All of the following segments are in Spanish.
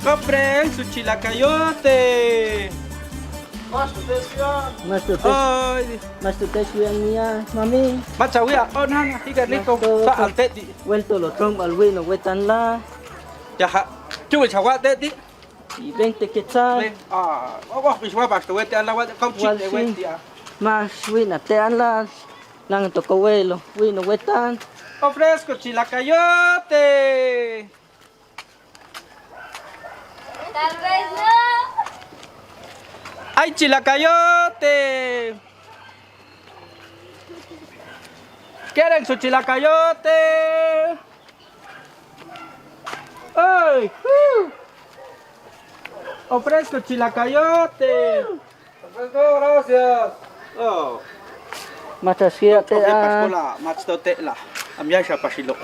Compren su chilacayote. Ay, Mas tu tes yang niya, mami. machawia, oh nana, higa rico, sa alteti. Vuelto lo trom al no wetan la. Ya ha, chulo chawa teti. Y 20 quetzal. Ah, oh, biswa basta weti ala weti, kom chip de weti ya. Mas win te an la. Nang to kawelo, no wetan. Ofrezco chilacayote. Tal vez no. ¡Ay, chilacayote! ¿Quieren su chilacayote? ¡Ay! Ofrezco chilacayote. Ofrezco, gracias. Oh. Mata siya te Oke, an. paskola, matstote la. Amya siya pasilo.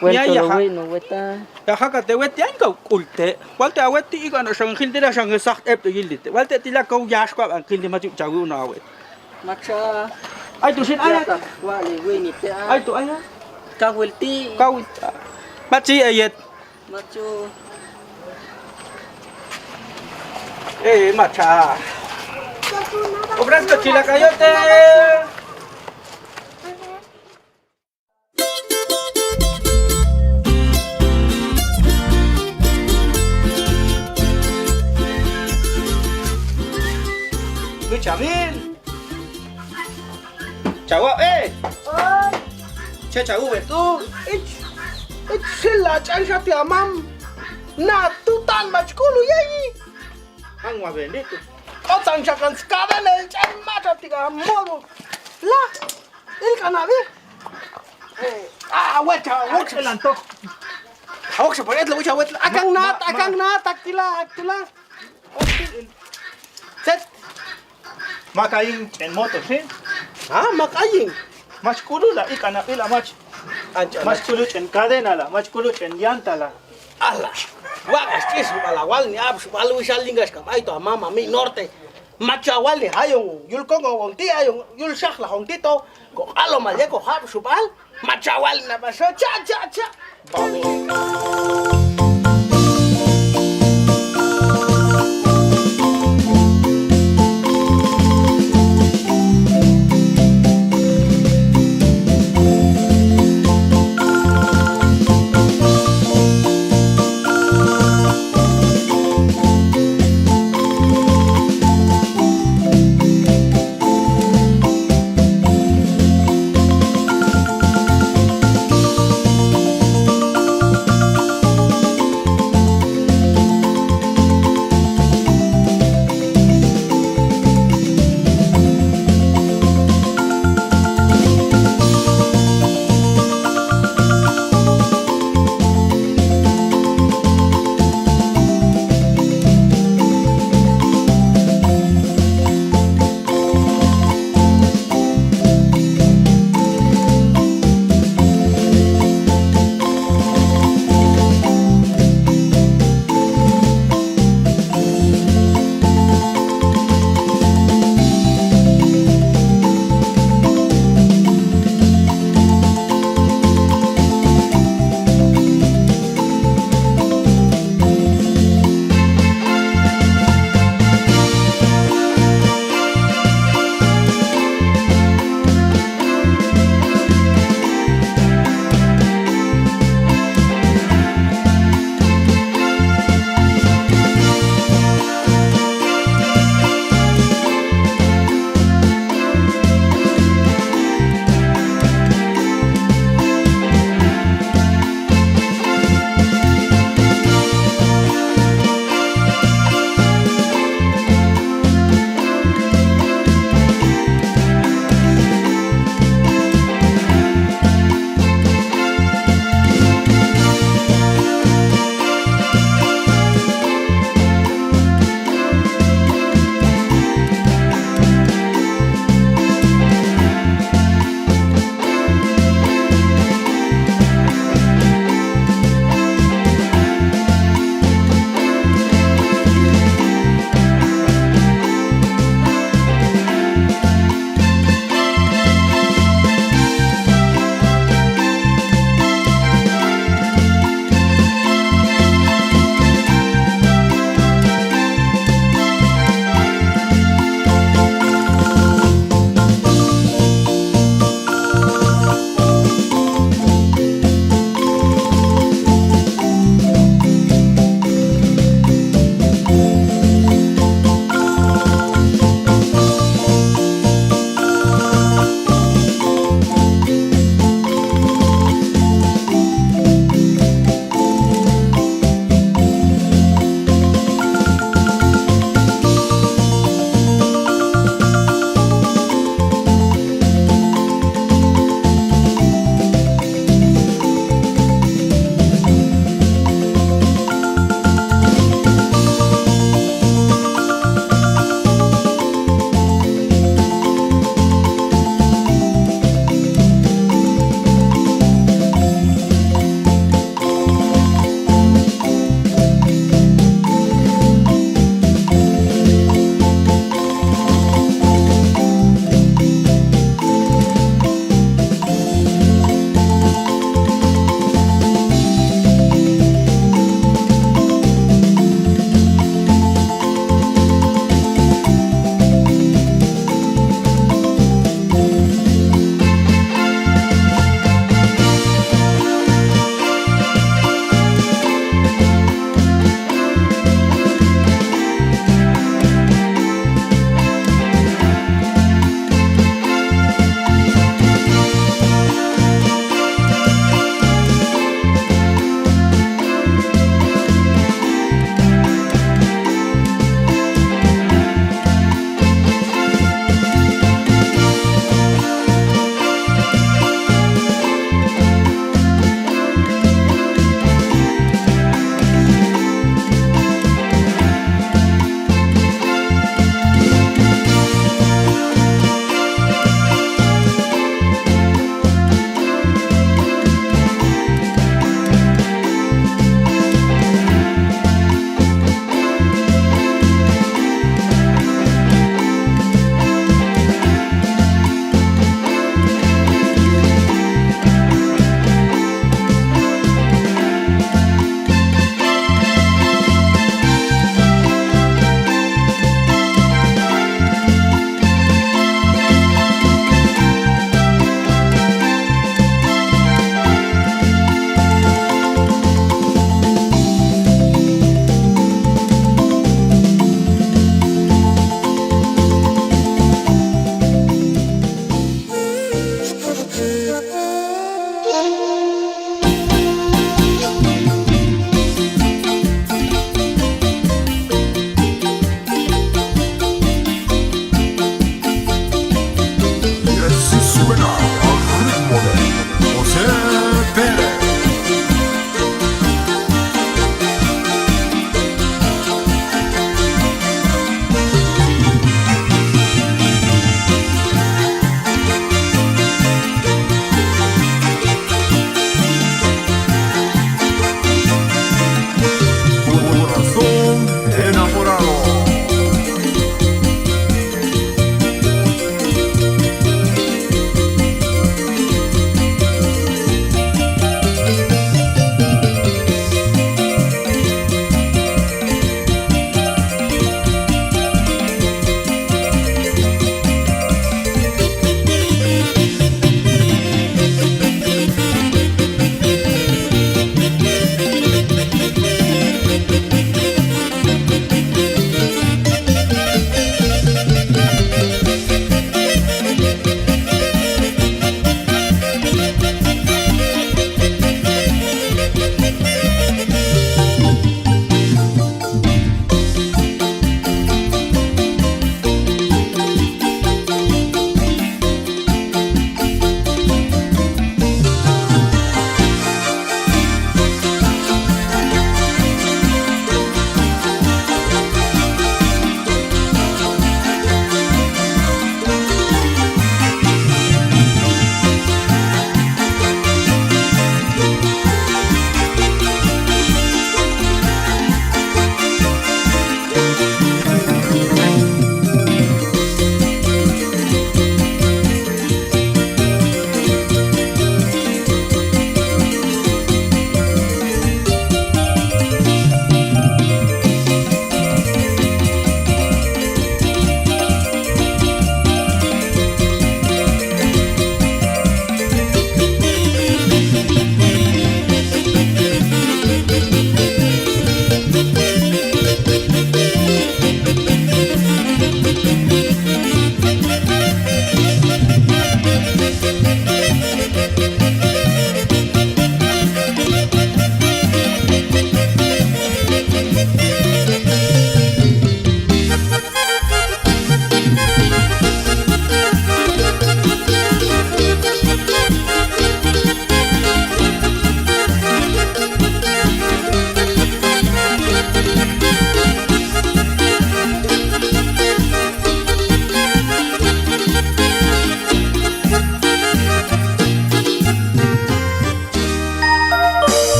Vuelto Mia, lo ya. no wetan. Ya haka te weti ang kau kulte. Walte aweti ika na sang hindi na sang sagt ep de yildite. Walte tila kau yash kwa ang hindi maju jawu na awet. Macha. Ay tu sin ayat. Wali win te an. Ay tu ayat. Kawelti. Kau machi ayat. Macho. Macha. Ofrezco chilacayote. Lucha mil. Chào Che chào về tu. It sila chan sa ti amam. Na tutan machkulu yayi. Ang wa về đi tu. O tan sa kan skada le chan ma sa ti ga modu. La. Il kanabi. Wek lan to. Hawak sa payat lo wet. Akang na takila. Set. Makaing en moto, ¿sí? Makaying. Mas kulo la ikana ila mas mas kulo en cadena la, mas kulo en llanta la. Ala. Wagas tis balawal ni ab subalu shalingas kam ay to mama mi norte. Machawal ni hayong yul ko ngong ti hayong yul shak la hong tito ko alo malye ko hab subal machawal na baso cha. Bali.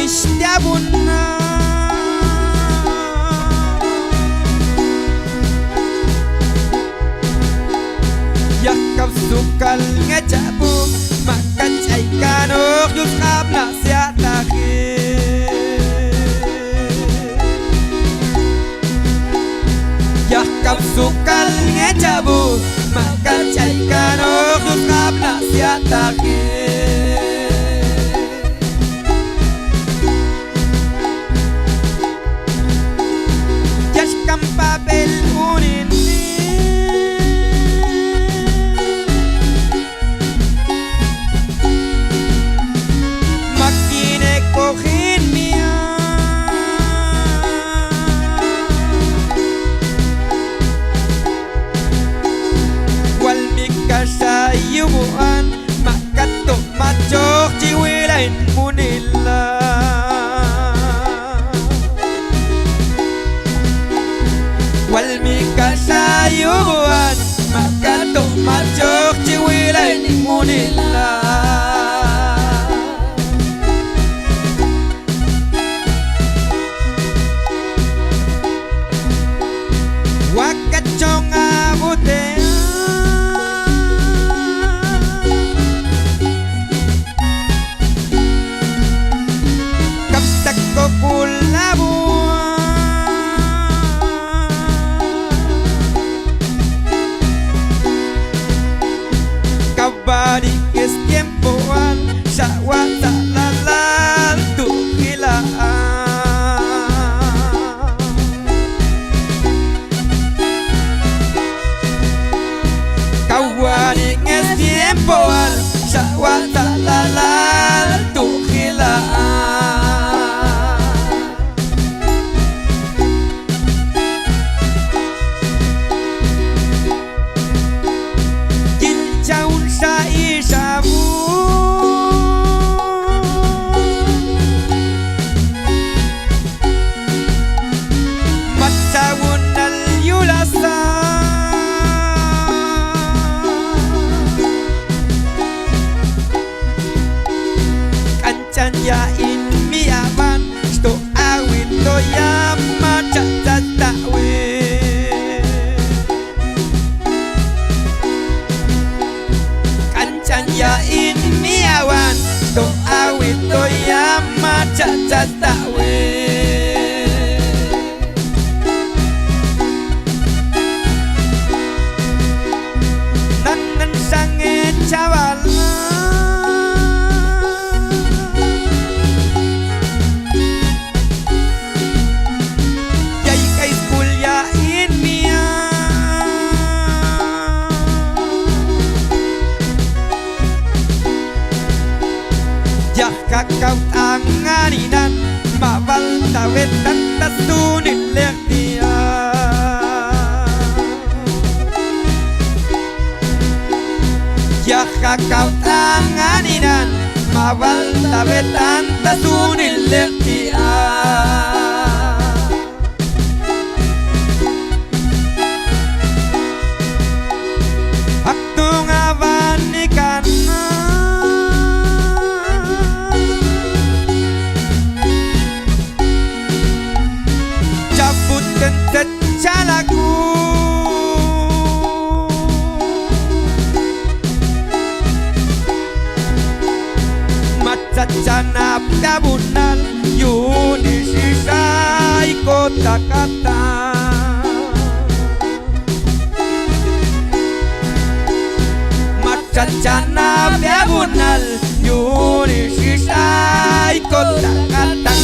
istabuna yakap sukal ngajabu makan cai kanok yusab nasihatake yakap sukal ngajabu makan cai kanok yusab nasihatake papel unin makine kohin mia wal mikasayuan makatok macok jiwilain munila wal mikasayuan makatok macok jiwilain munila wakacong abute kaptak ko kulabu kabari kes tiempoan sawata lalal tu hilaan kawari kes tiempoan sawata lalal tu hilaan kilcaun sa isabu matsawun al yulasa kancan yain miaman sto awit to yama cacatawe kancan yain miawan to awit to yama cacatawe nanan sange cawala yai kai skul yain mia jak kakau tanganinan mawal tawetan tasunin lektia jak kakau tanganinan mawal tawetan tasunin lektia aktung awan ikan cabut kentet calaku macacanap kabunan yuni sisai kota kata macacanap kabunan yuni sisai kota kata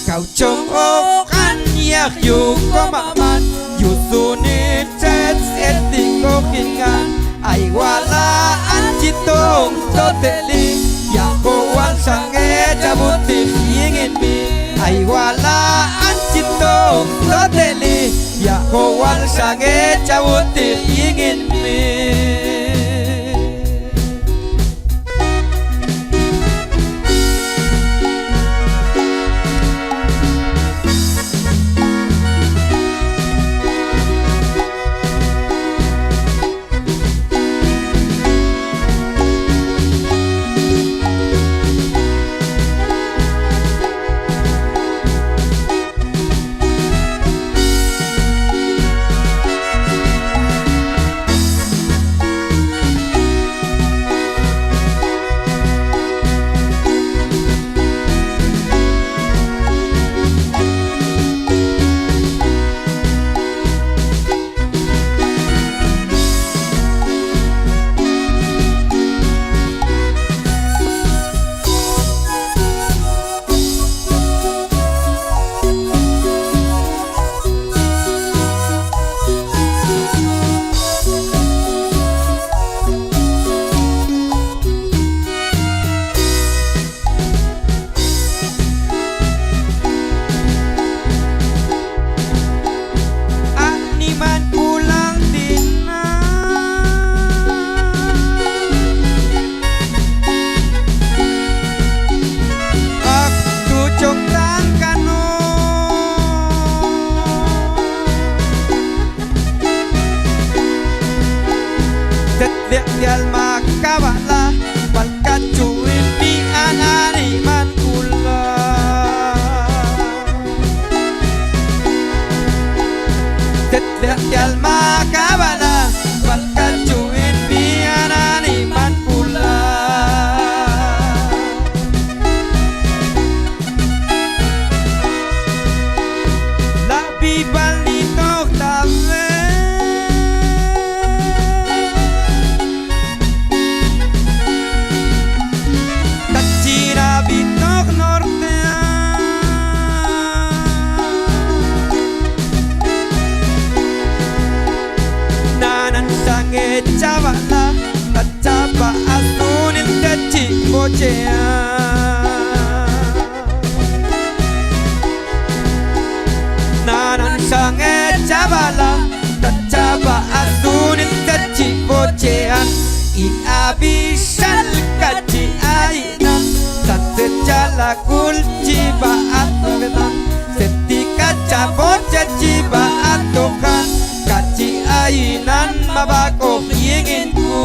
kau congkokan yak yukomaman yusuni cet etiko kingan ay wala anjitong toteli yakowan sange jabuti ingin mi ay wala anjitong toteli yakowan sange jabuti ingin mi bishal kachi ainan Tante chala kulchi ba atovedan Setika chabocha chiba atokan Kachi ainan mabako yingin ku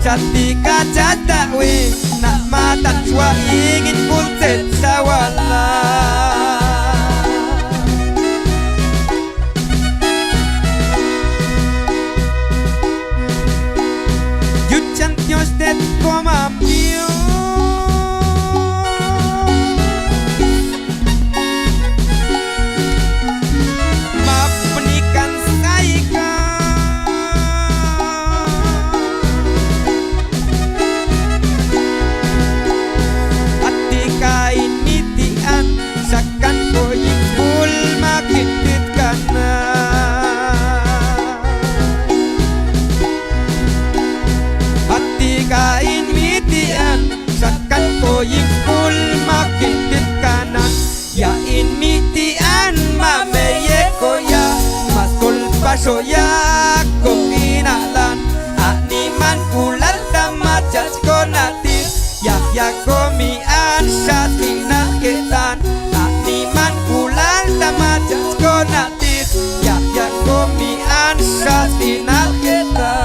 Ketika jadawi nak matan jua ingin puntet sawala Yuchan Dios det koma mio Mapenikan saika Sakan koyik pul makin ditkana Hati kain mitian Sakan koyik pul makin ditkana Ya in mitian mameye koya Maskul pasoya kopinalan Animan kulat tamacas konatir Ya komian satina ketan Animan kulang tamacas konatir Ya komian satina ketan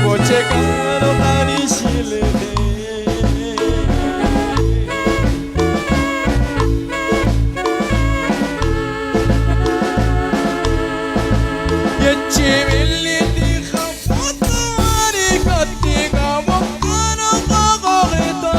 bochekano kanishilene Yechimili di khapatani katika mokana kakakita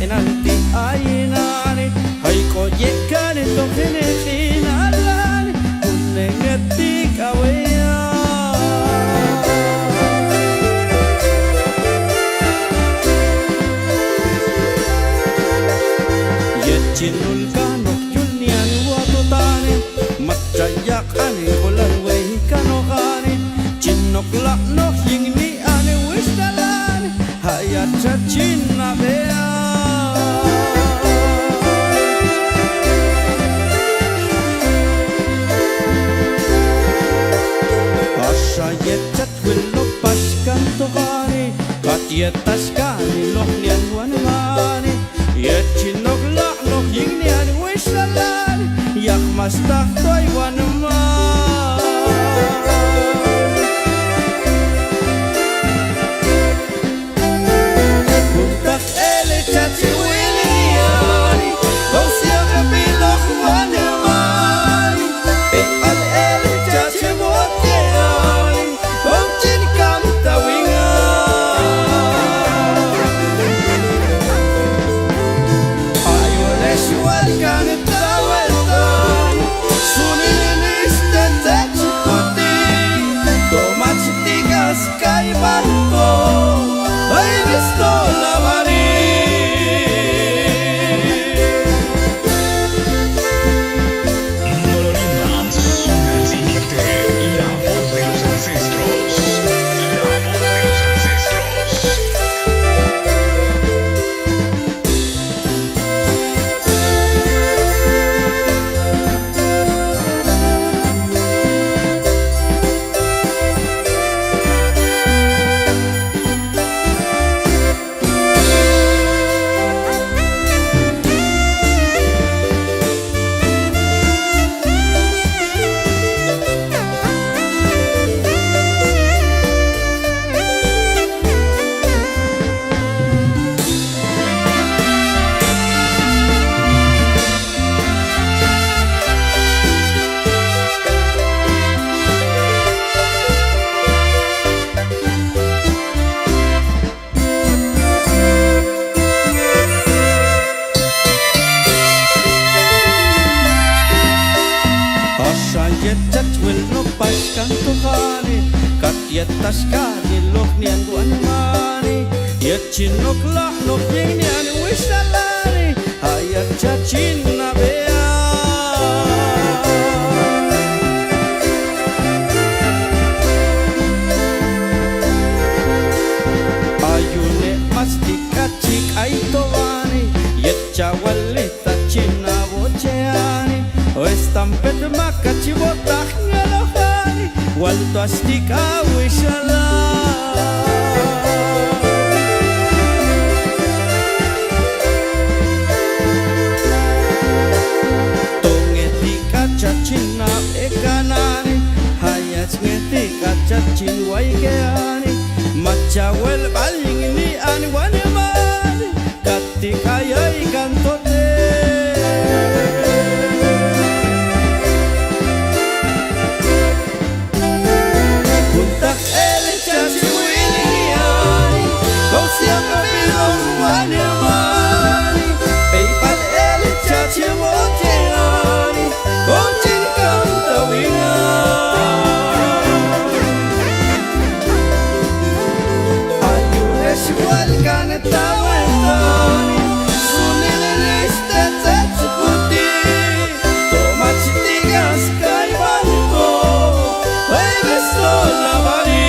enanti ainani hay ko yekane to hene khinalani unengati kawaya yechinul kanok yulnian watutani matjayak ani ulan wei kanokani chinok laknok yingni ani wisdalani hayat chachina bea Yetchat willo paskan tokani kat yetaskani lok lian wanmani yetchinok lak nok yingni an wishalani yak mastak toy wanmani kuntak ele chati wiliani gausia kapilok wanmani al ele chati mote Sky barco, hai visto la Dolorinas, siguiente, la voz de los ancestros, la voz de los ancestros. Yetchat willo paskan tokani kat yetaskani lok nian wanmani yetchinok lak nok yingni an wishalani hayat chachina bea ayune mastika chik aitovani yetchawalita china bocheani estampet makachi botah ngalohani walto astika wishala tongetika chachina ekanani hayat ngetika chachin waikeani machawel balingni ani wanemani katika yai kantote Siapa bilang wanimani Paypal ele chachi moteani Koncin kam tawingan Ayune shwal kan tawentani Sunile neste tetsukuti Tomat tigas kai banko Ay beso la bari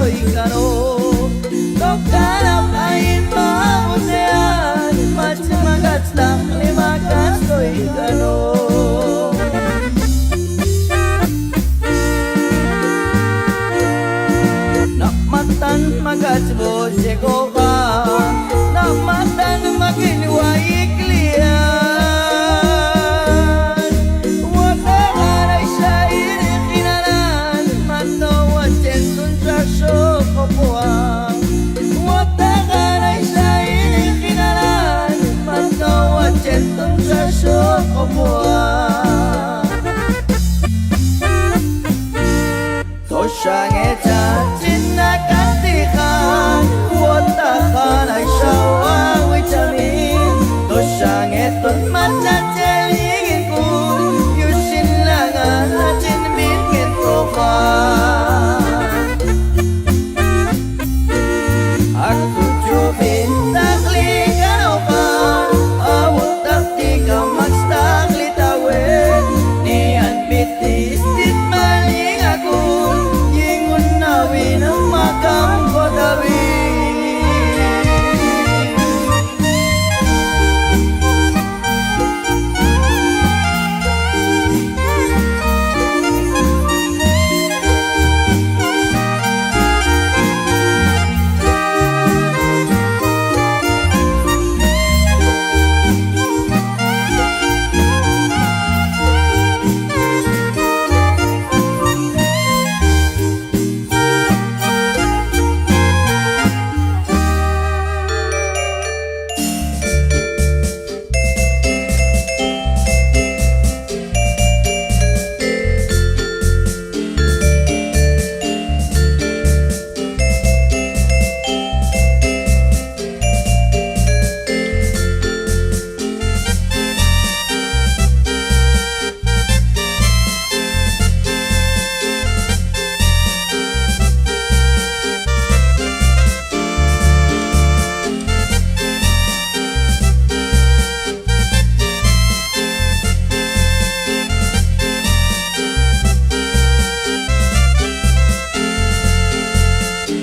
ikano Dokana pain mamusean Machimagat lang limagas ko ikano Nakmatan magats boje ko ka Nakmatan maginwa iklian Toshang eta jinna kantikan Wotakan ay shawa vitamin Toshang eton matateligin kun Yushin langan natin bilgin profan Aku cubin taklikan okan Awak takti kamaks takli tawin Nian bitis dit maling aku Yingun nawin ang makam ko tawin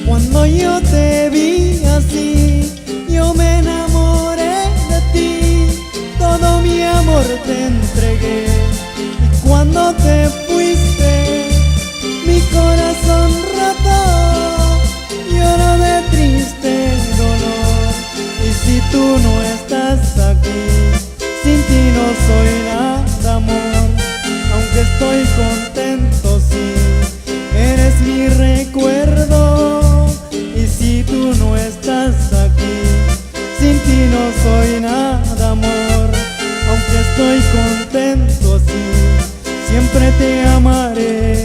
Cuando yo te vi así, yo me enamoré de ti, todo mi amor te entregué. Y cuando te fuiste, mi corazón roto, lloro de triste dolor. Y si tú no estás aquí, sin ti no soy nada, amor. Aunque estoy contento, sí, eres mi recuerdo. Y si tú no estás aquí, sin ti no soy nada, amor. Aunque estoy contento, sí, siempre te amaré.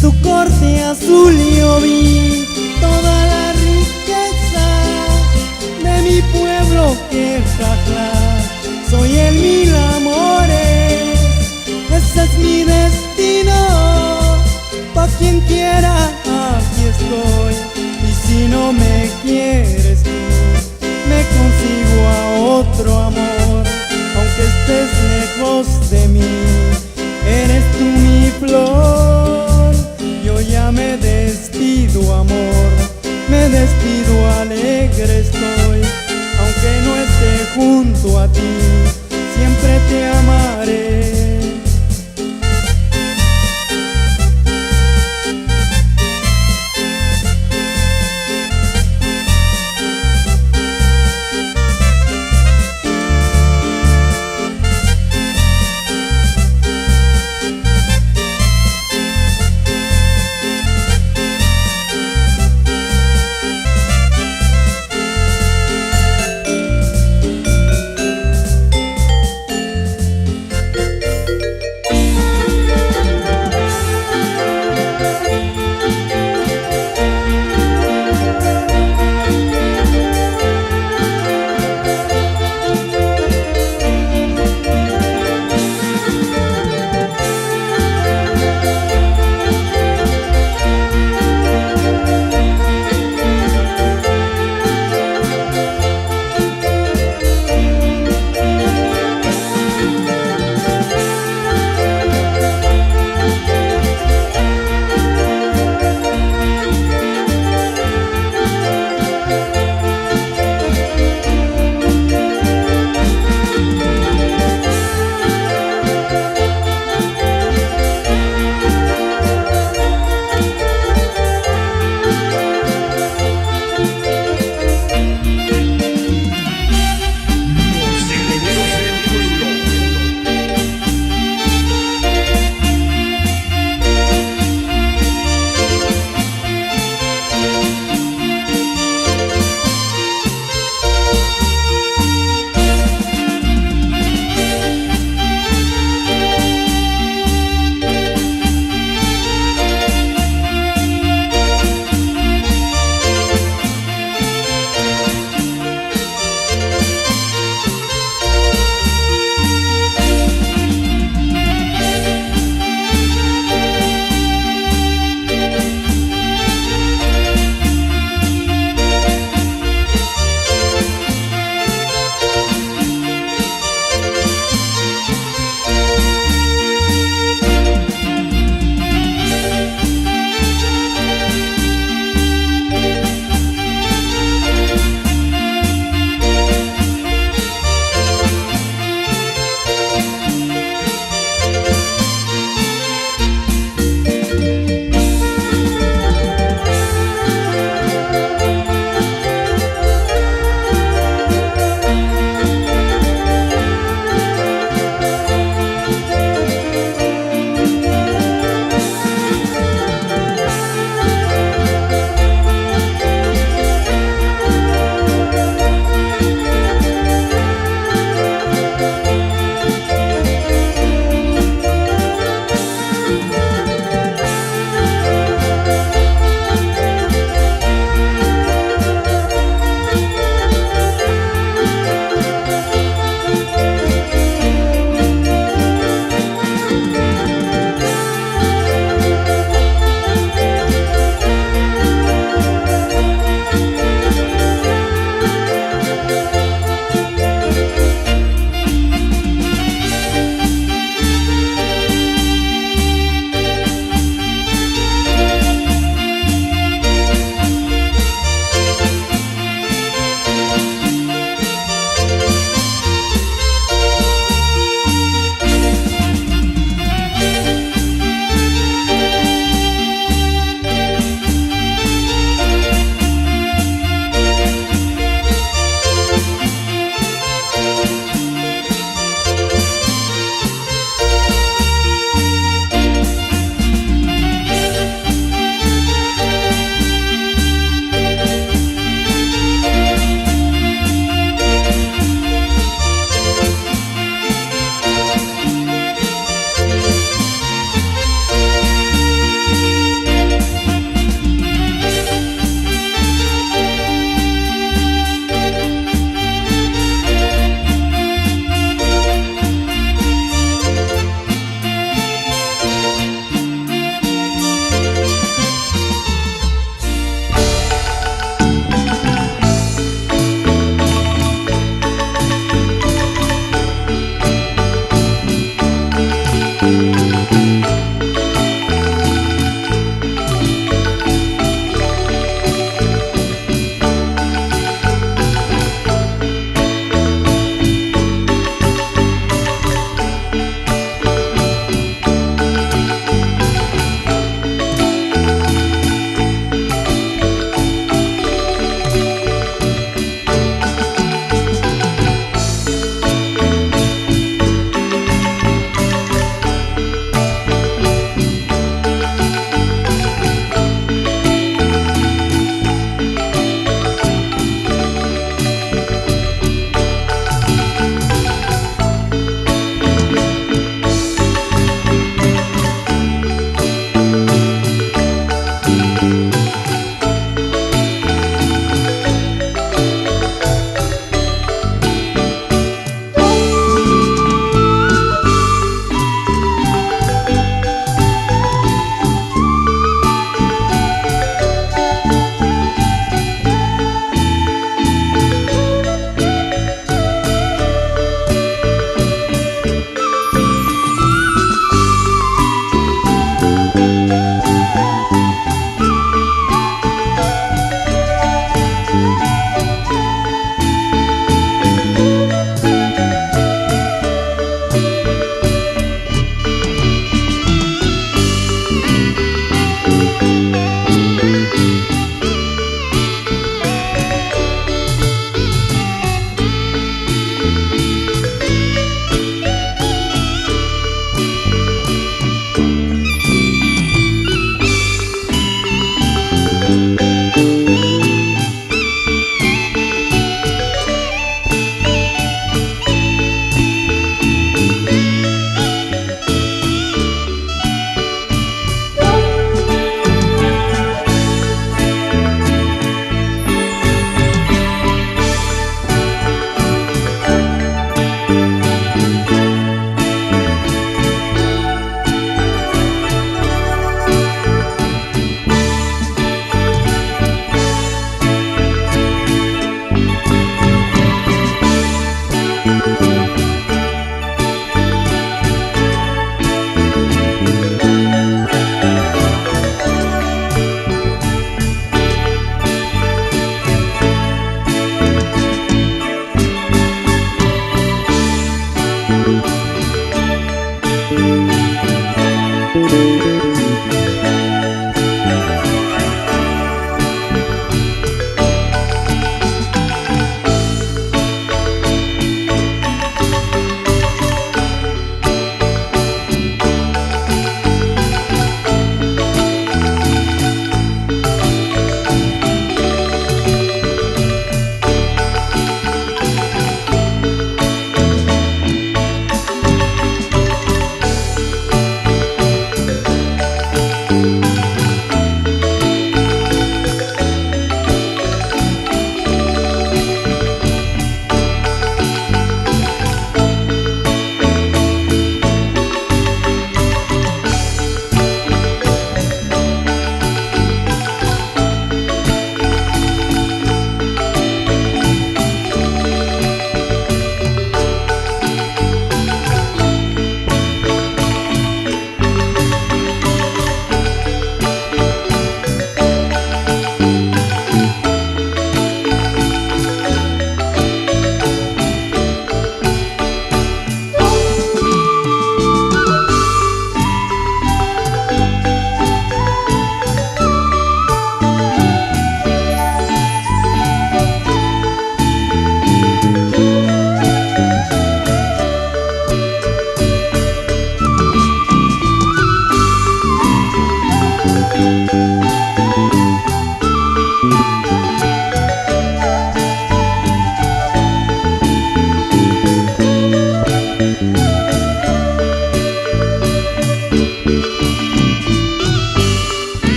Tu corte azul yo vi toda la riqueza de mi pueblo Quechajla. Soy el mil amores, ese es mi destino. Pa' quien quiera aquí estoy, y si no me quieres tú, me consigo a otro amor. Aunque estés lejos de mí, eres tú mi flor. Yo ya me despido, amor, me despido, alegre estoy. Aunque no esté junto a ti, siempre te amaré.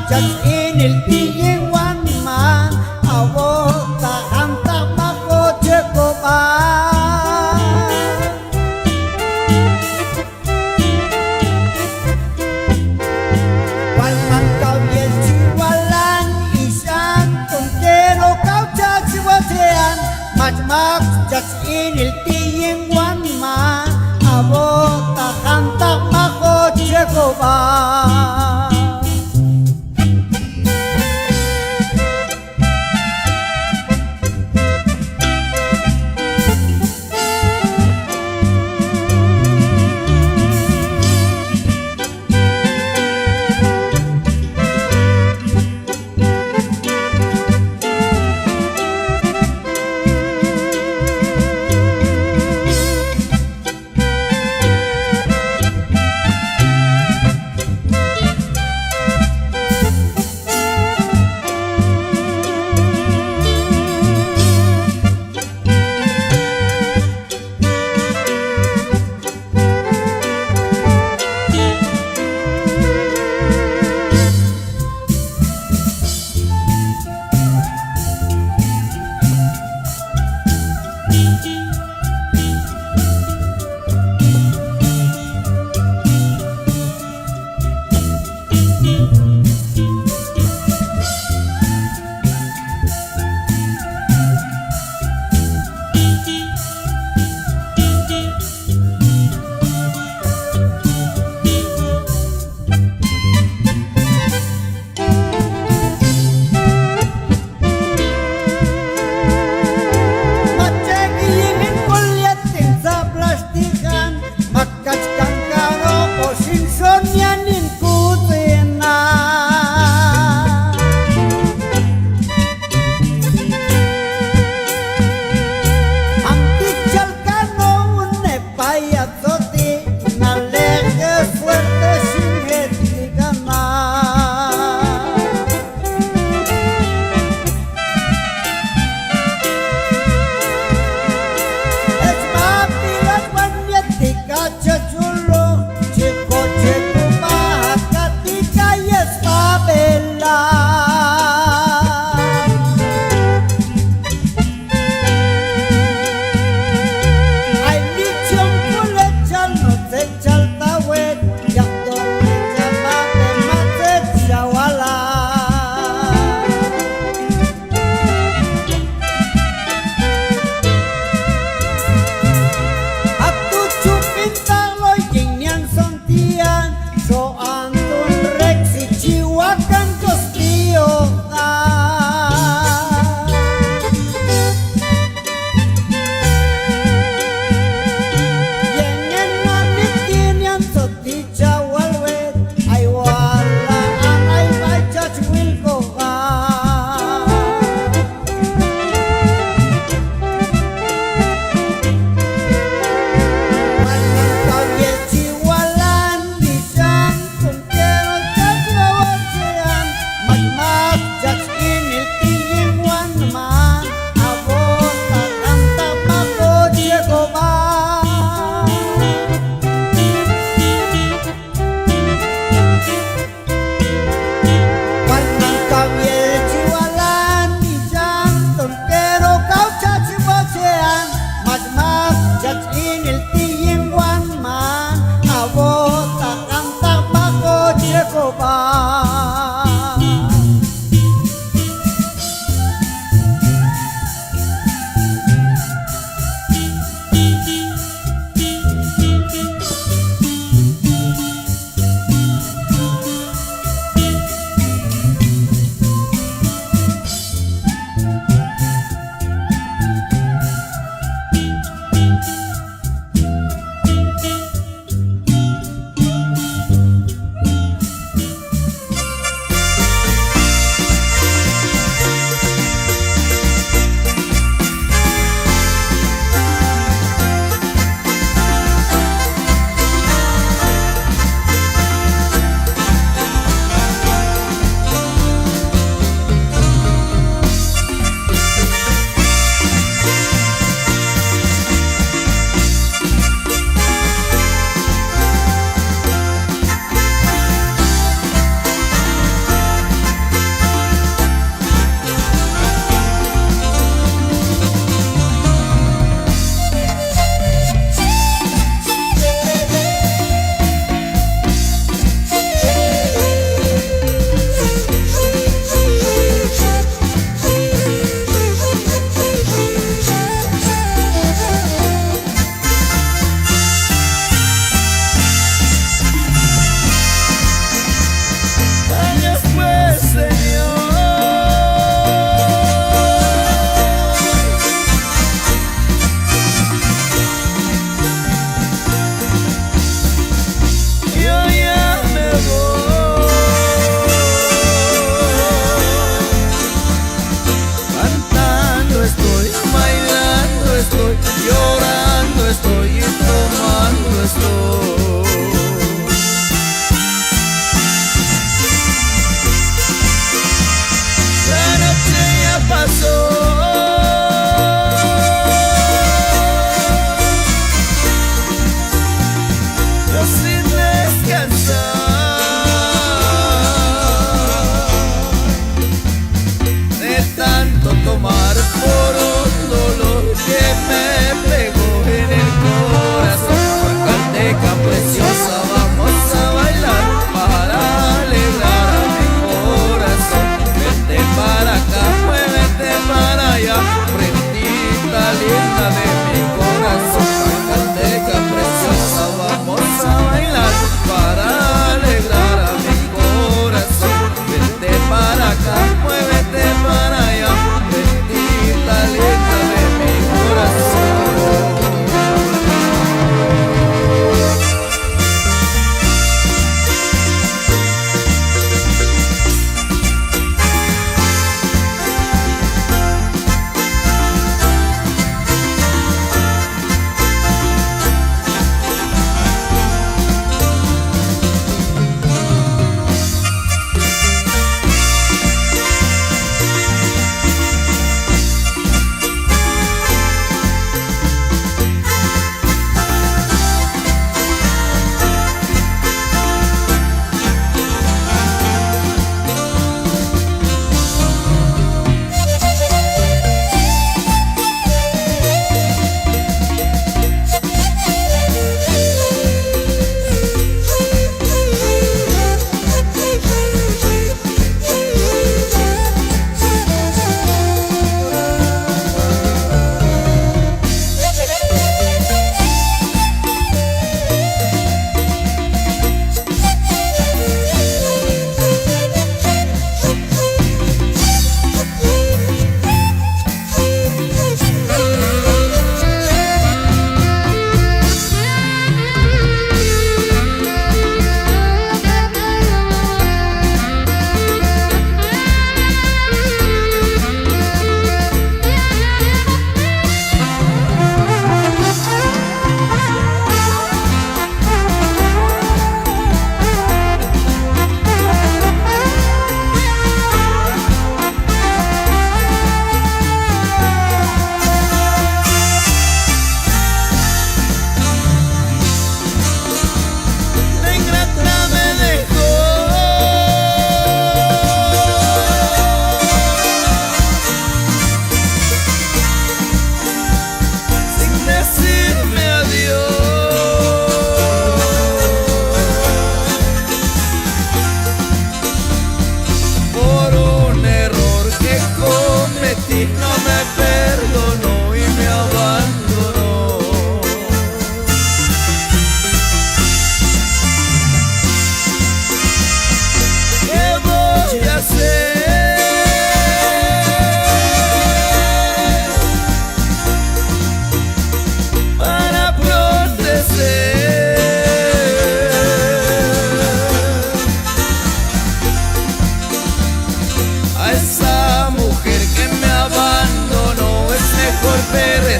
just inil tiyeng wan man awo ta hantak mako jeko ba wan man kau yen jiwalan isan tuntero kau jak siwasean Mak just inil tiyeng wan man awo ta hantak mako jeko ba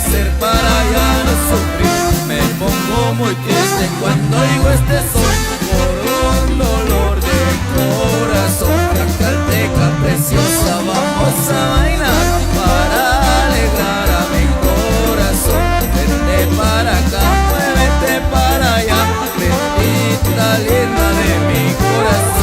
hacer para ya no sufrir? Me pongo muy triste cuando oigo este son por un dolor de corazón. Tlaxcalteca preciosa, vamos a bailar para alegrar a mi corazón. Vente para acá, muévete para allá, bendita linda de mi corazón.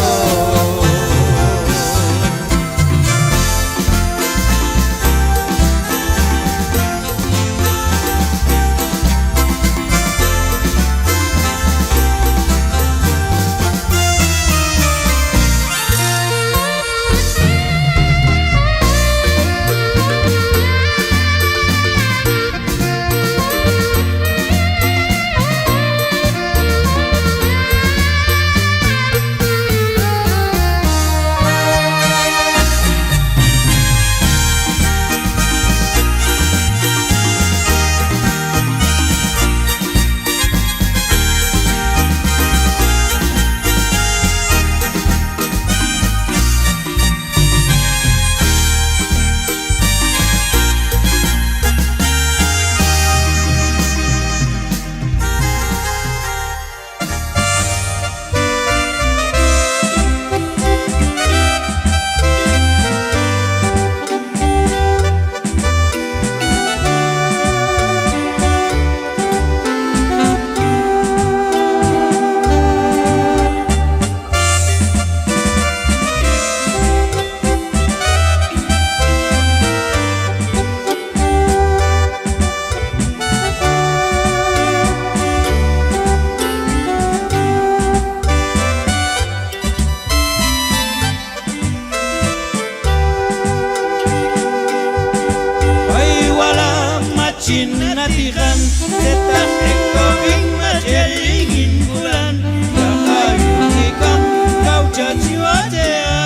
Natihan tetap ekobing majelingin bulan Yakayunikam kau caciwadea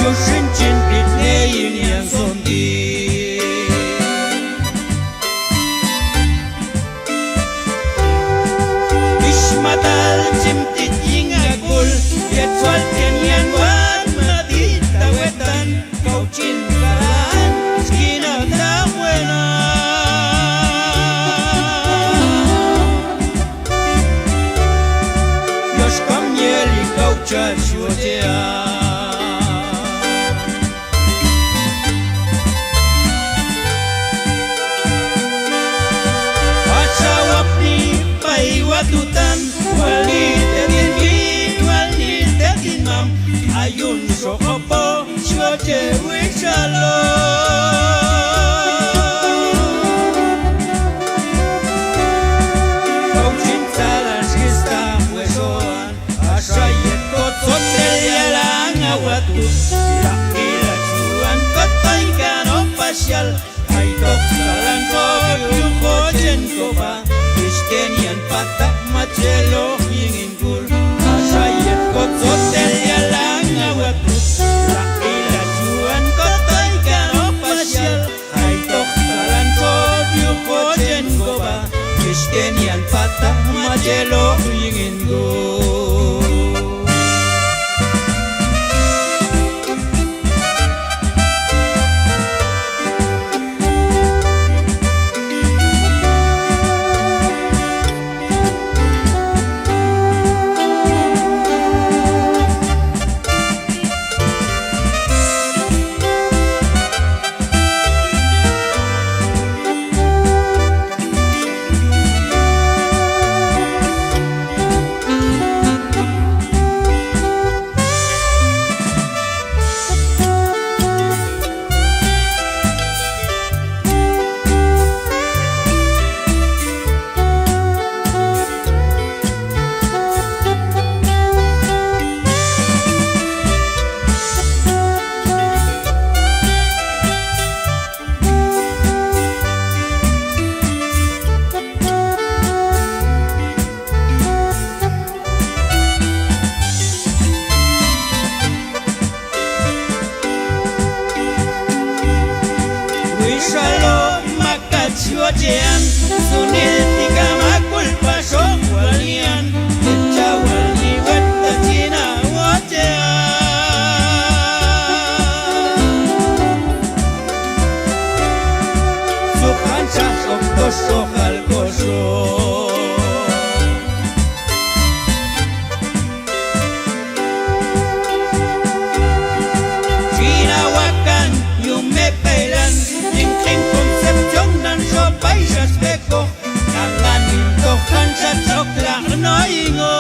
Yoshinchin pitneyin yang sondi Ishmatal cimtit yingagul Yetwal kenyan wan madita wetan Kau cintaan skina tak buena Yos kam yeli kau caciwadea Watutan walitetin bin walitetin mam ayun sokopo shoje wishalo Kauchin salas kista wesoan asayet kotot yalang awatu ila chuan kotoy kano pasyal ay tok salan ko yung kojen ko pa Kenian patak macelo ingin gul Asayat kotot yalang awatu La ila juan kotoy kano pasyal Hai tok salan ko diu kojen goba Kenian patak macelo ingin gul Ocean sunil tiga makul pasok walian Jawal liwat tajina ocean ingo.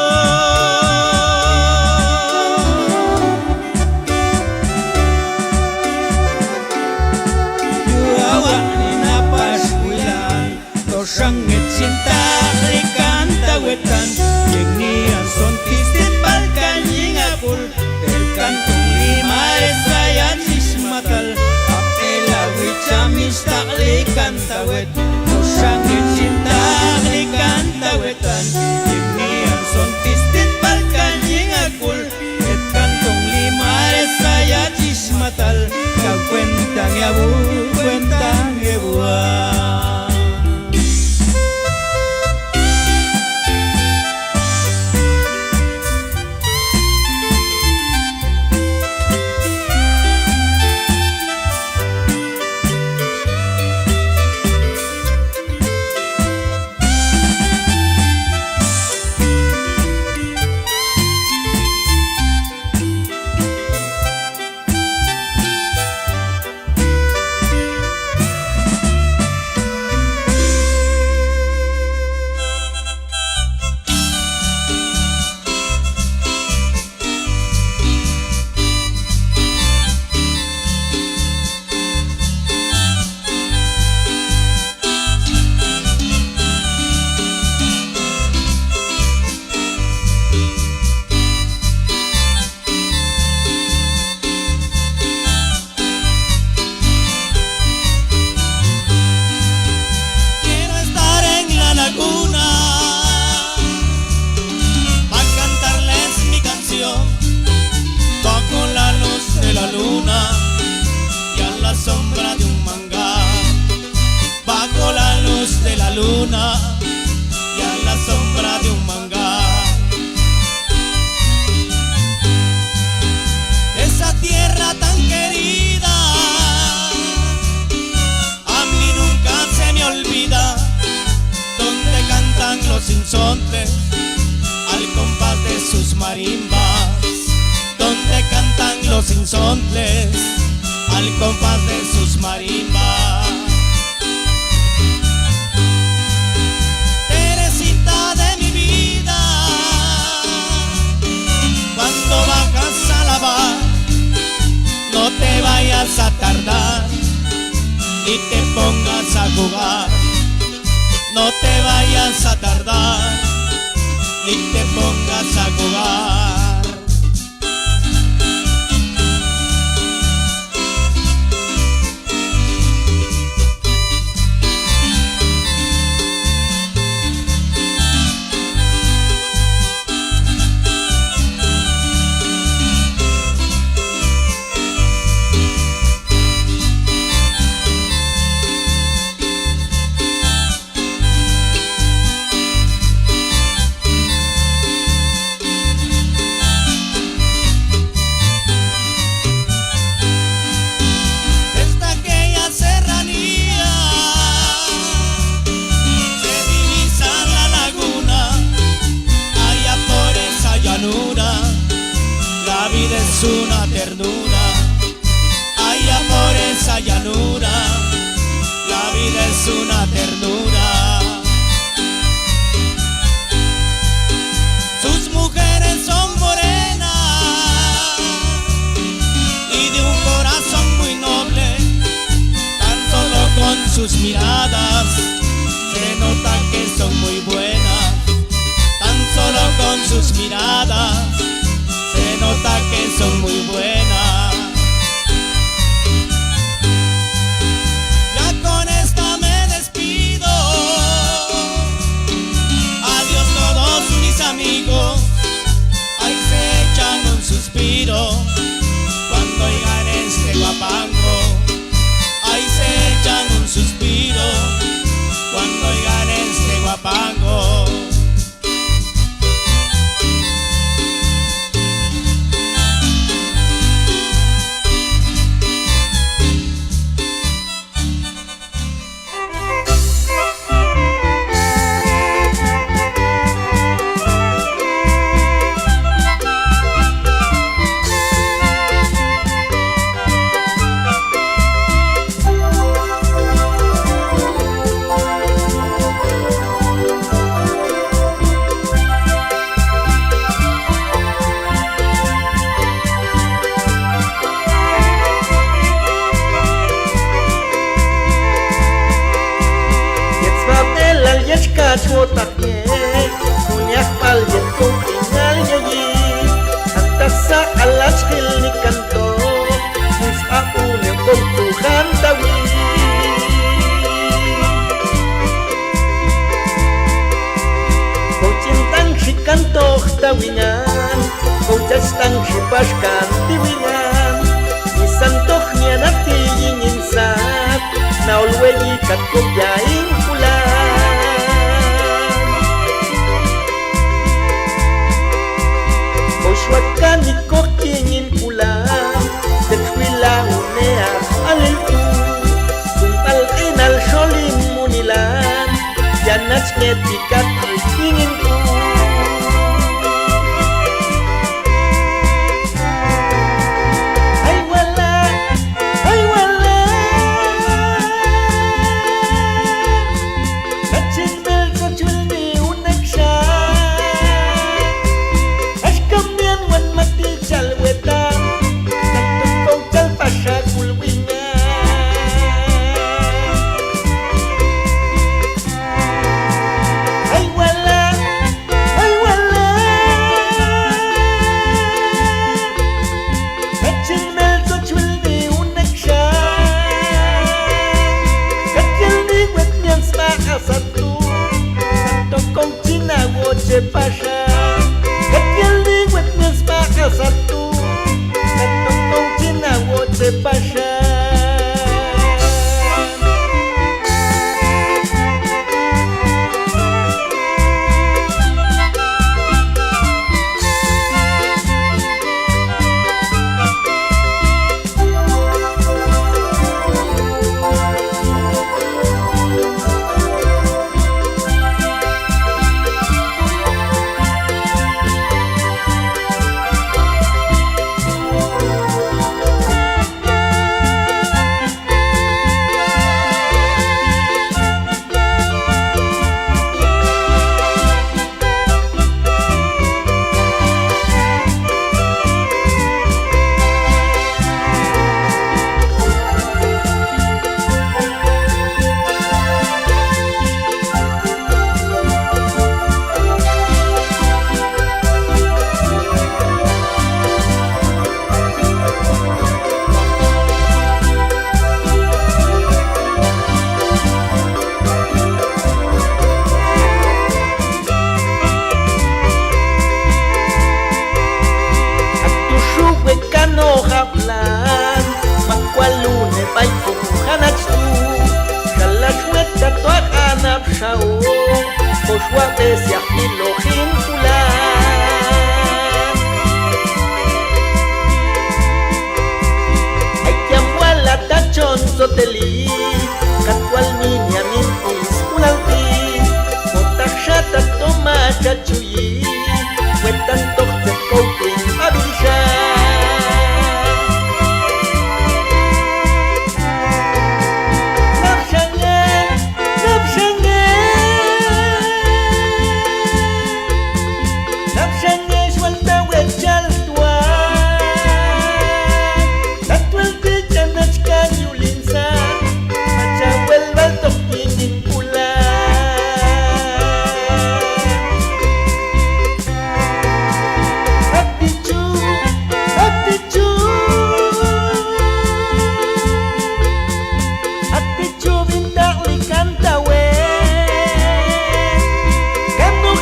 Yuawa ni napaskuilan, tosangit cinta rikanta wetan, yang nian son tistit balkan yingapul, terkantung lima saya cismatal, apela wicamis takli kanta wet, tosangit cinta rikanta wetan, yang nian son tistit balkan yingapul, terkantung lima saya cismatal, kau cuentang ya bu, cuentang ya buah. Y a la sombra de un manglar, esa tierra tan querida a mí nunca se me olvida, donde cantan los sinsontes al compás de sus marimbas, donde cantan los sinsontes al compás de sus marimbas. Cuando bajas a lavar, no te vayas a tardar, ni te pongas a jugar. No te vayas a tardar, ni te pongas a jugar. La vida es una ternura, allá por esa llanura, la vida es una ternura. Sus mujeres son morenas y de un corazón muy noble, tan solo con sus miradas se nota que son muy buenas, tan solo con sus miradas se nota que son muy buenas. Ya con esta me despido. Adiós todos mis amigos. Ahí se echan un suspiro cuando oigan este guapango. Ahí se echan un suspiro cuando oigan este guapango. alas hil ni kanto Mis aku ni kong Tuhan tawi Kau cintang si kanto tawingan Kau jastang si paskan tiwingan Isantok niya nati ingin sat Naulweyi kat kopyaing pulang Suatkan ikok ingin pulang Dekwila unea alilku Suntal inal solim munilan Janat ngetikat ingin ku Hai wala Kacin bel kocul ni unak syah Pasha, kecil di witness maka satu, ketuk kongcina wote pasha. Soteli, katwal niya mintis ulalti, motak siya tatoma kachuyi, wetan tok sa koping abisya. Napsyangnya swalta wejal tua, tatwal tijanach kanyuli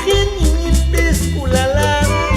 ingin pis kulalam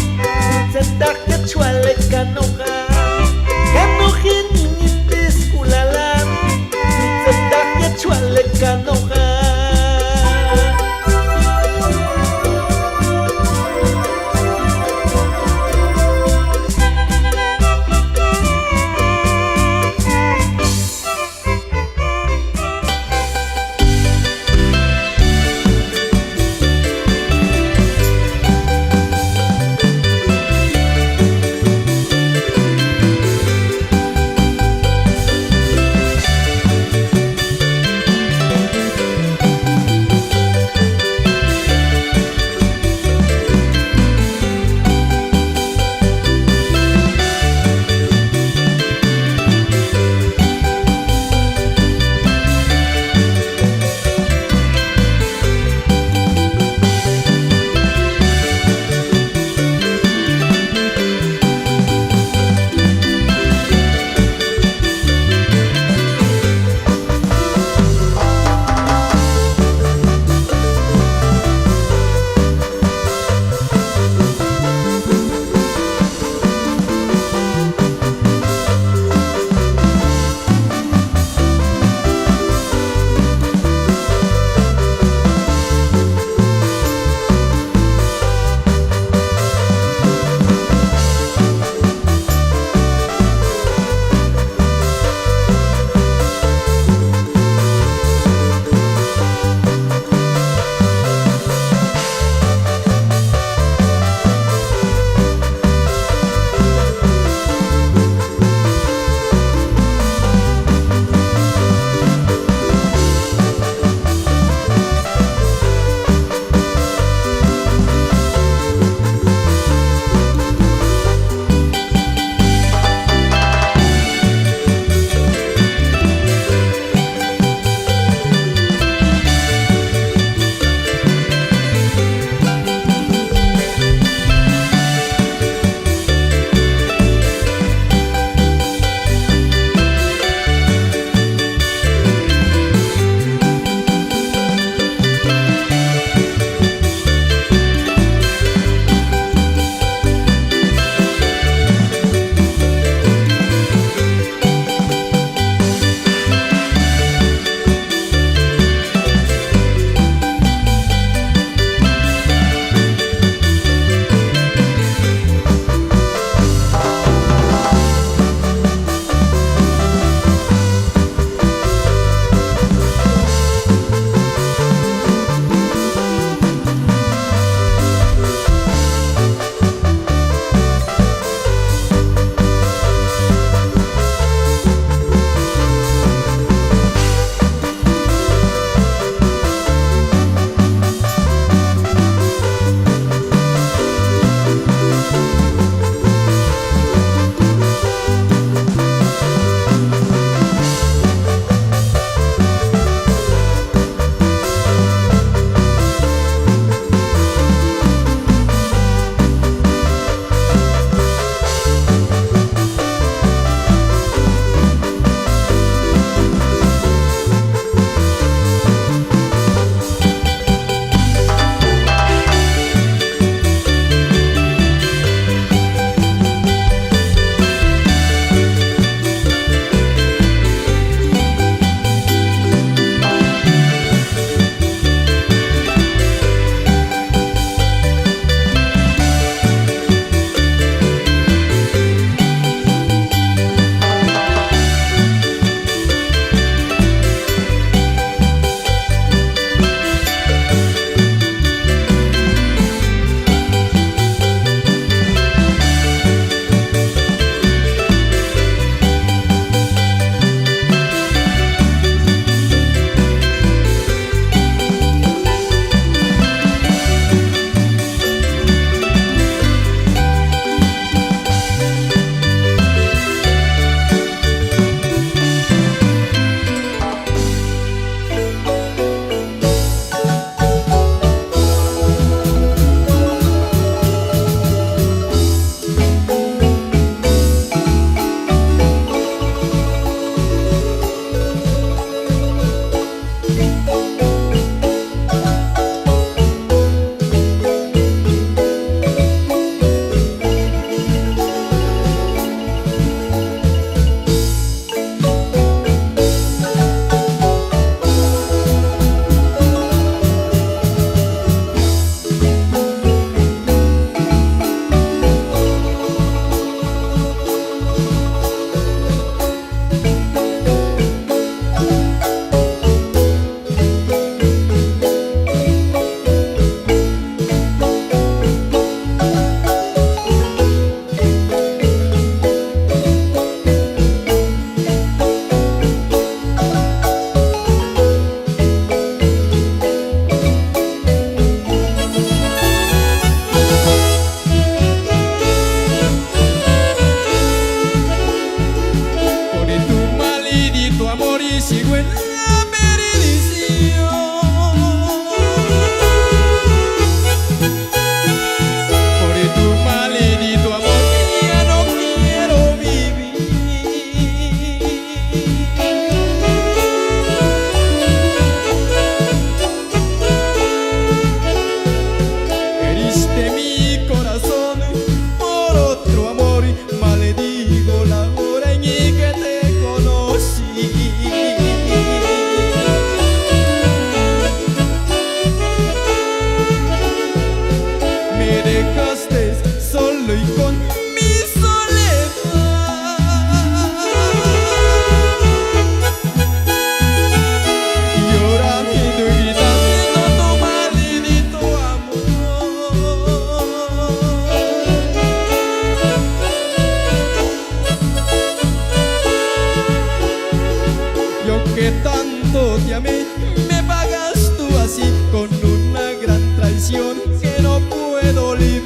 queriéndote a mí, me pagas tú así con una gran traición que no puedo olvidar.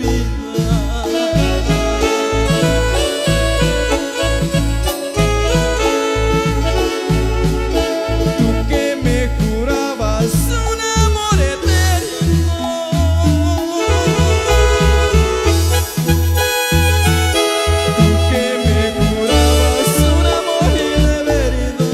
Tú que me jurabas un amor eterno, tú que me jurabas un amor de verdad.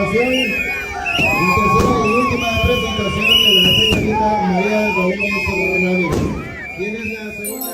ocasión, la tercera y última presentación de la señorita María Gómez Ramírez. ¿Quién es la segunda?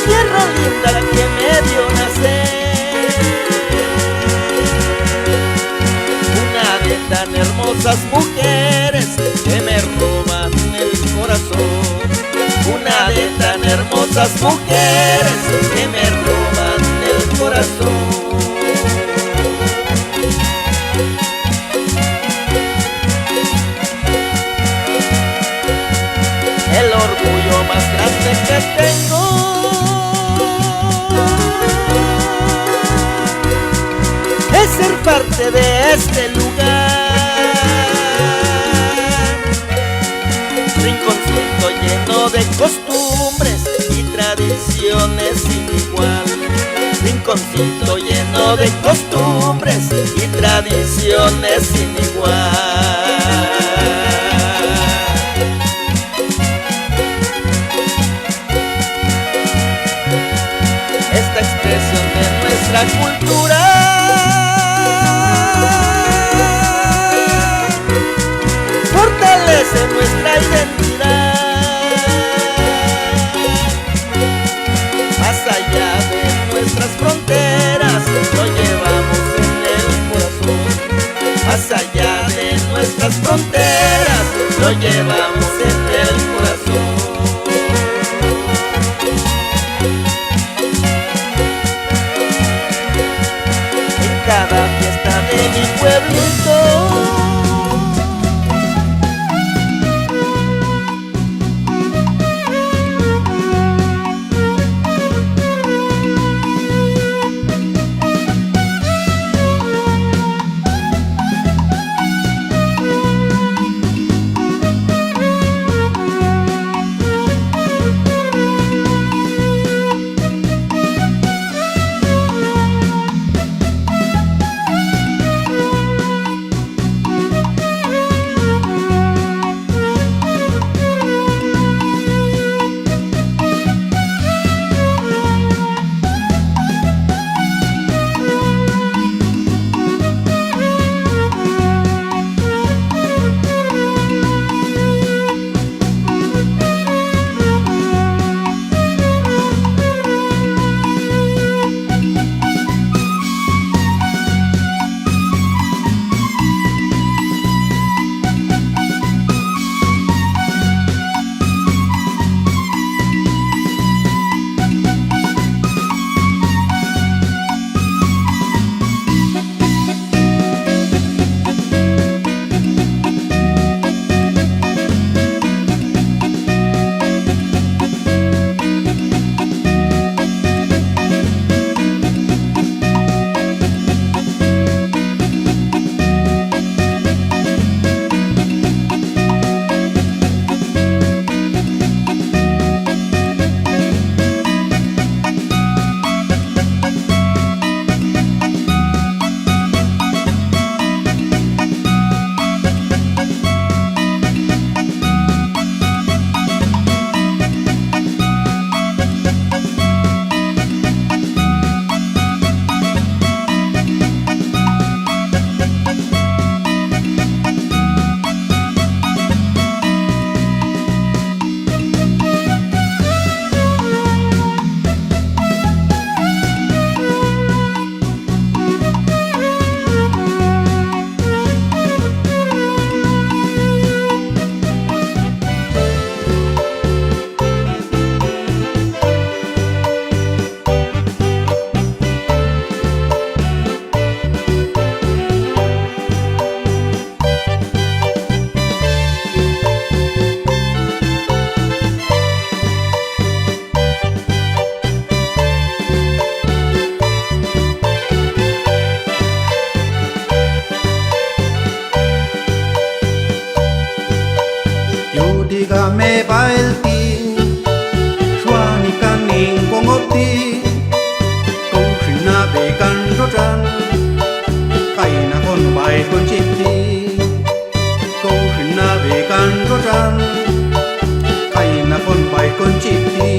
tierra linda que me vio nacer, una de tan hermosas mujeres que me roban el corazón, una de tan hermosas mujeres que me roban el corazón. El orgullo más grande que tengo es ser parte de este lugar, de costumbres y tradiciones sin igual. Rinconcito lleno de costumbres y tradiciones sin igual. Esta expresión de nuestra cultura fortalece nuestra identidad. Más allá de nuestras fronteras, lo llevamos en el corazón. Más allá de nuestras fronteras, lo llevamos en el corazón. En cada fiesta de mi pueblito, Dígame bailti, suani kaning bongoti, kau sina bekan rojan, kaina kon bai kon chiti, kau sina bekan rojan, kaina kon bai kon chiti.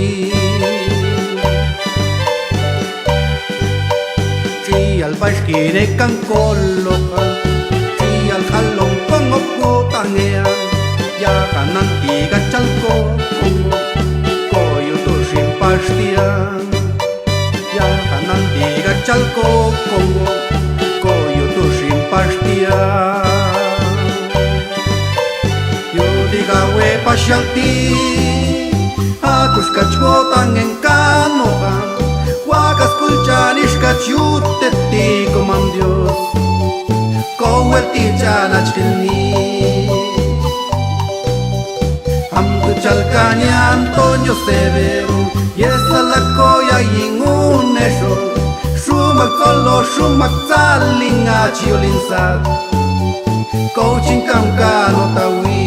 Trial baiskire kan kolokan, trial kalong pangoko tangea. Ya kanan tiga chalco como coyo tu sin pastia. Ya kanan tiga chalco como coyo tu sin pastia. Yo diga we pasyanti, atus kachkotan en canoa. Wakas kulchanis kachute ti como Dios. Kowel ti chanachilni. Chalcani Antonio Severo y esa la coya y un eso Suma colo suma tsalling a chiolinsat Coaching kam kano tawi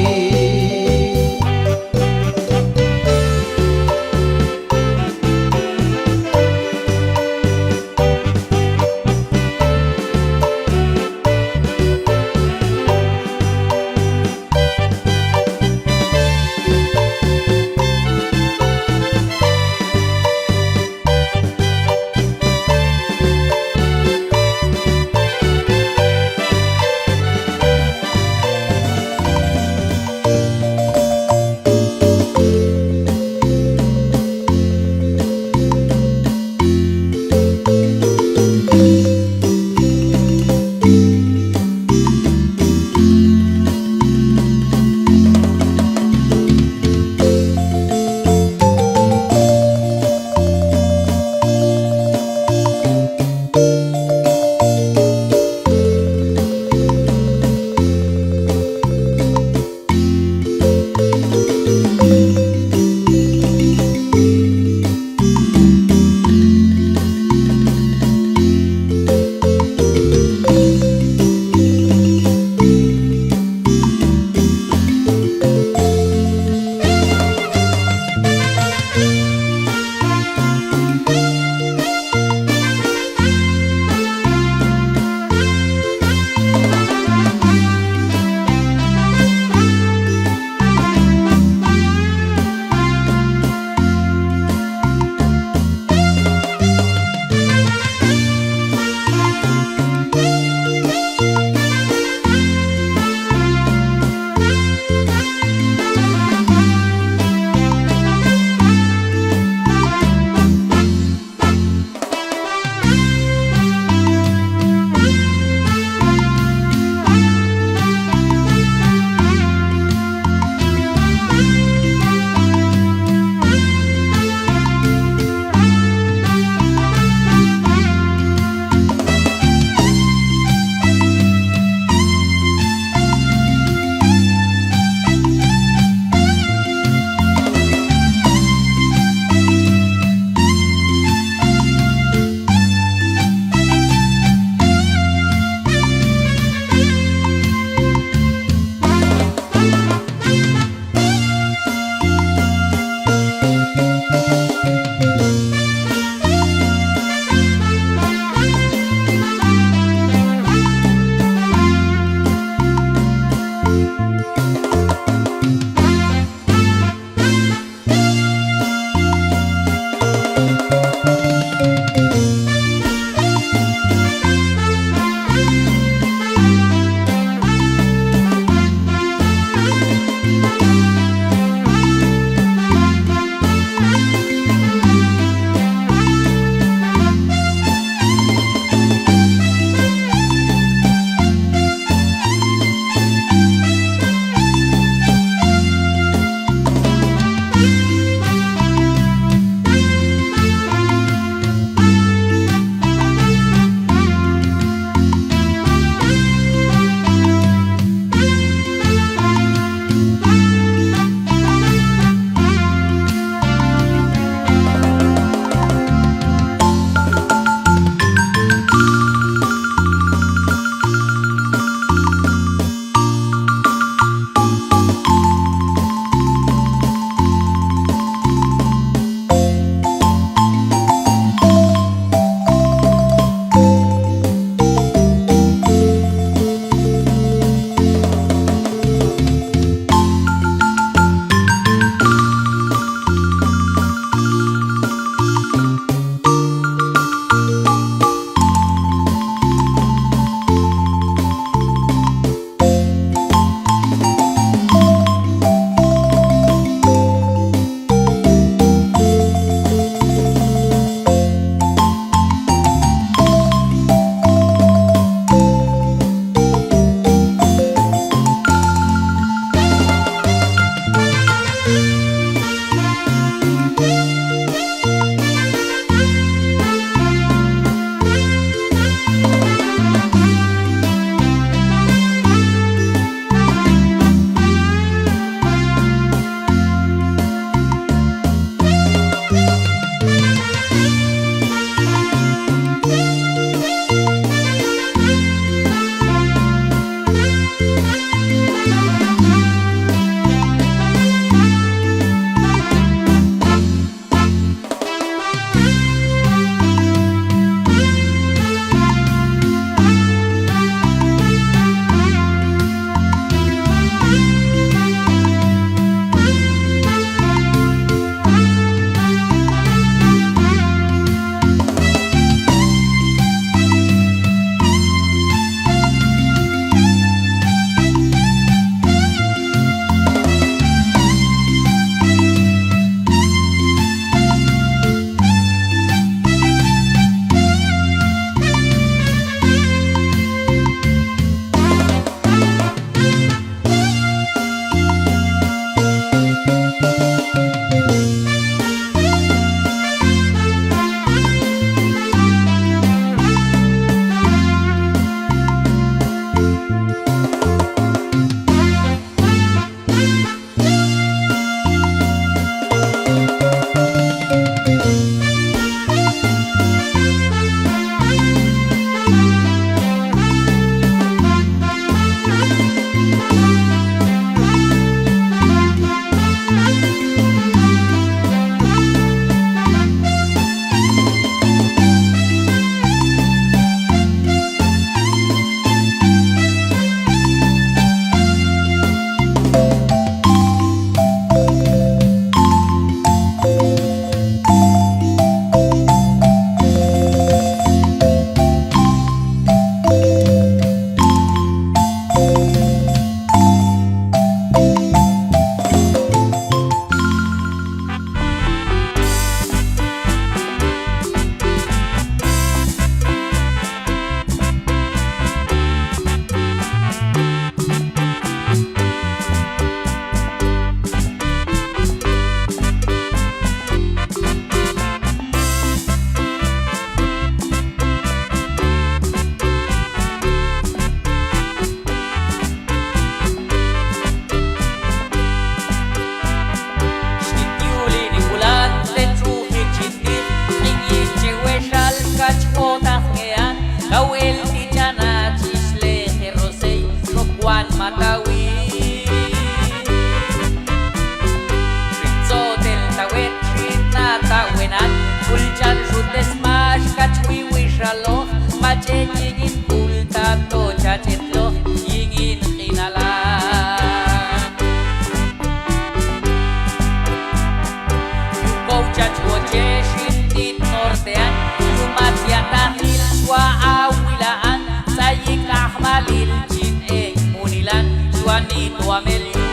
igualito a Meliú.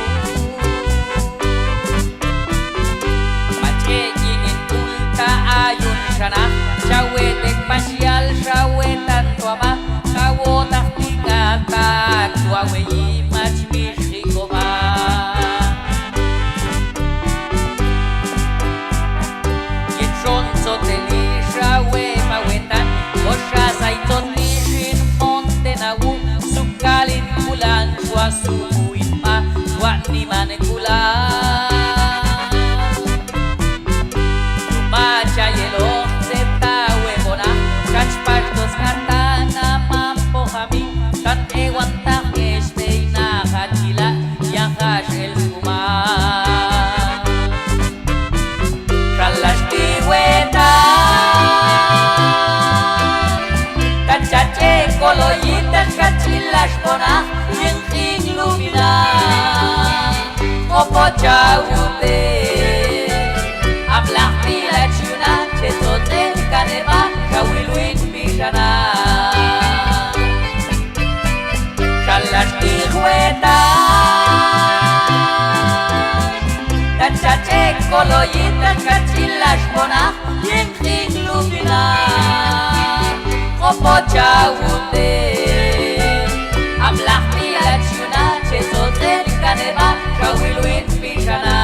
Pachequi en culta hay un shana, chahuetek pachial, chahuetan tuama, chahuotas ticata, tuahueyi machmishikoma. Yechon zoteli, chahue mahuetan, osha zaitot nishin monte nahu, sukalin kulan, chua suhuin ma, chua niman kulan. Macha yelo zeta huevona, chachpartos katana mampo jami, tan eguantam espeina hachila, yahash el fuma. Shalas tihueta, tachache coloyitas cachilas bona, yenging lumina, opocha ute. Habla pila chuna, chesoten caneva, kawiluin pijana. Shalas tijueta, tachache coloyitas cachilas bona, yenging lumina, opocha ute. Habla pila chuna, chesoten caneva, kawiluin pijana.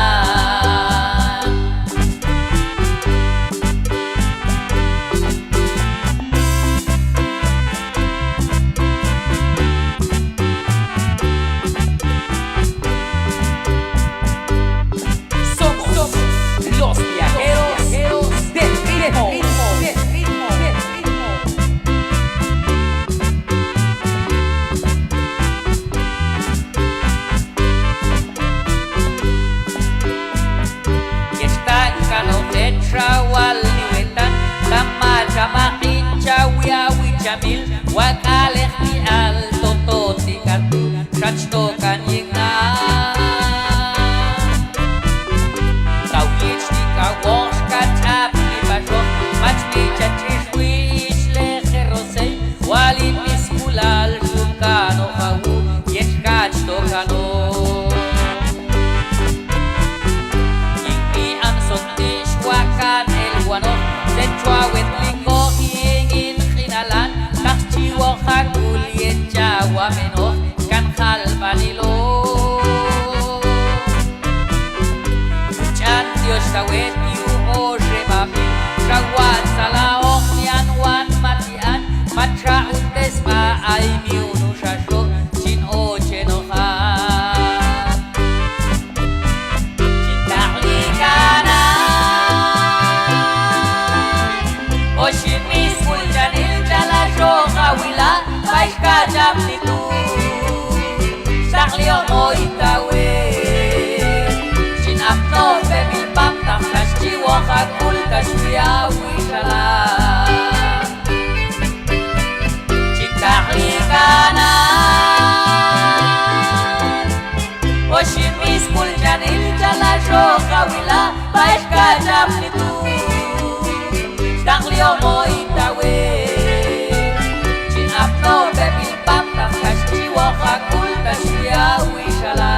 Los viajeros del ritmo. Y está en canotet shawal niwetan, tama chamakin chawiawi chamil, wakalech ni al tototi katu, shachto kanyigna. Wash kachap ni basho, mach mi chachish wish leche rosei, walin miskulal shukano hawu, yesh kach tokano. Yingmi amsotish wakan el guano, senchua wetlingo hingin khinalan, takchiwo hakul yecha wameno, kan halbanilo. Shawet yu oshe babi, shawat salaok nian wan matian, matra utes ma ay miunu shasho, chin oche no ha. Chin tahlikana, oshin miskul janil jala shoga wila, baishka jamnitu, shakli omo itawe. Apno bebil pam tam tashchi wakakul tashwiya wishala. Chitahlikana, oshin miskul janil jala shoka wila, baishka jamnitu, shtakli omo itawe. Chin apno bebil pam tam tashchi wakakul tashwiya wishala.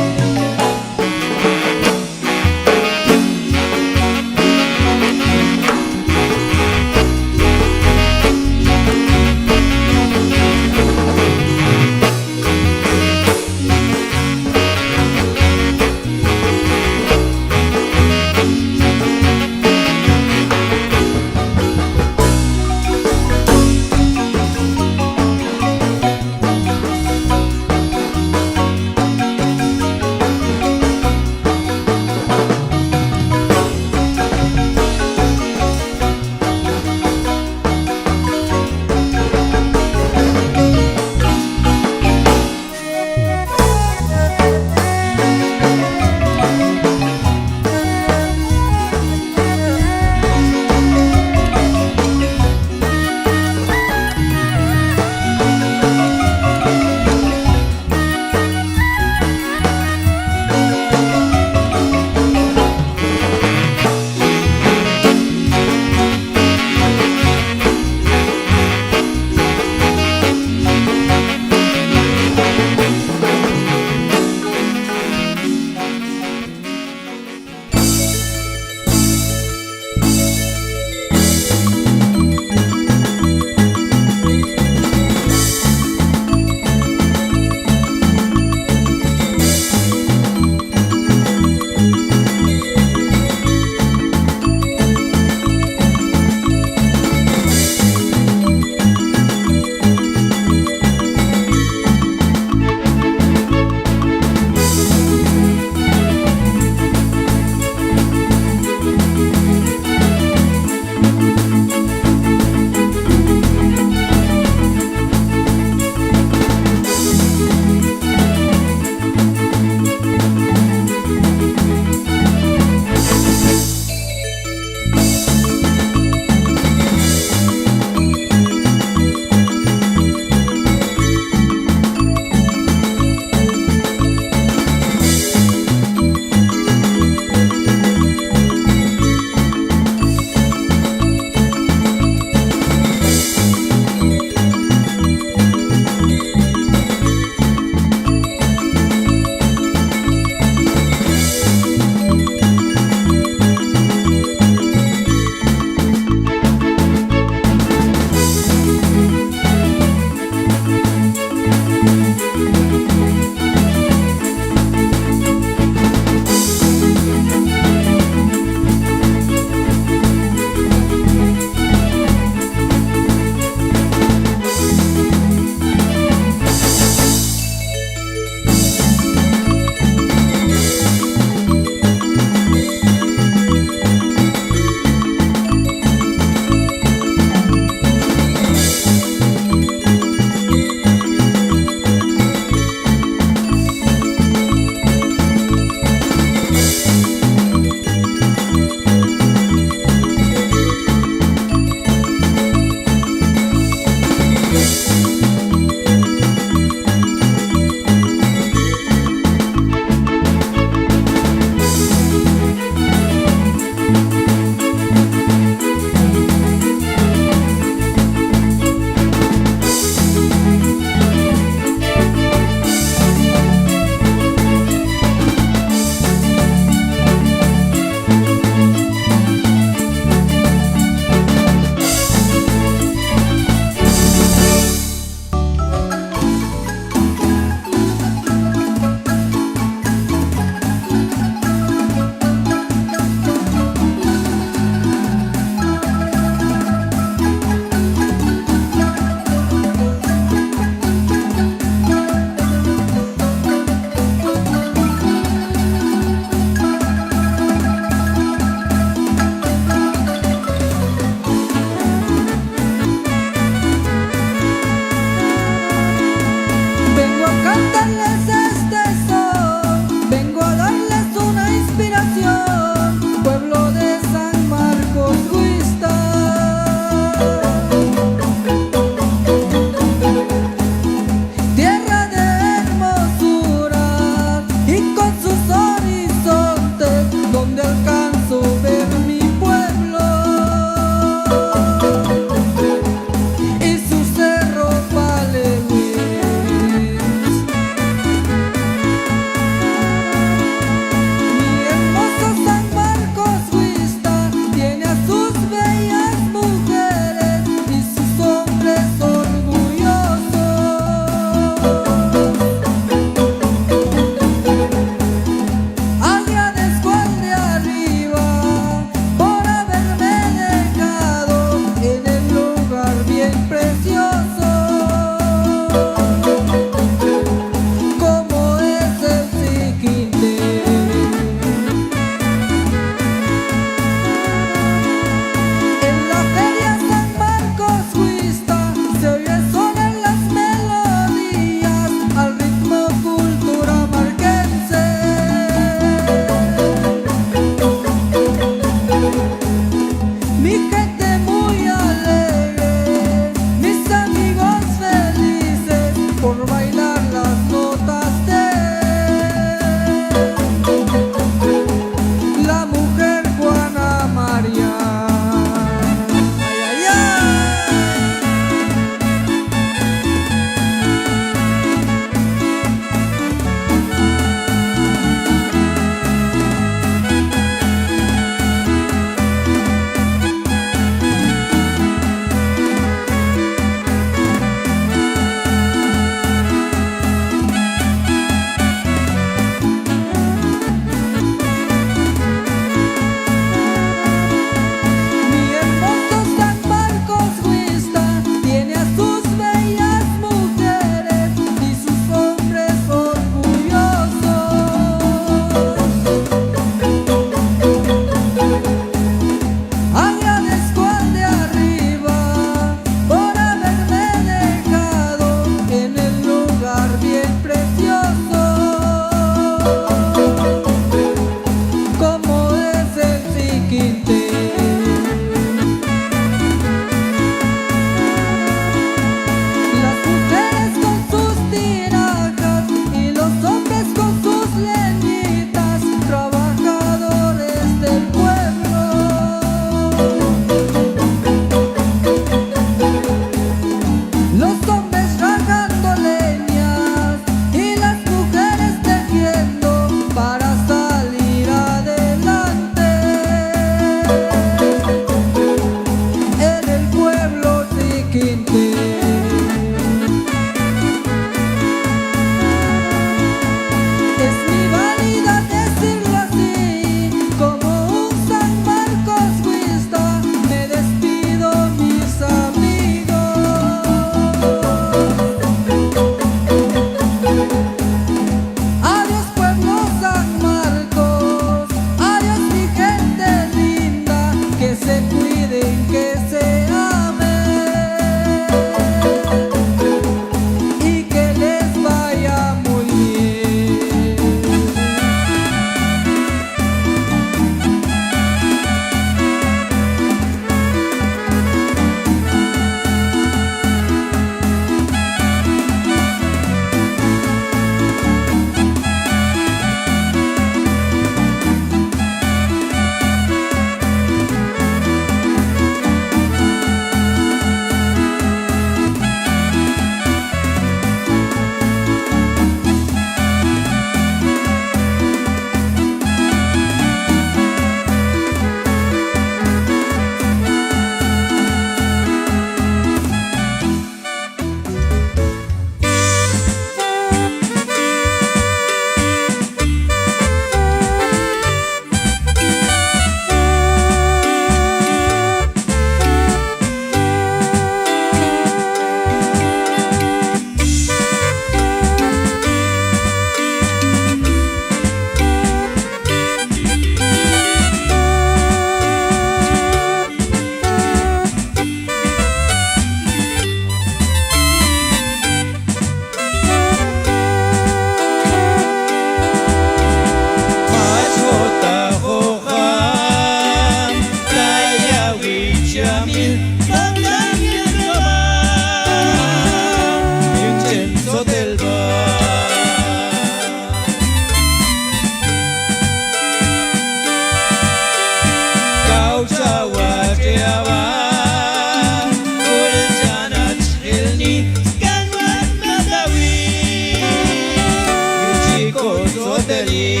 teli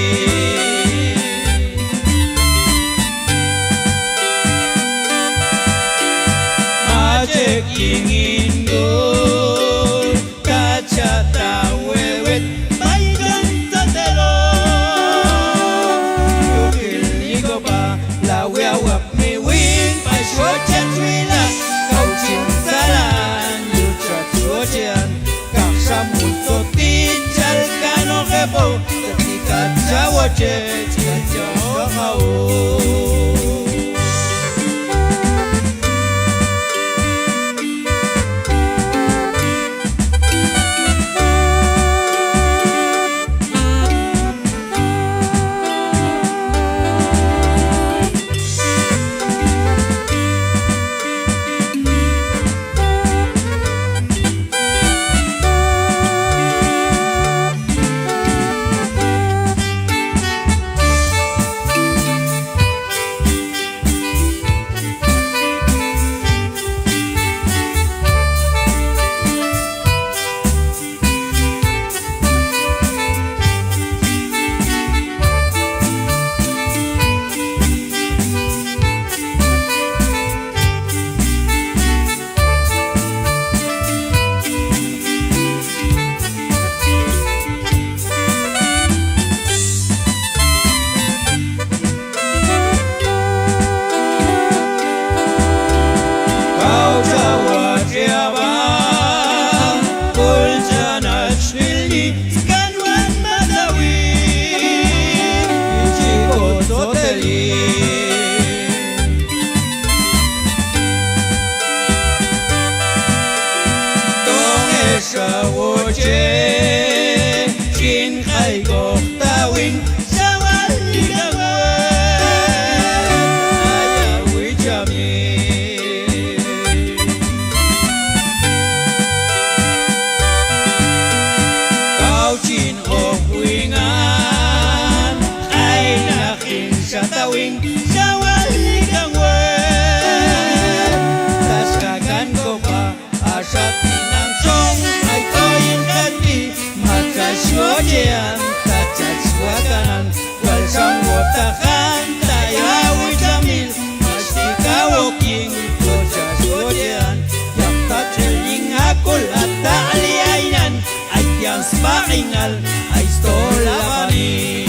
Majek ingin gol Kacata wewet Baikan tatelo Yukil ligo ba Lawi awap mi win Pasyochat wila Kau cintalan Yuchat suocian Kaksamun sotin Jalkan o kepo Ketika cawace Cianjau kau Spaingal ay stola bani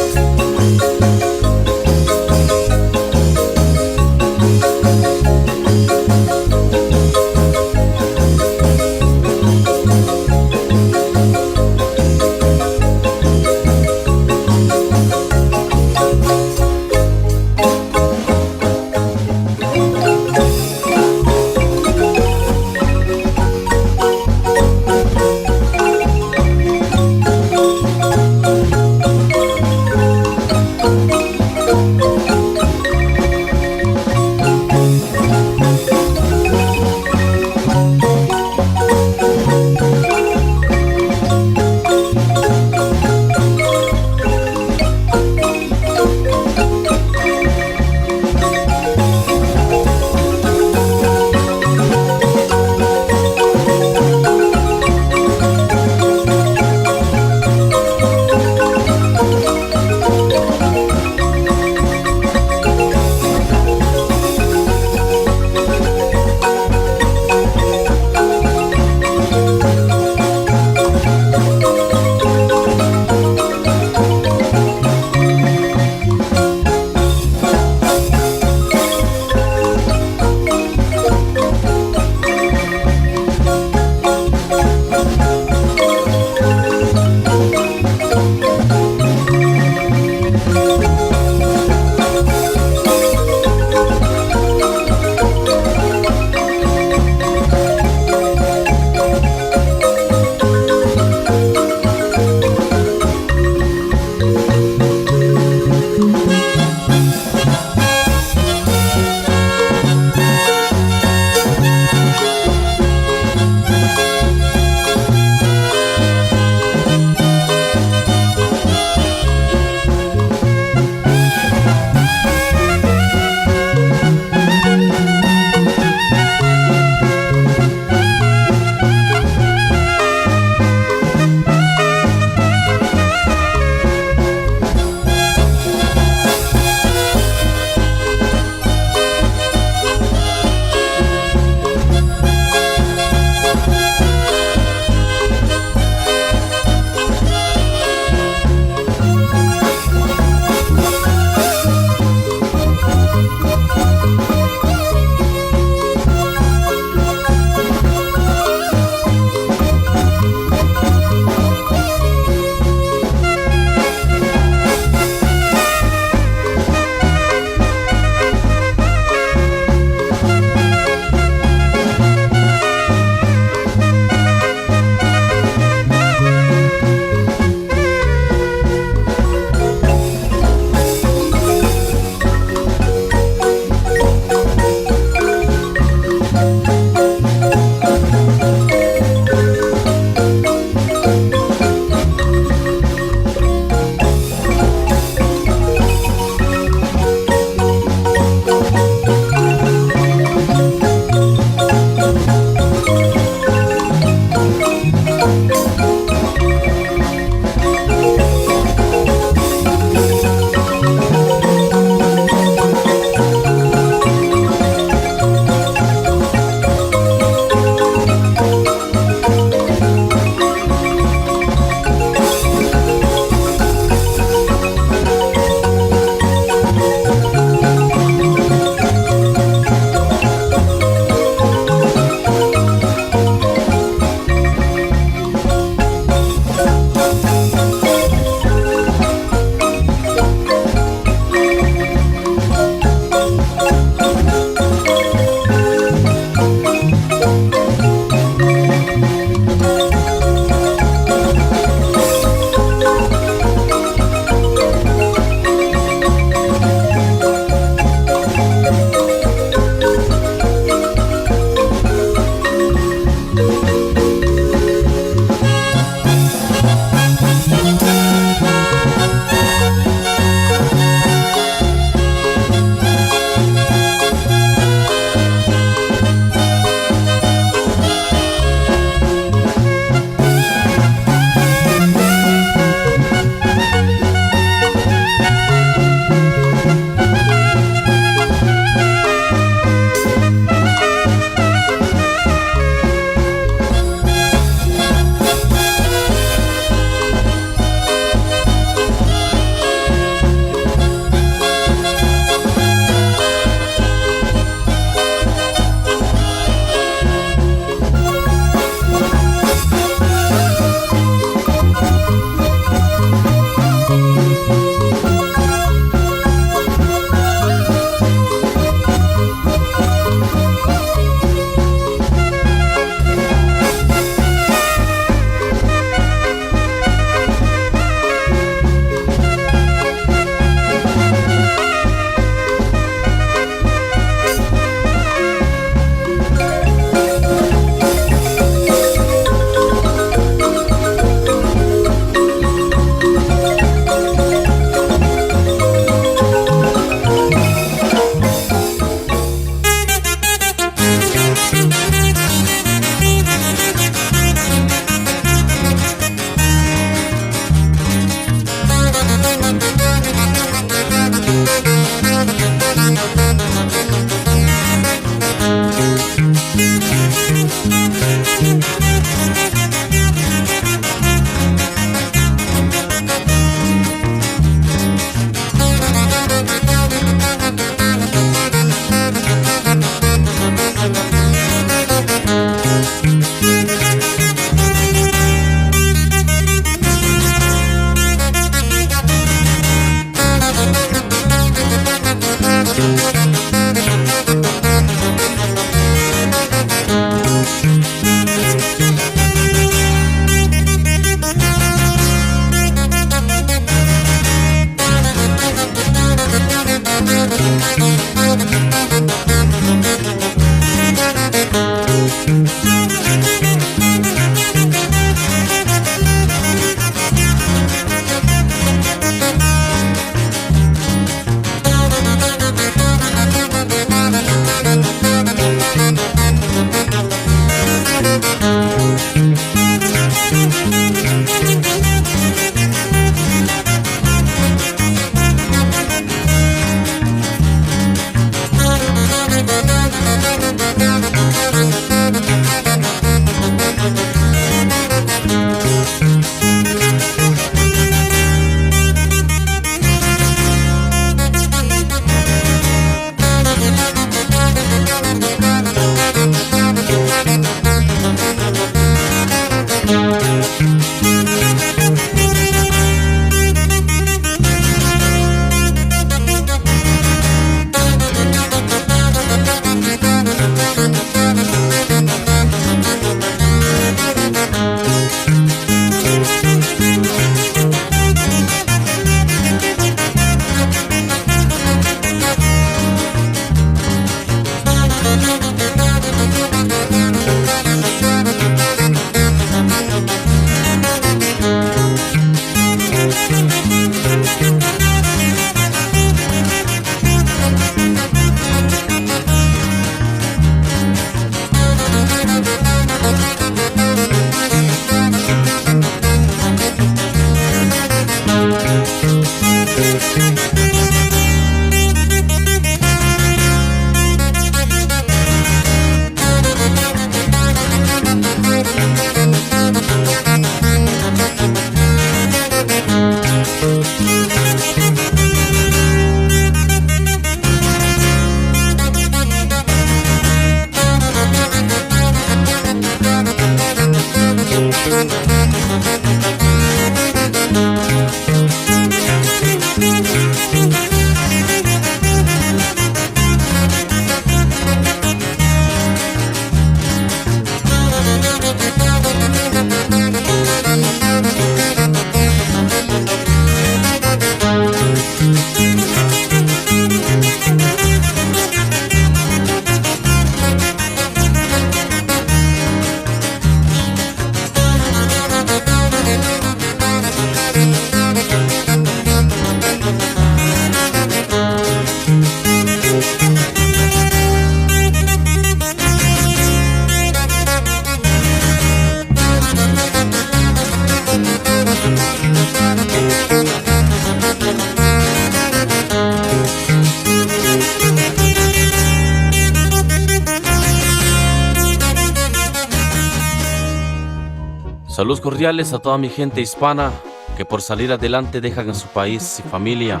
Saludos cordiales a toda mi gente hispana que por salir adelante dejan a su país y familia,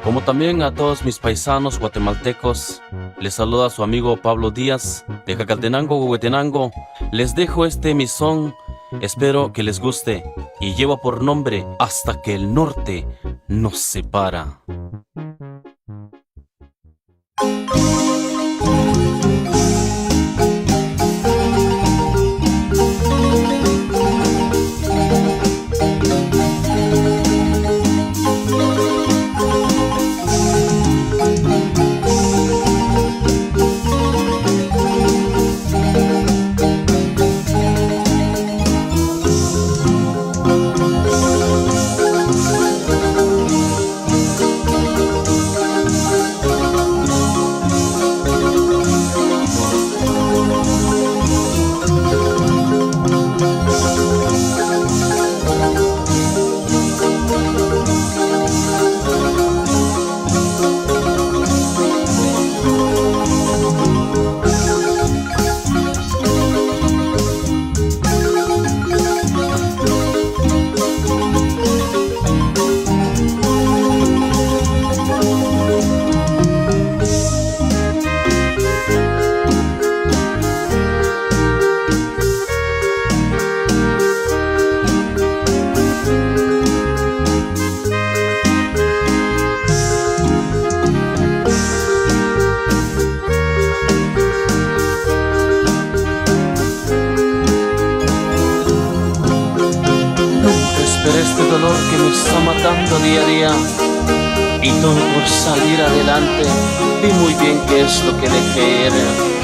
como también a todos mis paisanos guatemaltecos. Les saluda su amigo Pablo Díaz de Jacaltenango, Huehuetenango. Les dejo este mi son, espero que les guste y lleva por nombre Hasta que el norte nos separa. Este dolor que me está matando día a día y todo por salir adelante. Vi muy bien qué es lo que dejé ir.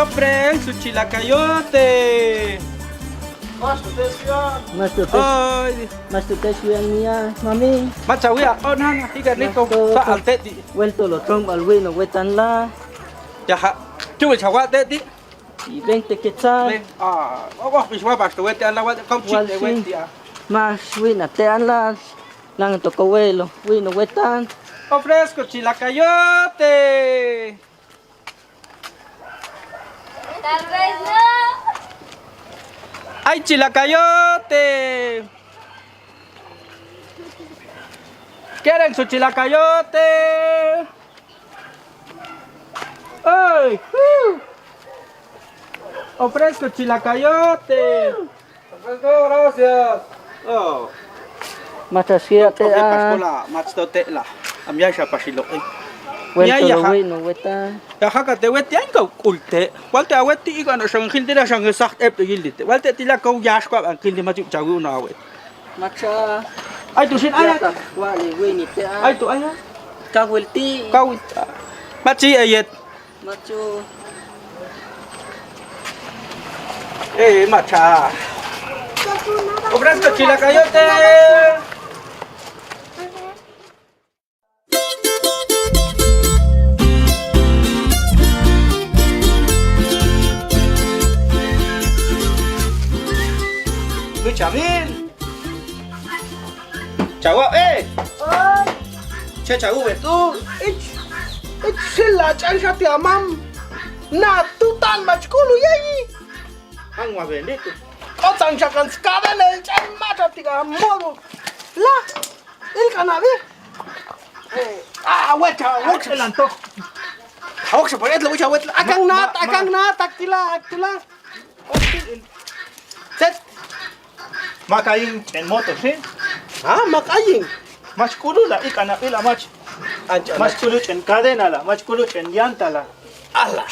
Ofren su chilacayote. Ay, Mas tu tes yang niya, mami. machawia, oh nana, higa niko, sa alteti. Vuelto lo trom al no wetan la. Ya ha, chui chawa teti. Y 20 quetzal. Oh, biswa basta wete ala wete kau chip de wete ya. Mas wina te an la. Lang to kawelo, no wetan. Ofrezco chilacayote. Tal vez no. ¡Ay, chilacayote! ¿Quieren su chilacayote? ¡Ay! Ofrezco chilacayote. Ofrezco, gracias. Oh. Matasia te Oke, an. paskola, matstote la. Amya siya pasilo. Vuelto Ya, lo ya. no wetan. Ya haka te wet yan ka ulte. Walte awet ti iko na sang hildira sang sagt ep de yildite. Walte ti la kau yash ko an kildi maju jawu na awet. Macha. Ay tu sin ay. Wali wini te an. Ay tu ay. Kawelti. Kau machi ayet. Macho. Macha. Ofrezco chilacayote. Chamil. Chào ê. Che chào về tu. Ich sila chan sa ti amam. Na tutan mach kulu yai. Ang wa về đi. O tan sa kan skada le chan mata ti ga modo. La. Il kanavi. Weta, wok El antojo. Hawak sa paret lo siya wet. Akang na taktila. Set. Makain en moto, ¿sí? Makaying. Mas kulo la ikana ila mach. Mas kulo en cadena la, mas kulo en llanta la. Ala.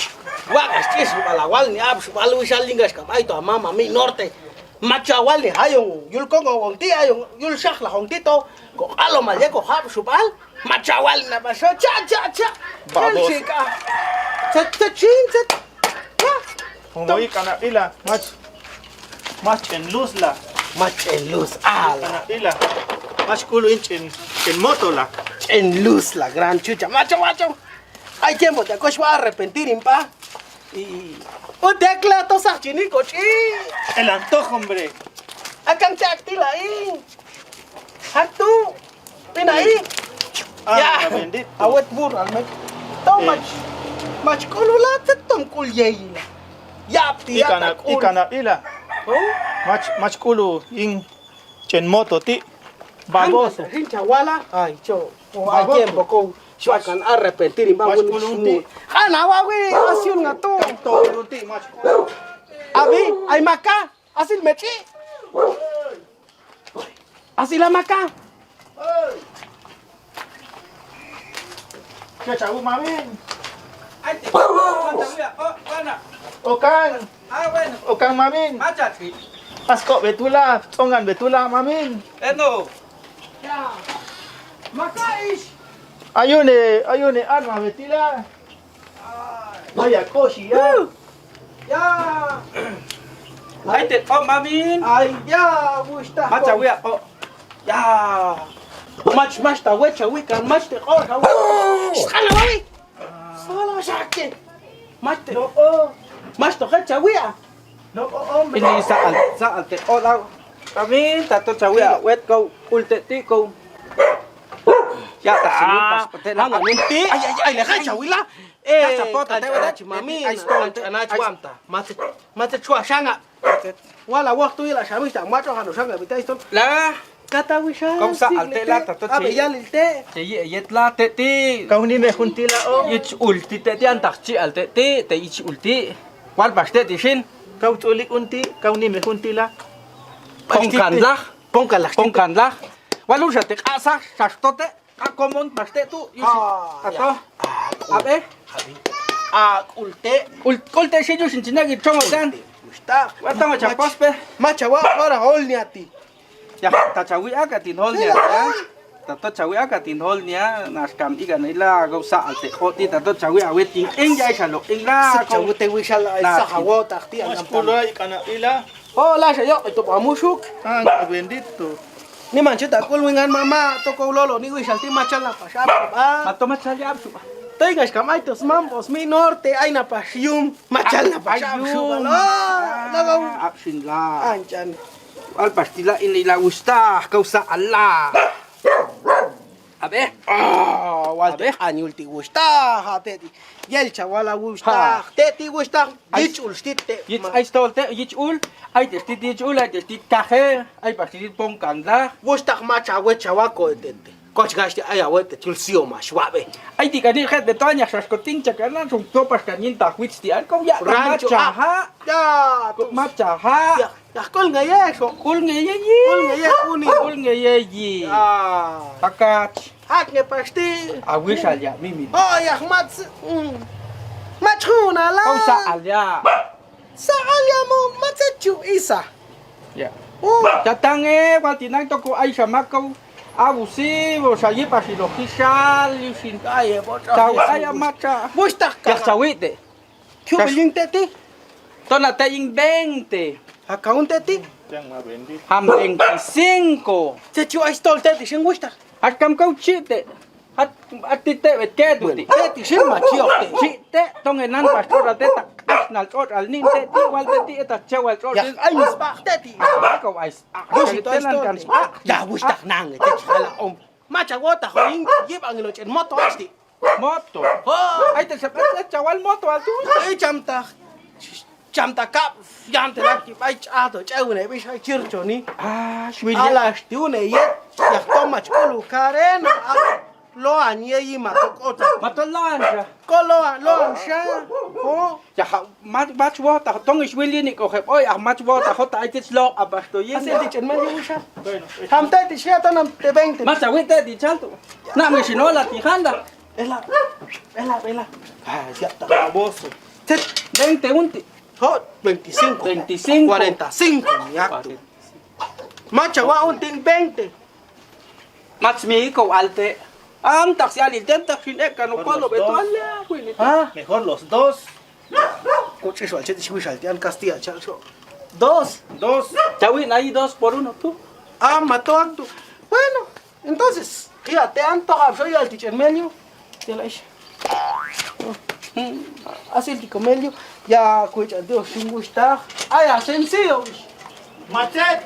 Wagas tis balawal ni abs balu shalingas kam ay to mama mi norte. Machawal ni hayong yul ko ngong ti ayong yul shak la hong tito ko alo malye ko hab subal machawal na baso cha. Vamos. Chika. Chin. Como ikana ila mach en luz la. Mach en luz. Ala. Ikana ila. Mas kulo en moto la. En luz la gran chucha. Macho. Hay tiempo te coche va a arrepentir impa. Y un tecla to sa chinico chi. El antojo, hombre. Akan tactila ahí. Hatu. Pina ahí. Ah, bendito. Awet bur almet. To mach kulula tetom kulyeila. Yapti Ikana ila. Mach kulo in chen moto ti. Baboso. Hincha wala. Ay, cho. Hay tiempo ko. Akan arrepentir impa. Mach kulunti. Hana wawi asyun nga to. Todo ti mach kulo. Abi, ay maka. Asil mechi. Asila maka. ¿Qué chavo mamin? Ay, te machawia. Oh, bueno. Okan. Bueno. Okan mamin. Macha ti. Pasko betula, tongan betula mamin. Eno. Ya. Maka ish. Ayune arma betila. Vaya koshi ya. Ya. Ay, te oh mamin. Ay, ya, gusta. Machawia. Oh. Ya. Mach ta wecha wikan mach te qor ha. Sala wawi. Sala shakke. Mach te. Mach to khacha wia. No, hombre. Ini saal te oh la. Mamin, tato chawia wet ko ulte ti ko. Ya ta sini pas pete la Ti. Ay, le khacha wila. Kasa poto te wala mami. Ay, ana chwamta. Mate chwa shanga. Wala waktu ila shamita macho hanu shanga bitaiston. La. Kata wisha. Kom sa alte la tato Abe chi. ya lilte. Che yet la te ti. Kau ni me juntila o. Ich ulti te ti antak chi alte ti te ich ulti. Wal baste ti shin. Kau tulik unti, kau ni me juntila. Pongkan lah. Pongkan lah. Walu sa te asa sa stote. Akomon baste tu. Ato. Abe. Ulte. Ulte shi ju shin chinagi chongo dan. Está. Wata ma chapos pe. Macha wa ahora hol ni ati. Ya ta chawi aga tin hol ni ya. tato chawi akatin hol nia naskam ikan ila go sa alte oti tato chawi aweting enjay chalo ingla Sa chawu te wishal sa hawo takti Mas ang kulo ikana ila. Oh, la yo ito pa musuk. Ah, bendito. Ni manche ta kulwingan mama to ko lolo ni wishal ti machal na pa siya pa. matoma chali absuba Tengas kamaitos mambos mi norte ay na pa siyum machal na pa siya. ayun Nagaw. absin la Anchan. al pastila inila gusta causa Allah abe Walde anyul ti gusta hateti. Yel chawala gusta. Teti gusta. Dich ulstite. jetzt ay stolte jetzt ul ay testit jetzt ul ay testit kahe ay pastit pong kanda Gusta macha we chawako tete. Coach gasti ay awete tulsio ma shwabe. ay di kani het de tonya shaskotin chakana sum topas kanin ta wits di an ko ya Rancho ha Ya. macha ha Ya kol ngaye so. ul ngeye yi Kol ngaye uni. ul ngeye yi Ah. takat Hak ne pasti. awish alya mimi Oh ya mats. Machuna la. causa alya Sa alya mo matsechu isa. ya Oh. Tatange, watinang toko ay shamakau, abusivo, sayi pasilokisal, yusin, Ay bo. taw ay amacha. Gusta Ya ka. sawite, Kubiling teti. tona taying 20, Akaun teti. Yang ma bendito. ham 25, Sechu ay stol teti sing gusta. at kam kau chite, at tite vet keduti. Teti sing machio te. Chite, tongenan pastor ateta, asnal tot al nin teti, wal teti eta chewal tot. Ya ay misbah teti. Kau ay, Gusto ay stol kan teti. Ya gusta nang teti hala om. Macha wota hoing yib ang ilochen moto asti. moto. Oh. Ay te sepet chawal moto al tu. Ay chamta kap yante laki ay chato chawne bi shay chircho ni. Ah, shwilya. Alas tiune yet ya toma chulu karena lo anye yi matokota. Matolan siya. Kolo lo sha. Oh. Ya ha mat water tong is willi ni ko hep oy ah mat water hot ay tis lo abasto yin. Ase di chen ma yi sha. Ham teti siya tanam te 20. Mas awite di chanto. Na me sinola ti handa. Ela. Ah, siya ta boso. Tet 20 unti. Hot 25. 25. 45 yakto. Macha wa unting 20. Mats mi ko alte. Am taksi ali ten taksi ne kanu kolo betualla. Ah, Mejor los dos. coche so alche si saltean Castilla chalso. Dos. Chawi na 2 por 1 tú. Ah, mató a tu. Bueno, entonces, fíjate, antoja soy al teacher medio. Te la hice. Así el tico medio. Ya, cuicha, Dios, sin gustar. Ay, sencillo. Machet.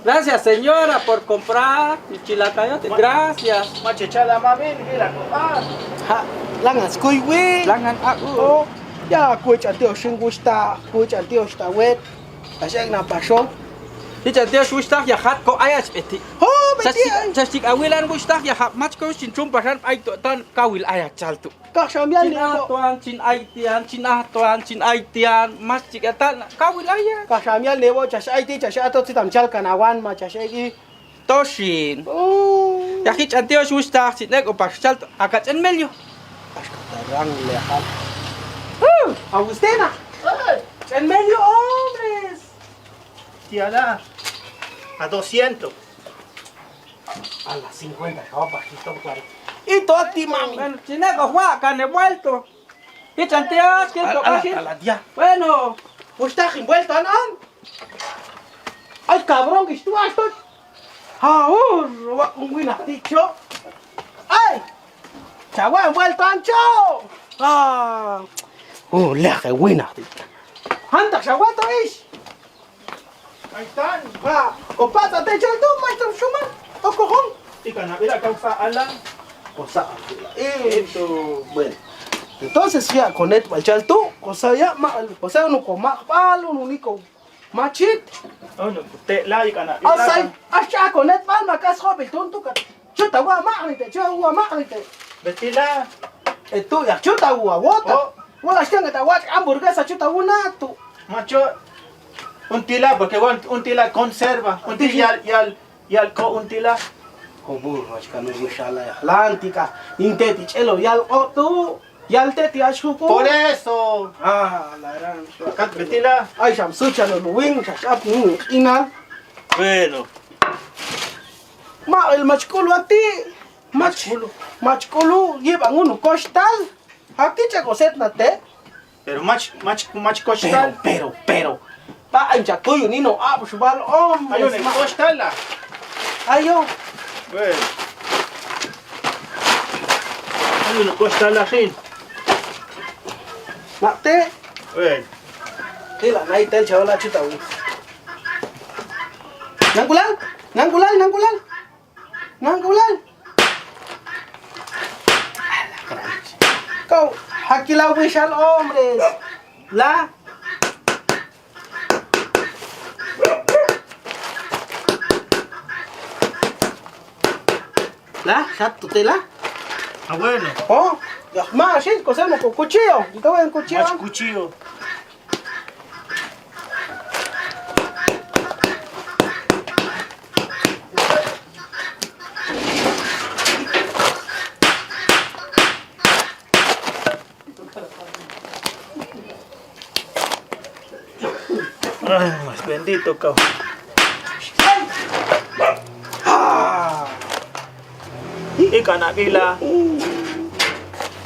Gracias señora por comprar mi chilacayote. Gracias. Machetchala mami, mira. Ah. Ha, langas kuiwi. Langan aku. Oh, ya, cuicha, Dios, sin gustar. Cuicha, Dios, está wet. Así na pasó. Dice Dios gustach ya hat ko ayas eti. Oh, betia. Sastik awilan gustach ya hat mach ko sin chum pasan ay to tan kawil ayat saltu. Kasamyan Chin niya. atuan, chin aitian, chin atuan, chin aitian, mas chikatan kawil ayat. Kasamyan niya, chasya IT, chasya ato, sitam chal kanawan, chasya IT. Toshin. Oh. Ya hich an Dios gustach sin ego pas saltu akat en melio. Tarang lehal. Agustina. En medio, hombres. Tiala. A 200. A las 50, papacito, 40. Y todo a ti, mami. Bueno, sin ego huacan he vuelto. Hich an Dios que to casi. A la tía. Bueno, Pues está envuelto, ¿no? Ay, cabrón, que tú has todo. Ahora, un guinaticho. ¡Ay! ¡Chagua envuelto, ancho! ¡Ah! Leje, guinaticho. ¡Anda, chaguato, ish! Ahí están. ¡Ah! ¡O pásate, chalto, maestro Schumann! ¡O cojón! Ikana ila causa ala. Cosa, esto, bueno. Entonces ya con esto al chalto, cosa ya, cosa uno con más palo, uno único machit. Oh no, te la ikana. Asay, asya con esto mal macas joven tonto ka. Chuta gua magnite, Betila. Esto ya chuta gua wota. Wala siya nga tawag hamburguesa chuta una tu. Macho. Un tila, porque un tila conserva. Un tila y al co un tila. Kobur, wachka no wishala ya. Lantika, inteti chelo yal otu. Yal teti ashuko. Por eso. Ah, la gran. Kat betila. Ay, sham sucha no wing, shashap ni ina. Bueno. Ma, el machcolo a ti. Machcolo llevan uno costal. Aquí chaco set nate. Pero mach costal. Pero. Pa en chacoyo ni no pues val hombre. Hay una costal la. Ayo. Bueno. Hay una costal la sin. Mate. Bueno. Tila nai tel chavala chuta ui. Nangulal. Kau hakilau wisal hombres. La. La, satu tela. Ah, bueno. Oh, ya más, sí, cosemos con cuchillo. Yo te voy en cuchillo. Mach cuchillo. Ay, más bendito, cabrón. Y canabila.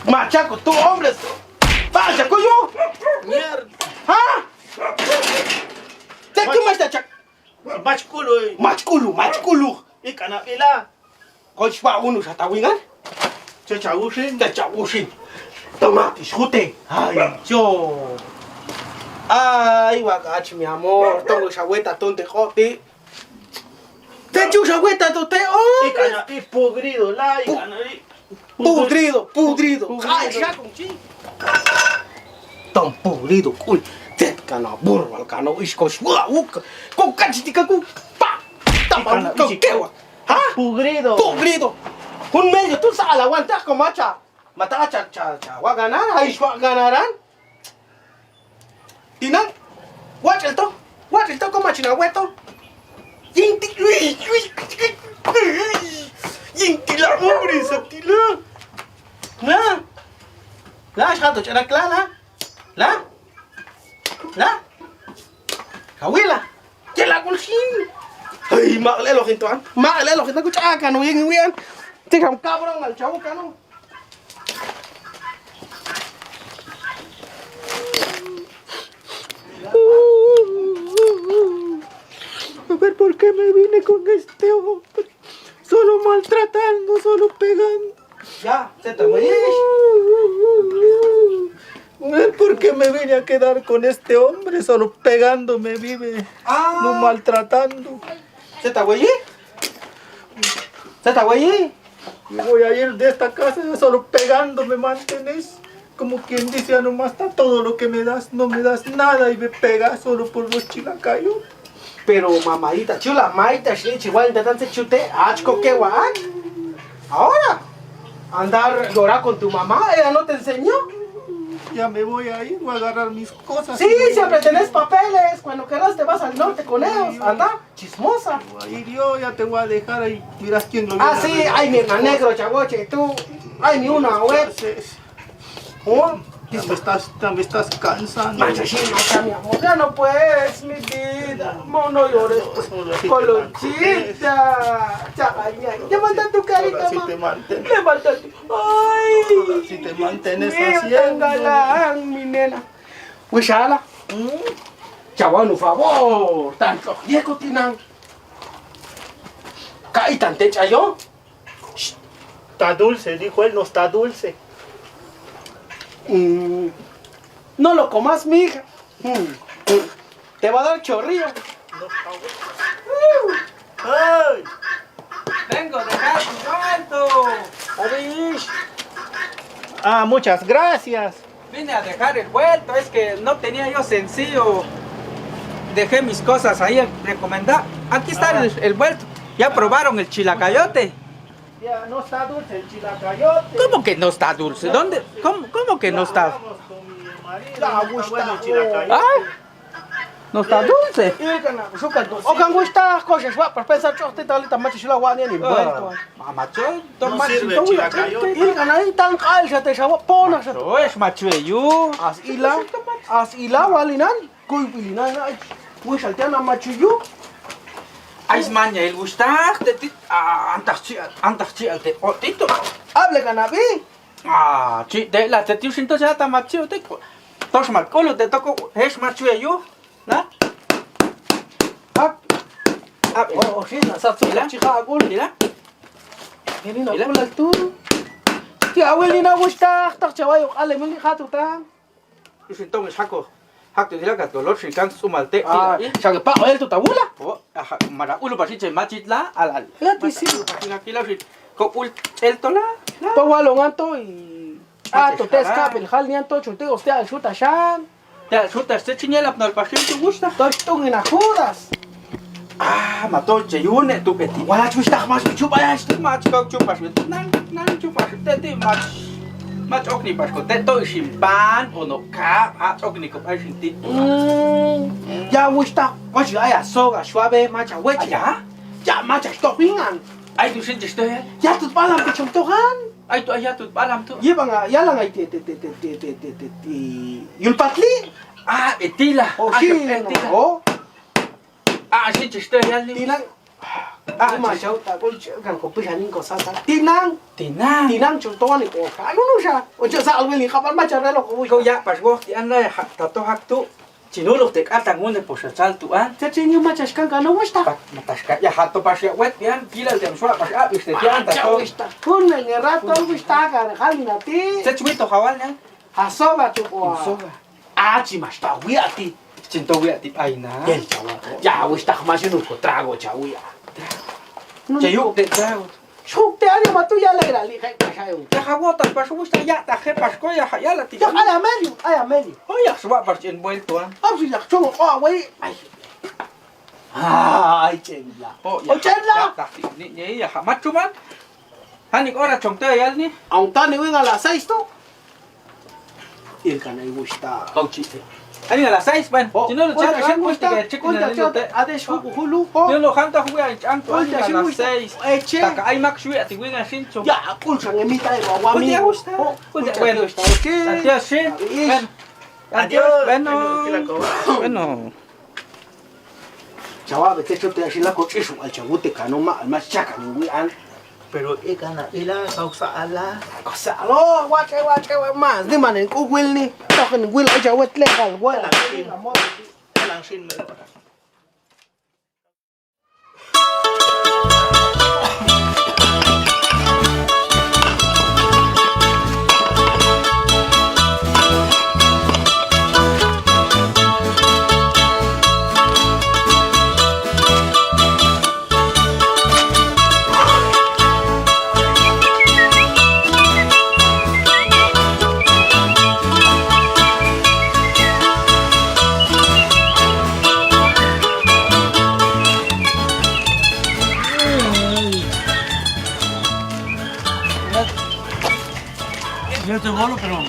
Machaco, tú, hombres. Vaya, coño. Mierda. ¿Ah? ¿Te qué más te chac? Machculu. Y canabila. Coach va uno, ya está wingan. Chachagushin. Te chagusin. Toma, discute. Ay, yo. Ay, guagachi, mi amor. Tengo esa hueta, tonte, jote. Te echo esa hueta, tonte. Y canabila podrido, la. Y canabila. Pudrido. Ay, ya con chi. Tan pudrido, cool. Te cana burro, al cano, iscos, uka. Con cachitica, con pa. Tama, con quewa. ¿Ah? Pudrido. Un medio, tú sabes, aguantas con macha. Mata cha, va a ganar, ahí va a ganarán. Tinan, watch el to con machina hueto. Yinti la hombre, satila. La, shato, chara clara. La. Kawila, ya la gulsin. Ay, maglelo hintuan. Kucha ka no yin. Tingam cabrón al chavo cano. A ver por qué me vine con este hombre. Solo maltratando, solo pegando. Ya, se te mueres. A ver por qué me vine a quedar con este hombre. Solo pegando me vive. No maltratando. ¿Se te güey? Me voy a ir de esta casa solo pegando me mantienes. Como quien dice, ya nomás está todo lo que me das, no me das nada y me pegas solo por los chilacayos. Pero mamadita chula, maita, chihuahua, de tanto chute, achco que guac. Ahora, andar llorar con tu mamá, ella no te enseñó. Ya me voy a ir, voy a agarrar mis cosas. Sí, siempre tenés papeles. Cuando quieras te vas al norte con ellos. Anda, chismosa. Voy a ir yo, ya te voy a dejar ahí. Miras quién lo Ah, sí, ay, mi hermano negro, chavoche, tú. Ay, ni una, güey. ¿Oh? Ya me estás cansando. Machachina, mi amor. Ya no puedes, mi vida. No llores. Colochita. Chavaña. Levanta tu carita, Si te mantienes. Levanta tu. Ay. Si te mantienes Mira, tan haciendo. galán, mi nena. Wishala. Chaval, un favor. Tanto. Diego Tinan. ¿Caí tan techa yo? Está dulce, dijo él, no está dulce. No lo comas, mija. Te va a dar chorrillo. ¡Ay! Vengo de dejar tu vuelto. Ah, muchas gracias. Vine a dejar el vuelto, es que no tenía yo sencillo. Dejé mis cosas ahí recomendar. Aquí está el vuelto. ¿Ya probaron el chilacayote? Ya no está dulce el chilacayote. ¿Cómo que no está dulce? ¿Dónde? ¿Cómo que no está? ¿Ah? ¿No está dulce? O can gusta cosas, va, para pensar que usted ahorita macho si la guardia ni vuelto. Macho, No sirve el chilacayote. Y can ahí tan calza te chavo, ponas. macho, es machueyu. As ila walinan, kuy pilinan ay. Wi salteana machuyu. Ay, maña, el gustar de ti. Antas chi al te. Oh, tito. Hable Ganaví. Chi, de la te tío siento ya está macho te. Tos mal, colo te toco, es macho yo. ¿Na? Oh, sí, la satsu chica agul. Mira. Viene la agul al tú. Tío, abuelina gusta, tak chawayo, ale mili hatu tan. Yo siento que saco. Hakto dila ka dolor si kan sumalte. Sabe pa el tu tabula. Oh, mara ulo pasiche machitla al. Ya te sí. Aquí la ko ul el tola. Pa walong anto y to te escape el hal ni anto chute hostia al chuta shan. Ya, suta este chiñela no el paciente gusta. Tung en ajudas. Mató cheyune tu peti. Wala chusta más chupa ya esto. Mach kau chupas nan chupas te mach okni pas ko te to simpan ono ka okni ko pas ti. Ya gusta. Más ya soga suave macha wecha. Ya macha stopingan. Ay tu sientes esto ya. Ya tu palam pechom tohan. Ay tu ayat tu palam tu. Llevan ya lang ay yul patli. Etila. Etila. Oh. Sientes esto ya. Tinang. Macha ta kol kan ko pihanin ko sa Tinang chuntoan ni ko. Ano no siya? O sa alwili kapal macha relo ko. Ko ya pas go ti anda tato haktu. Chinulo te kata ngunde po sa saltu Te chenyo macha skan ka no gusta. Mataska ya hato pas ya wet yan kila de suara pas este ti anda to. Kun ne rato gusta ka halina ti. Se chwito hawal ya. Asoga tu ko. Chi masta wiati. Chinto wiati ay na. El chawa. Ya gusta más no ko trago chawia. Chayuk de trago. Shuk te ari matu ya le grali kai pasayo. Ya hawota pas gusta ya ta je pas ko ya la ti. Ya ay medio. Oya suwa pas envuelto ah. Si la chongo wey. Ay chenla. Chenla. Ni ya machuman. Hani ora chongte ya ni. Aunque venga a las 6 to. El canal gusta. Chiste. Hani a las 6 bueno. Si no lo checas, ya gusta que chequen el lote. Ades hulu. Yo lo janta juega en chanto a las 6. Eche. Taka ay mak shuya ti winga sincho. Ya, pulsan en mitad de guami. Te gusta. Bueno, adiós, sí. Adiós. Bueno. Chaval, vete chote así la coche su al chabute canoma al más chaca ni wian. Pero gana ila sausa ala. Cosa lo, guache más. De manen ku wil ni. Token wil ay chawet legal wala. Lang sin me. Yo estoy bolo, pero...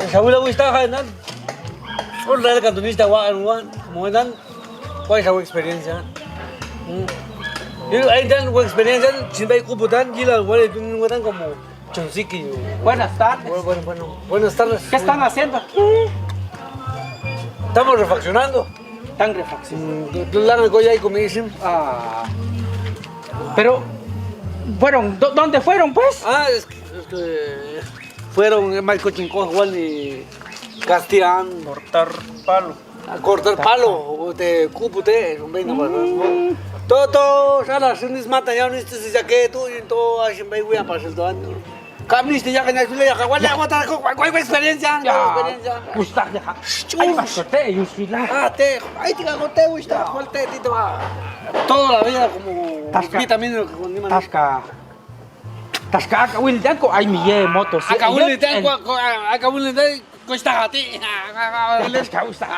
El abuelo gusta, ¿no? Por la cantonista, como dan, ¿cuál es la experiencia? Ahí dan buena experiencia, sin ver cupo tan, y la abuela tiene tan como chonsiqui. Buenas tardes. Buenas tardes. ¿Qué están haciendo aquí? Estamos refaccionando. Están refaccionando. Claro, que ya como dicen. Pero, fueron, ¿dónde fueron pues? Es que fueron Marco Chinco, Juan y Castián. Cortar palo. A cortar palo, de cupute, todo, ahora se nos mata ya, no es ya que tú y todo, así me voy a pasar todo año. Camiste ya que no es ya que ¿cuál experiencia? Gusta de ay, pasate, y usila. Te, ahí te hago te gusta, ¿cuál te tito va? Toda la vida como vitamina con nima. Tasca, Will Danko, ay mi motos. Acabó el de cuesta a ti.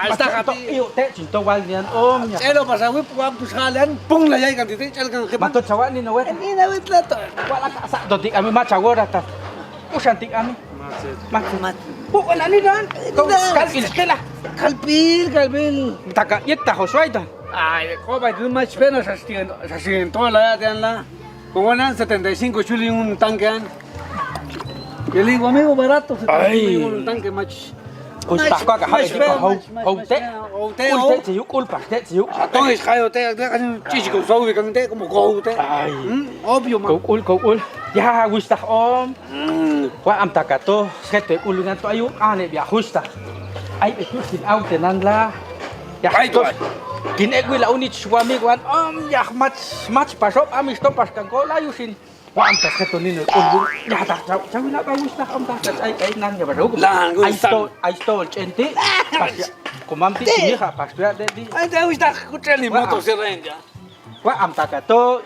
Está gati. Yo te chinto Waldian, oh, mira. Elo pasa, güey, pues jalan, pum la ya cantidad, chalgan que mato chaval ni no ves. Ni no ves la to. Wala casa, dotik ami macha agora ta. Usantik ami. Mat. Wala ni dan. Kalpil kela. Kalpil. Taka yekta hoswaita. Ay, coba, tú más pena se en toda la edad la. Como eran 75 chulis un tanque. Yo le digo, amigo, barato, 75 un tanque, macho. Usta ko ka habi ko hong te. Te Ulte chiyuk ulpa te chiyuk. Entonces, cayo, te chico, soy con te como go te. Obvio, man. Kau ul. Ya usta om. Wa am takato skete ulungan to ayu ane bia usta. Ai betul sin au tenan la. Ya Ay, kin egwi la unit suami wan ya mach pasop amis to pas kan ko la yusin. Wa am takato ni ul. Ya tak chau la ba usta am tak ai nan ya baru. Ai sto chenti. Kumamti sini ha pas dia di. Ay, te gusta escuchar ni moto se renja. Wa am takato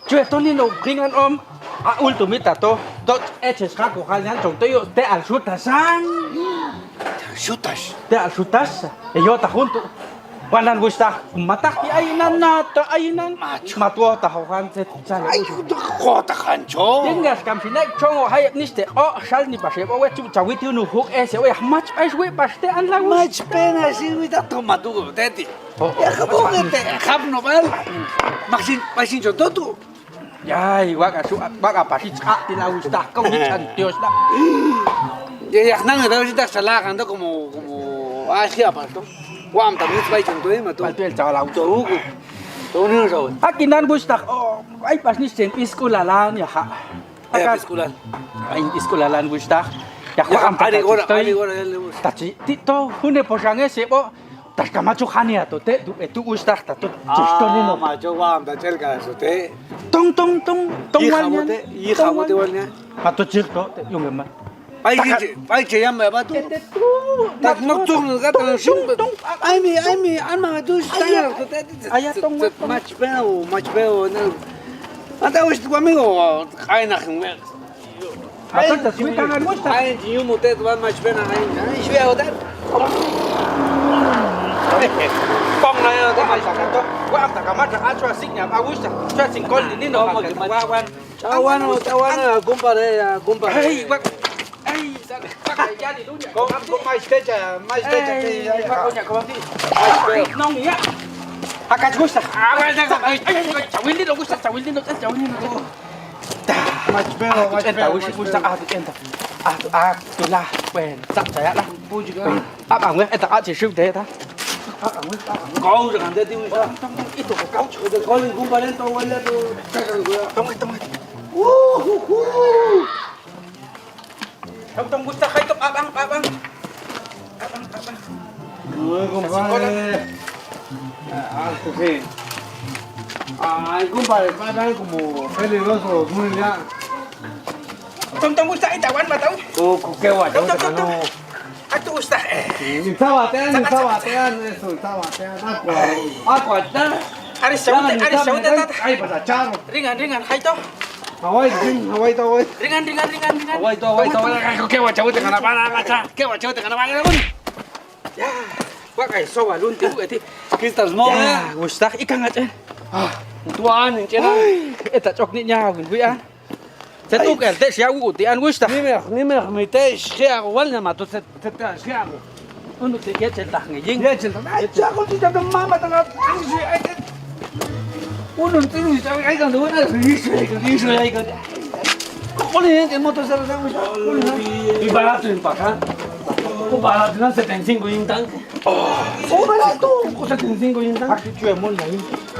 Cue to ni no bringan om a ultimita to dot eches ka ko halyan chong toyo te al sutasan Chutas. te al sutas e yo ta junto wanan gusta matak ti ainan na ta ainan matuo ta hohan te chan Ay, jota cancho. Tingas kam sinek chongo hay niste o sal ni pashe o we chu chawi ti nu huk ese we mach ai we paste an la Mach pena si guita toma tu teti. Ya como que te hab no val. Maxin chototu. Yai waka pasi cha ti la gusta ko ni chan dios la Ya nang da ahorita salagan como Asia pasto. Guam también vai chonto ma tu. paltu el chaval Tu. Tu ni no sabes. Akinan gusta o ay pas ni sen iskulalan ya ha Ya pisculan. ay iskulalan gusta ya Ya am ari gora tachi le gusta. tachi ti to hune posange sebo tas kamachu khania to te tu gusta ta to chisto ni no Macho guam da cerca eso te. tong Hija mote walnya. pa to chisto yung ma Ay che llama ba tu. Tak nocturno gata no shum. Ai mi alma tu está tu te. Aya tong Mach peo no. Anda hoje tu amigo ai na khmer. Ato ta sui tangan gusta Ai you mote tu mach pena ai. Ai shwe hotel. Pong na yo ta mai sa to wa ta kamacha a chua signa a gusta chua sin kol ni no ma Tawana compare ay wa ay sa ya ni dunya Con mais techa que nong ya acá gusta ay chawin ni no gusta chawin ni no mach peo gusta tu la quen sắp saya lah bang we ta chỉ siêu thế ta Câu rồi để tiêu sao? itu kau Để coi mình cũng lên tôi lên tôi chắc là tôi. Tong gusta kay to abang Muy compadre. Alto sí. Ay, compadre, para como peligroso, muy ya. tong gusta itawan ba tao Qué guay, no. Atu gusta Está bateando, eso, está bateando. Agua, ari saute ta Ay, pasa charro. ringan hay to Hawaii, to. ringan Hawaii, to. Qué guay, chavute, canapana, qué guay, chavute, canapana. ya wa kay so wa lun tiu eti Kristas mo. ya gusta ikan at Tuan, chena. eta chok ni nya gun wi an se tu kel te sia u ti an gusta Ni me te shea walna ma to se te shea. unu te ke tel ta ngi jing Ya chel. Ay, chaco, si te mama tanga. Uno tiene que saber que cuando una dice ahí que Pone en moto se lo damos. Y barato en paja. Un barato no 75 en tanque. Oh, barato, 75 en tanque. Aki chue mon lai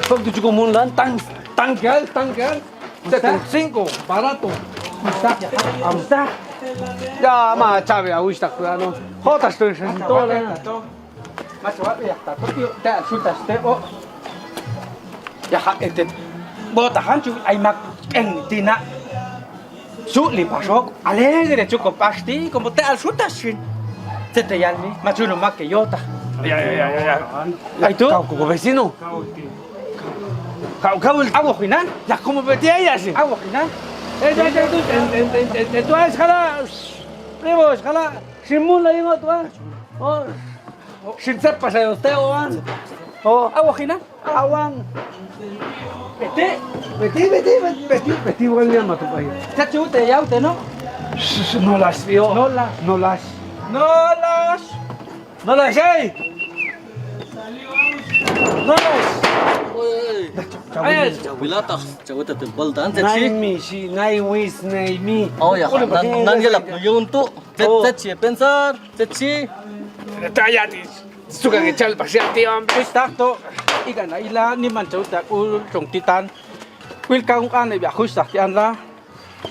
Porque tu chico mon lan tanque 75 barato. gusta ya gusta Ya ma chave a gusta cuidado. Jotas estoy en todo. Macho wa ya ta to ta suta ste o ya ha ete bota hanchu ai mak en tina su li pasok alegre chuko pasti como te al suta sin te te yalmi macho no mak que yota Ya. ai tu Como vecino. agua jinan Ya como metí ahí así. agua jinan Tú eres jala, primos, jala, sin mula y no tú sin cepas de usted o agua jinan awan. Vete, buen día, tu país. te chute ya usted no No las vio. no las No las. ¡Ey! ¡No las! Ay, Pilata, cawita timbal dan Nai mi, si, nai wis, nai mi. Oh ya, nan gelap no yun to. Techi, pensar, techi. Tallati. Suka que echar el parcial, tío. Pues tanto, y gana y la ni manchó ta ul trong titan. Will ka ung an ya khus tak an la.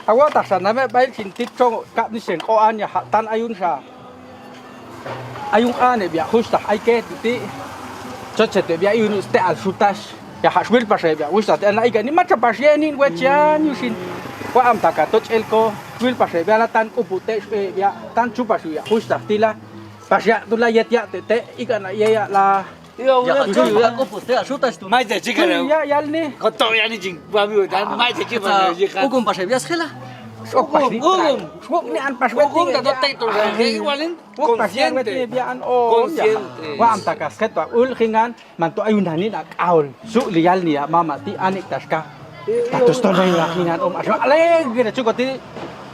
Awa tak sana me bai sin tit trong ka ni sen ko an ya tan ayun sa. Ayung an ya khus tak ai ke ti. Choche te ya yun ste al sutas. Ya haswil pasai ya khus tak an ai ga ni macha pasien ni wechian yusin. Wa am ta ka toch el ko wil pasai ya la tan upute ya tan chupa ya khus tak tila. Pasya tu la yet ya te ikan ya la. Ya ko puste a sutas tu. Mai te chica. Ya ni. Koto ya ni jing. Babi dan mai te chica. Hukum pasai bias khela. Wok ni an pas Hukum ta te to igualin. Consciente. Consciente. Wa am takas ket wa ul khingan man to ayun hanin ak aul. Su lial ni mama ti anik taska. Tatus to nai la khingan asma alegre chukoti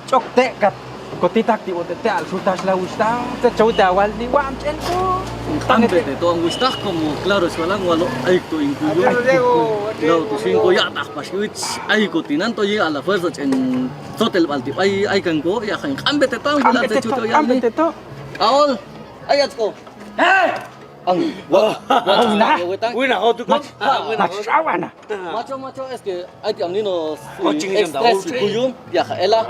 chokte kat kotitak ti ote al sutas la gusta te chauta wal di wa am chen ko. Tambe te to ang gusta como claro es walang walo ay to incluyo. No to cinco ya tak pas wich ay ko tinanto llega a la fuerza en hotel balti ay kan ko ya kan ambe te to ang wala te chuto ya ni. Aol ayat ko. Ang Wina ho tu ko. Machawana. Macho es que ay ti amnino estrés kuyum ya ela.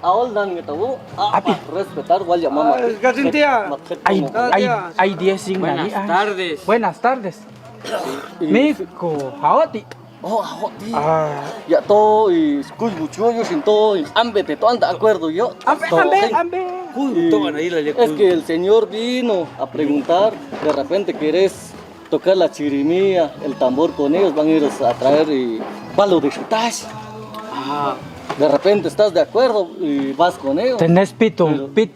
Aol dan ngetawu apa respetar wal ya mama. Gatintia. Ay 10 sing nani. Buenas tardes. Buenas tardes. Miko, hawati. Oh, hawati. Ya to y kuy bucho yo sinto ambe te to anda acuerdo yo. Ambe. Es que el señor vino a preguntar, de repente querés tocar la chirimía, el tambor con ellos, van a ir a traer palo de chutas. De repente estás de acuerdo y vas con ellos. Tenés pito,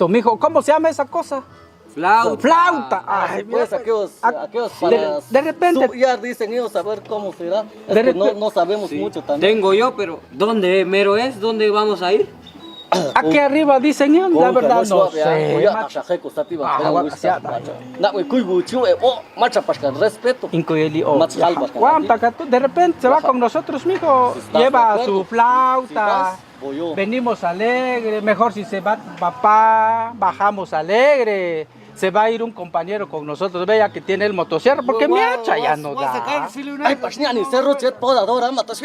mijo, ¿cómo se llama esa cosa? Flauta. Ay, pues aquellos para de repente ya dicen ellos a ver cómo será. Es que no sabemos mucho también. Tengo yo, pero ¿dónde mero es? ¿Dónde vamos a ir? Aquí arriba dicen ellos, la verdad no sé. Respeto. De repente se va con nosotros, mijo. Lleva su flauta. Venimos alegre. Mejor si se va papá, bajamos alegre. Se va a ir un compañero con nosotros, vea que tiene el motosierra, porque mi hacha ya no da. Ay, pasñani, cerro chet podadora, matas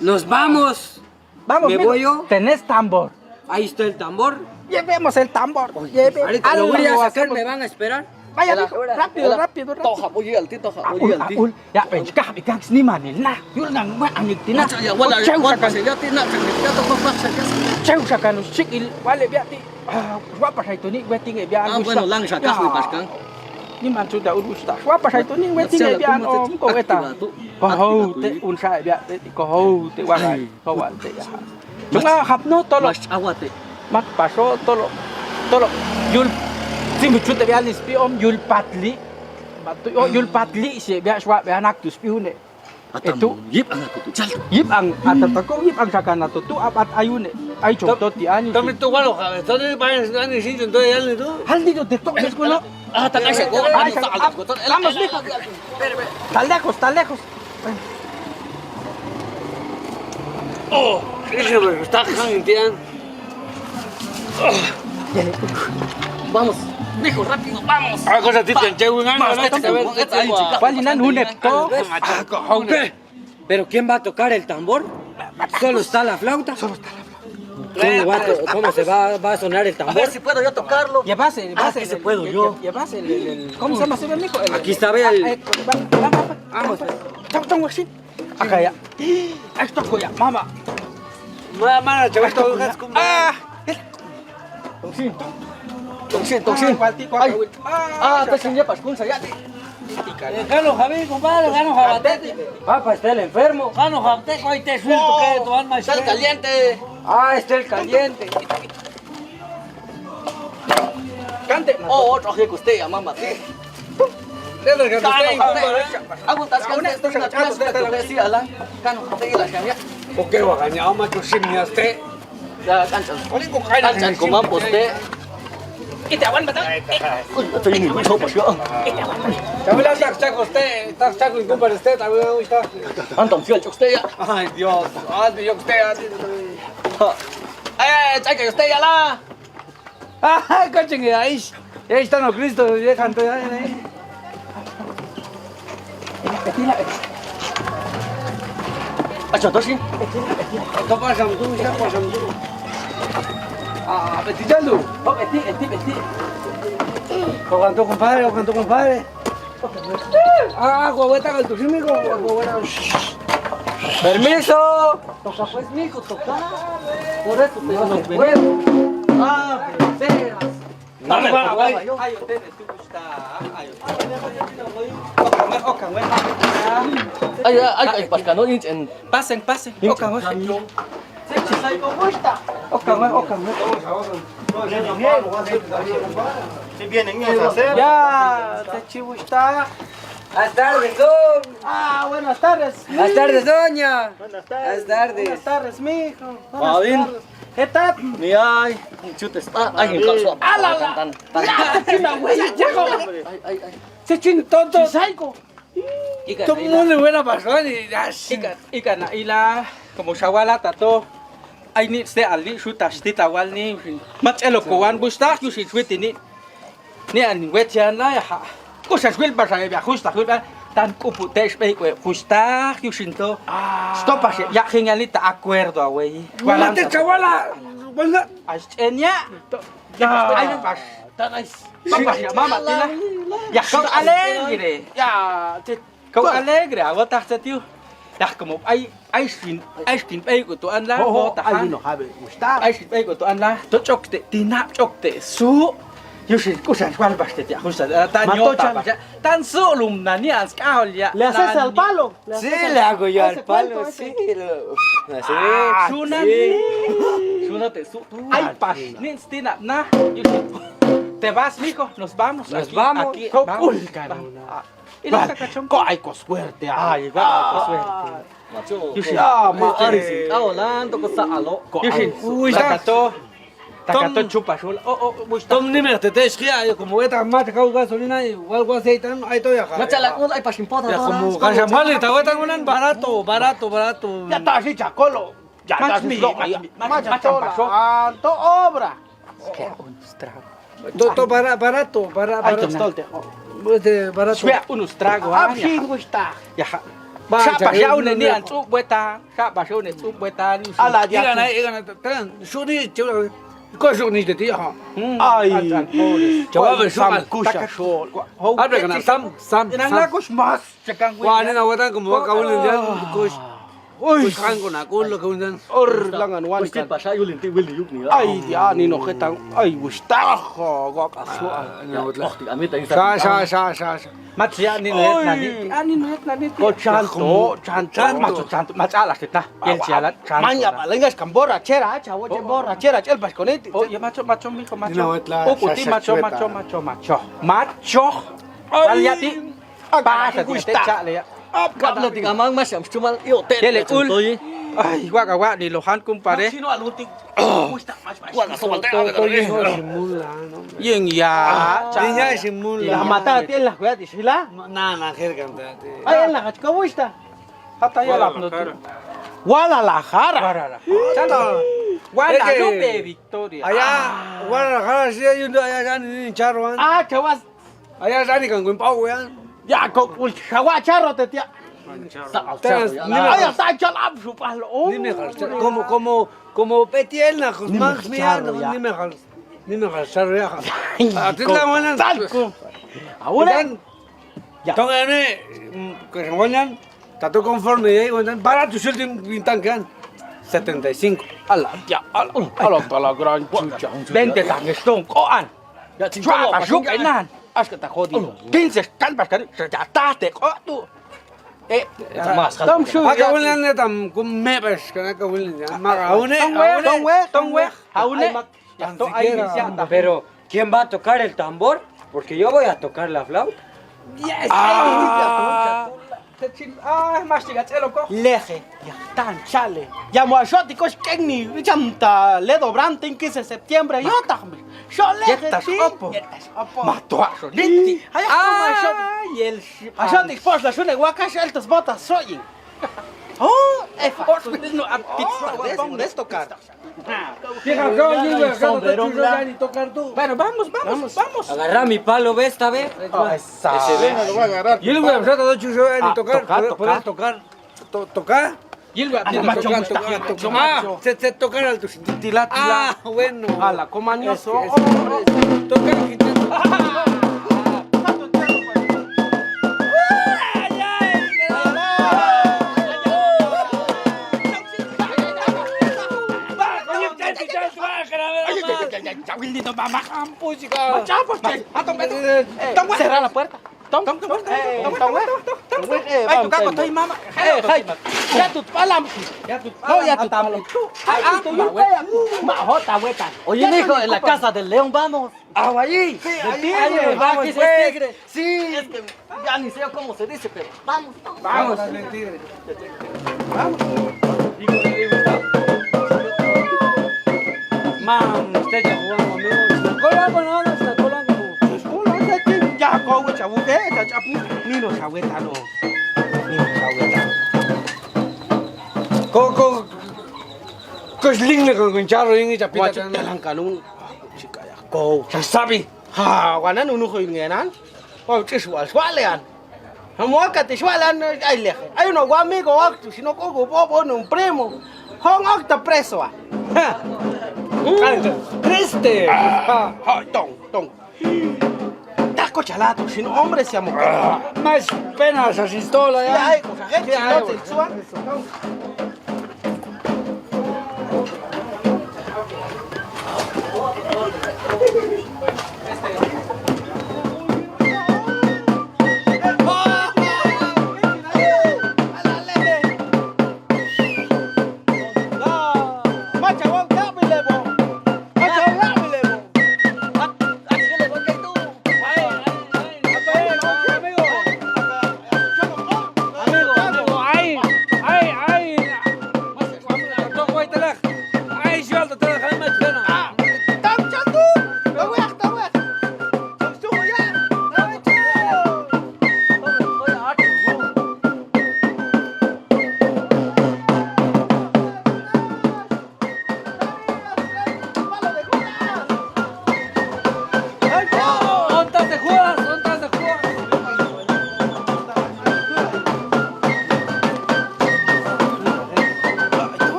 Nos vamos. Vamos, ¿Me voy yo? ¿Tenés tambor? Ahí está el tambor. Llevemos el tambor. Ahorita lo voy a sacar, ¿me van a esperar? Vaya, rápido. Toja, voy al ti, toja, voy al ti. Ya, ven, kami kaks ni manil na. Yun lang ba ang nagtina. Ya, wala kasi yati na, ya to papaksa kasi. Chau sa kanus sikil, wale biati. Wapa sa ito ni weting e bian. Bueno, lang sa kas ni Paskan. Ni man sudah urusta. Wapa sa ito ni weting e bian om ko eta. Ko te unsa e biati ko te wala. Ko walte ya. Tunga hapno tolo. Awate. Mak paso tolo. Yul Simbu chute bian ni spi om yul patli. Batu yul patli si bian swa bian nak tu spi une. Itu yip ang aku tu chal. Yip ang atatako yip ang sakana to tu apat ayune. Ay chokto ti ani. Tome tu walo ka. Tome pa ani si to yal ni tu. Hal dito de to es ko. Takay ko. Vamos, mijo. Está lejos. Oh, ese está jantian. Vamos. Mijo, rápido, vamos. Ah, cosa ti te cheu en ano. Palinan hunet to. ¿Pero quién va a tocar el tambor? ¿Solo está la flauta? ¿Cómo se va a sonar el A tambor? ver si puedo yo tocarlo. Llevase. que se puedo yo. Llevase el ¿cómo se llama ese mijo? Aquí está, ve el... Vamos. Tong así. Acá ya. Esto ko ya, mama. Mana, chaval, todo gas como. Tongsin. Ay. Te sin yepas kun sayati. Gano Javi, compadre, gano Jabatete. Papá, está el enfermo. Gano Jabatete, hoy te suelto que tu alma Está caliente. Está el caliente. Cante. Otro que usted ya mamá. ¿Por qué va a ganar macho simiaste? Cancan con ambos te. Y te aguanta. Estoy ni mucho por yo. Chabela chaco usted, está chaco y compa usted, también está. Anton fiel usted ya. Ay Dios, yo usted. Chaco usted ya la. ¡Ah, cachen! Ahí están los Cristos, ya canto ya. Acho, tosi. Ito pasang tu, siya pasang tu. Ah, beti jalu. Oh, beti. O canto compadre. Ah, guagueta con tu mijo, guagueta. Permiso. Toca pues, mijo, toca. Por eso te digo, no puedo. Ah, pero Dale, va. ay, pascano, en Pasen. Si vienen ellos a hacer. Ya, te chivo está. Buenas tardes, don. Ah, buenas tardes. Buenas tardes, doña. Buenas Buenas tardes. Buenas tardes, mijo. Ah, bien. ¿Qué tal? Ni ay, chute está. Ay, en calzo. ¡Ala! ¡China, güey! Ay. ¡Se chin tonto! ¡Saico! Todo el mundo buena persona y así. Ikan ila como shawala tato. Ay ni se ali shuta stita wal ni. Mat elo kowan busta you shi switi ni. Ni an wetian la ya. Ko sa swil ba sa ya justa tan kupu tes pe ko justa you shinto. Stop pa ya genialita acuerdo away. Wala te chawala. Wala. Enya. Ya ay pas. Tanais. Mamá ya mama tila. Ya kau alegre. Ya, te... Kau alegre, agua tak tiu. Ya como ay skin pe ko tu an la ho ta Ay, han. no sabe gustar. Ay skin pe ko tu an la to chokte tinap chokte su. Yo shi kusan kwal baste ya justa ta nyota ba. Tan su lumna ni as kaol ya. ¿Le haces al palo? Sí, le hago yo al palo, sí. Así. Suna Suna te su. Ay pas ni tinap na. Te vas, mijo, nos vamos. Nos vamos. Aquí, Uy, Y la cachón. Ay, con suerte. Ay, va, suerte. Macho. Ya, Ari, hablando con alo. Yushin, Uy, takato chupa shul. Tom ni me te esquía, yo como esta mata cau gasolina y algo aceite, ahí estoy acá. Macha la ay pasimpota. Ya como gasamali, está tan barato. Ya está así, chacolo. Ya está así. Tanto obra. Todo barato. Ay, te estolte. Barato. Svea unos tragos. Abshin gusta. Ya. Siapa siapa ni antuk bueta. Siapa siapa ni antuk bueta. Ala, Igan, ya. tran. Shuni, chévere. Kau ni de tía. Ay, Jawab sam sam kusha shol. Abre kana sam. Inang lakus mas. Cekang Wah, ni nak watan como kau ni dia kus. Uy, kan ko na kulo kau ni. Or langan wan Pasti kan. pasal yulin ti willi yuk ni. Ay, ya ni no ketang. Ay, gusta. Gok asu. Amit ay Sa. Matsia ni net nani. Ani net nani. Ko chanto. Chanto. Masalah kita. Yang jalan. Maña palengas kan borrachera, chavo, borrachera, el pasconete. Oh, ya macho mijo macho. No, etla, Oh, puti macho. Macho. Lihat di. Pasa gusta le ya. Kapla tiga mang mas yang cuma yo te. Dele ul. Ay, wak di lohan kumpare. Sino alutik. Gusta mas. Wala so malte. Yang ya. Niña simula. La mata tiene la juega de sila. Na, jergan. Ay, la gacha gusta. Hata ya la no. Guadalajara. Chanto. Guadalupe Victoria. Allá, Guadalajara, sí hay un allá en Charro. Ah, chavas. Allá está ni con Pau, weón. Ya, con el chagua charro te tía. Ay, está chalap su palo. Dime, como petielna, Max, mira, dime, Charro, ya. A ti la buena. Talco. Ahora. Ya. Entonces, que se vayan, está todo conforme, y ahí, para tu sueldo en tanque, 75. Ala, ya, ala, gran chucha. 20 tangestong koan. Ya Chua, pasuk enan. As kata kodi. 15 kan pas kan tate ko tu. Tom shu. Acá unen tam con mebes, que acá unen. Tongwe. Haune. Ya to ahí Pero, ¿quién va a tocar el tambor? Porque yo voy a tocar la flauta. Yes. Mas tiga tselo ko. Leje. Ya tan chale. Ya mo asoticos kenni. Chamta ledo brante en 15 de septiembre. Yo también. Yo leje. Opo. Mato aso. Litti. Ay, el asotic pos la shune guacas altas botas soy. Oh, no a pizza de tocar. Vieja, yo llego acá, no te chuzo ya ni tocar tú. Bueno, vamos. Agarra mi palo, ¿ves esta vez? Ese venga, lo va a agarrar. Y el güey, no te chuzo ya ni tocar. ¿Puedes tocar? ¿Tocar? Y el güey, Tocar. Se tocar al tu tila. Ah, bueno. a la comanioso. Tocar. Cerrar la puerta. Oye, hijo, en la casa del león vamos. Allí. Vamos, Pues. tigre. Sí. Es que ya ni sé cómo se dice, pero vamos. Vamos, tigre. Mam, usted ya jugamos, amigos. Colombo, no, está Colombo. Ya, go, chabu, ni no sabueta, no. Ni no sabueta. Kosling con charro y chapita. Wacha talang kanung. Chika ya, go. Sabi. Ha, wana nunu ko ingenan. Oh, chiswal swalean. Hamuha ka tiswalan ay lehe. Ay no wami ko aktu sino ko go popo nung primo. Hong akta preso ah. Triste. Ha, tong. Taco chalato, sino hombre se amo. Más pena esa pistola ya. Ya, ay, cosa gente, no se suan.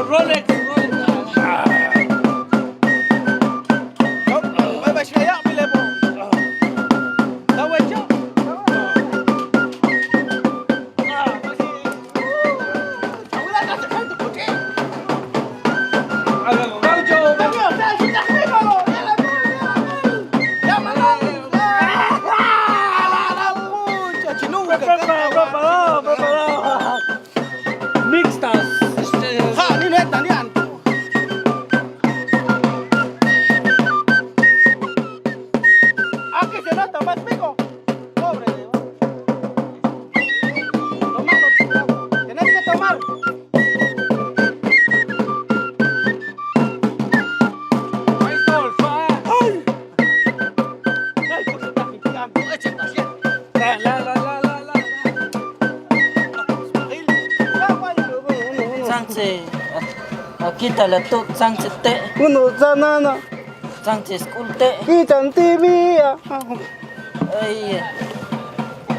Rolex. Mixtas. Quítale tú, Sánchez te. Uno zanana. Sánchez culte. Quitan TV. Ay,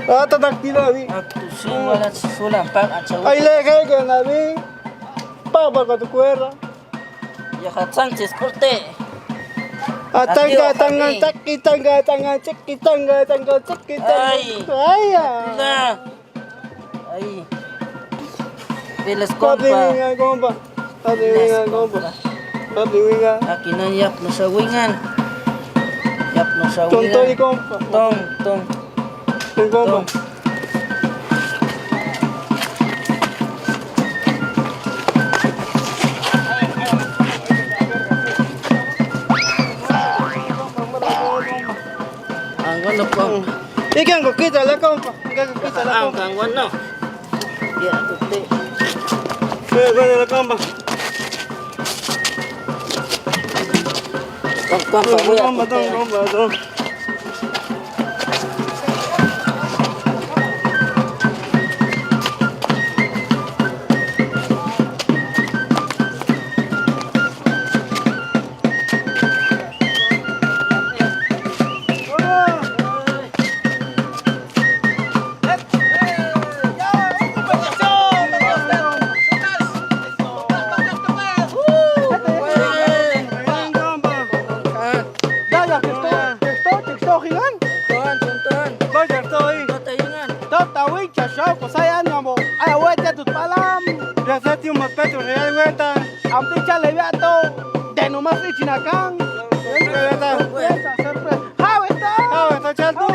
Tatak tinabi. tu sin wala sulang pag at sa Ay lege que nabi. Papa ka tu kuera. Yakat Sánchez culte. Tangga tangan caki tangga tangan ceki tangga tangga ceki tangga. Ay ya. Ay. Pilas Papi kompa. wingan kompa. Papi wingan kompa. Papi wingan. Aki na yap na sa wingan. Yap na sa wingan. Tontoy kompa. Tong. Tong kompa. Ang wala po. Ikan ko kita la kompa. Ikan ko kita la kompa. Ang wala. Ya, kutte. Ikan la kompa. Kompa. Tota wicha shoko sayanya mo. Ay wete tu palam. Ya sati un respeto real vuelta. Aunque chale viato. De no más ichinakan. Sorpresa. How está? How está chalto?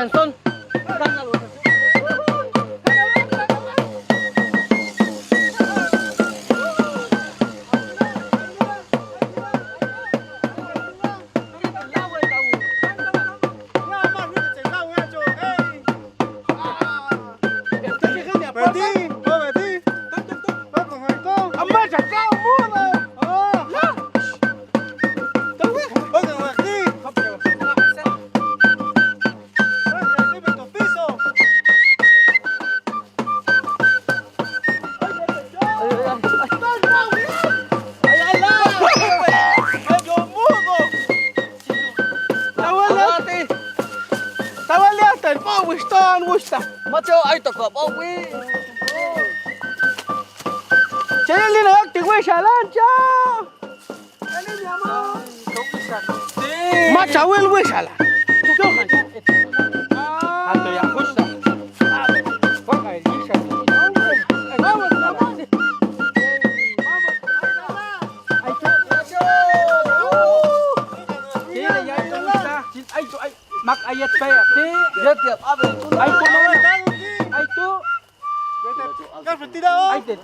Canzón. Macho, ay toko bawi. Cheli na akti wisha lancha. Macha wil wisha la. Ando ya justa. Ponga el wisha. Vamos, vamos. Mak ayat saya, dia tiap apa itu? Ay tu, ay tu. Ay tu,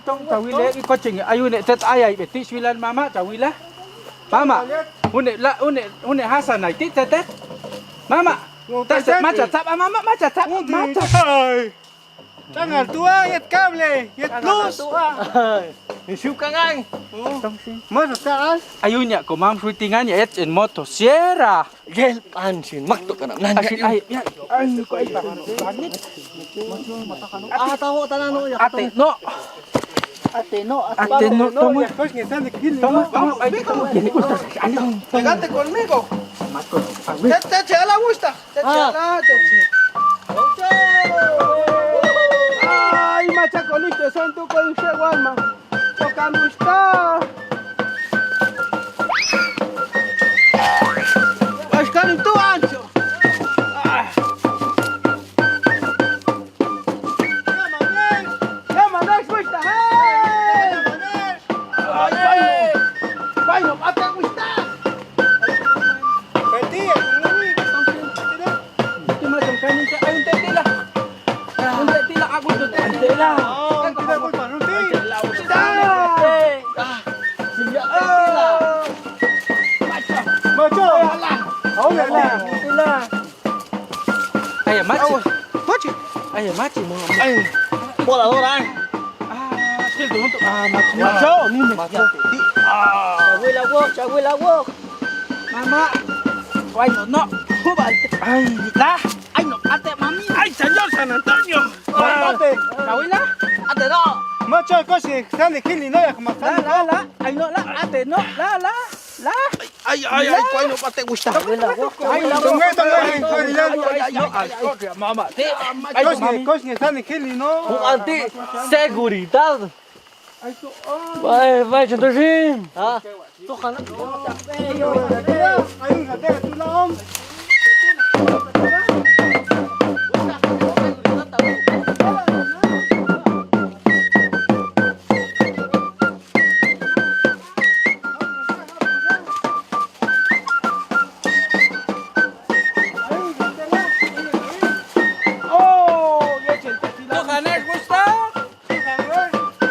tong, cawile, ikut cing, ayu nek set ayai beti sembilan mama cawila, mama, une Hasan naik ti set, mama, set macam tap, mama macam tap, macam. Jangan tua, yet kable, yet plus. Suka ngang. Mana sekarang? Ayunya ko mam shootingan ya en moto Sierra. Gel pansin makto kana nanya. Asin ay ko ay Tahu tanano ya. Ate no. Toma, ay pégate conmigo. Te eché la gusta. Te eché. Ay, machacolito, son tu con Gualma. Tocando está. Vas caro tu ancho. Ya mandás gusta. Ay, no mata gusta. Perdía, Ti macam kanita ay un tetila. Un tetila aku tu tetila. tidak boleh rutin. Macho. Ahora la. Ay, machi. Machi. Ay, machi mo. Ay, voladora. Sí, tu untuk. Machi. Macho, mimi. Chaguela wok. Mama. Ay, no. Jubal. Ay, la. Ay, no, ate mami. Ay, señor San Antonio. Ate. Kawila. Ate no. Macho, coche, sale Gili, no, ya como La. Ay, no, la. Ate, no. La. Ay, ¿cuál no te gusta? Ay, Mamá. coche, sale Gili, no. Anti seguridad. Vai, entonces. Ah, toca. Hay un gatero, tú la hombre.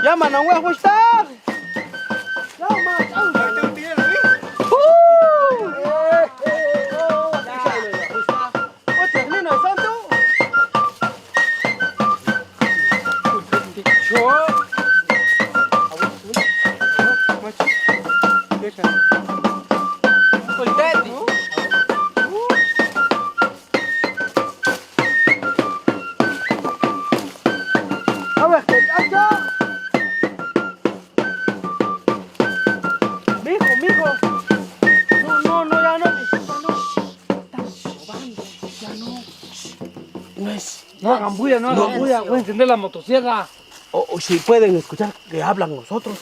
Llama, no voy a gustar. No hagan bulla, voy a encender la motosierra. O si pueden escuchar que hablan nosotros.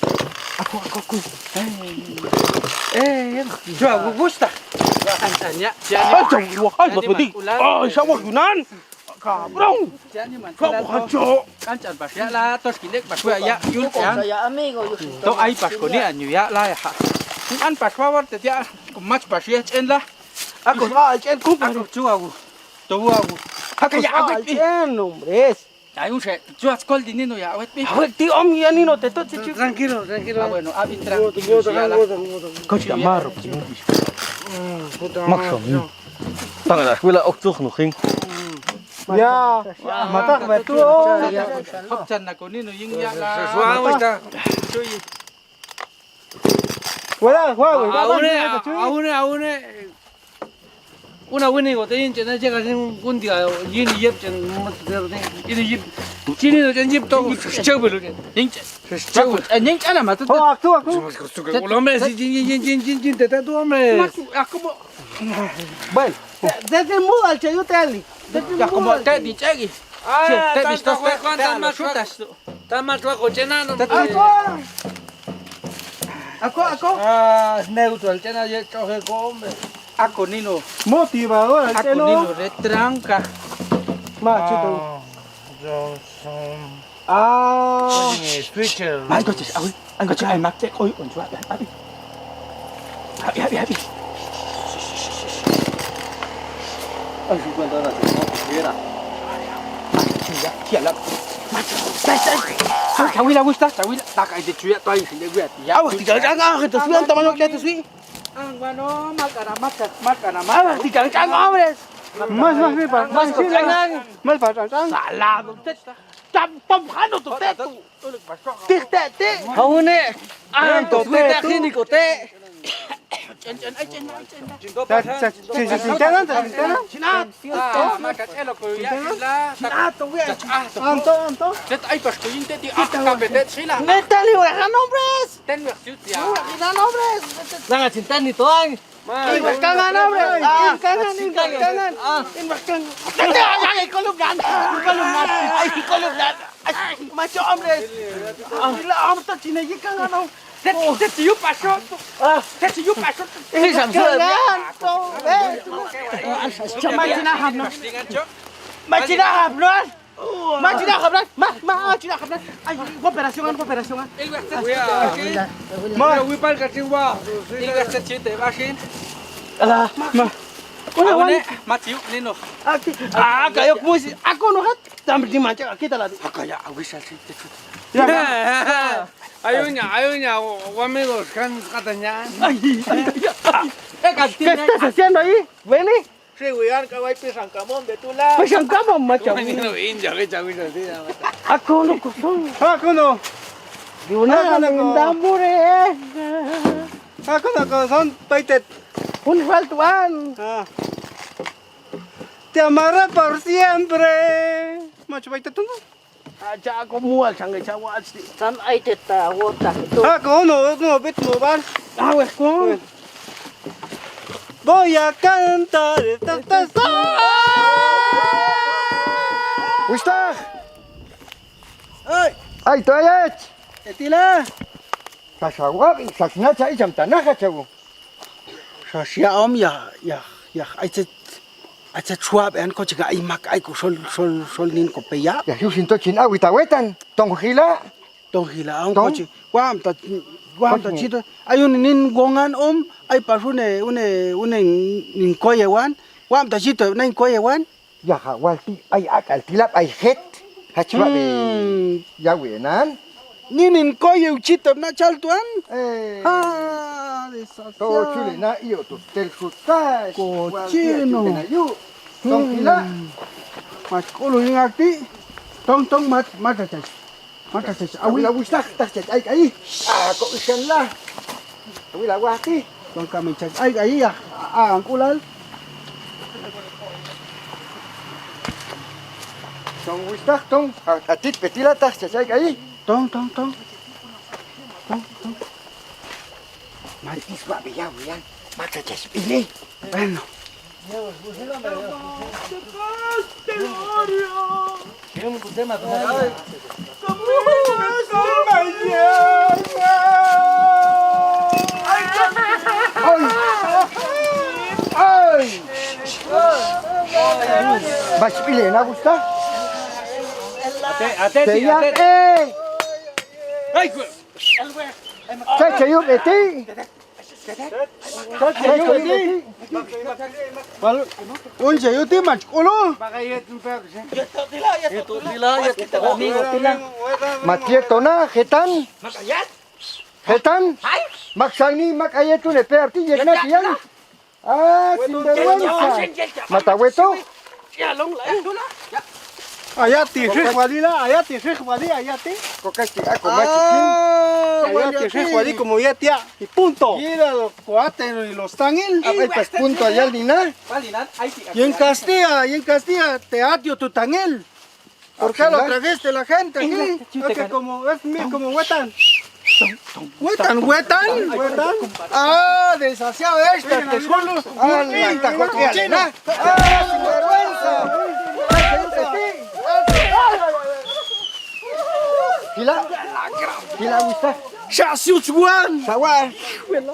Yo gusta. Ay, sao Yunan? Cabrón. Cancan pasya la tos kilek pasya ya yun kan. Saya amigo, yo soy. To ay pasko ni anyu ya la ha. An paswa te ya mach pasya chen la. Ako chen ku. Ako chuagu. To buagu. Ako ya awet pi. Hombres. Ay un se. Yo askol dinino ya awet pi. Awet ti om ya ni no te to. Tranquilo. Ah bueno, abin tranquilo. Coche amarro. Maxo. Tanga la escuela ook toch nog ging. Ya, matak betul. Hop chan na ko nino yung ya la. Aune. Una buena y te hincha, no llega un día, y ni yep, y ni yep. Chini no yep todo, chévere. Hincha. Hincha na matu. El hombre, si te tu hombre. Como Bueno, desde mudo al chayo te ali. ya como te di chegi. Te di sto ¿Cuántas más chutas? Está más bajo, chenano. Ako. Ah, neutral, chena, ya coge hombre. Ako nino. Motivador, al Ako nino retranca. Macho. Switcher. Ay coches, ay coches, ay mak te koy on chua. Abi. Ay, 50 horas, no, era. Ya la. Chawila gusta, chawila. Tak ay de chuya to ay sinde guya. Ya. Awas ti jangan kita suan tamaño que te sui. Ang bueno, makana. Awas ti jangan hombres. Más, Más para Salado. Tam khano to tetu. Te. Haune. Ah, to te clinico te. Chen. Chinat. Makat elo ko ya la. Chinat to we. Anto. Tet ay pas ko yinte ti akabetet sila. Métale huracan hombres. Ten mer siut ya. Huracan hombres. Nanga cinta ni toang. Inverkangan hombres. Inverkangan. Inverkangan. Ay, kolumnan. Macho hombres. La hombre ta chinayikan ano. Tet siu pasot. Tet siu pasot. Ini sampai. Machinahap nun. Ay, operación. Mara, voy para el cachingua. Tet siu te basin. Alah, Una matiu nino. kayo pusi. Ako no hat. Tambil di mancha kita lagi. Akaya awisal si te. Ayunya, amigos, katanya. ¿Qué estás haciendo ahí? Vení. Sí, güey, arca, güey, pisan camón de tu lado. Pisan camón, macho. Ako no. Yuna ng dambure. Ako son paitet. Un faltuan. Te amarra por siempre. Macho, paitet tú no. Ya como al changue chaguas. Tan ay te ta wota. Con no vet no van. Güey, con. Voy a cantar esta Wistar! Ay, Ay, toyet! etila. Sasawak, sasnacha ijam tanaja chabu. Shashia ya ai chuab an ko chiga ai mak ai ko sol nin ko peya. Ya yu sinto chin awita wetan. Tonghila. Tonghila an ko chi. Wam ta chito. Ay un nin gongan ay pasune une nin koyewan. Wam ta chito nin koyewan. Ya hawalti ay akal tilap ay het. Hachwabe. Ya wenan. Nin koye uchito na chaltuan. To chule na iyo to tel sutas. Cochino. Tonghila. Mas kulo yung akti. Tong mata chas. Awila wistak tas chas ay ay. Ko isan la. Awila wati. Tong kami chas ay ya. Ang kulal. Tong wistak tong atit petila tas chas ay ay. Tong. Maltis wa biya wiyan. Mata chas pili. Bueno. Ay! Mas pili na gusta? Ate. Ay, güey. Chacha yung eti. Unsa yuti mach kulo. Matieto na, hetan. Hetan. Maksani makayeto ne perti yegna tiyan. Ah, sinvergüenza. Mataweto. Ayati Sheikh Wali. Kokaki ako machikin. Ayati Sheikh Wali como ya tía. Y punto. Mira los cuates y los tangil. Ay, pues punto allá ni nada. Y en Castilla te adio tu tangil. ¿Por qué lo trajiste la gente aquí? Es como huetan. ¿Huetan? Ah, desasiado esta, te juro. Ah, la cochina. Ah, sinvergüenza. Hila gusta. Shasiuchuan. Sawar.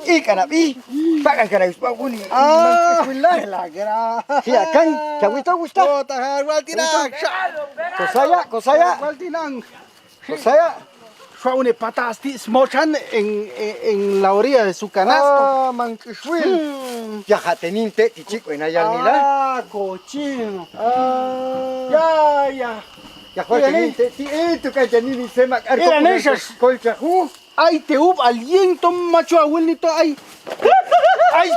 Ikanabi. Pakan kana uspa uni. Ah, la gra. Hila kan, chawito gusta. Tahar Waltinang. Kosaya. Waltinang. Kosaya. Fue una patasti smochan en la orilla de su canasto. Ah, manquishwil. Ya jateninte, chico en Ayalnila. Ah, cochino. Ah, ya. Ya jateninte, tu cajanini se mac. Eran esas. Colchajú. Ay, te hubo aliento, macho abuelito, ay. Ay,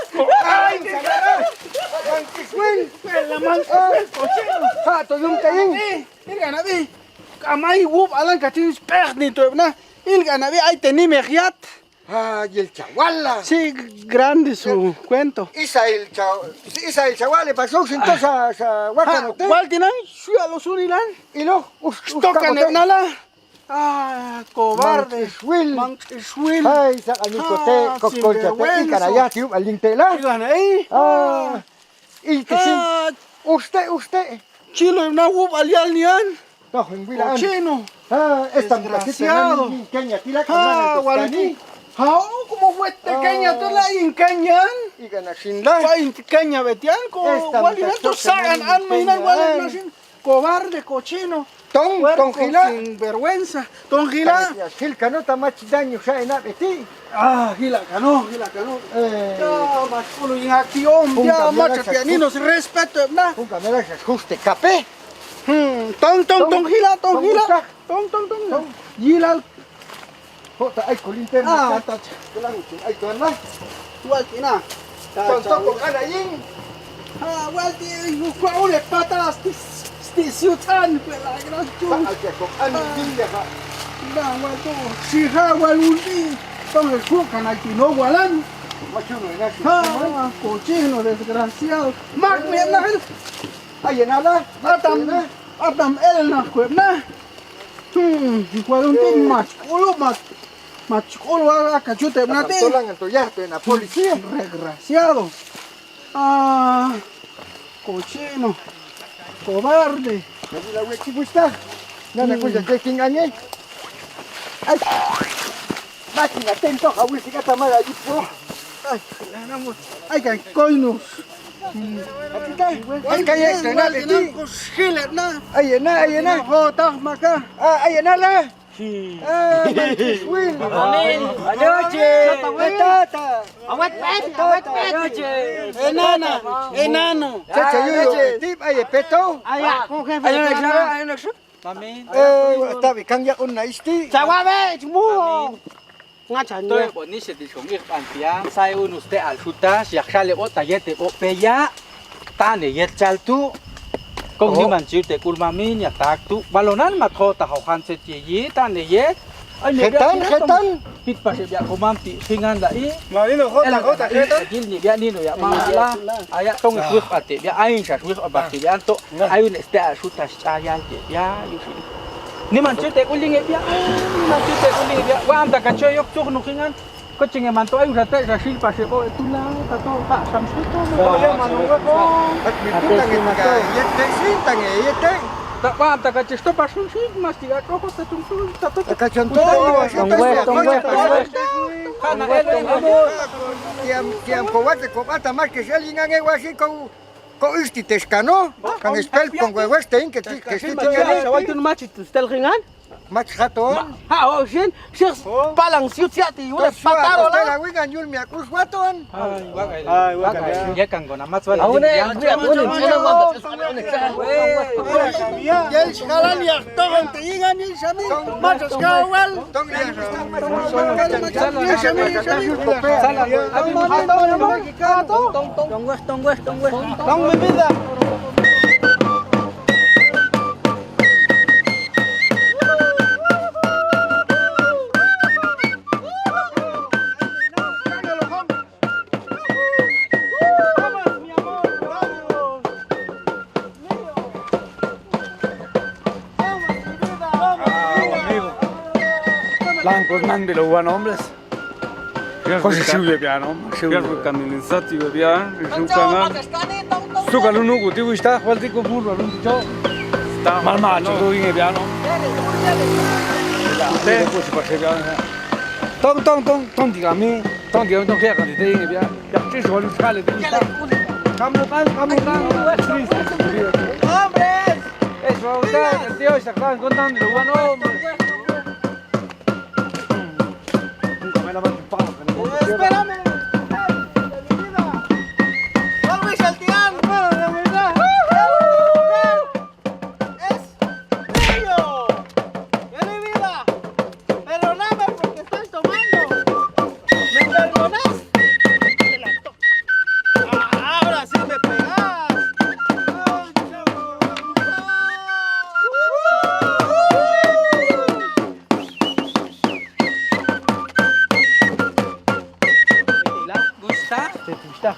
manquishwil. La manquishwil, cochino. Jato yung kain. Mira, Nabi. Amay wub alan katin spernito, ¿no? Il ganabi ay teni mejiat. Ah, y el chaguala. Sí, grande su cuento. Isa el chagual le pasó entonces a Huacano. Waltinan, sui a los unilan. Y lo, tocan el nala. Ah, cobarde. Manquishwil. Ay, sa anicote, cocolchate, y canayati, al lintela. Y gané. Ah, y que sí. Usted. Chilo, una wub alial nian. No, en Huila. Cochino. Ah, esta desgraciado. Kenya, tila Ah, Walti. Ah, ¿cómo fue pequeña tú la incañan? Y ganashinla. Fue incaña betian, Walti, sagan, almeinan, Walti, cobarde, cochino. Ton Gila. Sin vergüenza. Ton Gila. Gil Canota más daño ya en Abeti. Ah, Gila Cano. Ya, más culo en acción. Ya, macho, pianinos, respeto, ¿no? Un camera se ajuste capé. Ton Gila. Gila. Jota, ay, colinter. Ah, ay, tuana. Walti, na. Ton con Anayin. Ah, Walti, ¿cuáles patas? Ciutan, la gran chun. Si Hawal Ulti, entonces juegan aquí, no Walan. Ah, cochino, desgraciado. Mac, mierda, ay, en ala, Adam, el na, cuerna. Guaruntín macholo, acá chute, nati. En la policía. Desgraciado. Ah, cochino, cobarde. La huequiguista. Nada, cuya que quien gané. Ay, máquina, atento, a huequig at tamara allí, po. Ay, ganamos. Ay, que coinos. Ay, kaya ito na, leti. Ay, na. Jota, maca. Ay, na la. Mantis Will. Anoche. Tata. Enano. Chacha, yo, tip, ay, peto. Ay, con jefe. Mamin. Tabi, kangya ko na isti. Chaguabe, chumuho. Ngachan Tôi bọn ní sẽ đi xuống việc bàn tiếng sai unus te al chuta siak sale o tayete o peya ta ne yet chal tu công như man chiu te kulmami nya tak tu balonan mat kho ta hau khan se ti yi ta ne yet ai ne Ketan. pit pa se bia ko mam ti singan da i Ma, nino, jota, jota, ketan. gil ni bia ni no ya ma la aya tong suif ate bia ai sa suif ba ti bia to ai un ste al chuta cha ya te bia yu si ni man chiu te kuling e bia ni man chiu te kuling bia wa am ta ka choy yok chuk nu kingan ko chinge man to ai sa te sa sil pa se ko tu la ta to pa sam su to Oye, manunga ko. At mitutang ito yete, sintang yete. ta wa am ta ka chisto pa sun sil mas ti ga ko ta tung su ta to Kachanto. kana elo Tiam ko wate ko bata más que se lingan e wasi ko isti teskano. Kan spel kon weste in que si tiene. Sa watu machi tu stel ringan. Mach hato. Ha, o shin, shir palang siut siati, ule pataro La la. wingan yul mi akus waton. ai wa ga ye kan go na mas wa Yel skalan ya togon te ingan ni shami. Machos kawal. Tong dia. Tong mi vida. Blancos man de los buenos hombres. Cosa sube piano, sube caminizati piano, su calunu guti gusta, falti con burro, non so. Sta mal macho, tu in piano. Te cosa fa piano? Tong di kami, tong kaya kan di in piano. Ya ci sono le scale di sta. Kamu kan. Hombres. eso usted tío se están contando los buenos hombres. Espérame. Luis Altián, bueno, de verdad. Es mío. Es mi vida. Perdóname porque estoy tomando. ¿Me perdonas? Ahora sí me pegas.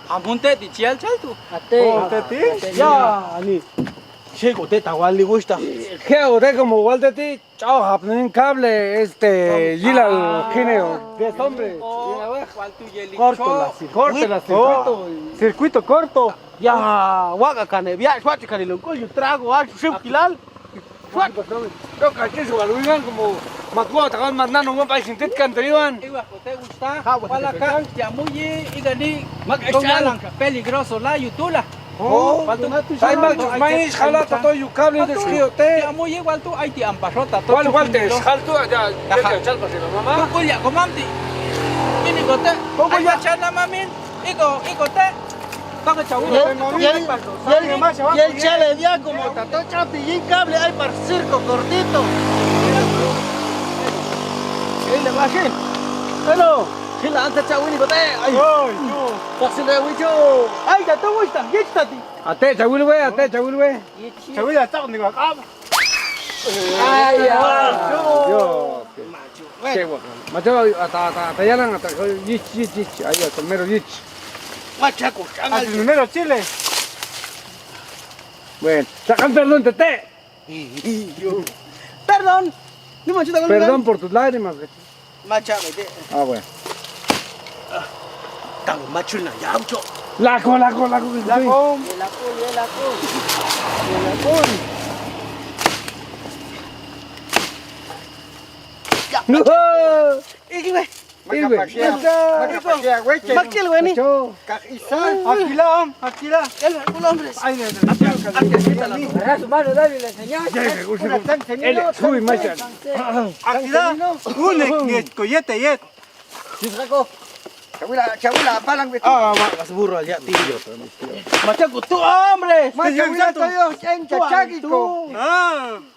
Apunte di chial chal tu. Ya, ni. Chico, te igual le gusta. ¿Qué usted como igual de ti? Chao, hapnen cable gila gineo. 10 hombres. Corto la circuito. Circuito corto. Ya, waga cane, via, suache cane lo coño trago, al shukilal. Yo caché su galuigan como mató atacan mandando un país sintet canteriban. Iwa te gusta. Wala ka jamuyi igani magkasalang peligroso la yutula. Oh, hay más maíz, jala todo yu cable de esquiote. Jamuyi igual tú ahí te ampasota. Igual te jalto ya chalpa si la mamá. Tú ya comamti. Ini gote. Como ya chana mamin. Iko te. Toca chawu. Y el chale día como tato chapillín cable hay para circo cortito. ¿Qué le va a hacer? Hello. Hila anta chawini gote. Ay. Casi le wicho. Ay, ya te gusta. Gitati. Ate chawil we. Chawil ya está conmigo acá. Ay, ya. Yo. Qué bueno. Macho hasta ya hasta yich. Ahí hasta mero yich. Machaco, Al primero Chile. Bueno, sacan perdón, tete. Perdón. Ni machita con Perdón por tus lágrimas. Macha, vete. Ah, bueno. Tango macho na yaucho. Laco. Makchil weni. Akila. El hombre. Agarra su mano, dale, le enseñás. Uy, macha. Akila, une, coyete, yet. Chabula, palang betul. Ah, mas burro allá, tío. Machaco, tú, hombre. Machaco, yo, chencha, chaquico.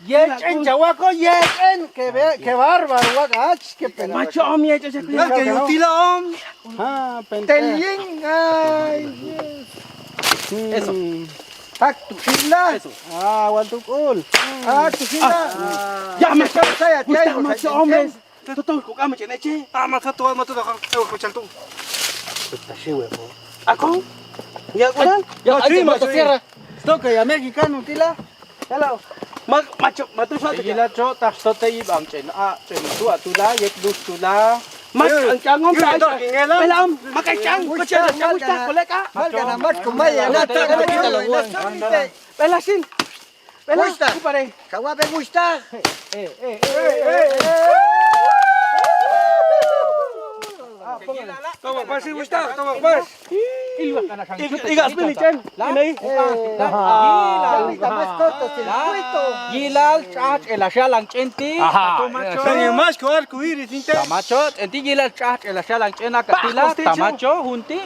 Yechen, chahuaco, yechen. Qué bárbaro, guacach, qué pena. Macho, hombre, ya se cuida. Que yo tila, Ah, Telín, ay, Eso. tu sila. Ah, wantukul. Tu sila. Ya, macho. Saya, Gusta, macho, hombre. Tú, kukama, cheneche. matato, chaltung. Está chido, ¿Ako? Ya, ¿cuál? Ya, ahí te cierra. Toca ya mexicano, tila. Hello. Macho, matu suatu. Gila cho tak sote ibang chen tu atula yek dus tula. Mas, ang changom sa pelam, makachang, kucha, gusta, koleka. Valga nada más con vaya, nata, que quita los huevos. Pelasin. Pelas, Gusta. kupare. Kawabe gusta. Toma pas, gusta, toma pas. Igas pilichen. Ini. Gilal chat el ashalang chenti. Más que arco iris, Tamacho, enti gilal chat el ashalang chena katila. Tamacho hunti.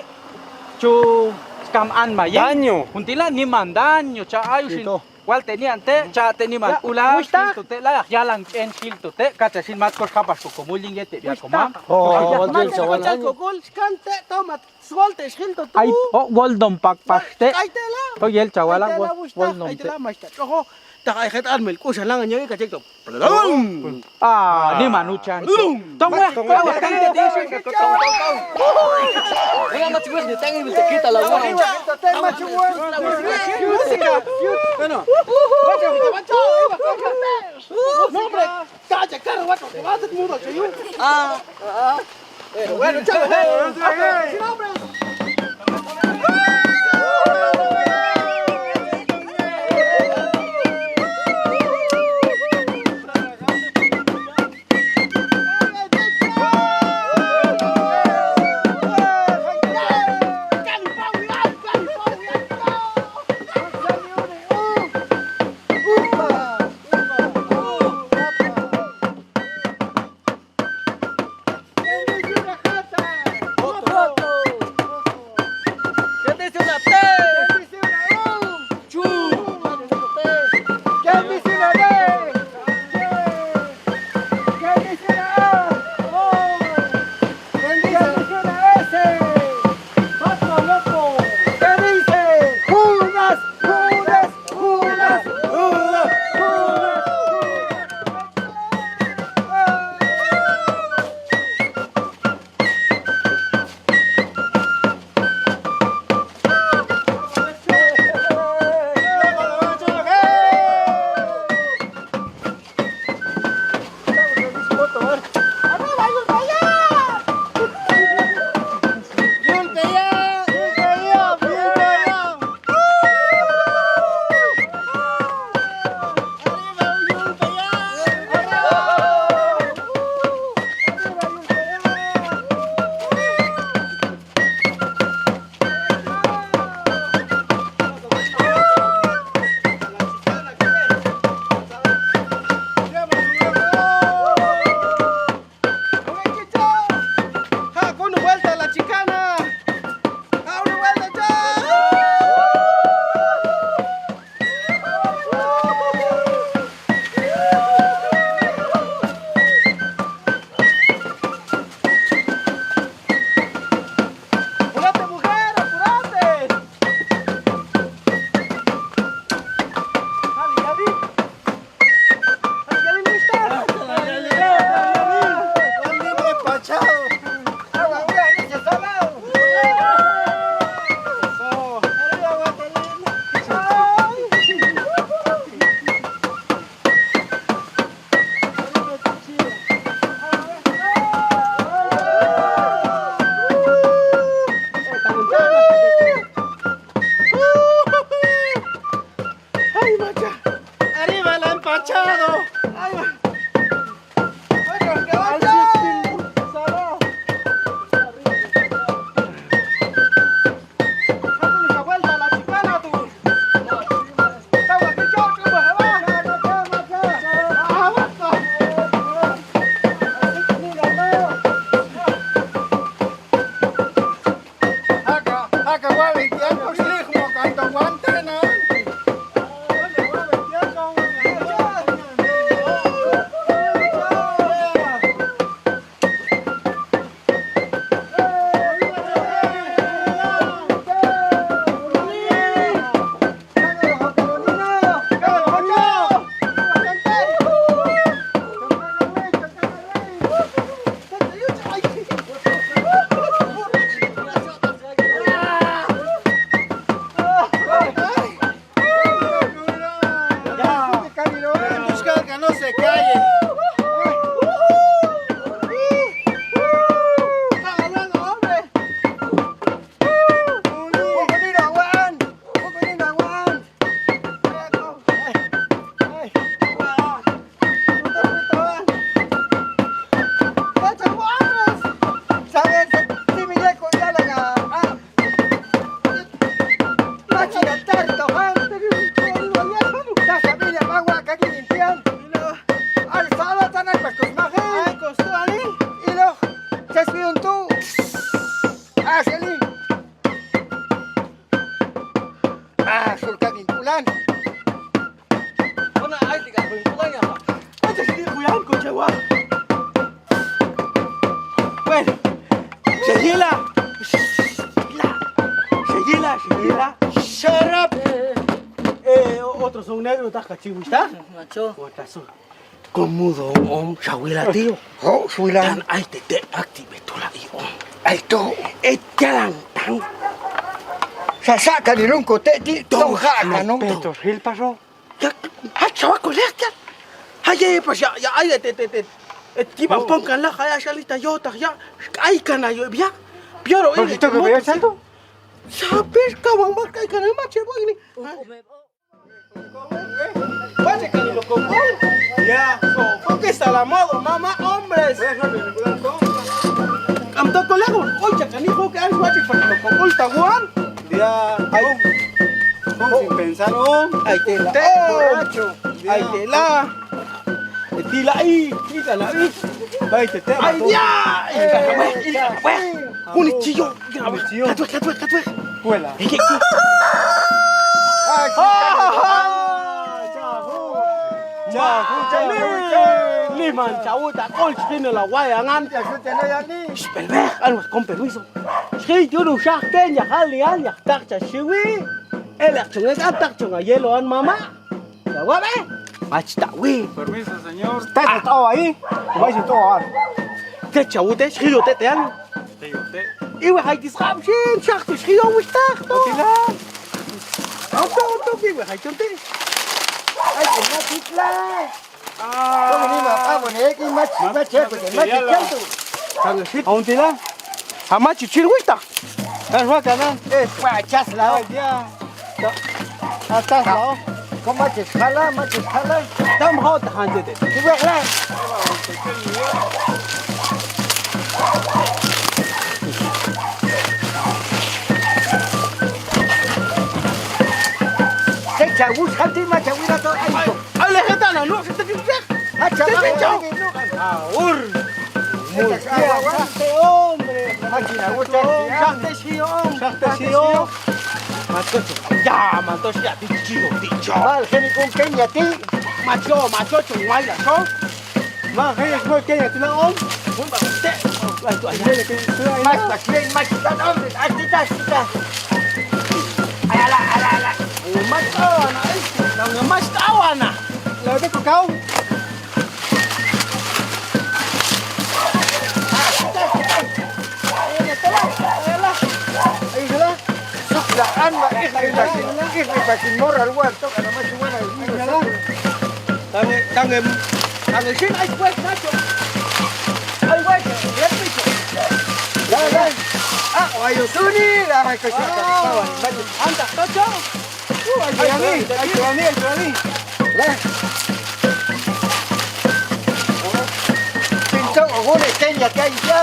Chu scam an maya. Daño. Huntila ni mandaño cha ayusin. Wal tenían te, cha teniman ula, hilto te la yalang chen hilto te, kacha sin mat kos kapas ko muling yete ya koma. Macho, kokol, skante, tomat, suelte, schilto, tú. Ay, woldom pakpaste. Kaitela. To yel chawala woldom te. Kaitela, macho. Ojo, takay khet armel, kusa lang niya kachek to. Ah, ni manuchan. Tongwa, kante desi. Venga, macho, ni tengo ni te quita la huevo. Música. Bueno. Macho. No, hombre. Calla, carro, guacho. Te vas a hacer mudo, chayu. Bueno, chao. Sin hombre. otros son negros, ¿está cachibuita? Macho. Como don Shawila tío. Oh, suilan. Tan ay te active tú la hijo. Alto. Etialan tan. Sasaka ni lunko te ton haka no. Petos, ¿el pasó? Ya, chaval, colecta. Ay, pues ya, ay, Iban pongan la jaya shalita yota ya. Ay, cana yo ya. Pioro, ¿Por qué que veo santo? ¿Sabes cómo más que cana mache voy ni? Vaya que lo compro. Ya, ¿por qué está la moda, mamá, hombres? Amto colego, oye, canijo que hay guachi para lo compro el taguán. Ya, ay, sin pensar, Ahí te la, ahí te la. Tila ahí, quítala ahí. ¡Ay, ya! ¡Un chillo! ¡Catue! Cuela. Liman, chauta, colchino la guaya, ngan. Spelberg, algo con permiso. Schri, yo no shak Kenya, hali, ya tacha shiwi. El acción es atacción a hielo an mamá. ¿Ya va, ve? Achta, wi. Permiso, señor. ¿Está todo ahí? Vais a todo ahora. Te chauta, schri, te an. Iwe, hay que schap, shin, shak, schri, o wistak, to. Auto, iwe, hay que te. Ay, que no chicla. ¿Cómo ni ma bueno, que más chanto. ¿Aún te da? ¿A macho chirguita? ¿Estás vaca, no? Es para chasla. Ya. Hasta la. ¿Cómo maches jala? Estamos a otra gente. ¿Qué voy a hablar? Se chagus hanti machawira to ay. Ay, le getana, no, se te fija. Aur. Muy hombre. Máquina gusta. Shakte, ya, manto, ya, dicho. Mal, geni con Kenya ti. Macho, chunguaya, ¿no? Más, es muy que tú no. Un bastante. Más, hombre. Asita. Ala. Mas tawana. Lo de cacao. Tangan sin ay pues nacho. Ay güey, ya picho. Dale. Ayo suni la que se Anda, tocho. Ay, Pinto ogone Kenya que hay ya.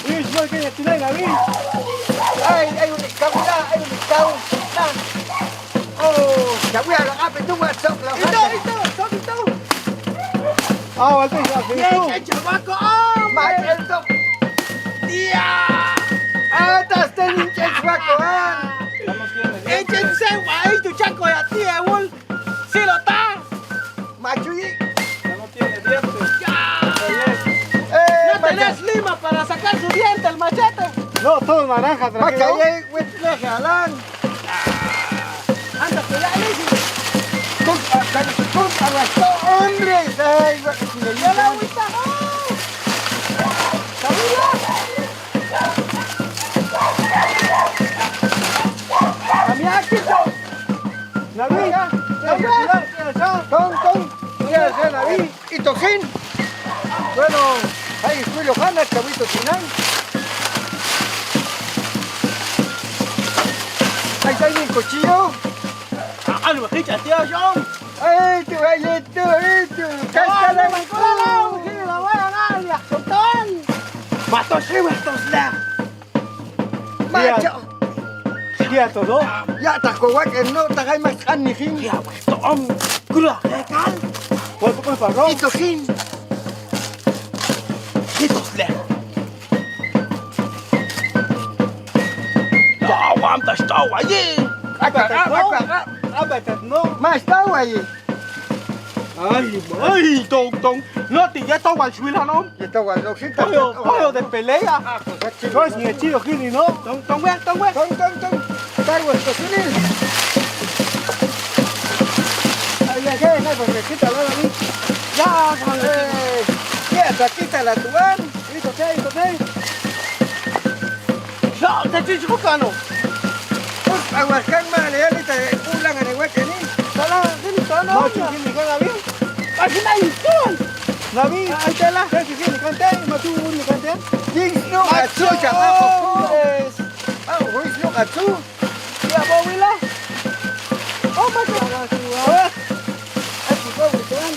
Y yo que tiene la vida. Hay un escabo. Oh, ya voy a la ape tú vas a la. Ito. Ah, vale, ya. Chavaco, Más top. Tía. Estás teniendo chaco. Echen se guay, tu chaco ya tía, bol. Si lo está. Machuyi. Ya no tiene dientes. No tenés lima para sacar su diente, el machete. No, todo naranja, tranquilo. Macaye, güey, jalan. Anda, que ya le Con arrastró hombres. Ay, güey, que le ya la agüita, Naví y Tojín. Bueno, ahí fui Lojana, Chavito Tinán. Ahí está un cuchillo. Ah, no, tío, John. Ay, tu vallito. Cáscala, la voy a dar, ya, soltón. Mato, sí, macho. Ya todo. Ya te juega que no te hagas más canijín. Ya, Tom, cura, cal. ¿Cuánto puedes pagar? Y Tojín. No, aguanta, está allí. No. Más está ahí. Ay, Tom. No, te ya está al suelo, ¿no? Y está guapo. Pollo de pelea. No es ni el chido, Gini, ¿no? Tom, güey. Cargo el Tojín. ¿qué? No, pues quítala a mí. Ya, quieta, quítala tú, ¿eh? Listo, ¿qué? No, te estoy buscando. Pues, aguascan mal, ya ahorita pulan en el hueque, ¿ni? Sala, no. No, chiquini, con la vida. Aquí no hay tú. Nabi, ahí te la. ¿Qué chiquini, cante? ¿Matu, uni, cante? Jinx, no, atsu, chamaco, pues. Ah, huis, no, atsu. Ya, Bobila. Oh, macho. Atsu, pobre, te van.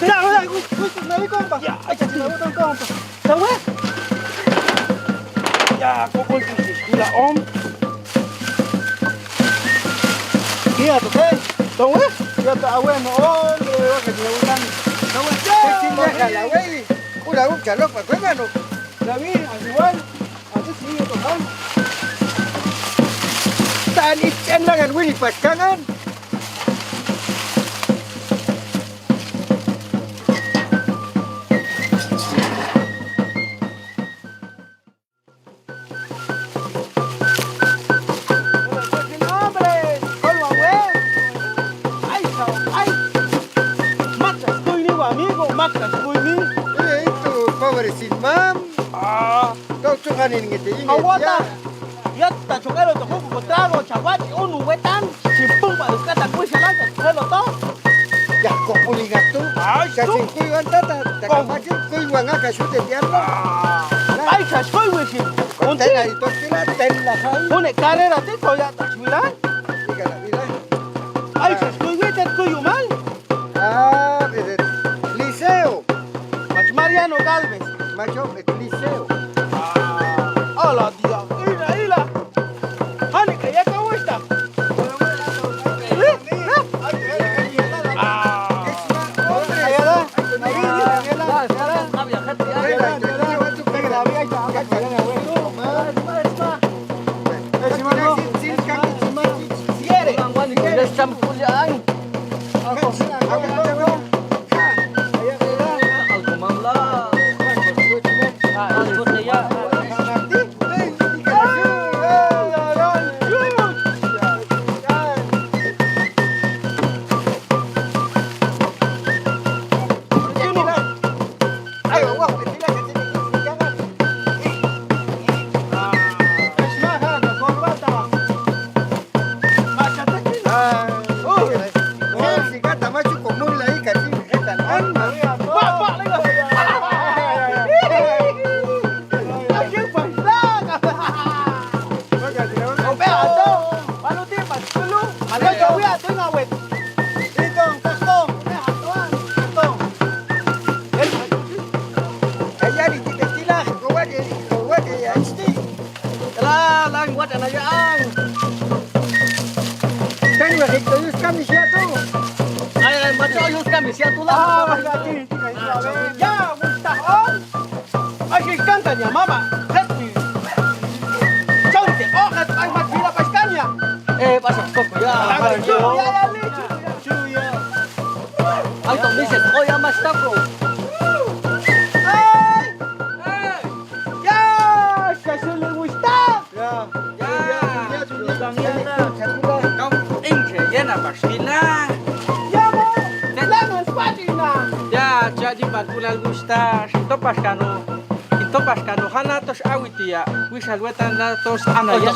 Mira, Nabi, compa. Ya, ay, chiquini, Nabi, compa. ¿Sabes? Ya, ¿cómo es que la om? Mira, ¿qué? ¿Sabes? Ya está bueno, hombre, que te gustan. No, güey, déjala, güey. Una bucha loca, cuéntanos. Nabi, al igual. Así sigue tocando. Tan ichan el Willy Pascangan. Aguanta. Ya está chocando tu jugo con trago, chaguachi, un huetan. Si pumba, descata, cuisa, lanza, celo todo. Ya, kopulingat tu. Kasi kuy tata, takamakin kuy wanga kasute diablo. Ay, chascoy, güey. Un tela y toquila, tela jai. Une carrera, te coya, tachuila. Diga la vida. Ay, chascoy, güey, te coyo mal. Ah, liceo. Mach Mariano Galvez. Macho, liceo. Hola, tía. Ila. Hani, que ya acabó esta. Ya, Gustavo. Ay, que canta mi mamá. Happy. Chonte, hoja, ay, más vida pascaña. Pasa poco ya. Ya, lecho. Ay, también se oye más taco. Ay. Ya, que se le gusta. Llena pastina. Ya, no es página. Ya, jadi bakula gusta. Ito paskano hanatos awitia. Wisal wetan natos anayat.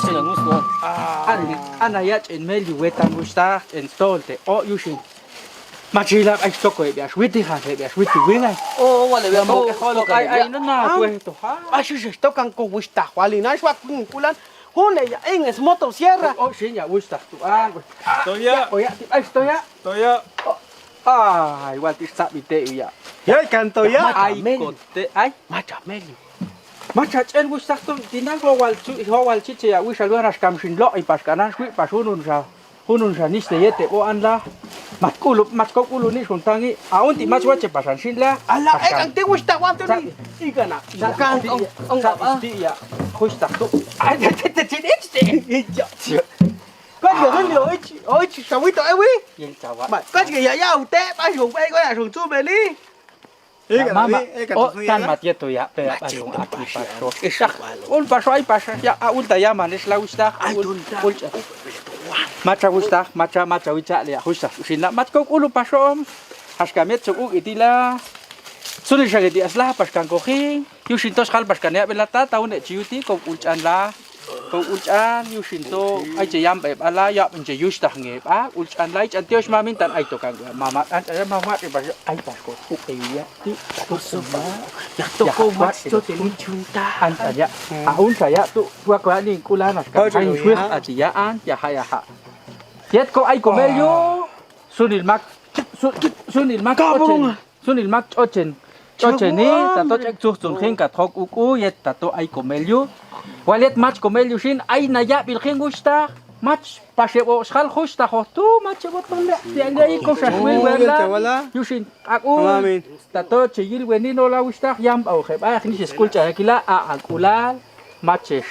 Anayat en meli wetan gusta en tolte. O yushin. Machila ay toko bias witi ha bias witi wina. Oh, vale, veamos. Ay no na cuento. Ay, se tocan con gusta. Jualina, es kulan. June ya en es motosierra. Oh, sí, ya gusta. Toya. Oya, ay estoya. Toya. Ay, igual te está vite ya. Ya canto ya. Ay, cote. Ay, macha meli. Macha chen gusta to dinan wal chiche ya wisal waras kamshin lo ay paskanan swi pasunun sa niste yete o anla. Matkokulu ni suntangi. Aunti mas wache pasan sinla. Ala, ang te gusta wanto ni. Igana. Sakan ang ya. Gusta to. Ay, te. Có chuyện nhiều ơi sao biết tội quý Yên chào ạ. mà có chuyện ya ya te ba dùng bay có là dùng chu về đi Mama, tan matieto ya, pero algo aquí pasó. Un paso ahí pasa, ya ulta llaman, es la gusta. Macha gusta, macha wicha le gusta. Si na matko ulu paso, haskamet su itila. Suri shageti asla paskan kohi, yushintos hal paskan ya belata tahun ne ciuti ko ulchan la. Ko ulchan yushinto ai che yam be ala ya penje yusta nge ba ulchan lai chan tios mamin tan ai to kan mama an mama ke ba ai pas ko ya ti ko sama ya to ko mat to te chunta an ya ahun saya tu gua ni kulana kan ai huih ajiaan ya ha tiet ko ai komelyo sunil mak ochen ni tato chek chu chun khin ka thok u yet tato ai komelyo walet mach komelyo shin ai na ya bil khin gusta mach pasebo schal gusta ho tu mach botole ya ai ko shashwe wala yushin aku tato chigil wenino la gusta yam au kheb ai khni school cha kila a akulal maches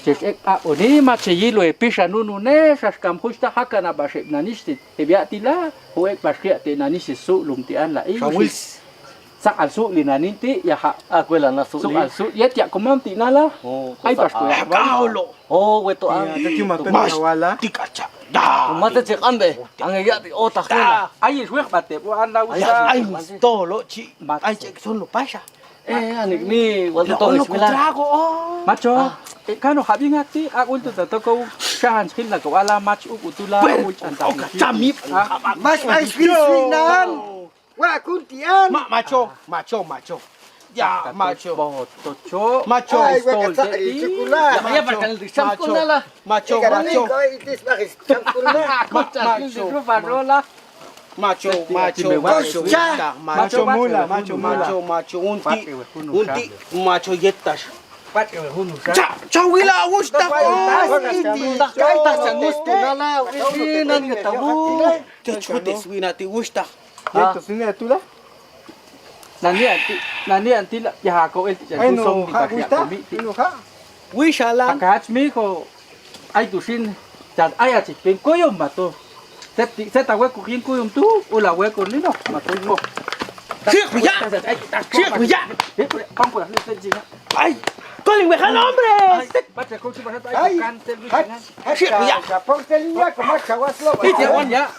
ches a oni mache yilo e pisha nunu ne shashkam gusta hakana basheb nanishti ebiatila ho ek bashia te nanisi su lumtian la i sak al su linaninti ya ha akwela na su al su yet ya komanti nala ai pasko ya kaulo weto ang wala tikacha da mate che kambe ang ya ti ota khela ai shwek bate bo an la usa ai tolo chi ai che son lo pasha anik ni wal to bismillah macho kano habingati akul tu tatoko shahan skin la ko ala match ukutula ulchan ta chami mas ai swinan wa kuntian macho ya macho tocho macho stol de ya maya parkan di samkuna la macho unti macho yetas Chawila gusta Kanta changusto nala nan ngatabu te chute swina ti gusta esto sine tula nani anti la ya ko el ya tu song ni bakya mi no ha wishala akach mi ko ai tu sin chat ai achi pen koyom mato se ta hueco quién koyom tu o la hueco ni no mato ko ya vamos por hacer chinga ay Colin, deja el hombre. Ay, ya, ponte el día como chaguas loco. Ya.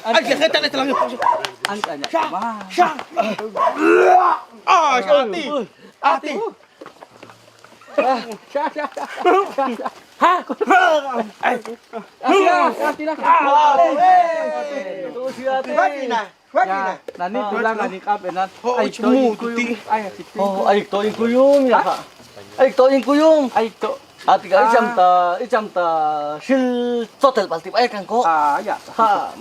Ay, que gente le trae. Ya. Ah, Ati. Nani tulang ani kapenan. Ay to ikuyum ya. Ay to ikuyum. Ay to. Ati ka icham ta shil totel baltip ay kan ko. Ya.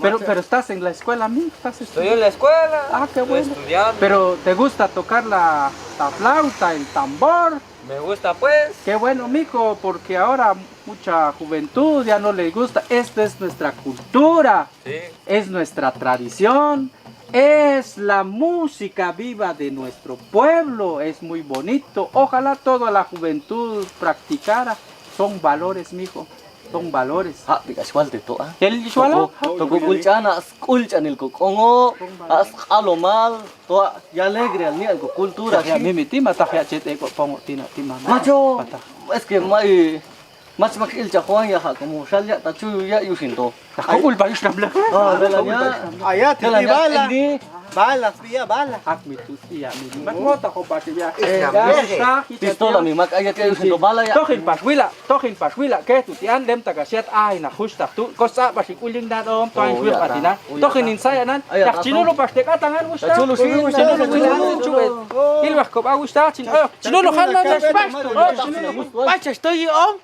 Pero estás en la escuela, mi. Estoy en la escuela. Qué bueno. Estudiando. Pero te gusta tocar la flauta, el tambor. Me gusta pues. Qué bueno, mijo, porque ahora mucha juventud ya no le gusta. Esta es nuestra cultura, es nuestra tradición, es la música viva de nuestro pueblo, es muy bonito. Ojalá toda la juventud practicara. Son valores, mijo, son valores. Digas igual de todo. ¿El igual? Toko kulchana, kulchanil ko kongo, as alomal, to ya alegre al ni algo cultura. Ya mi tima ta ya chete ko pongo tina Macho, es que mai mas il chajuan ya como salya ta chu ya yusinto. Ako ulba islamla. Allá te balas, balas. Mi tusia mi. Magmota ko pa siya. Pistola mi mak ayat ya yusinto bala ya. Tohin paswila ke tutian lem tagasiat ay na justa tu kosa basikuling na dom to ay patina. Tohin insaya nan. Ya chinulo paste katangan gusta. Chulo chuet. Ilwas ko ba gusta chinulo hala na pasto. Pacha estoy om.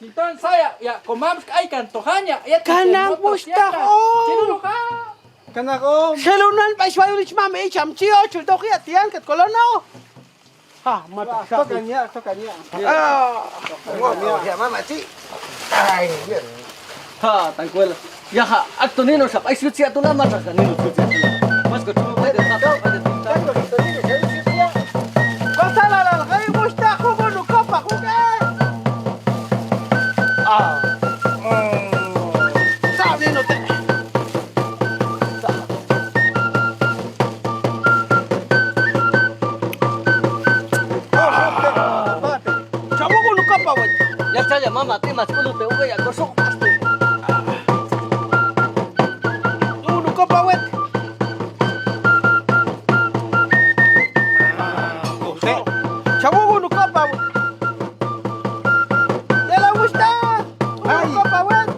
Entonces saya ya komams ay kantohanya. Kanang gusta ko. Chinulo ka. Kanako. Selunan pa iswayo lich mami cham chio chulto kia tian ket kolono. Mata. Tocaña. Ya mama chi. Ay, tan cuela. Ya acto nino sap ay sucia tu na mata nino sucia. Mas ko tu ay de tato ay de tato. Cosa la hay gusta como no copa jugar. Sabe no te. Mama, te más culo te voy a coso paste. Uno copa wet. Chavo uno copa. ¿Te la gusta? Uno copa wet.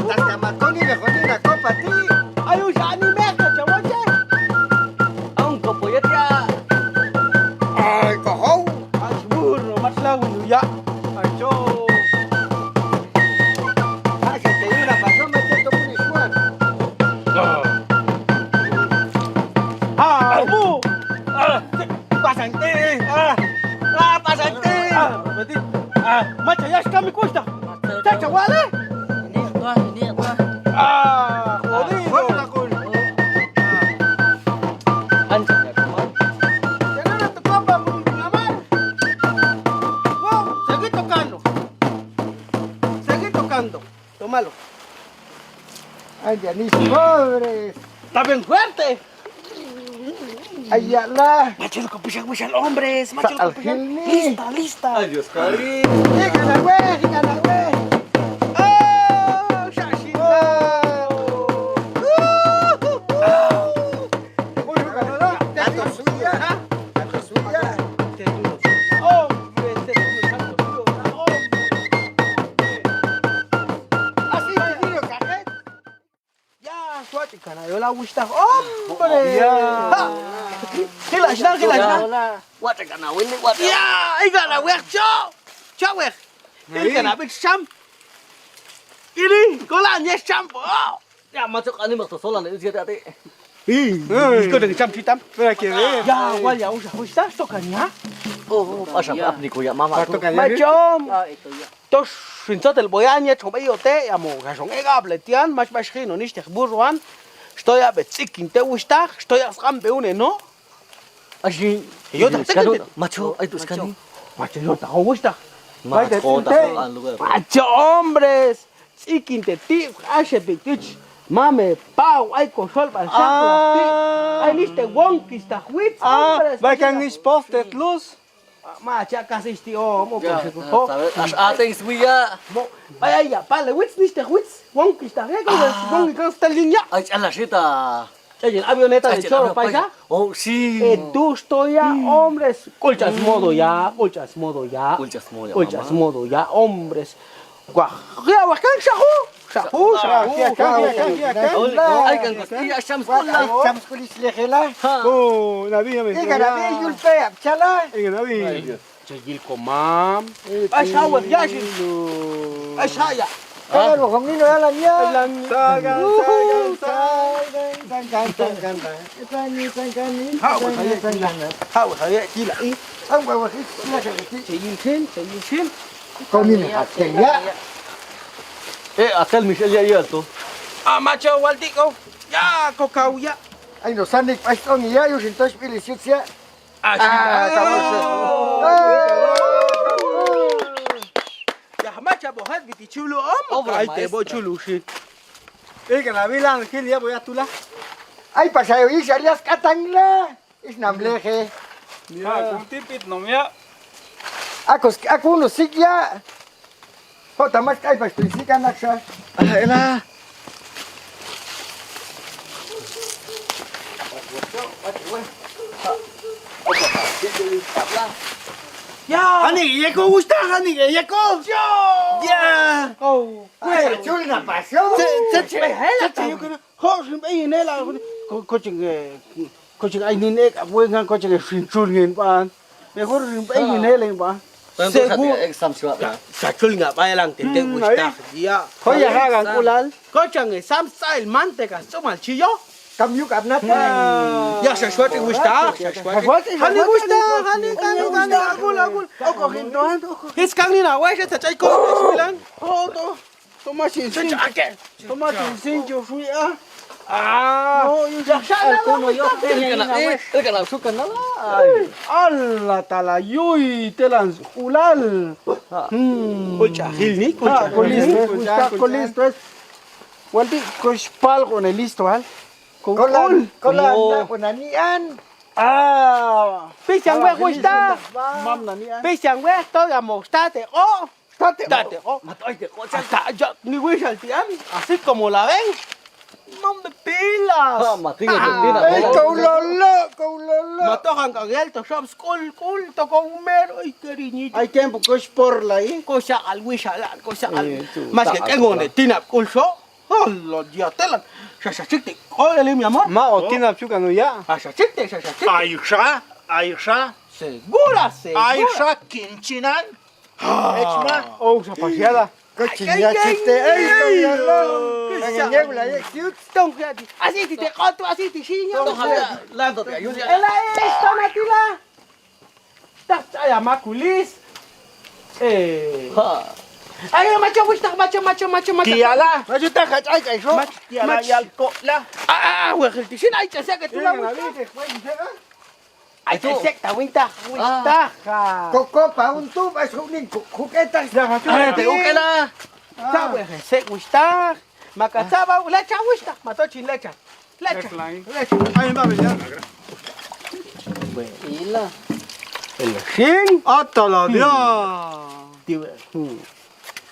Las camatones le joden la copa a ti. Ay, un anime, chavo. A un copo ya tía. Ay, cojón. Ay, burro, más la uno ya. Ay, yo. Ay, se te dio una pasión, me siento muy igual. Ah, bu. Pasante. Pasante. Macha, ya está mi cuesta. ¿Está chaval? Ah, jodido. Tenés tu copa, mamá. Seguí tocando. Seguí tocando. Tómalo. Ay, Yanis, pobres. Está bien fuerte. Ay, ya la. Macho, lo que pushan hombres. Macho, lo que pushan. Algini. Lista, lista. Ay, Dios cari. Dígala, güey, dígala, güey. Oh, Shashita. Tanto suya. Tanto suya. Hombre, te digo, tanto tuyo, hombre. Así te digo, cajet. Ya, suerte, cana. Yo la gusta. Hombre. Gila, gila. Guate gana, winne, guate. Ya, ik ga naar weg, zo weg. Ik ga naar weg, Sam. Ini, kola nya shampoo. Ya, masuk ani masuk solan itu dia tadi. Iko dengan Sam hitam. Mira que ver. Ya, awal ya usah tokannya. Oh, pasang apa ya mama tu. Macam. Itu ya. Tos, sintot el boyanya chombe yote, ya mo, gasong egable tian, mas bashino nicht buruan. Estoy a betzikin te gusta, estoy a scambe une, no? Así. Yo te sekarang macho, itu sekarang. Macho, yo te gusta. Macho, tak lugar. Macho, hombres. Tzikin te tif, ashe bitich. Mame, pau, ay kosol ban shakla. Ay nicht wonkis ta huitz, hombres. Weil kann nicht postet los. Macha, casi sti mo Ya, ko. sabes, ateng suya. Ay, ya, pale, huitz nicht huitz. Wonkis ta rego, wonkis kan stalinya. Ay, ala sita. Oye, avioneta de choro paisa. Oh, sí. Tú estoy ya, hombres. Colchas modo ya, colchas modo ya. Colchas modo ya, Colchas mamá. modo ya, hombres. Guajia, guajia, shahu. Shahu, shahu. Ay, kan kosti syams kullah. Syams kulis lehela. Oh, Nabi, Nabi. Dígala, ve, yulpe, chala. Nabi. Chayil komam. Ay, shahu, ya, shi. Ay, shaya. Pero con niño ya la mía. Salgan. Hawa, saya gila. Chayil shin. Comino aquella. Akal Michelle ya tu. Ah, macho, waldiko. Ya, kokau ya. Ay, no sanik, ay, con ya, yo siento espiricia. Ya, macha, bohat biti chulo. Ay, te voy chulo shit. Dígala, bilang, ¿qué día voy a tular? Ay, pasayo, y salias katangla. Es namleje. Ya, kung tipit nom ya. Ako no sigya. Ho, tamak ay, pastuisikan na siya. Ela. Ya. Hani, yeko gusta, hani, yeko. Ya. Oh, Ay, chul na pasyo. Hosin ay nela coaching ay nine abuengan coaching sinchulngin pan. Mejor ay nela pa. Seguro exam siapa. Sachul nga pa lang tete gusta. Ya. Hoy hagan kulal. Coaching sam style manteca somal chillo. Kamyuk abnat. Ya sa suerte gusta. Hani gusta, hani agul. Oko hintoan. His kangni na wa sa chay ko bilang. Oh to. Toma sin sin. Toma sin sin yo fui a. Alguno yo. El que la suka nala. Allah tala yui telan ulal. Colcha hilni, colcha colis tres. Waldi cospal con el listo al. Kolan na kunanian. Pisang we gusta. Pisang we to ya mostate. Oh. Date, oh. Hasta yo, ni voy a saltear, así como la ven. No me pilas. Matojan con el to shop school, culto con un mero y cariñito. Hay tiempo que es por la ahí. Cosa al wishalan, cosa al. Más que tengo de tina culso. Oh, los diatelan. Shashachite, óyale mi amor. Ma, o tina chuca no ya. Shashachite, shashachite. Aisha. Segura. Aisha Kinchinan. Echma. Oh, esa paseada. Cochilla chiste. Ey, en el niego la cute. Así te conto, así te chiño. Lando te ayuda. El esta matila. Taya maculis. Ay, macho. Tiala. Macho ta hachai kai sho. Tiala yal ko la. Güey, el tichín ahí te sé que tú la Ay, te secta, winta. Coco pa un tubo, es un juguete. Te ukela. Sabe, se gusta. Macachaba, lecha gusta. Mató chin lecha. Lecha. Ay, va ya. El shin. Hasta la dia.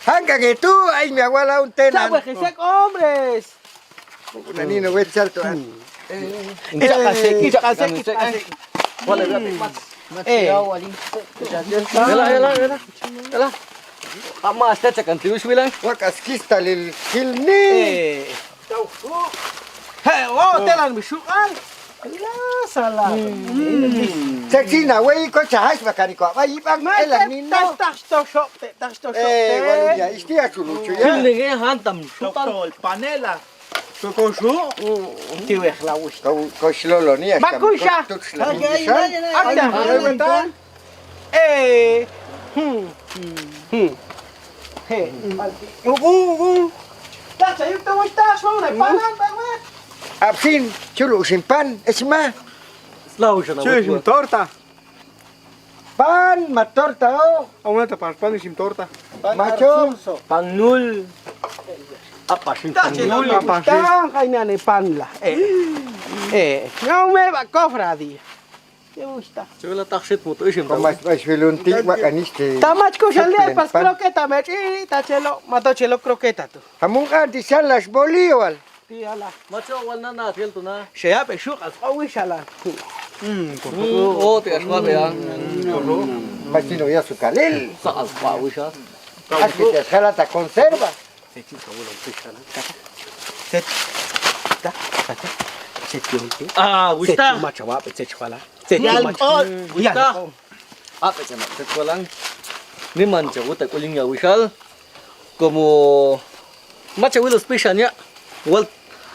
Hanga que tú, ay, mi abuela un tena. Sabe, que se hombres. Una niña voy a echar todo. Esa case. Vale, Yala. Ama hasta cekan tiwis bilang. Wakas kista lil kilni. Oh, telan bisukan. La sala. Seksina wey ko chahas bakari ko. Ay bang elang nino. Tasto shop. Walu ya istia suluchu ya. Kilninge hantam. Doctor Panela. Sokosu. Tiweh la wis. Ko slolo ni. Bakusha. Absin chulu sin pan, es más. Sin torta. Pan, ma torta oh. Aumenta para pan y sin torta. Macho. Panul. Apa sin panul? Kainane pan la. No me va cofradi. ¿Te gusta? Yo la taxet moto isim. Como es velunti wakaniste. Tamach kushalle pas croqueta mechi, tachelo, mato chelo croqueta tu. Amun artisan las bolíval. Tiala. Macho wal na tiel tu na. Shea pe shukas awishala. Oh, te aswa be ang. Machino ya su calel. Sa alfa wisha. Así te jala ta conserva. Ah, wista. Machawa pe chechwala. Wista. Apa chama te kolang. Ni man chawu te kuling ya wishal. Como macha wilos pisanya. Wal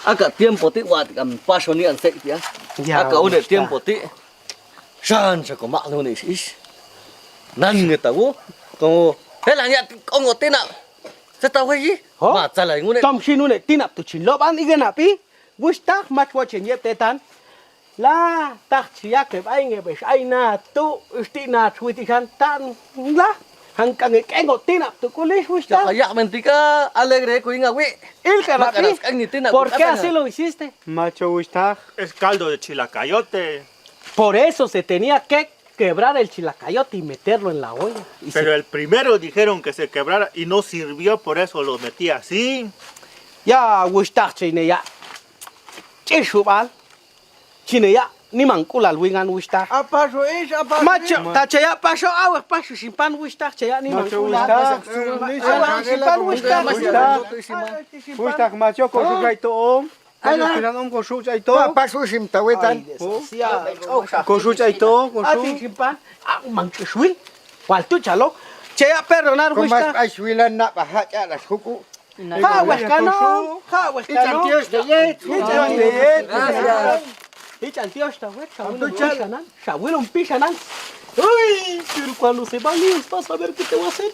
aka tiempo ti wat kam paso ni an sek ya. Aka une tiempo ti. Shan sa ko makno ni is. Nan ngetawo. Como helanya ongo tina. Sa tawi. Ma chala ngune. Tom shinune tinap tu chiloban iganapi. Wista machwa chenye tetan. La takchia ke bainge bes aina tu ustina twitikan tan la hangkang kengo tinap tu kulis wista. Ya mentika alegre kuinga wi. Il carapi. ¿Por qué así lo hiciste? Macho Wistag. Es caldo de chilacayote. Por eso se tenía que quebrar el chilacayote y meterlo en la olla. Pero el primero dijeron que se quebrara y no sirvió, por eso lo metí así. Ya wista chine ya. Chishubal. Chine ya ni mancula wingan wista. Apaso es, apaso. Macho, tachaya paso agua paso sin pan wista chaya ni mancula. Sin pan wista. Wistag macho ko su jaito. Ano kiran ko su jaito. Paso sim tawetan. Ko su jaito, ko su. Sin pan. Manchushwil. Cual tu chalo. Chaya perdonar wista. Como es wilan na baja ya las huku. Ha wescano. Ha wescano. Shabuelo un pichanan. Uy, pero cuando se va Luis, vas a ver qué te va a hacer.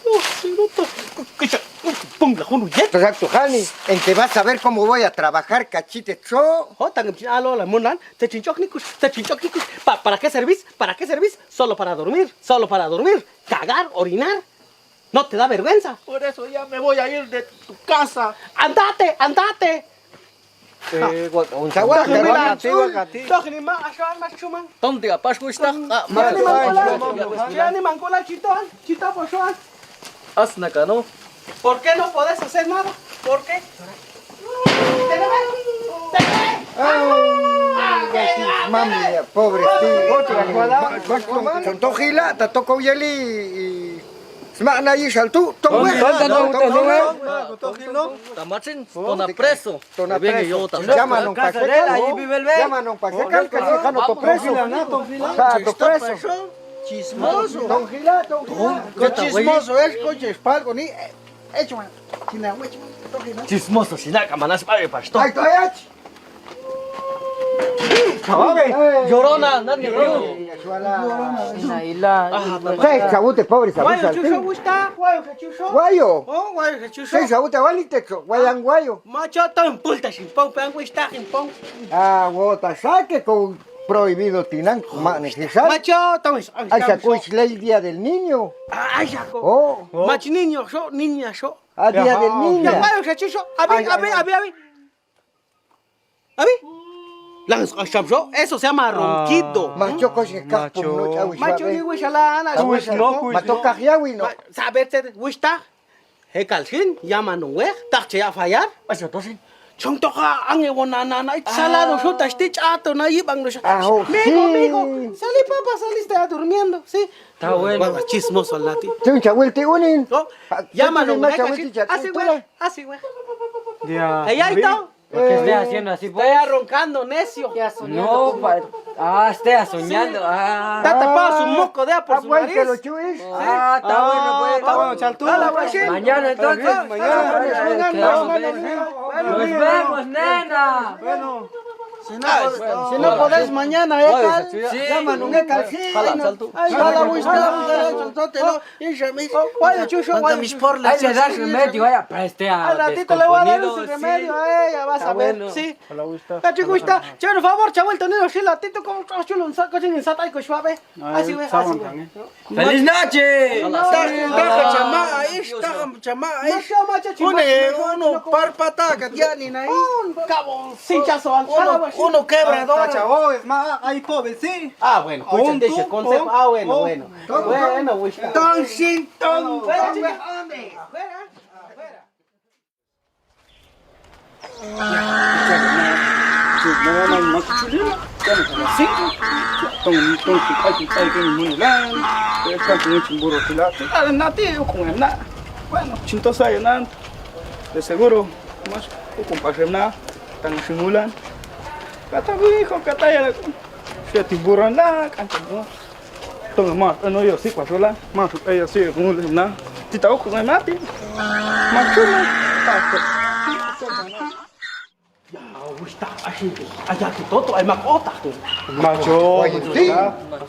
Ponga con un jet. Exacto, Jani, en que vas a ver cómo voy a trabajar, cachite cho. Jotan, lo monan, te chinchocnicus. ¿Para qué servís? ¿Para qué servís? Solo para dormir, cagar, orinar. ¿No te da vergüenza? Por eso ya me voy a ir de tu casa. ¡Andate! Tom tiga pas wista. Asna cano. ¿Por qué no podés hacer nada? ¿Por qué? Mami, pobre tío. Son tojila, ta toko yeli. Semana y saltu, toko. Tamachin, tona preso. Tona Bien, preso. yo también. Llámanos pa' que Llámanos pa' que calque, dejando to preso. To preso. Chismoso. Don Gila, don Gila. Qué chismoso es, coche, espalgo, ni. Hecho, man. Chismoso, si la camanas para el pastor. Ay, toyach. Llorona, nadie Seis sabute, pobre Guayo, sabute. chucho, gusta. Guayo, chucho. Guayo. Oh, guayo, chucho. Seis sabute, valiteco. Guayan guayo. Macho, todo en pulta, sin pon, pean, guista, sin pon. Ah, wota, saque con prohibido tinan, manejar. Macho, todo es. Ay, sacó el día del niño. Ay, saco. Oh. Macho, niño, yo, niña, yo. Ah, día del niño. Guayo, chucho. A ver. Eso se llama ronquido. Macho, coche, casco, no, Macho, ni wishalana. Mato cajiawi, no. Saberte, wista. Hekalsin, llaman un weg, tache a fallar. Eso, tosi. Chong toca, ange wanana, salado, chuta, stitch ato, na yibang no. Migo, salí papá, saliste durmiendo, sí. Está bueno. Chismoso al nati. Tengo chahuelte unin. Llámalo, así, así, güey. Ahí está. ¿Qué esté haciendo así, pues? Está roncando, necio. No, esté soñando. Está tapado su moco de por su nariz. que lo chuis. Está bueno, pues. Está bueno, chaltú. Mañana entonces. Nos vemos, nena. Bueno. Si no podés mañana, llaman un calcín. Ahí le das remedio, vaya, para este al ratito le voy a dar ese remedio a ella, vas a ver, sí. La chica gusta, por favor, chaval, tener así latito como chulo, un saco sin insata y suave. Así ve, así ve. ¡Feliz noche! Uno parpata, que tiene ahí. Cabo, cinchazo al uno quebrador. Chavo, es más, hay pobre, sí. Ah, bueno, escuchen de ese concepto. Ah, bueno. Bueno, gusta. Don Shinton. Bueno, chintos hay nada. De seguro, más compartir nada. Tan simulan. Kata hijo, kata ya. Saya tiburan lah, kan tu. Tengah mat, ano yo si pasola. Masuk ayo si ngulih na. Ti tahu kung mati. Macam takut. Ya, gusta así. Allá que todo hay macota tu. Macho, sí.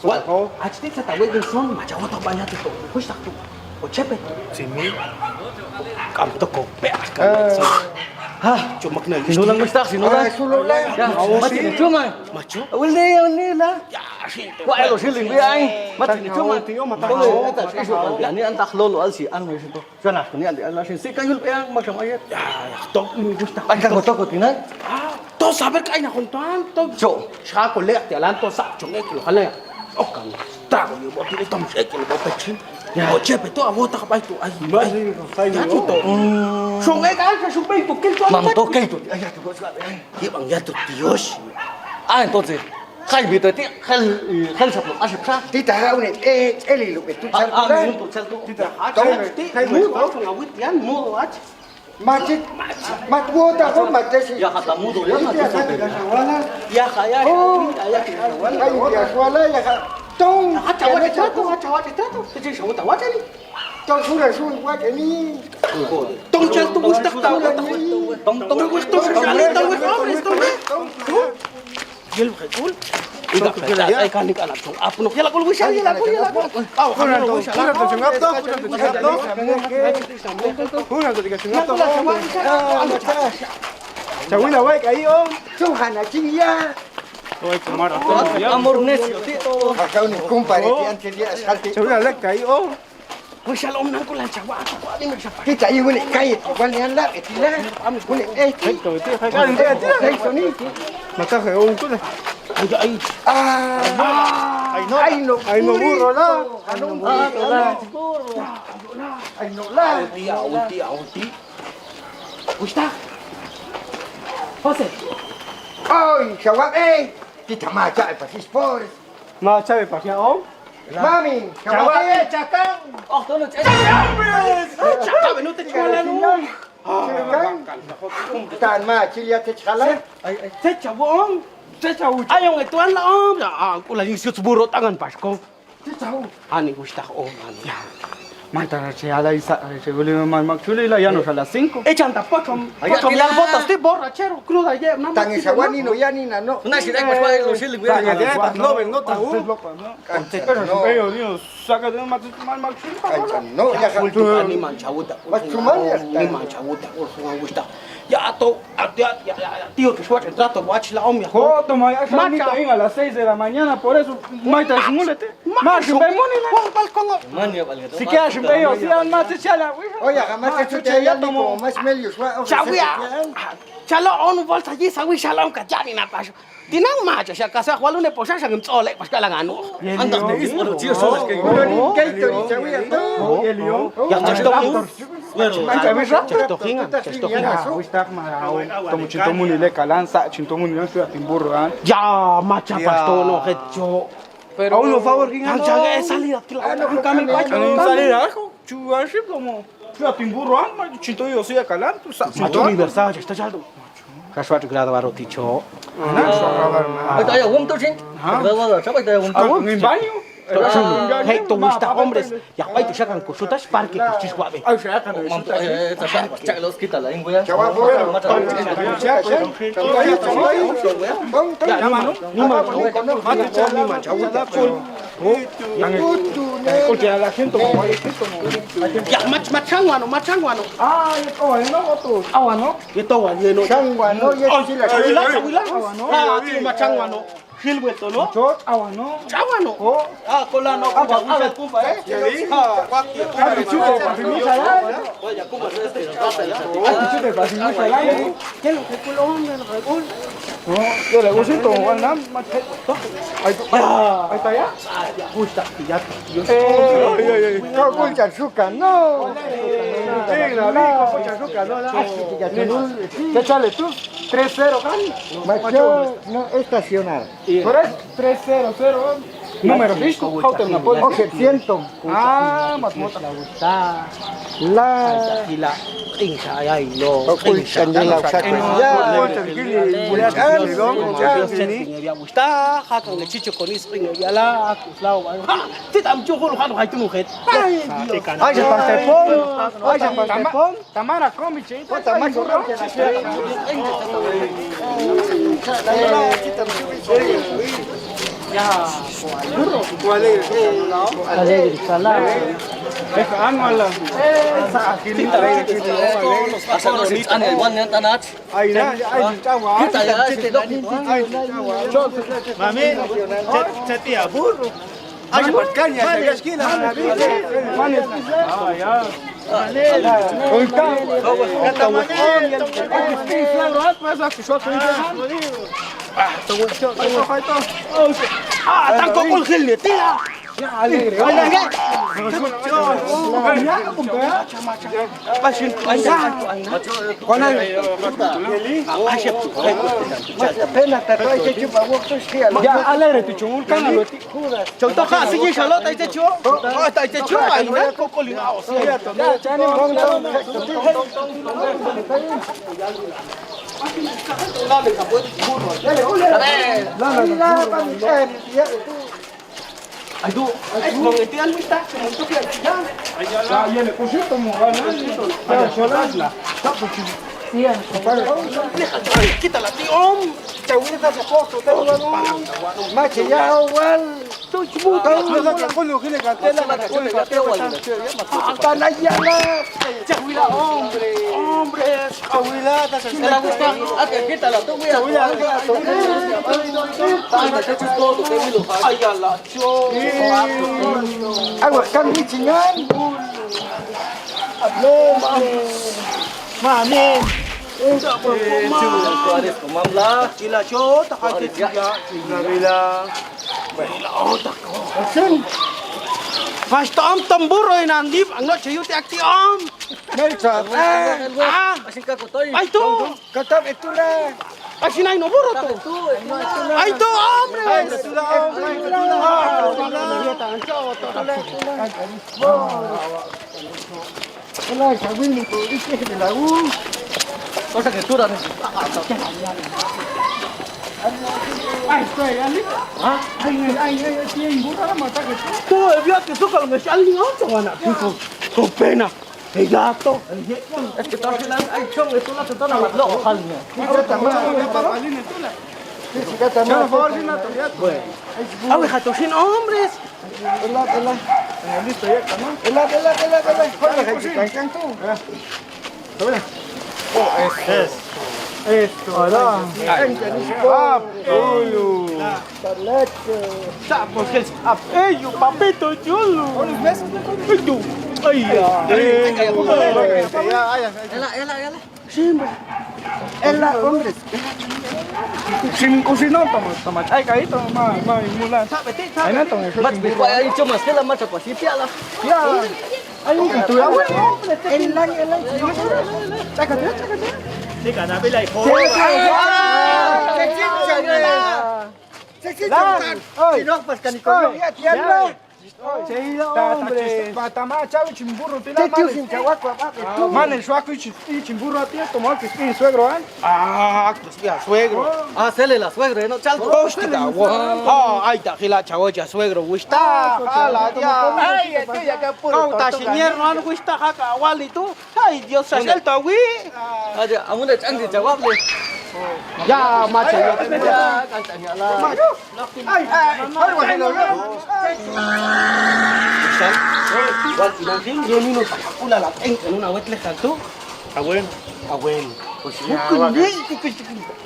Wal, achti sa tawe ng son, machawa to banyak tu. Gusta tu. O chepe tu. Sini. Kam to ko. Cuma kena Sinulang gusta, sinulang. Sinulang. Mati ni cuma. Macho. Awil na. Ya, sih. Wah, elo siling biay. Mati ni cuma. Tio mata. Ya ni antak lolo alsi ang ni situ. Sana ni andi Allah si kayul peang macam ayat. Ya, to ini gusta. Ay ka to ko tinan. To saber kay na kontan to. Jo. Siya ko le ti alan to sa chunge kilo hala. O kang trago yo bo ti tom se kilo bo pechin. Ya, o chepe to abota ka pa ito. Ay, ya to. Chunge ka sa supay to kin to. Mam to kay to. Ay ka ko sa. Ibang ya to Dios. Ah, entonces. Khai bi to ti khal sa lo asip sa. Ti ta une eli lo que tú Ah, sabes. minuto salto. Mu to kang awit yan mu at. Macit, mat wota ko mates. Ya kata mudo ya Ya kata. Ya kaya. Ya Ay, ya suala ya ka. Tong. Achawa de trato. Te siya wata wata ni. Tong sura su wa que ni. Tong chal tu gusta ta. Tong gusto sa kali tong gusto. Gel khul. Ida kaya ay kanik anak tong apno. Yala kul wisha yala kul. Aw, kuna to chungap to. Kuna to chungap to. Chawila wai kai o. Suhana chiya. Oi, tomar. Amor necio tito. Acá un compadre antes de salte. Chawila lek kai o. Wisha om nang kulan chawa. Ni mo siya. Kita ibu ni kait, wan yang la etila. Kuni To ti kai kan dia ti. Itu ni. Mata kai o tu. Ay. Ay no burro la. Ano mo? Ay, no la. Ulti. Gusta. José. Ay, shawab kita maca pa sport. Macha de pasión. Mami, shawab chakang. Oh, tono cek. Chakang, no te chala no. Chakang. Tan ma chilia te chala. Te chabong. Te chabu. Ayong ituan la om. Kula yung siburo tangan pasko. Te chabu. Ani gusta ani. Manta se ala isa se vuelve más chula y la ya no a las 5. Echan tapocho. Pocho mirar botas de borrachero. Cruda ya. Tan shawani no ya ni na no. Una si dai pa lo shilling. Tan ya pa no ven no ta u. Pero Dios, saca de más chula. No, ya Kultura ni manchauta. Ni manchauta. Gusta. Ya to, ya tío que suerte trato watch la omia. Joto, ya salí a las 6 de la mañana, por eso maita es mulete. Más un Mania valga. si quieres un bello, si al mate chala. Oye, jamás te chuché ya como más medio. Chawia. Chalo on bolsa allí sawi shalom kachani na paso. Tinang macho siya kasi ako ne po siya ng tsole pas kala ngano. Andas de is por tío solas que. Kaito ni chawia to. Elio. Ya chesto king. Bueno, Chesto king. Está marao. Tomo chintomuni le calanza, chintomuni no estoy a timburro, ¿ah? Ya macha pasto no hecho. Pero a uno favor quién Ang jaga es salida claro. Kami pa. salir algo. Chugashi como a timburro, ¿ah? Chinto yo soy a calan, tú sabes. Macho universal está chaldo. Kaswat grado baro ticho. Ahí está ya un tochin. Grado, ¿sabes? Está un En baño. Hey, tú gusta hombres. Ya pa tu sacan consultas parque chisguabe. Ay, se hagan los quita la inguya. Ya machanguano. Ah, esto es no otro. Awano. Ito wano. Changuano, ya sí la Ah, ti machanguano. Hilweto no? Chot, awano. Chawano. Ah, colano. A ver, kumba, Yo le gusta todo, ¿no? Ahí está ya. Gusta, ya. No, con azúcar, no. ¿Qué chale tú? 3-0, Cani. Macho, no estacionar. Por eso, 3-0-0. Número 5, Hotel Napoli. Oye, siento. Ah, Matmota. La. Insa, ay, no. Ocultan de la sacrificia. Ya gusta, hakan le chicho con spring ya la, kuslao. Ti tam chuko lo hanu haitu mujet. Ay, se partepón. Ay, se partepón. Tamara Comiche. Tamara Ya, ¿cuál es? Alegre, salado. Es anual. Esa agilita. Ani wan yan tanat. Ay, chawa. Kita ya Mami, chatia burro. Ay, pascaña, se esquina. Ah, ya. ah, tanto kul khilni tira. Ya, alegre. Pasin, Con el ya, alegre, te chumul canalo. Chauto ka sige shalot ay techo. Ay techo ay na kokolina o. Ay du, mong itian mo ta, mong to kaya yan. Ya, ya le pusiste como ganando. Ya, solasla. Kita la ti om. Chawita sa posto, pero macho ya igual. Tú chibuta, la que con lo que le canté la Canayana. Chawila hombre. Chawila, Era gusta, kita la tu mira. Ay ala, cho. agua cambio chingan. Mami. Tuares kumamla. Chila cho, takate chila. Vila. Baila o tako. Sen. Mas tom burro en andip, anoche yo te actión. Melchor. Ay tú. Katap etula. Así no hay no burro tú. Ay tú, hombre. Hola, Chawin, ¿qué es de la U? Cosa que tú eres. Ay, estoy, Ali. Ay, ¿quién burra la mata que tú? Tú, el viaje que tú con los alguien otro, van a con pena. El gato. Es que estás hablando, ay, chong, esto la tetona más loco, jalme. Ah, hija, sin hombres. Listo, ya, ¿no? Esto, ahora. Porque es apello, papito chulo. Ay, Ela. Ela, hombres. Sin cocinar, toma, ay, caído, más, mulan. Ahí no, toma, eso. Mas, pues, hay hecho más que la marcha, pues, sí, piala. Ya, ay, tu abuelo, ela. Chácate. Đi cả đám với lại phố. Man, el suaco y chimburro a ti, tomó que es suegro, ¿eh? Ah, pues ya, suegro. Ah, sele la suegra, ¿no? Chalto. Hostia, ah, ay, ta gila chawocha, suegro, gusta. Jala, ya. Ay, aquella que puro. Ta señor, no han gusta jaca, wali tú. Ay, Dios, se suelta, güey. Aja, amuna changi jawab le. Ya, macho. Ya, kantanya lah. Ay, bueno. Igual, si no, 10 minutos. Una la tengo en una wet leja tú. Abuelo. Pues no,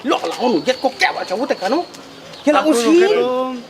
lo la onu, ya coqueaba, chabute, ¿no? Ya la usin.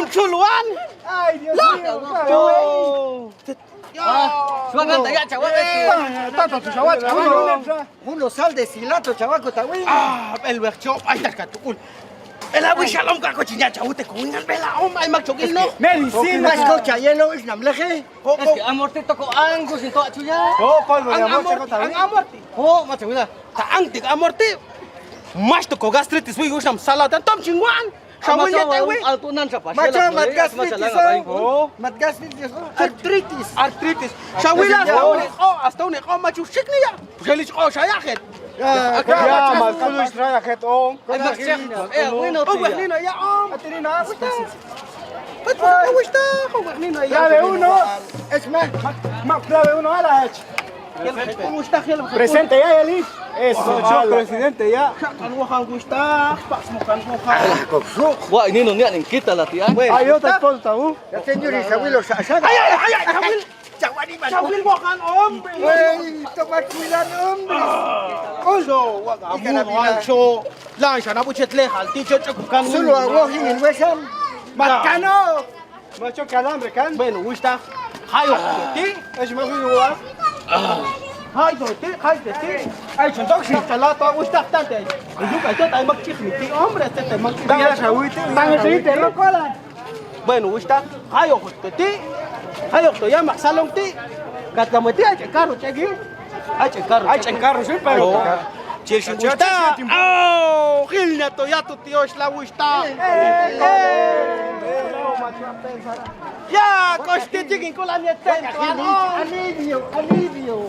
chuluan. Ay, Dios La. mío. Suaganta ya, chaval. Tanto tu chaval, chaval. Uno sal de silato, chaval, tawi. El vercho, ay, tas katukul. El agua shalom ka cochinya chawute kuin al bela ay magchogil no. Medicina. Mas cocha hielo es namleje. Es que amorti toko angus into achuya. Oh, polvo de Ang amor, amorti, ang amorti. Oh, machawila. Ta angtik amorti. Mas toko gastritis wi usam salatan tom chingwan. Shawil ya tawi. Altunan sa pasya. Macho, matgastritis. Matgastritis. Artritis. Artritis. Shawila hasta un oh machu shikniya. Shelich oh shayakhet. Ya, mas kulo Israel het om. Bueno, Oh, wegnino ya om. Atinina, wista. Wista, wegnino ya. Clave uno. Es más, clave uno a la H. Presente ya, Eli. Eso, presidente ya. Wah, ini nunggu yang kita latihan. Ay, otra esposa, ya señor Isabel, Ay, Shawil wakan hombre. Wey, toma cuidado, hombre. So, wag so. Lang siya nabuchet lehal. Teacher kan. Solo hago en Wesam. Macano. Macho calambre, can. Bueno, wista. Hayo ti. Es más bien igual. Hayo ti, Ay, chontok si salata wista tante. Yo ka tay magchikni ti hombre, este magchikni. Dale, Saúl. Dale, sí, rocola. Bueno, wista. Hayo ti. Hayo to ya maksalong ti. Kat kamu ti ay karo chegi. Ay chencarro sí, pero Chelsea wista. Oh, gilna to ya tu tío es la wista. Ya, costi chikin ko la nietento. Alivio.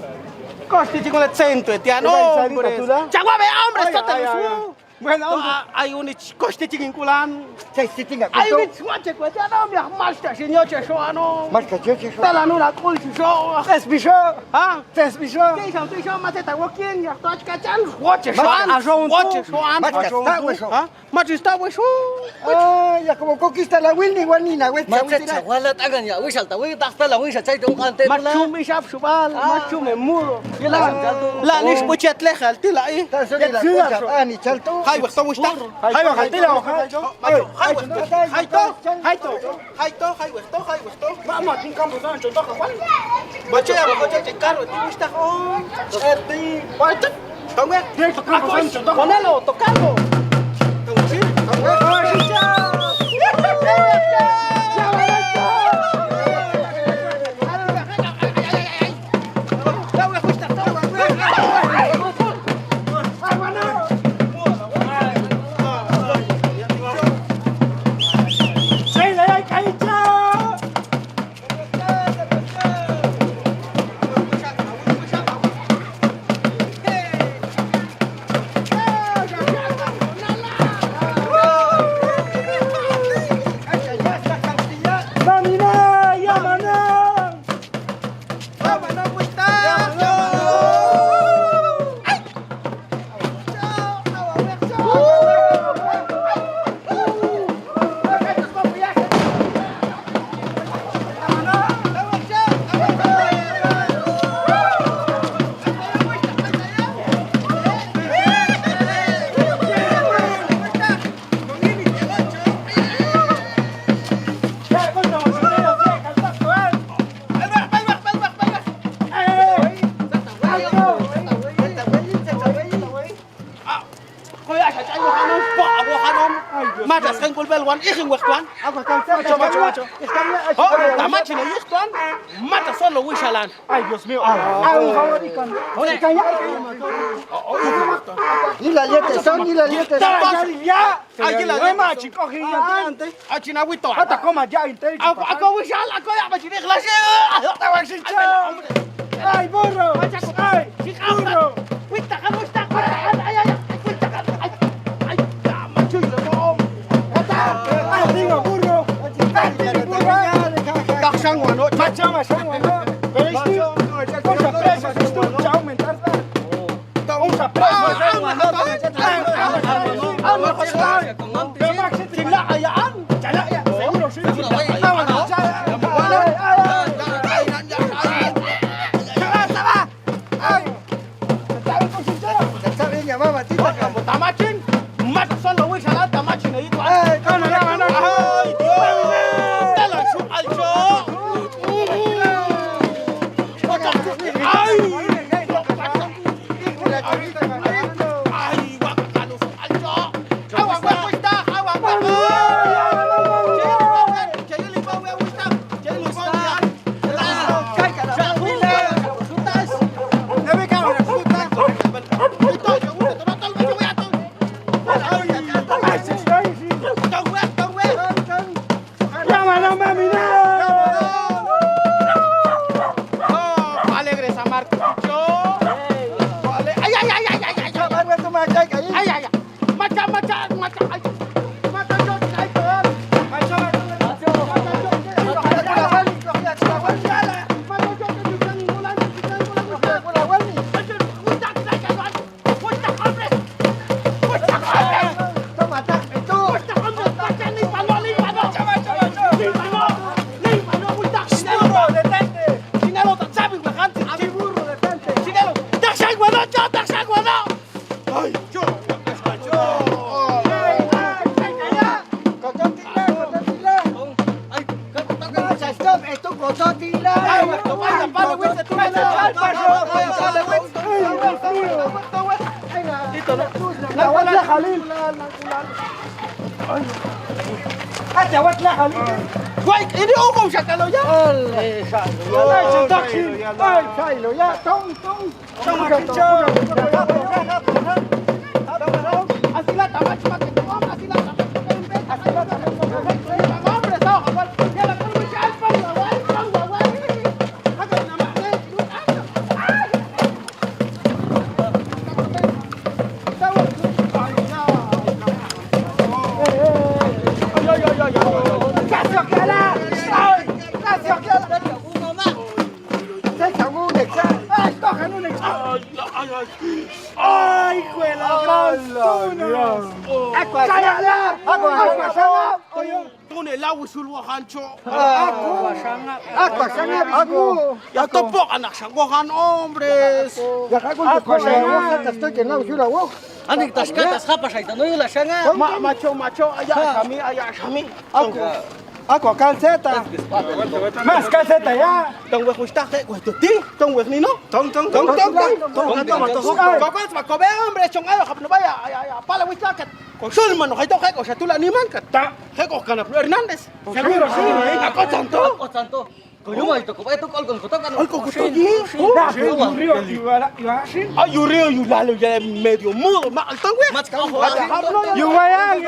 Costi chikin la cento etiano, hombre. Chaguabe, hombre, esto te lo Bueno, hay un costi chikin kulan. Chestinga. Hay un suache ko etiano, mi marcha señor chesoano. Marca cheche. Tala no la kul cheso. Tesbicho. Ha? Tesbicho. ¿Qué hizo? ¿Qué hizo? Mate ta wokin ya to kachan. Watch está hueso. Ay, ya como conquista la Winnie Guanina, güey. Macet chawalat agan ya, wisal ta wi takta la wisal chay dong ante pula. Machu mi shap subal, machu me muro. La nis puchet lejal tila eh. Ani chalto. Hay wasta wasta. Hay bajatila, hay wasta. Vamos a tin campo dan chonto kawan. Bache ya bache chekaro ti wasta oh. Ti, bache. Tome, ponelo, tocalo. Mata sen kulbel wan ikin wektuan. Macho. Oh, tamachi no yektuan. Mata solo wishalan. Ay, Dios mío. Ni la liete son, ni la liete son. Ya. Aquí la Lema, chico, gigante. Achina wito. Hasta coma ya, entero. Ako wishal, ako ya machine clase. Ay, burro. Ay, burro. Wita ka wista. Ay. Macho yo. Ay, digo, burro. Daksang wano. Macho, pero esto, cosa presa, esto ya aumentar. Usa presa, Sila ayaan. Chala ya. seguro sí. Marcucho. Vale. Ay, ay, ay, ay, ay, ay. Ay, ay, ay. Macha, macha, macha. Ay. Macha, yo, ay, ay. Macha, Guay, ini umum sakalo ya. Ay, juela, Tú ne lawu sulwa hancho. Ya topo anak sanggohan hombres. Anik tas kapas ay tanoy la sanga. Macho, ayah kami. Ako calceta. Más calceta ya. Tong we gusta que ti, tong we ni no. Tong. Kokos ma kobe hombre chong ayo hap no vaya. Pala we sakat. Con Sulman no hay to o sea tú la animan que ta. Heko kana Hernández. Seguro sí. Ako tanto. Santo. Koyo mo ito ko pa ito kol ko to kan. Ay ko gusto di. Ay yu lalo ya medio mudo ma tong we. Yuwayang.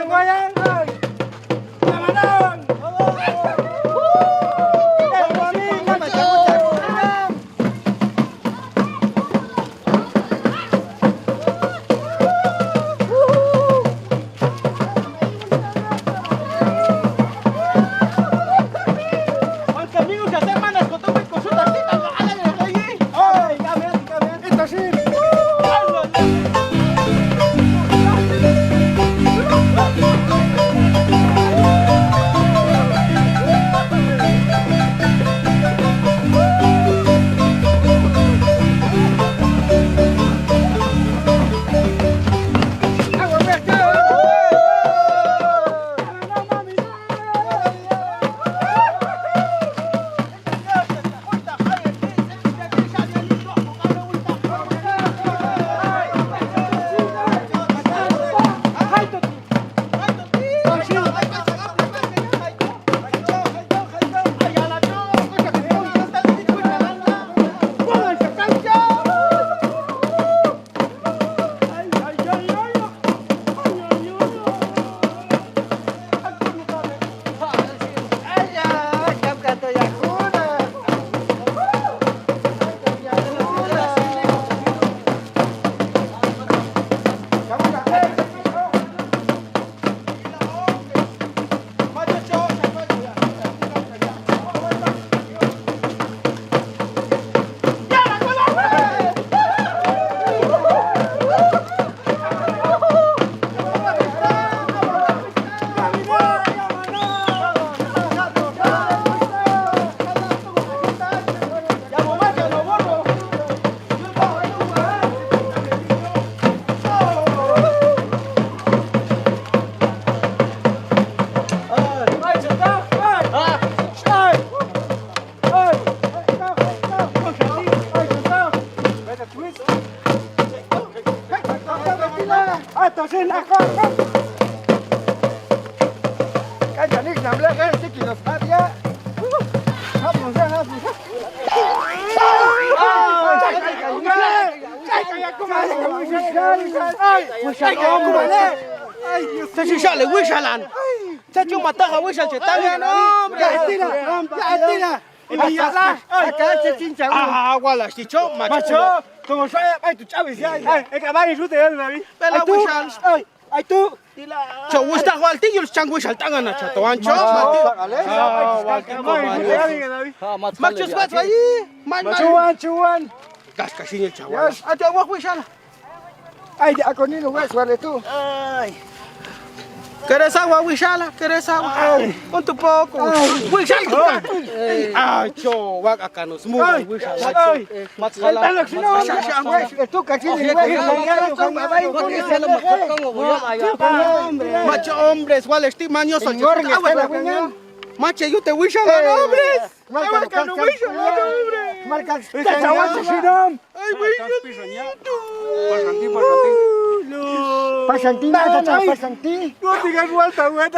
这是下来为啥啦？这就马大哈为啥去打脸呢？ Ah, guala, chicho, Macho, como soy, ay, tu chaves, ya. Ay, caballo, tú te das, David. Pela wishal. Ay, tú. Cho wista walti yul chang wishal tangan na chato ancho. Macho spat vai. Chuan. Gas kasinya chaval. Ate wak wishal. Ay, ako nino, güey, suárez tú. Ay. ¿Quieres agua, Wishala? ¿Quieres agua? Un tu poco. Wishala. Ay, cho, wak acá nos muda, Wishala. Matsala. Tú, cachín, Macho, hombres, ¿cuál estima? Yo soy Macho, yo te Wishala, hombres. Marca, no Wishala, hombres. Marca, ay, Pasanti, pasanti. No digas vuelta, güey,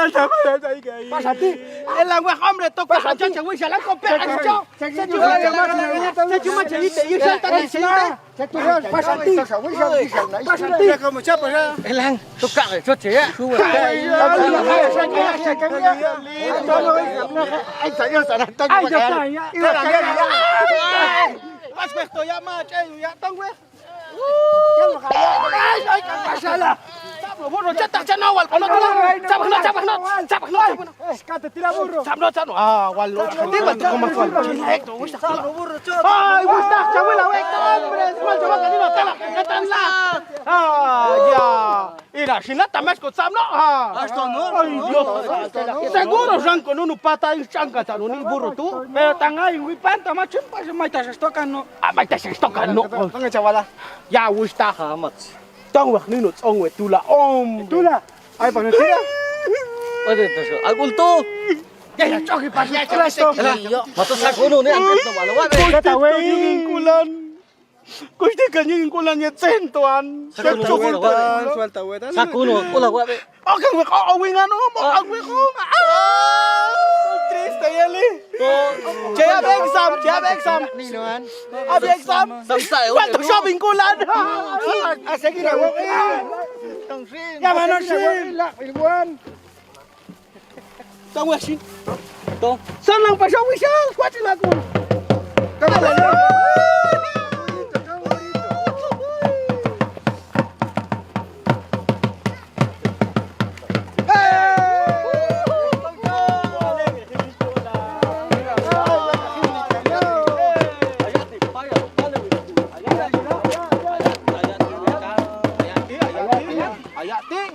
pasanti. El agua, hombre, toca a chacha, güey, se la copia, chacho. Se como chapa ya. Elang, toca, choche ya. Mas puesto ya más, ya tan güey. Burro, ya está, ya no, al palo. Ah, wallo. Digo, tú como fue. Ay, gusta, chabuela, hombre, mal chaval que no tela, que tan la. Ah, ya. Mira, si nada más con sabno. Ah, esto no. Ay, Dios. Seguro ranco no pata y chanca tan un burro tú. Pero tan ahí, güey, panta, macho, pues maitas estocan, no. Ah, maitas estocan, no. Venga, chavala. Ya, gusta. Tongwak nino tsongwe tula Tula. Ay, pues no tira. Oye, te agulto. Ya choque pa ya esto. Mato sakuno ni angkat no malo wa. Kata we kulan. Kuste kanyin kulan ya centoan. Suelta, güey. Sakuno ula wa. Okan we ko wingan no mo agwe ko. Triste yeli. Jaya exam. Ninoan. Abi exam. Samsai. Cuánto shopping kulan. A seguir a güey. Ya van a seguir el buen. Tong washi. To. Sanang pa siya wisal. Kwati na ko.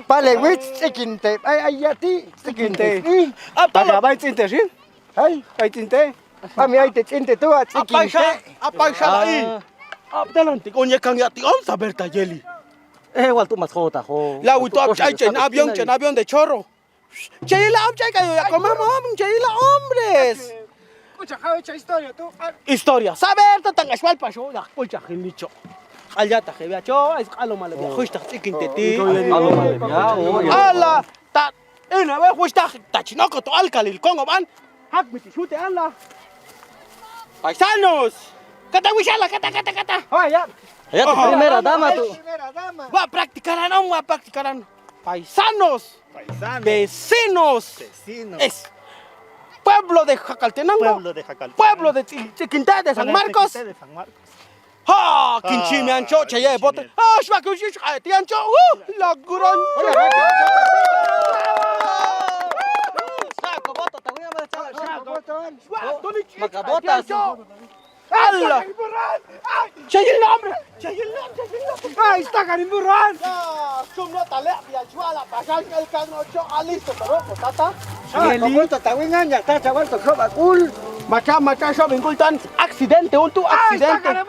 Vale, güey, sekinte. Ay, ya ti, sekinte. Apa ba tinte sin? Ay, tinte. Mami, ay te tinte tú, sekinte. Apa siya lai? Abdalanti konye kang yati om saberta yeli. Wal tu mas jota ho. La uto ab chay chen avión de chorro. Chayla ab chay kayo ya comamos, chayla hombres. Escucha, javecha historia tú. Historia. Saber tatang aswal pasho ya pucha gilicho. Alyata khebya cho is qalo male ya khushta tsikinte ti. Alo male ya. Ala ta ina we khushta ta chinoko to alkalil kongo ban. Hak miti shute ala. Paisanos. Kata wishala kata. Ay, ya. Ya tu primera dama tu. Va a practicarán. Paisanos. Vecinos. Es pueblo de Jacaltenango. Pueblo de Chiquinté de San Marcos. Ha, kinchi me ancho, chaye bote. Ah, shwa que ushi ti ancho. La gran. Saco bota, te voy a meter. Macabotas. ¡Hala! ¡Chaye el nombre! Ay, está carimburrán. Chumno tale, piachuala, pasal el canocho, listo, pero tata. Listo, está bien, ya está, chaval, to soba cool. Macha, shopping kultan accidente, un tu accidente.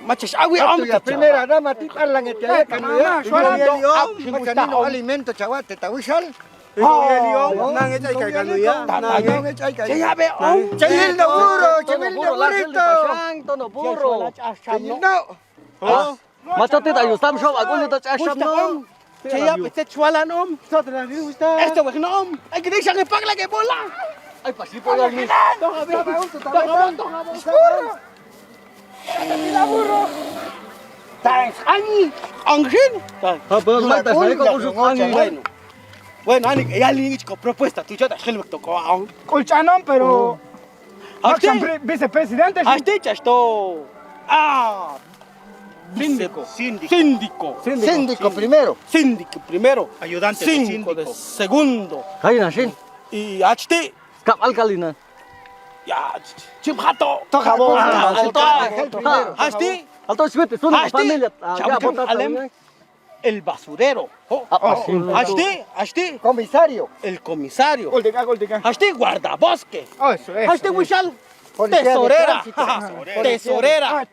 Macha, agui La primera dama ti parlan que te había cambiado. Yo alimento, chaval, te tawisal. Nang echay kay kanuya. Nang echay kay. Ya veo. Chayil na burrito. Tono burro. Chayil na. Machote tayo sam shop agul to chasham no. Chaya pete chuala nom. Esto güey nom. Hay que dejar que pague la que bola. Ay pasipo ya ni. Burro. Tai ani. Angin. Bueno, ani ya le he propuesta, tú ya te helmet tocó. Colchanón, pero Vicepresidente. Hasta esto. Ah. Síndico. Síndico primero. Síndico primero. Ayudante de Síndico de síndico. segundo. Kaya na sin. Y hasta. Kap alkalina. Ya. Chimhato. Toca vos. Hasta. Alto suerte, son Hasta. familia. Ya Chautem bota alem. El basurero. Hasta. Comisario. El comisario. Golteca. Hasta guardabosque. Eso. Hasta Wishal. Policía de Tesorera. tránsito. Tesorera.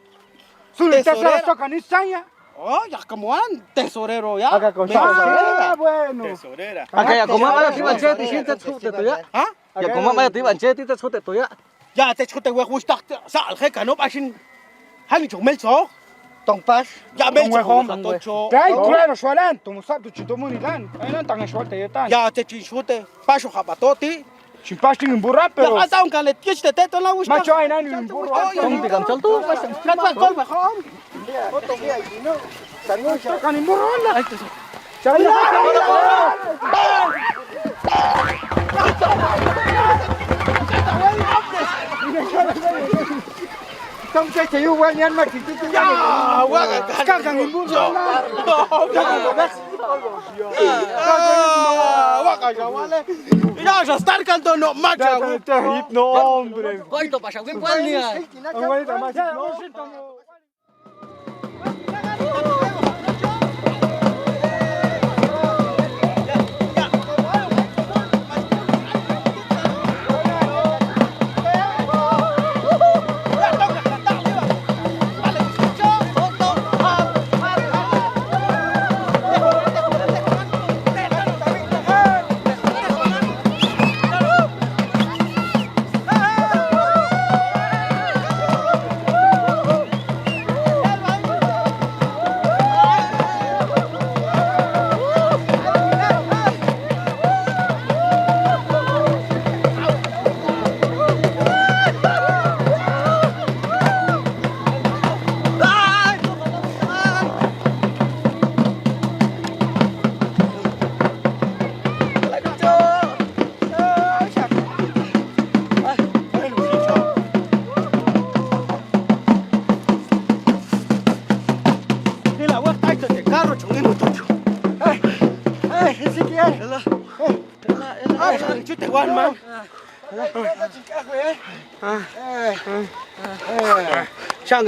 Tesorera. Tocan Isaña. Oh, ya como han tesorero ya. Haga con Ah, bueno. Tesorera. Acá ya como vaya ti bancheti sin te chute to ya. ¿Ah? Ya como vaya ti bancheti te chute to ya. Ya te chute we gusta sa al jeca no pashin. Han dicho melcho. Tompas. Ya melcho. Tocho. Ay, claro, sualan. Tú sabes, tú chito munilan. Ahí no tan suerte ya tan. Ya te chinchute. Paso japatoti. Si pasting en burra, Ya pero. hasta un calet que te teto la gusta. Macho, ahí no hay un burro. Kung tigam chal to. Katwa gol mejor. Tocan en burro. Không chơi chịu quen nhân mà chỉ chơi Ya, wa Cagan en burro. Ya, ya estar cantando no macho. No, hombre. Koito pa siya kwal niya. Abuelita, más.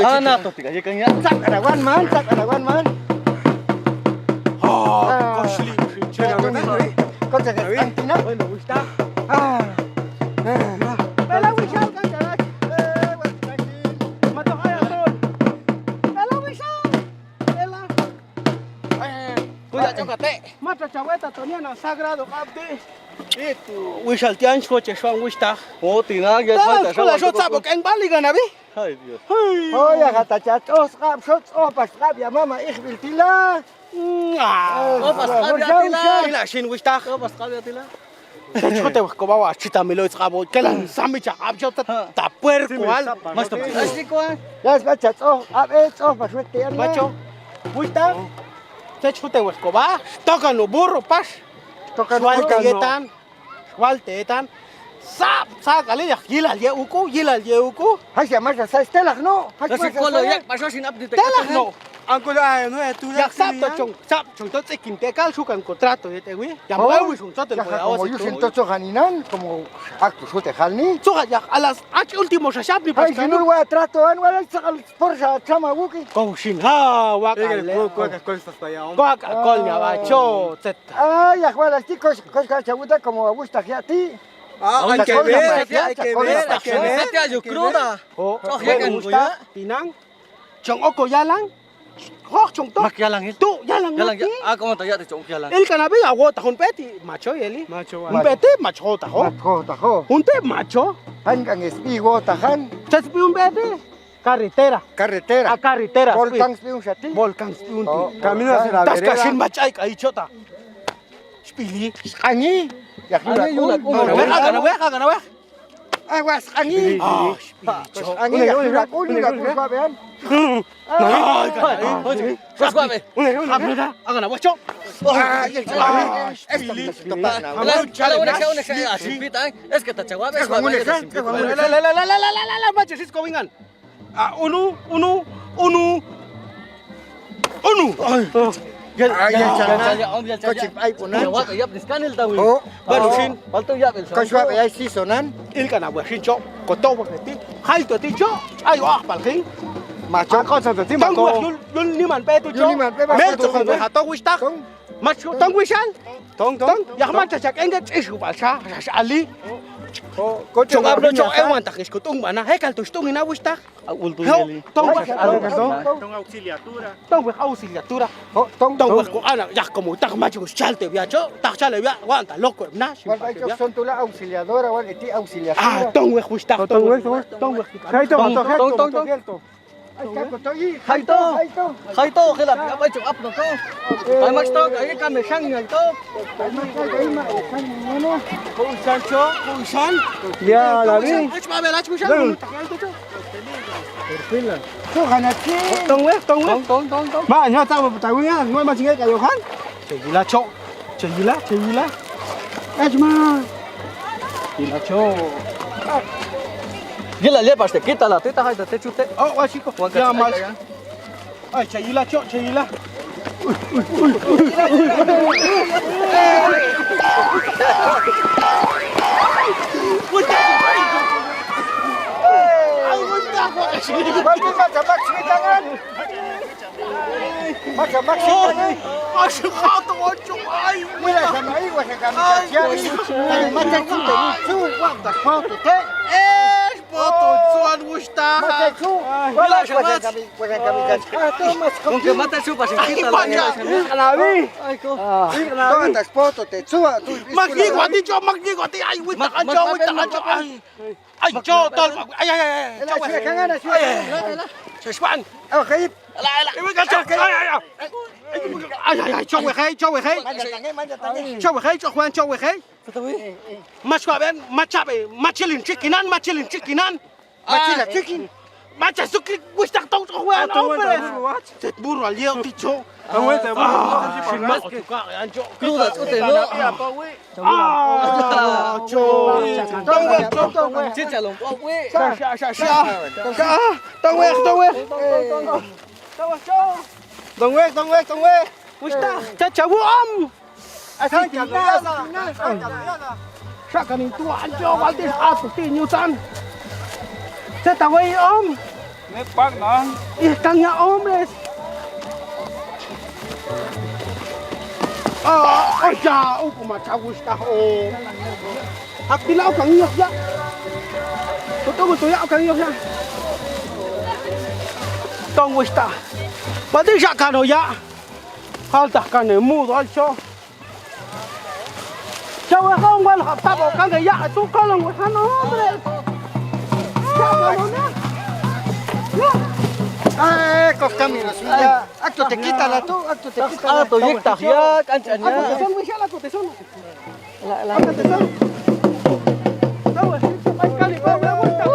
Ana to tiga ye kanya. Chắc ở đảo quan mán, chắc ở đảo quan mán. Con sẽ ăn tí nắp. Mata chaweta toniana sagrado kapti. Itu wishal tian choche shwan wishta. O tina ge Ta kula shot sabo ken bali gana bi. Ay Dios. Oh ya gata chat. Oh scrap shots. Oh pas scrap ya mama ich will tila. O pas kabia Ila shin wishta. O pas kabia tila. Chote ko bawa chita milo tsabo kelan samicha abjot ta puerco al. Mas to. Asli ko. Ya es chat. Oh ab oh pas suerte ya. Macho. Wishta. Te chote ko ba. Toca no burro pas. Toca no Walteetan. Walteetan. Sa kali ya yilal ye uku. Hasya mas sa stelak no. Kasi ko lo yak pasyo sin update. Telak no. Uncle, ay, no es tu. Ya sap to te quintecal su kan contrato de te wi. Ya muevo su tote Ya mo como yo siento chojaninan como acto suerte halni. Suga ya a las últimos shap ni Ay, si no voy a trato, no voy a por esa chama buki. Con shin ha wa ka le. Kwa ka kol nya ba cho zeta. Ay, ya juegas chicos, cosas chabuta como me gusta a ti. Hay que ver. Sete ayo cruda. Oh, ya kan gusta pinang. Chong oko yalang. Hok chong to. Mak yalang itu. Tu yalang. Yalang ya. Ako mo tayo chong yalang. El canabi ago ta hun peti macho yeli. Un peti macho ta ho. Tajo. Un te macho. Hangan espigo tajan. Chas pi un peti. Carretera. Carretera. A carretera. Volcán pi un chati. Volcán pi un. Camino hacia la Tas vereda. kashin machay ka ichota. Spili. Ani. Ya jura. Gana we. Aguas ani. Ah, Ani ya jura. Uni la curva vean. Ay, caray. Suave. Habla, hagan agua, cho. Es que te chaguabe, Macho con santo tima ko. Yun ni man pe tu cho. Yun ni man pe ba Mer to tu ha to wish tak. Mas tong wishan. Tong. Ya man ta chak enget isu bal sa ali. Ko Chong ablo cho e wan tak is ko tung bana. He kal tu stung ina wish tak. Ultu yeli. Tong auxiliatura. Tong auxiliatura. Tong ko ana ya como tak macho chalte via cho. Tak chale via wan ta loco na. Son tu la auxiliadora wan eti auxiliatura. Ah, tong wish tak. Tong. Tong. Haito, que la llama hecho apno to. Hay más to, hay que me sang ni to. Kusan. Ya la vi. Ach ma bela kusan. Perfila. Ko ganati. Tong. Ma nya ta ba ta wi ya, ngoi ma singai ka yo khan. Chegila cho. Chegila. Ach ma. Chegila cho. Y la llevas, te quita la teta, te chute. Oh, wa chico. Ya mal. Ay, chegila cho, chegila. Aunque mata chupa, se quita la Ay, cho tol. Ay. Swan. Ay, cho we hay. Cho we hay, Juan, cho we hay. Mas ko ben, machabe, machilin chickinan. Machila chicken. Macha suki, wistak tong Juan. Set burro al yeo ticho. Crudas, usted no. Chichalón, Tong we. Wistak, chachabu am. Sakanin tuan jo waltis atu tinyutan. Setawai om. Ne pak nan. Ikannya hombres. Ya, upo macawis taho. Hakila kang yok ya. Totoo ya kang yok ya. Tong wis ta. Pati siya kano ya. Halta kane mu dal so. Chawa kang wal haptabo kang ya tu kalong wasan hombres. Kos caminos ya. Acto te quita la tu, acto te quita la. Acto yekta ya, cancha ya. Son muy shala te son. La te son. No, es ay cali, va vuelta.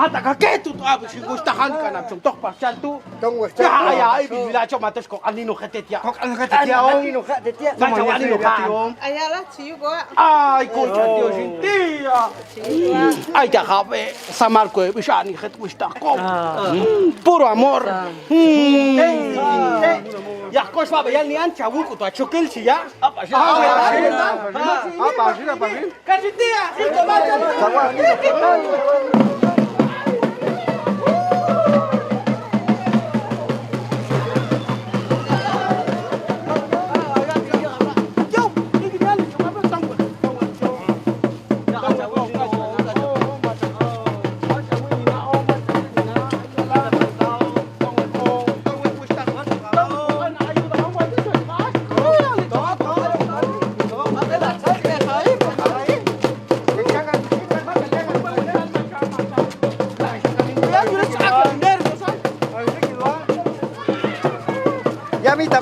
Hata kaketu tu abu si gustahan ka na tok pasyal tu. Ya ay bila cho matas ko anino khatet ya. Kok anino khatet ya. Anino khatet ya. Macam anino khatet. Ayala ciu go. Ay ko chatio sintia. Ay ta khabe samar ko bisa ni khat gusta ko. Puro amor. Ya ko swa ya ni an chawu ko to chokel si ya. Apa sih? Apa sih? Kasitia. Itu macam.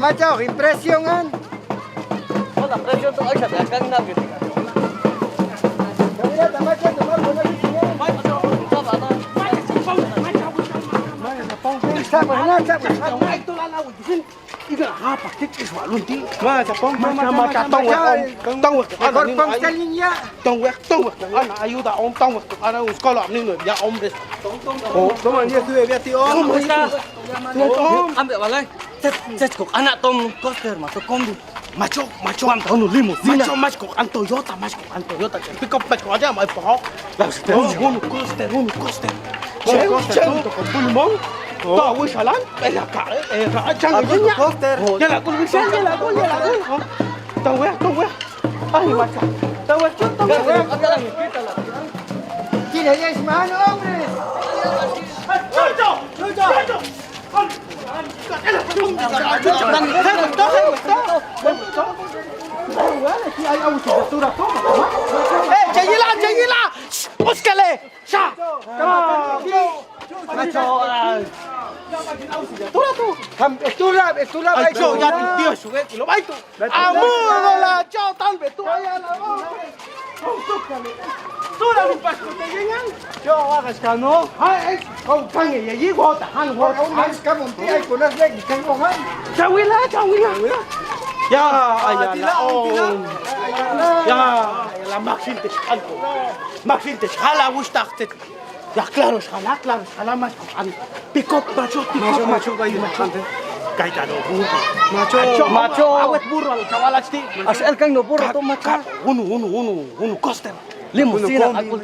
macho, impresionan. La presión tu aja de acá en la que ayuda a un tong ana un skolo ni no ya hombres ¿Cómo ni estuve bien tío? ¿Cómo está? Ambil balai. Set kok anak tom coaster masuk kombi. macho ando no limo macho an Toyota pick up back aja mai po un coaster con pulmón to wi salan la ka ra chang ya coaster. ya la kul wi ya la kul to we ay macho to we ¿Quién es mano, hombre? Seguila, búscale, ya. Tú la Ay, yo ya te dio su lo baito. Amor, la chao tal vez tú allá la tú la un pasco te llegan. Yo hagas cano. Ay, con pan y allí gota, han gota. Un mes que monté ahí con las legs, tengo más. Chawila. Ya, ay, la Maxim te canto. Maxim te jala gustaste. Ya claro, jala más. Pick up, macho. Caetano, burro. Macho. Awet burro, al chaval este. Asal kan no burro to maca. Uno, coaster. Limusina aku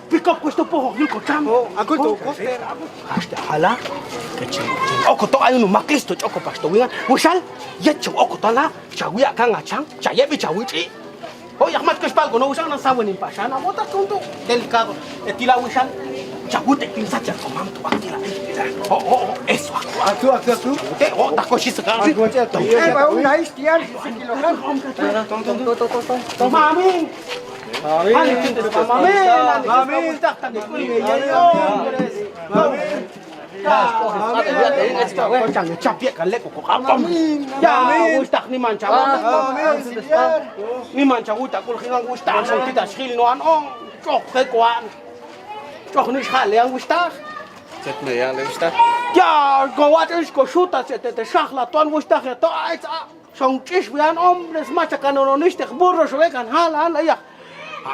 Pick up questo poco, il cochamo. Aku to coaster. Hasta hala. Kecil. Oko to ayo no maklisto, oko pasto wingan. Wisal, ya oko to la, chawia kan achang, chaya bi chawichi. Oh, ya mat kespal no usang na sawen in pasana, bota kunto delicado. Etila wisal, chawute tin sacha komam tu akila. Oh, eso. Aku. Oh, ta koshi sekarang. Aku aja to. Ba un nice tian. Mami. Chẳng chắp việc cái lệ của các ông. Ya, ustak ni man chawa. Ni man chawa ustak kul khingang ustak so kita skil no an ong. Chok ke kwan. Chok ni khal yang ustak. Set me ya le ustak. Ya, go wat is ko shuta te shakla ton ustak ya to ai sa. Song chish bian hombres macha canoniste burros vegan hala ya.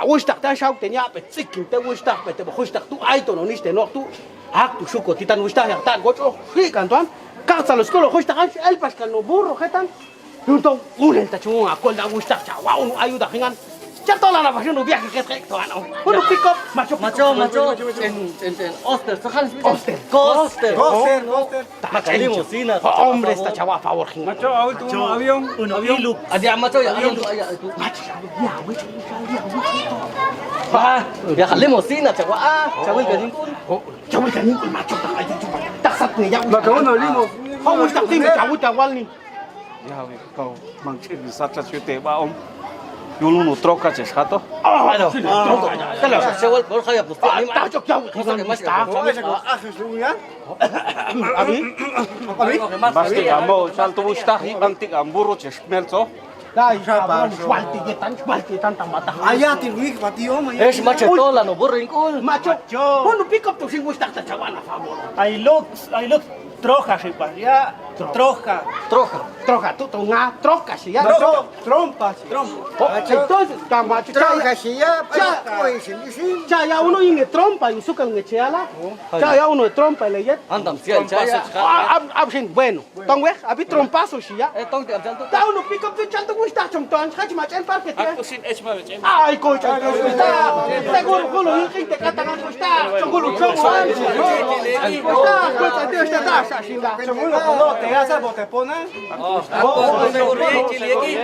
Ustak ta shau te nya pe tsikin te ustak pe te ustak tu ai to no niste no tu. Ak tu shuko titan ustak ya tan gocho. Hi kan tuan. Casa los colos ustak el pascal no burro jetan. Junto unen ta chung akol da ustak cha wa unu ayuda hingan. Ya toda la pasión no viaje que es tuan. Uno pick up macho. En Oster, sahan Coaster. limusina. Hombre esta chava a favor hingan. Macho, último avión. Ilu. Ada macho ya avión tu aya itu. Ya limusina chawa. Chawa ganing kun. Chawa ganing kun macho ta ay tu. Tak ni ya. Maka uno limo. Kau ustak ni chawa tawal ni. Ya, kau mangchir sacha chute ba om. Yulu no troca chesato. Aduh. Kalau sewal kau kaya putus ni. Tak jok jauh. Abi. Basti gambo salto ustak antik amburu chesmelzo. Dai, balti tan tamata. Allá te Luis patio, Es macho tola no burro ingkul. Macho. Uno pick up tu sin ustak ta chawa na favor. I look troja, ya. Troja. Troca, tu nga troca si ya. Trompa. Entonces, camacho. Troja si ya. Ya ya uno inge trompa y suka nge cheala. Ya uno trompa le yet. Andam sia chaya. Absin bueno. Tong we, abi trompazo si ya. Tong te abjal tu. Ta uno pick up tu chanto ustak chong ton, haji ma chen parque. Aku sin echma bechen. Ay, cocha, seguro que lo dije te catan ustak. Seguro chong. Seguro te hace bote pone. Seguro chile aquí.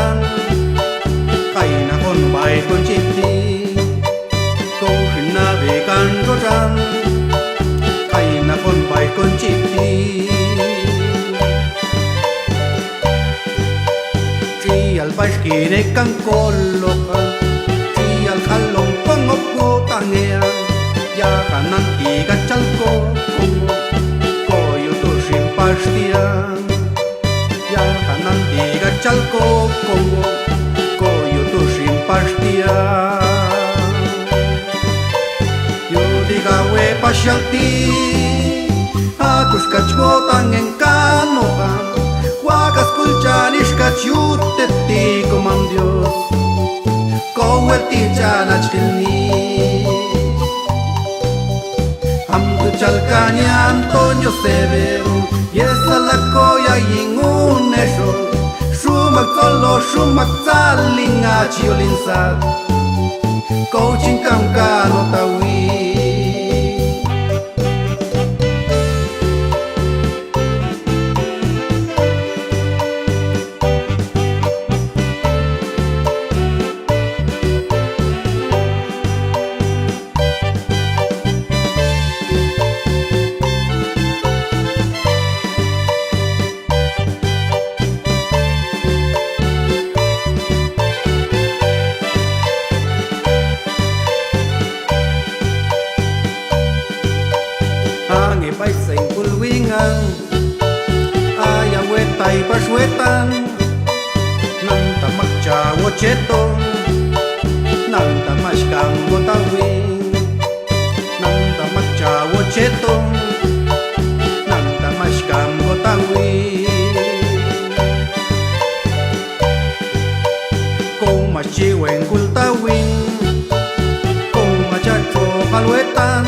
huetan kaina con bai con chipti ko nave kan rotan kaina con bai con chipti chi al baiskine kan kolloka chi al kallon con opko tangea ya kanan tiga chalko ko yo to sin pastia ya kanan tiga chalko ko yo to sin pastia yo diga we pashalti akus kachgotan en kanoha wakas kulchanish kachute ti como Dios ko ti chana chilni Chalcani Antonio Severo y esa la coya y en un eso Shumak solo shumak salin a chiolinzad Coaching kamkano tawi Pashuetan Nanta makcha wocheto Nanta mashkam gotawin Nanta makcha wocheto Nanta mashkam gotawin Kung machiwen kultawin Kung machacho kalwetan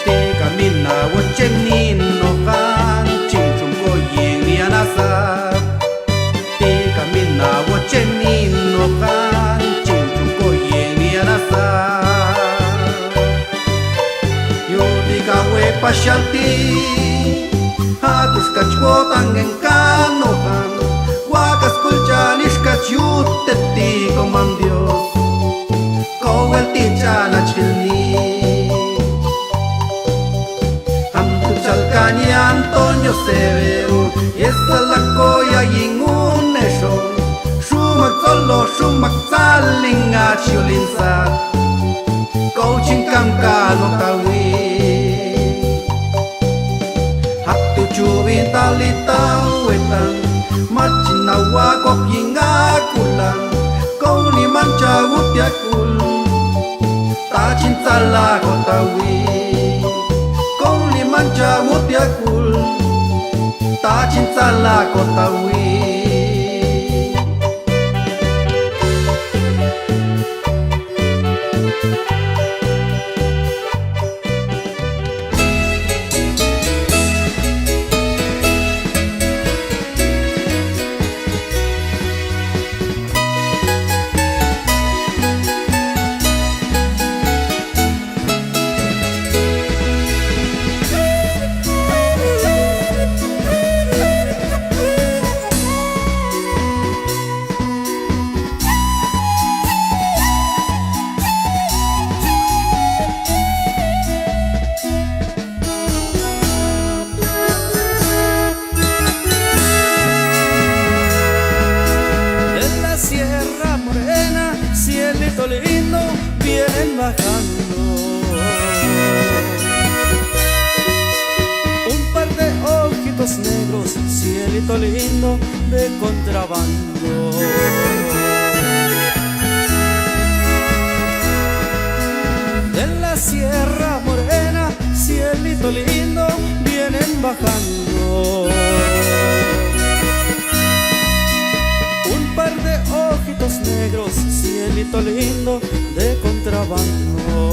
Tika minna wochenin nokan Chingchum ko yin nianasa Tika minna wochenin nokan Chingchum ko yin nianasa Yo tika we pashalti Hatus kachwotan en kanokan Wakas kulchanish kachyute ti como Dios Kowel ti chana chilni Chalcani Antonio Severo y esa la coya y en un eso Shumak solo shumak salin a chiolinza Coaching kamkano tawi Haktu chubin talita wetan Machina wakok yinga kulang Kau ni mancha utiakul Tachin sala kotawi Mancha mutiakul ta cinta la kotawi lindo vienen bajando. Un par de ojitos negros, cielito lindo de contrabando. De la Sierra Morena, cielito lindo vienen bajando. Un par de ojitos negros, cielito lindo de contrabando.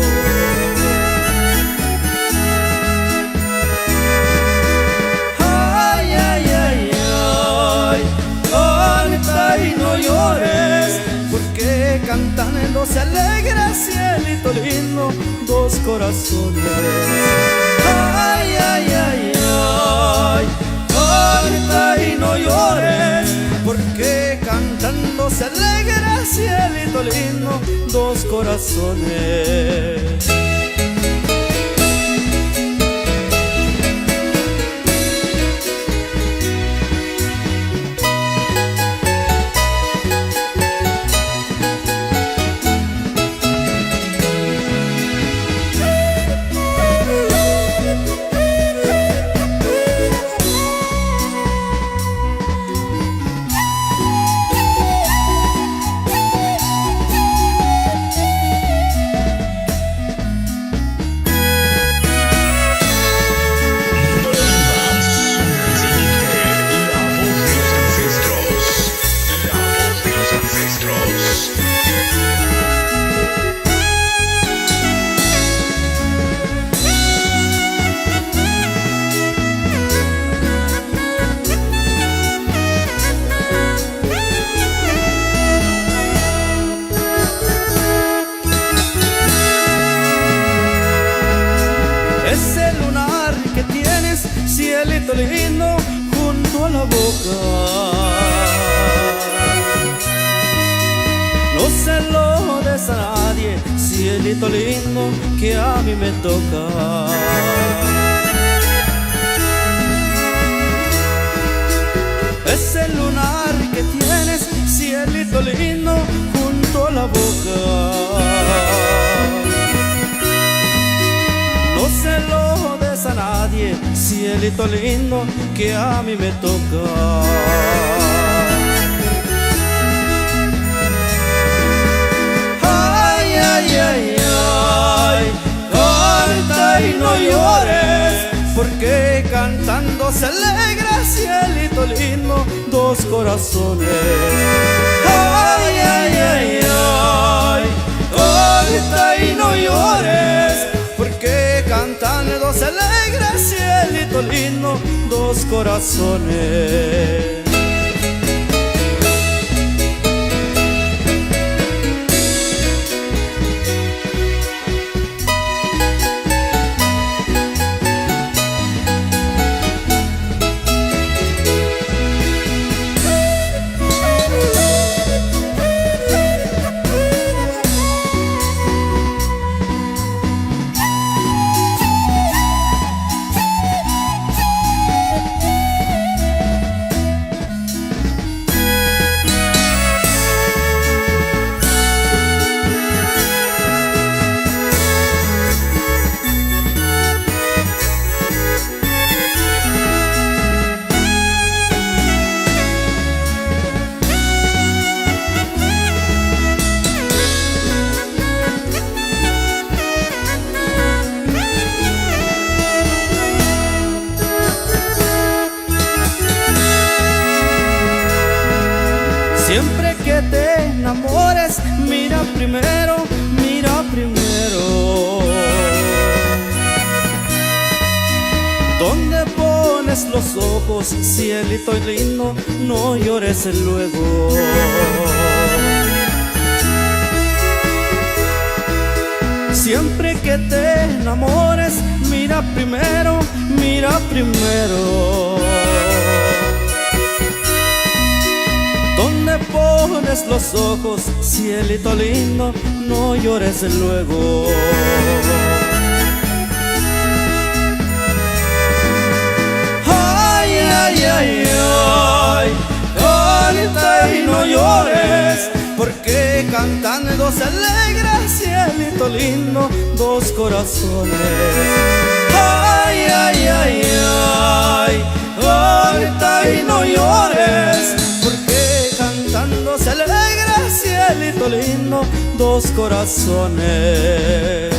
Ay, ay, ay, ay, canta y no llores, porque cantando se alegra, cielito lindo, dos corazones. Ay, ay, ay, ay, canta y no llores, porque cantando se alegra cielito lindo, dos corazones. Cielito lindo junto a la boca, no se lo des a nadie, cielito lindo que a mí me toca. Ese lunar que tienes, cielito lindo junto a la boca, no se lo des a nadie, cielito lindo que a mí me toca. Ay, ay, ay, ay, canta y no llores, porque cantando se alegra, cielito lindo, dos corazones. Ay, ay, ay, ay, canta y no llores, porque cantando se alegra, cielito lindo, dos corazones. Siempre que te enamores, mira primero, mira primero. ¿Dónde pones los ojos, cielito lindo? No llores luego. Siempre que te enamores, mira primero, mira primero. ¿Dónde pones los ojos, cielito lindo? No llores luego. Ay, ay, ay, ay, canta y no llores, porque cantando se alegra, cielito lindo, dos corazones. Ay, ay, ay, ay, canta y no llores, porque cantando se alegra, cielito lindo, dos corazones.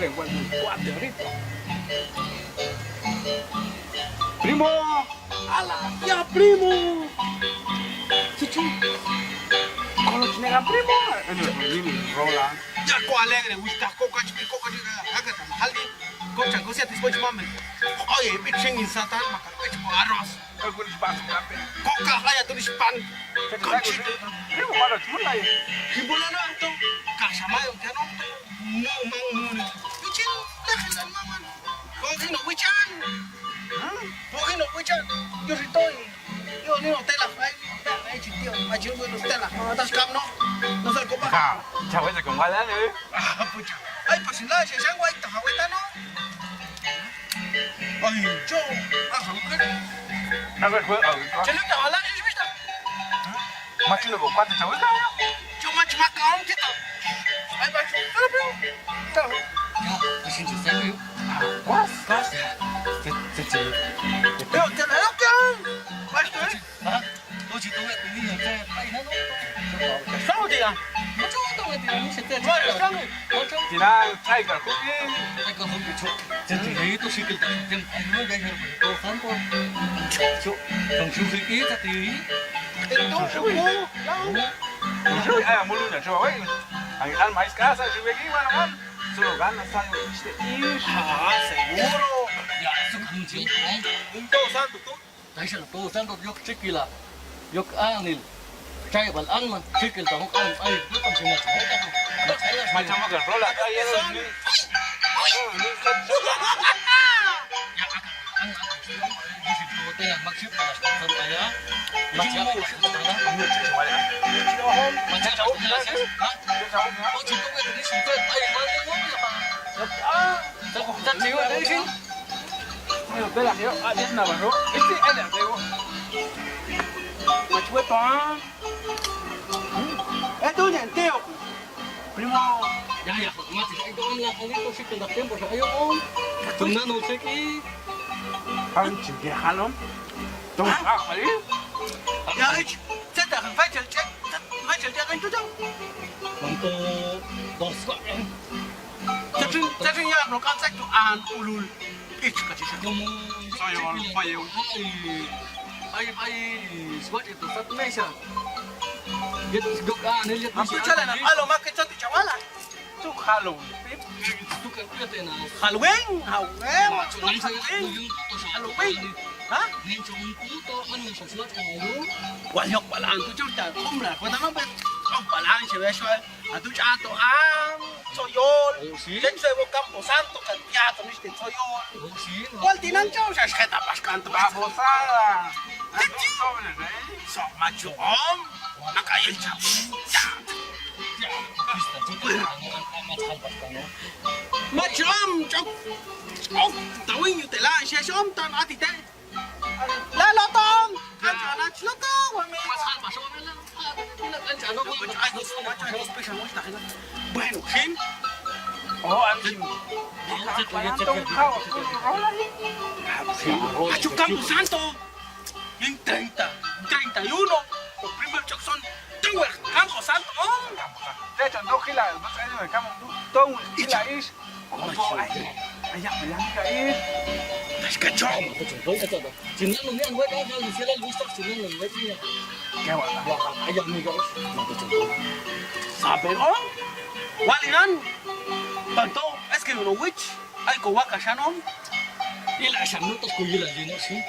le igual un cuate ahorita. Primo, ala, ya primo. Chichu. Con los negan primo. En el Roland. Ya ko alegre, wista coca haga haldi. Cocha cosa te spoch mamen. Oye, pitching in satan maka po arroz. Algún espacio cape. Coca haya tu pan. Conchito. Primo, malo, chula. Hibulano to. Kasamayo kano to. No mang. Pitching la maman. Pogino wichan. Pogino wichan. Yo estoy. Yo ni hotel la fai. Ay, tío, ayer voy a hotel la. No estás cam no. No sé cómo. Chao, ese con bala, Ah, pucha. Ay, pues si la se llama guaita, guaita no. Ay, yo. Ah, a ver, juega. Chelita, bala, ¿sí viste? Machino con cuatro chavos. Yo macho macao, tito. Ay, va. Pero. Ya, así se sabe. ¿Cuás? Yo te la doy. ¿Vas tú? Ah, oye, tú ves mi niño, ay, no. ¿Cómo te llamas? Mucho gusto, me tiene mucho te. Mucho. Tirar, traiga, cookie. Ay, con un bicho. Te reíto sí que te no ya todo santo. Yo, con su riquita te di. Entonces, Yo voy a Muluna, yo voy. A alma es casa, yo voy aquí, bueno, solo ganas algo. Ah, seguro. Ya, eso con un chico, Un todo santo, tú. Ay, se lo todo santo, yo chiquila. Yo anil. Chay bal anman, chiquil ta hok an ay, yo con sina. Machamo que rola, ahí es Esto es entero. Primo. Ya, mati, ay, doon lang alito chiquil da tiempo sa ayo on. Tumnano seki. Ang chigehalom. Tong ahali. Ya, saya dah fajar cek. Fajar cek kan tu dah. Untuk dos kok. Jadi ya, kalau kan saya tu an ulul. Ich kasih saya. Saya orang payah. Ay, swat itu satu meja. Dia duduk ni lihat. Aku jalan, alo mak kecil tu cawala. Tu halo. Tu kan kita tena. Halloween, Halloween. Macam saya Halloween. Hah? Ni cuma tu mana sesuatu yang lalu. Waliok balaan tu cerita kumla. Kau tahu apa? Oh balaan cewek soal. Atu jatuh soyol. Dan saya mau Campo Santo kan jatuh mesti soyol. Wal tinan jauh saya sekata pas kantor. Babosada. So macu om. Nakail jauh. Macam cok. Oh, tahu yang tu lah. Saya som tan hati teh. Lalu tong. Kan jangan celotong. Pasal pasal mana? Kan jangan Bueno, Kim. Oh, anjing. Acho Campo Santo. Yang 31. O primer Jackson. Tengo el Campo Santo. De hecho, 2 gilas, 2 años de campo, todo un gila es. Allá, es. Es que chom. Cina lu ni anwet dah kalau sila lu stop cina lu anwet ni. Qué bueno. Wah, ayam ni guys. Mata contoh. Saben om? Walinan. Tanto es que no witch. Ay ko waka shanom. Ila asam nu tos kuyila dino sih.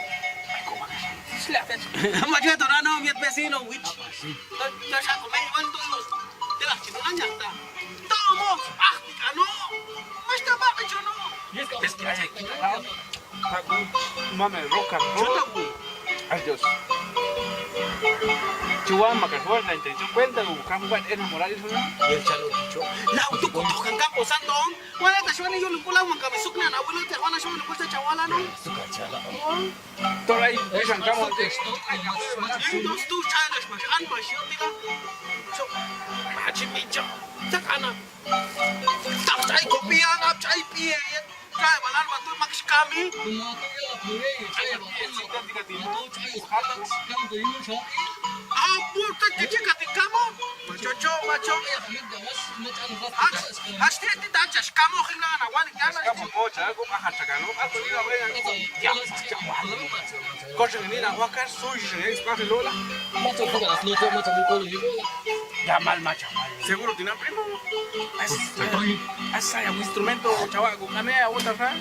Macam tu rano miat vecino witch. Yo ya comí igual todos. Te las chino añas ta. Tomo, no. Mas está bajo yo no. Es que hay aquí. Mame, roca, roca. Adiós. Chuan, Macajuan, la intención cuenta, buscamos enamorar eso, ¿no? Y el chalo dicho. La auto con Campo Santo. Wala ta shwani yo lukula mo kami sukna na abuelo te wana shwani ko sa chawala no. Suka chala. Todo ahí, dejan camo de esto. Dos tu chalas mas an mas yo tila. So, machi bicho. Sakana. Tak chai kopia na chai pie. Chai balan wa tu max kami. Tumato ya pure, chai ba. Tumato chai khata kam do inu chho. Ah, puta chichi katikamo. chocho, macho. Hasti ti tacha skamo hina na wan yana. Skamo mocha, como a hachagano, a tu vida venga. Ya. Coche ni na wakar suyo, es para Lola. Macho, porque las luchas, macho, mi colo, yo. Ya mal, macho. Seguro tiene primo. Asa ya un instrumento, chaval, con camea, otra fa.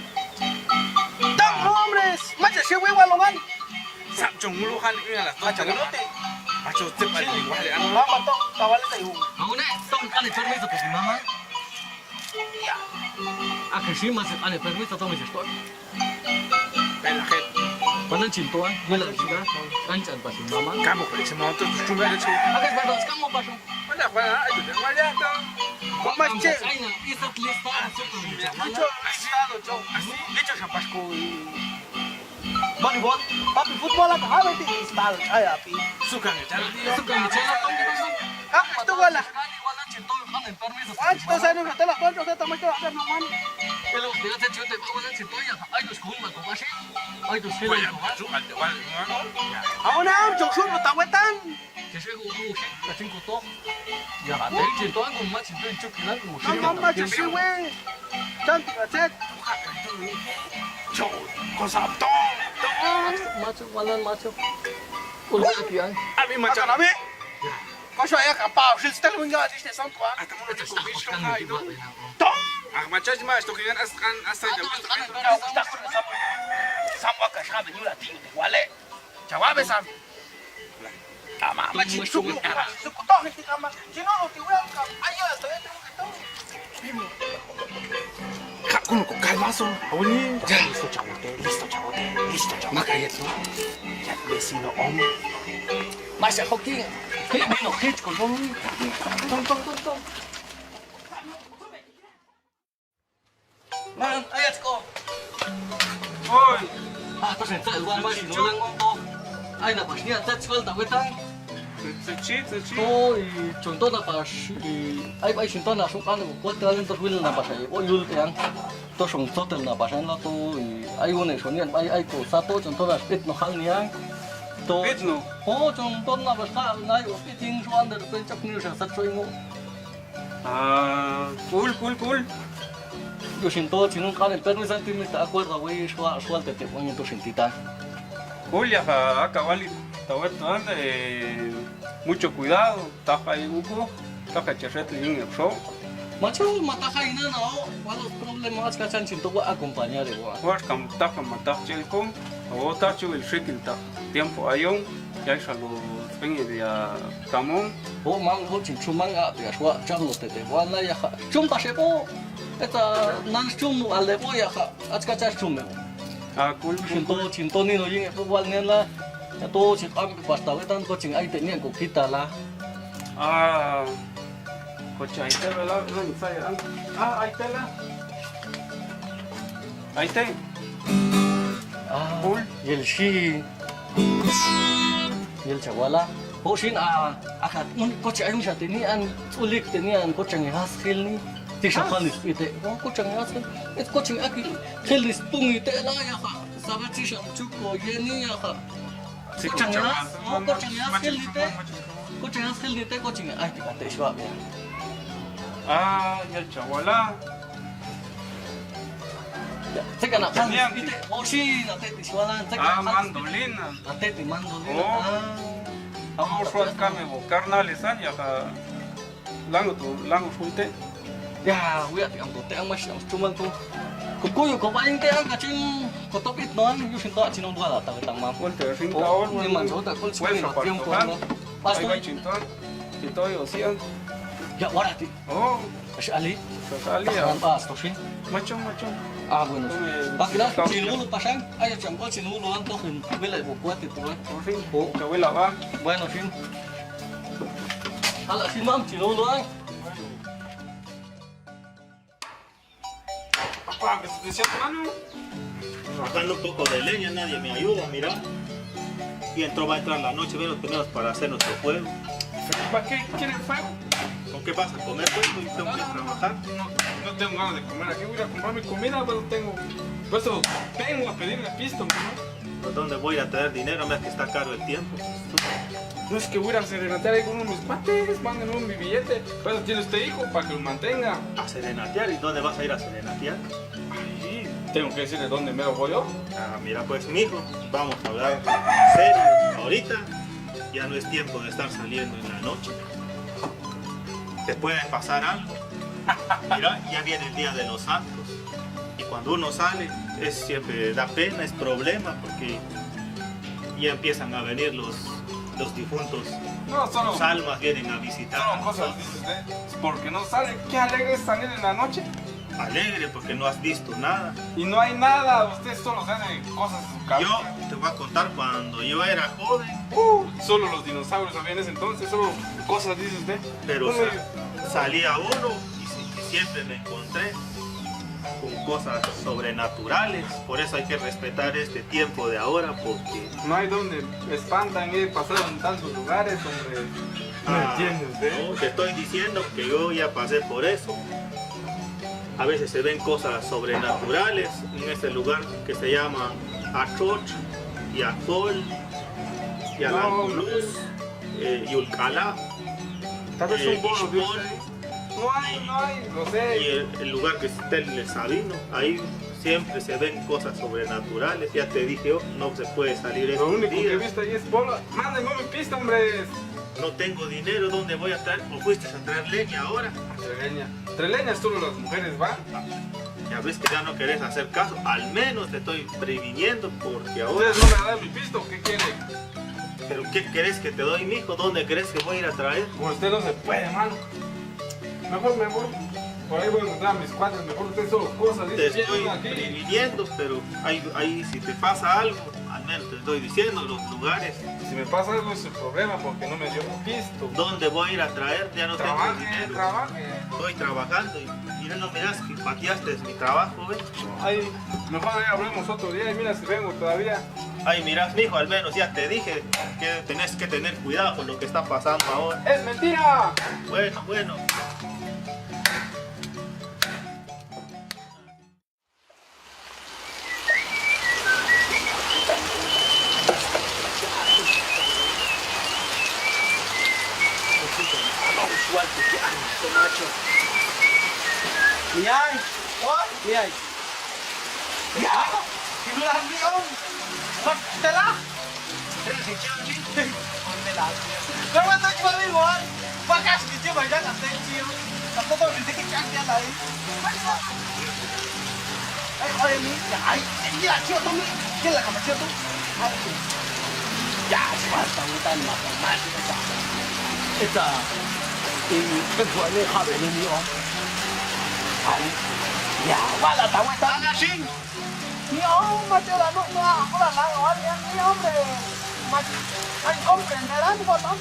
¡Tan hombres! ¡Macho, si huevo lo van! Sapchon, un lugar en las noches. Macho, usted para el igual. Mamá, cabales de un. Ahora, son tan enfermizos que si mamá. Ya. A que sí, más tan enfermizos, todos mis estoy. La gente. Cuando chintoan, yo la chica, anchan para su mamá. Camo, pero ese momento es chunga de chico. A que es verdad, camo para su. Bueno, bueno, ayúdame, vaya. Mamá, che. Esa lista, Macho, así. Dicho chapasco. Voleibol, papi, fútbol la caja, vete. Style, ay, api. Sukan, echar. Sukan, echar. Ah, esto wala. enfermizos. Ah, entonces no se te la cuento, se te muestra la carne, man. Pero ya te chute, ¿cómo se siente? Ay, tus culmas, ¿cómo así? Ay, tus filas, ¿cómo así? Ahora, yo soy no tahuetan. Que se hago un la cinco to. Ya, te he dicho algo más, si estoy choquilando como si. No, macho, sí, güey. Chanti, gacet. Yo, cosa Macho, malan, macho. Ulo aquí, ay. A mí, macho, a mí. Cosa ya capaz, si está lo ingeniero, dice San Juan. Hasta no te comiste un rayo. Tom. Ah, macho, más, esto que ganas hasta ya. No, está con esa. Samwa que sabe ni la tinga, ¿vale? Chaval, Sam. Ama, macho, suco todo este cama. Si no, no te voy a ahí hasta dentro que Con calmazo, abuelo. Listo, chavote, listo, chavote, listo, chavote. Macayetno. Ya vecino, hombre. Mas ya joquín. ¿Qué vino hitch con un tom. Man, let's go. Hoy. Ah, pues entonces igual más y no le hago. Ay, na pues ni antes falta wetan. Se To y chontona pas y ay chontona su kan ko kwat kan to wil na pas ay o yul kan. To son totel na pas na to y ay one sonian ay ko sa to chontona spit no hal niang. To no. Oh, chontona pas ka na yo fitting so under pen chak ni sa sat soingo. Ah, cool. Yo siento si no kan el perno santimita acuerdo güey sual te pongo to sentita. Julia, cabali, está anda, mucho cuidado, taja ahí buco, taja charrete en el show. Macho, mataja y nada, ¿cuáles problemas que han sido acompañar de vos? Juas cam taja mataj chelcom, o tacho el shekil ta, tiempo ayón, ya es algo peña de camón. O man, o chinchumanga, de asua, charlo te guana ya, chumpa sepo, esta nan chum al de boya, achkachas chume. Ah, cool. Chinto ni no ying itu wal nela, itu si kami pasta wetan ko ching ai tenia ko kita lah. Ah, coche ahí te vela, no saya. Ah, ahí te la. Ahí te. Ah, cool. Yel shi, yel chawala. Oh shin akat un coche ai misha tenian ulik tenian ko chang haskil ni. Tisha khalis ite ko chang haskil. Et ko chang akil khalis pungi te la ya kha. Sabe tisha chuko yeni ya kha. Si Ko chang haskil ite. Ko chang haskil ite ko chang ai ate shwa ya. Ah, ya chawala. Teka na khalis ite. Oh shin ate tishwala. Ah, mandolina. Ate ti mandolina. Ako suat kami bo carnales ya ka lango fulte. Ya, wia ti ang bote ang mas cuman tu. Kukuyo ko paling kaya kacing kotopit non, yung sinto at sinong dua ta tang ma. Fulte sin taon. Ni man jota kol sui na tiempo no. Pasto chinton. Ito yo sian. Ya warati. Oh, Asali. Asali ya. Pasto sin. Macam. Ah, bueno. Pakila sinulo pasang. Ay, changkol sinulo ang to hin. Wala mo kuat ito. Fin. Kawila ba? Bueno, fin. Hala sin mam sinulo ang. Papá, ¿qué te decía tu mano? Bajando un poco de leña, nadie me ayuda, mira. Y va a entrar la noche, ven los primeros para hacer nuestro fuego. ¿Para qué quieres fuego? ¿Con qué vas a comer, pues? Hoy tengo que trabajar. No tengo ganas de comer aquí, voy a comprar mi comida, pero tengo... Por eso vengo a pedirle pisto, mamá. ¿Por dónde voy a ir a traer dinero? Mira que está caro el tiempo. No es que voy a ir a serenatear ahí con uno de mis cuates, mándenme un billete. Pero tiene usted hijo para que lo mantenga. ¿A serenatear? ¿Y dónde vas a ir a serenatear? Ay, tengo que decirle dónde me lo voy yo. Ah, mira pues, mijo, vamos a hablar serio. Ahorita ya no es tiempo de estar saliendo en la noche. Te puede pasar algo. Mira, ya viene el día de los santos. Y cuando uno sale, siempre da pena, es problema, porque ya empiezan a venir los difuntos. No, solo Sus almas vienen a visitar. Solo cosas, dice usted. Porque no sale. Qué alegre es salir en la noche. Alegre porque no has visto nada. Y no hay nada, usted solo se hace cosas en su cabeza. Yo te voy a contar cuando yo era joven. Solo los dinosaurios había en ese entonces, solo cosas, dice usted. Pero salía uno y siempre me encontré con cosas sobrenaturales. Por eso hay que respetar este tiempo de ahora, porque no hay donde me espantan, he pasado en tantos lugares, hombre. ¿Me entiende usted? No, te estoy diciendo que yo ya pasé por eso. A veces se ven cosas sobrenaturales en este lugar que se llama Achoch, Yatol, Yalanculuz, Yulcalá. Tal vez un bolo, no hay, no sé. Y el lugar que está el Sabino, ahí siempre se ven cosas sobrenaturales. Ya te dije yo, no se puede salir estos Lo único días. que he visto ahí es bolo. Mándenme mi pista, hombre. No tengo dinero, ¿dónde voy a traer? ¿O fuiste a traer leña ahora? Leña. Entre leña solo las mujeres van. Ya ves que ya no querés hacer caso, al menos te estoy previniendo porque ahora... ¿Ustedes no me van a dar mi pisto? ¿Qué quiere? ¿Pero qué querés que te doy, mijo? ¿Dónde crees que voy a ir a traer? Por usted no se puede, mano. Mejor me voy. Por ahí voy a encontrar a mis cuates. Mejor usted solo cosas. Te estoy previniendo, pero ahí si te pasa algo, al menos te estoy diciendo los lugares. Si me pasa algo es el problema porque no me dio mi pisto. ¿Dónde voy a ir a traer? Ya no tengo dinero. Trabaje. Estoy trabajando y no miras que pateaste mi trabajo, ¿ves? Ay, mejor ahí hablemos otro día y mira si vengo todavía. Ay, mirás, mijo, al menos ya te dije que tenés que tener cuidado con lo que está pasando ahora. ¡Es mentira! Bueno. Miyay! What? Miyay! Ya! Sinulan mo yun! Magdala! Magdala. Naman na yung mali mo, bakas dito ba yan? At thank you. At ito, hindi kikak yan ay. Ay, mi. Ay, hindi lang siya ito, mi. Hindi lang kama siya ito. Ya, basta utan makamati ito. Ito, ito ni habi ni mo. Ay, ya, wala tawa ito. Anasing! Ni macam la no aku la la ni hombre. Ay, comprenderán por no.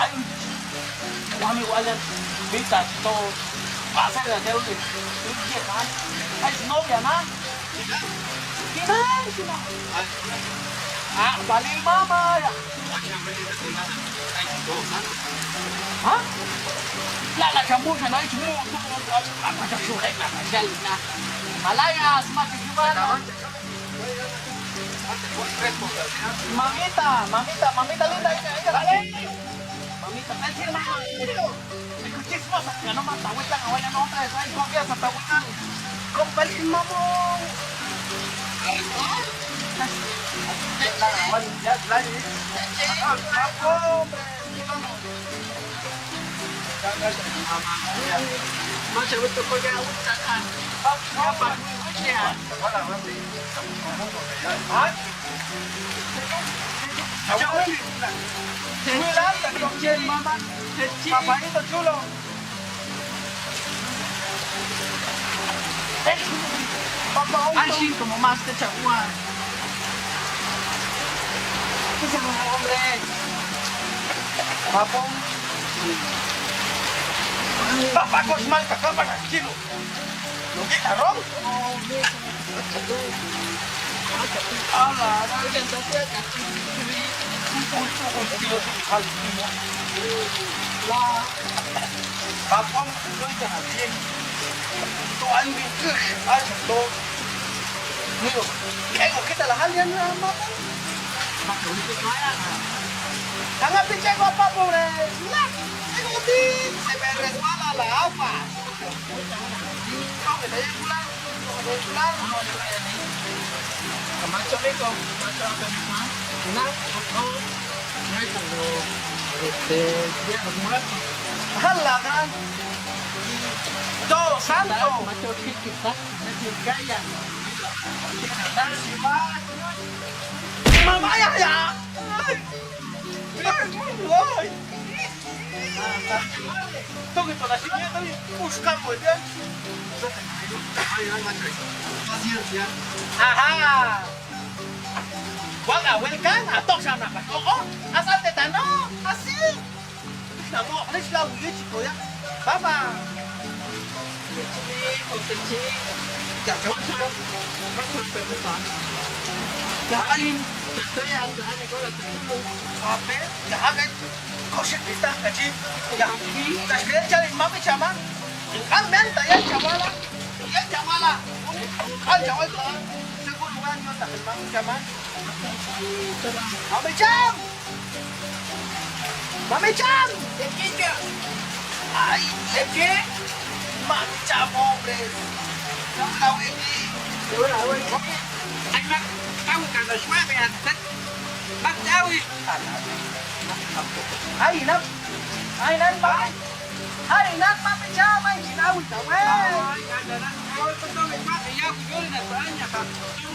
Ay, kami wala bisa to hacer de un ay, novia na. Kina. Ah, balil mama ya. Ha? La chamucha no hay chamucha. Apa tak suka nak jalan. Malaya, semakin gimana? Mamita linda, dale. Mamita, decir mamá. Escuché chismosa, que no mata, huetan, abuela, no otra vez, hay confianza, está huetan. Compartir mamón. Ya, Macam betul kau dia ucapkan. Apa ucapnya? Wala mati. Ha? Jauh ni. Sembilan tak kecil mama. Kecil. Papa itu chulo. Papa así como más que chaguán. ¿Qué se llama hombre? Papa. Papa kos mal kakak pada kilo. Lo que carro? Allah, ada yang tak ada. Lah, papa tu itu hati. Tu ambil ke, aja tu. Ni, kita lah hal yang apa? Macam itu saya. Jangan pinche guapa, pobre. Mira, se me resbala la agua. No, que te haya culado. Macho rico, macho rico. ¡Hala, gran! ¡Todo santo! ¡Mamá, ya! ¡Ay! ¡Ay! ¡Tú que toda chiquita también buscamos, ¿ya? ¡Paciencia! ¡Ajá! Waga, welcome, atok sana pa. Oo, asal teta no, así. Namo, alis lang ulit chico ya. Baba. Chichi. Ya, coba. Ya, alin. Saya ada ni kalau tu. Apa? Ya, agak kosher kita kaji. Ya, kita sekali cari mami cama. Kan menta ya camala. Ya camala. Kan camala. Seguro kan yo tak mami cama. Mami Cham! Mami Cham! Ay, ¿de qué? Mami Cham, hombre. No la voy a Ay, Mac, tahu kan lo semua dengan Mac tahu. Ay, nak. Ay, nak, Pak. Ay, nak, Mami Cham, ay, tahu tahu. Ay, ada nak. Kalau betul Pak, ya aku jual nak banyak, Pak.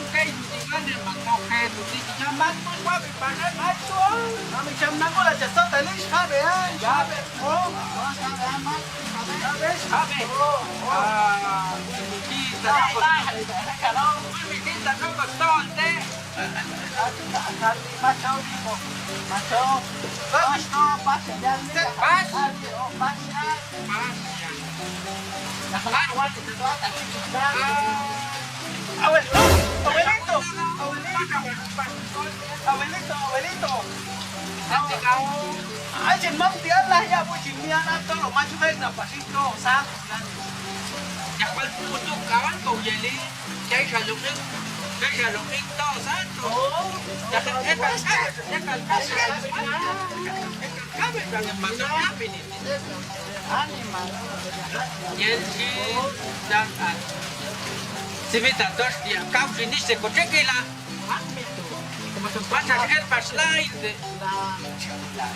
Kayak tinggal di Bangkok kayak tu di Jamban tu gua berpanen macam. Kami Jamban gua lah jasa telis kabe ya. Kabe. Oh, kabe amat. Kabe. Kabe. Oh. Ah, ini kita kalau kita nak betul deh. Macam ni kok. Macam. Bagus tu pas jalan. Pas. Oh, pas. Pas. Nah, kalau awak itu tak kita. Abuelito, abuelito, abuelito, abuelito. Ajen mam tiada ya bu jinian atau lo maju baik nak pasito sah. Yang paling untuk kawan kau jadi, saya salungin to satu. Jangan kami jangan masuk apa ini. Animal. Jadi dan si mita dos dia kau sini sekocek lah. Baca pas lain deh.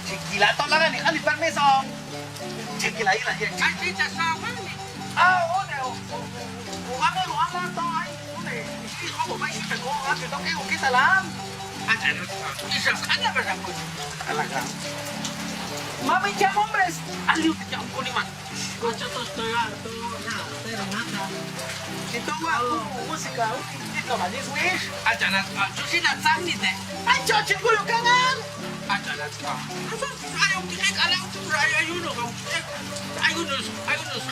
Cikila tolong ni kali permiso. Cikila ini ya. Cik sama ni. Udah. Uang tu ay. Udah. Ini kau mau isi peko. Aku tak kau kita lam. Ada. Isap ada berapa? Alaga. Mami jam hombres. Aliu jam kuliman. Baca tu setengah tu. Pero nada. Itu aku musika. Itu manis wish. Ajaran. Susina sangi deh. Ayo cikgu lu kangen. Ajaran. Ayo kita alam tu ayo nu kau. Ayo nu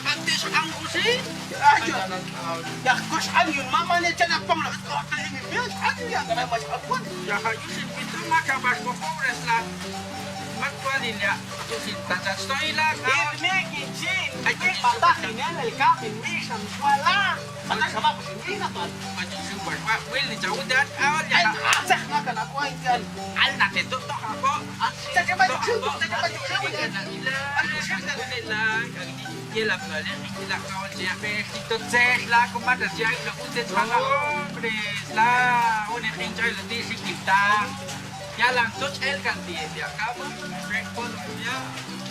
antes angku sih. Ayo. Ya kos ayo mama ni jangan pamlah. Kali ni biar ayo ya kena macam apa. Ya ayo sih kita makan bas pobres lah. Matkualilia, tu sin tata stoy la. Ini kicin. Ini patah ini el kami misam kuala. Mana sama pusing apa? Macam sumber pak. Will ni jauh dan awal ya. Asah makan aku aja. Al nak itu toh aku. Cakap macam tu. Cakap macam tu. Aku cakap lah. Dia lah balik. Kita kawan siapa? Kita cek lah. Kemana dia? Kita usah cakap. Bres lah. Unik enjoy lebih sikit. Ya lang tốt el kan dia kamu rekod ya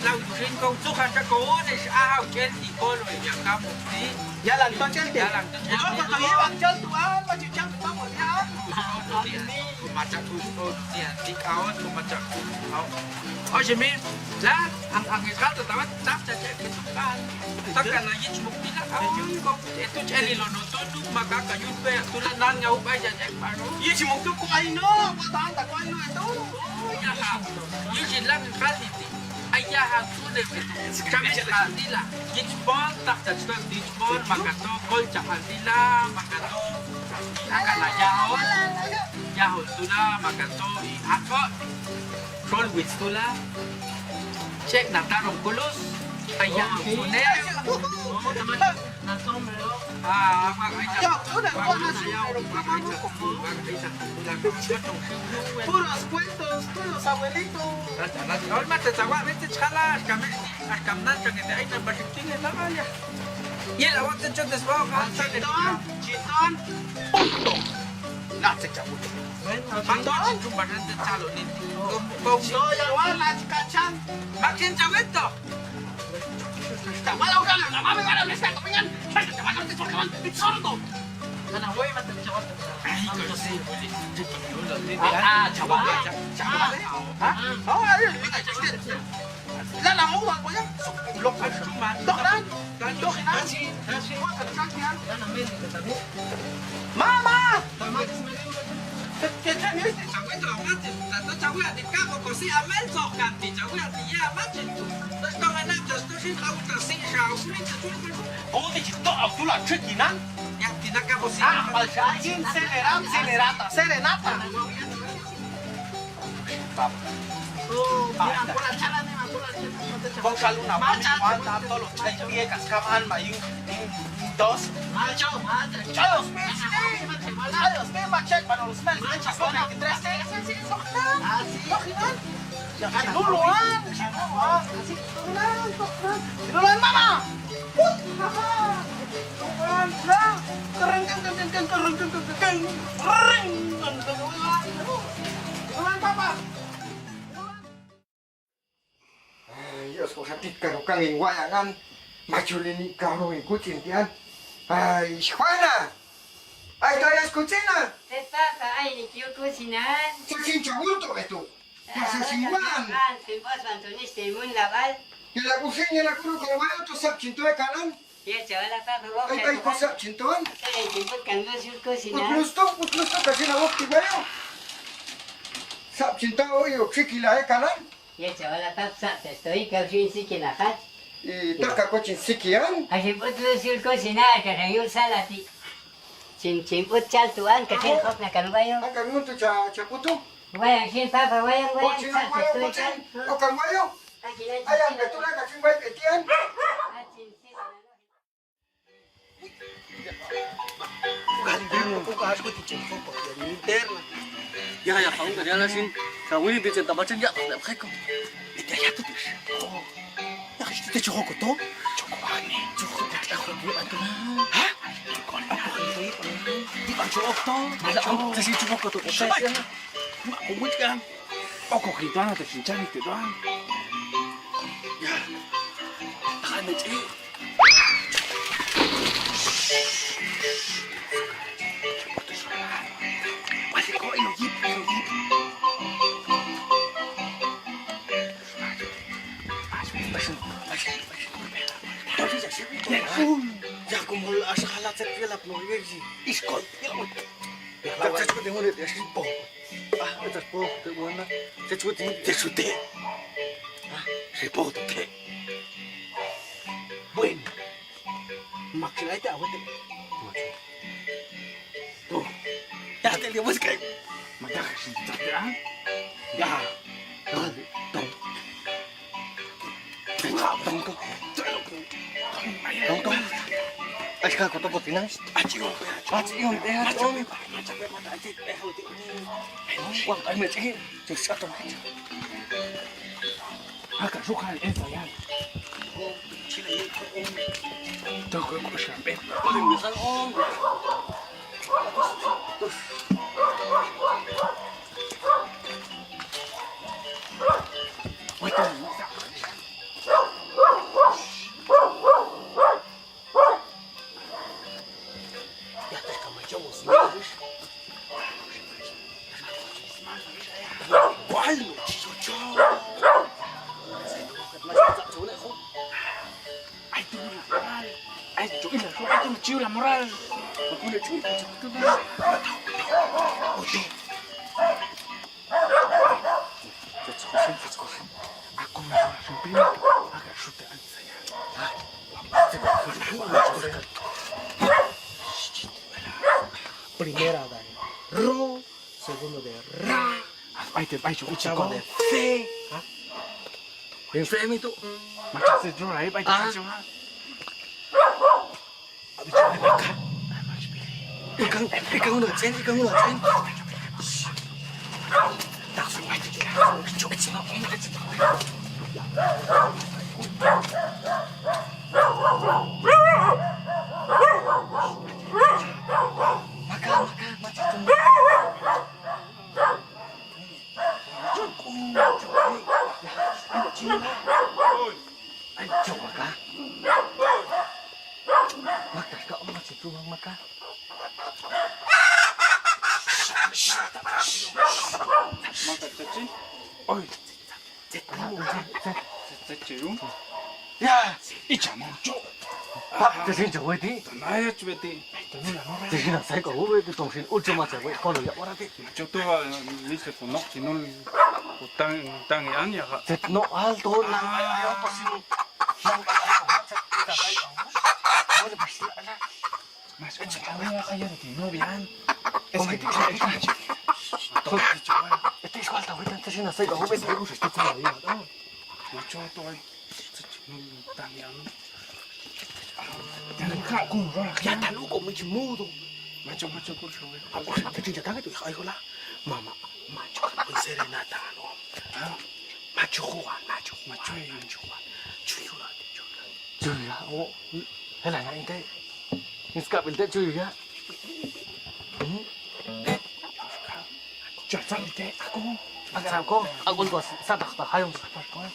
lau sin kau tu kan tak kau ni ah ken di kau ya kamu ni ya lang tốt el dia lang tốt el dia kau yang jual tuan macam jam kamu dia macam tu dia di kawan macam oh jadi lah ang ikat tu tahu tak cek itu kan takkan lagi cuma tidak kau itu celi lo nonton maka kayu pe tulan nan ngau pe cek baru iya cuma tu kau aino tahan tak kau aino itu ya ha you should learn quality ayah tu deh kami cakaplah jipon tak cakap jipon maka tu kau cakaplah maka tu akan jauh tu lah maka tu aku kau wis tu lah cek nak taruh kulus ayah tu ne Puros cuentos, puros abuelitos. Y el agua te echó desboca. Chitón, punto. No, se chabuto. No, ya va la cachan. Maxin Chagueto. Chaguala, ojalá, la mami, ahora me está comiendo. Te van a decir porque van, es sordo. Chaval. La muda, pues ya. Lo que es un man. Mamá. Que tenía este chagueto a Maxin. La chagueta de cago cosía menso canti. Chagueta de ya Maxin. Los comandantes, tú sin auto, sin ¿Cómo te chistó a tú la chiquina? Ya, tiene que vos. Balsachin, serenata. Serenata. Vamos a una mami, todos los chayos viejas, caman, mayú, dos. Chayos, chayos, machek, para los meses, manchas, con 23. Sinuloan, mama! Dios, kok sakit karo kang ing wayangan. Majulini karo ing kucing tian. Ay, Juana. Ay, ¿todavía cocina? ¿Qué pasa? Ay, ni quiero cocinar. Se hincha bulto esto. Ya se singuan. Te vas a antoniste el mundo lavar. Y la cocina la curo con wayo to sap chinto e kanan. Ya chaval, está todo. Ay, ko sap chinton. Ay, te voy buscando sur cocinar. Pusto kasi na wak tibayo. Sap chinto oyo chikila e kanan. Ya chaval, está te estoy causin si que la hat. Y toca cochin sikian. Así pues tú sur cocinar, que rayo salati. Chin put chal tuan, que te hop na kanwayo. Aka nuntu cha puto. Wayang chin papa, wayang Cochin sa te estoy chal. O kan wayo. Ayang betula ka chin bay petian. Ya, kamu kerja lah sih. Kamu ini dicinta macam ya, tak pakai kau. Itu ya tuh. Oh. Ya kita cukup kok. Cukup aneh. Cukup tak aku buat tu lah. Hah? Cukup apa itu? Di cukup toh. Saya sih cukup kok tu. Saya. Aku buat kan. Oh, kok kita nak tersincang itu doang. Ya. Tahan aja. Masih kok ilogip. Ya como las jalas se la ploye y escol. Ya te tengo de tipo. Ah, te puedo te buena. Te chute. Ah, se puedo te. Bueno. Maklay te awete. Tuh. Ya te le busca. Mata sin ya. Ya. Tong. Tong. Acho que eu tô botando isso. Acho que eu homem. Quanto ai meu tio, tu chato mais. Aka suka entra ya. Chile aí. Tô com o champanhe. Olha me sal om. Oi, tá. Chiu la moral. Aku nak cuci macam tu dah. Okey. Aku nak sampai agak syuting saya. Primera de ro, segundo de ra. Ay, te vais a de fe. En fe mi tu. Macam sejual ay, bay tu sejual. ikan udah ceng. Tak semua itu dia. Coba cengok. Makan. Coba makan. Makan kau masih tuang makan. Makan caci. Oi. Caci. 야, 이자 멈춰.这是怎么的？ 나야 주베티. 这是那三个我们的东西，我怎么才会搞了要我那个？ 저도 리스 또 지놀 땅이 아니야.这弄alto那要不是Mas ya kaya di nobian. Este es falta ahorita antes una saiba joven de luz está todavía. Mucho toy. 땅이야. 나는 가고 Ya está loco, me chimudo. 맞죠 그렇죠. Ahora te tinta que tu hija la mamá, macho, con serenata no. Macho Juan. Chuyula. 주야, 어, 해라 야 인데. 인스카 빌데 주야. 응? 저 살때 하고. 아고 이거 사다다 하용 사다 거. 야,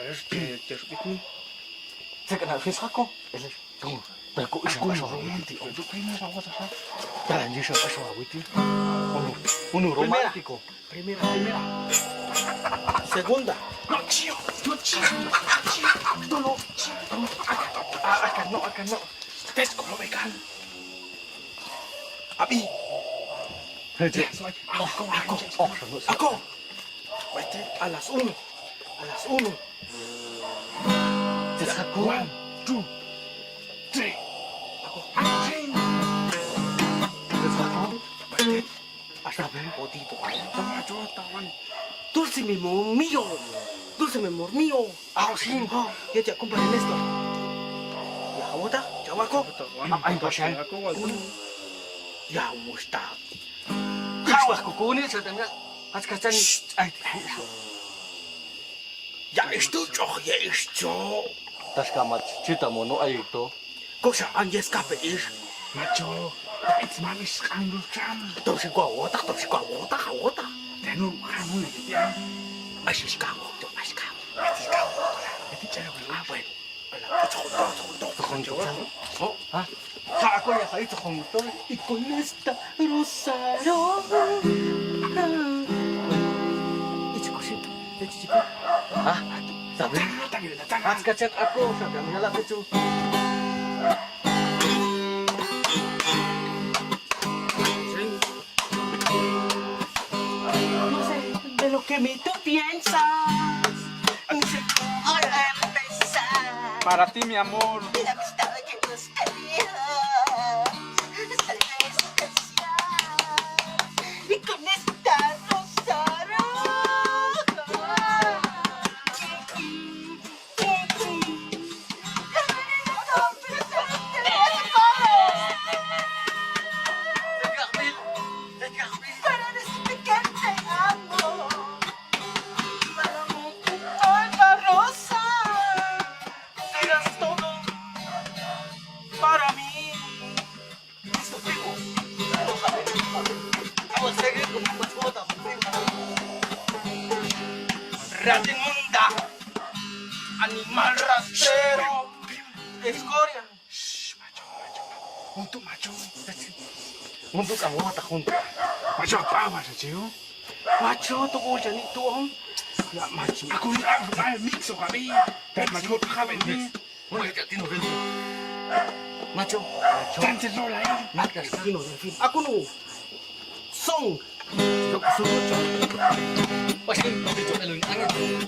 이렇게 저렇게 제가 나 회사고. 동. 나 고 있어. 야, 이제 셔 빠셔 하고 있지. 오늘 로마티코. Primera. Segunda. No, tío. Acá no. Descolo vegan. Abi. Ako. Vete a las 1. Te saco. 1, 2, 3. Hasta ver potito. Dulce mi amor mío. Ah, sí. Ya te acompañan esto. Ya, ¿bota? ¿Ya vaco? Ay, pasha. Ya, musta. Kawas ko kunin sa tanga. At kasan ay. Ya esto. Tas kamat cita mo no ay ito. Cosa, anje escape is. Macho. It's mamis kangul jam. Tosi kwa wota. Tenur kamu ya. Asis kamu. Itu cara Ah, bueno. Ha? Ha ako ya sa ito kung ito. Y con esta rosario. Ito cosita. Chico. Ha? Sabi? At kasan ako sa kanya lang ito. No sé de lo que tú piensas. Ni sé cómo empezar. Para ti, mi amor. La amistad que nos tenía es tan especial. Y con esta rosario. Para decirte que te amo. Para mí, una rosa. Serás todo para mí. Esto tengo. Vamos a seguir con más fotos. Rata inmunda. Animal rastrero. Escoria. Untuk macho. Untuk kamu mata junto. Macho apa macho? Macho, tu bolsa ni tu om. Ya macho. Aku mix kami. Dan macho kami ni. Mulai jadi no film. Macho. Tanto no lain. Makas kino ng film. Aku nu. Song. Yo suruh coba. Pasti tapi coba lu angin.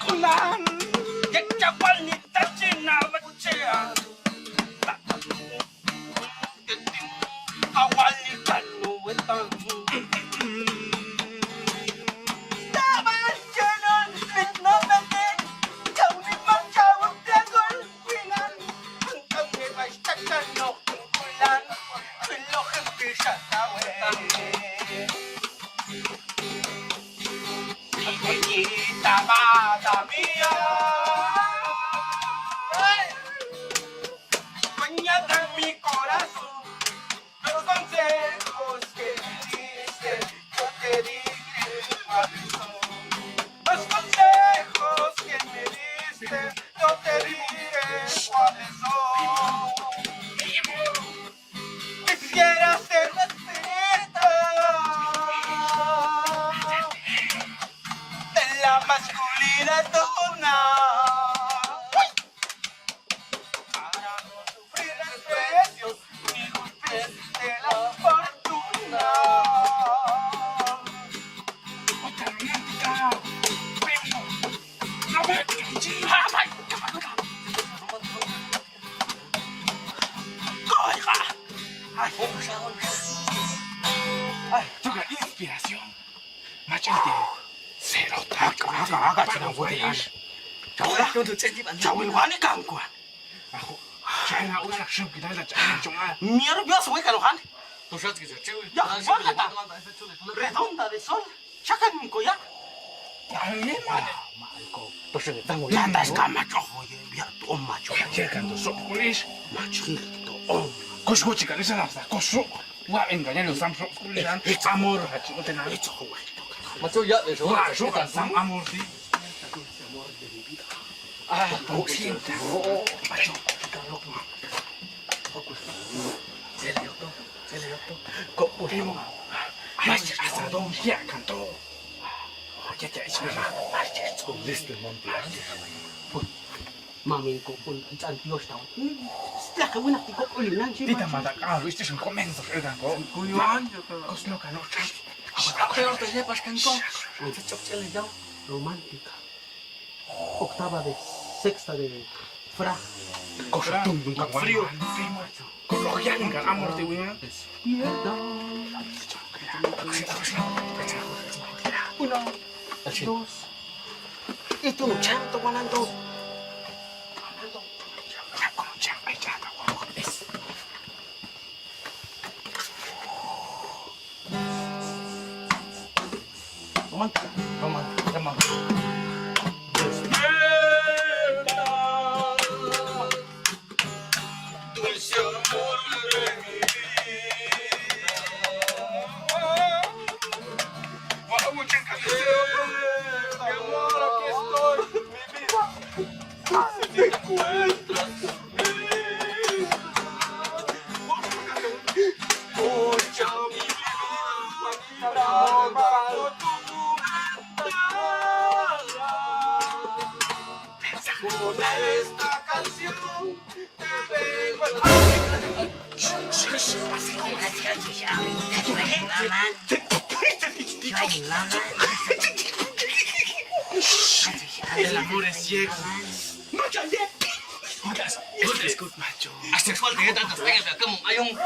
Ulan. Ya cabal ni tachi. amada mía. Bañada en mi corazón, los consejos que me diste, yo te diré cuáles son. Los consejos que me diste, yo te diré cuáles son. Quisiera ser despierta en la masculina zona para no sufrir desprecios ni golpes de la fortuna. Otra romántica, primo, Ay, toca inspiración. Machete. Cero taco. Haga china huellas. Chawilwani kankwa. China una shukita la china chunga. Mierda, yo soy calohan. Tú sabes que se chewe. Ya, bájata. Redonda de sol. Chacan mi collar. Ay, Marco. Pues le tengo ya. Tantas camacho, oye, ya tu macho. Llegando sokulish. Machito, oh. Koshko chica, esa nafta, koshko. Wa engañar los samso kulisan. Amor, no te nada. Macho ya de eso. Sam amor, sí. Ah, lo siento. Macho. Se le otó. Primo. Mas hasta donde ya cantó. Ya te hizo la marcha. Listo, monte. Mami, con Dios está. La que buena pico olinan. Tita mata, este es un comienzo, ¿verdad? Cuyan, coslo que no está. Pero te sepas que entonces. Romántica. Octava de sexta de fra. Cosa con frío. Con los que hagan amor de William. Uno, dos. Y tú no chanto, ganando. Romántica. Dulce amor de mi amor, aquí estoy, mi vida. Si te encuentras escucha mi vida, bajo tu ventana. Con esta canción te vengo el amor es ciego. Macho. Hace falta que tantas pegas de como hay un.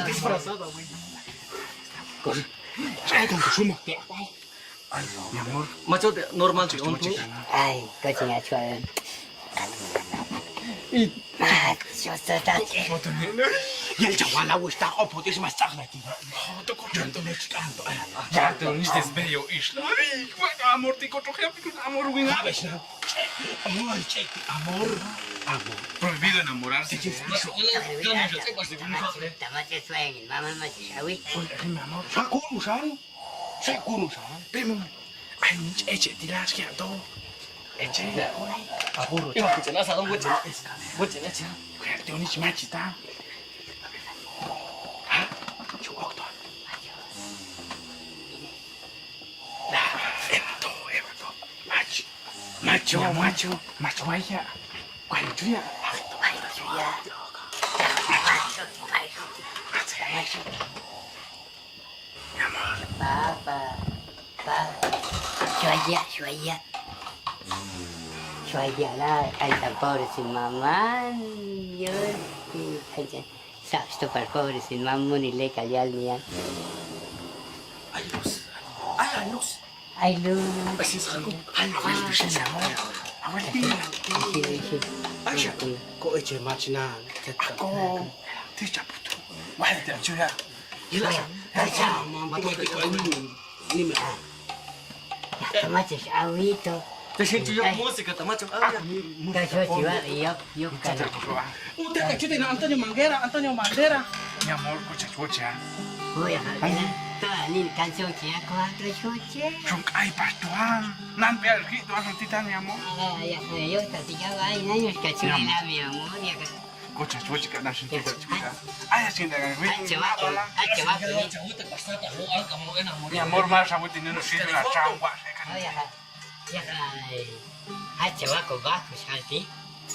Disfrazada, güey. Mi amor. Macho, normal, tío. Ay, cochina chua. Yo estoy tan. Y el chaval agua está o putis más tarde, tío. To cochando no tanto. Ya te uniste bello ish. Ay, bueno, amor, te cocho amor, güey. Amor. Prohibido enamorarse. Primo, ay, eche, tiras que a todo. Eche. Aburro. Iba que tenías a don Hueche. Hueche, eche. Te unis machita. ¿Ah? Yo octo. Macho, vaya. ¿Cuánto ya? Mi amor. Papá. Yo allá. La canta pobre sin mamá. Yo sabes topar pobre sin mamá ni le cayó al día. Hay luz. Ay, luz. Así es algo. Aisha, ko eche machina. Ako. Ticha puto. Wala te achuya. Yela. Aisha, mama, bato ke ko ni me. Macho, agüito. Te siento yo música, tamacho. Cacho, chiva, yo cano. Usted cachute na Antonio Bandera. Mi amor, cuchachucha. Uy, toda ni canción que ya cuatro chuche. Chunk, ay, pastuan. Nan pe al hito, an tita, mi amor. Yo platicaba hay años cachurina, mi amor. Cuchachucha, que na sentita, chica. Ay, así de ganar. Mi amor, más a mucho no sirve la changua. Chabaco bajo, salti.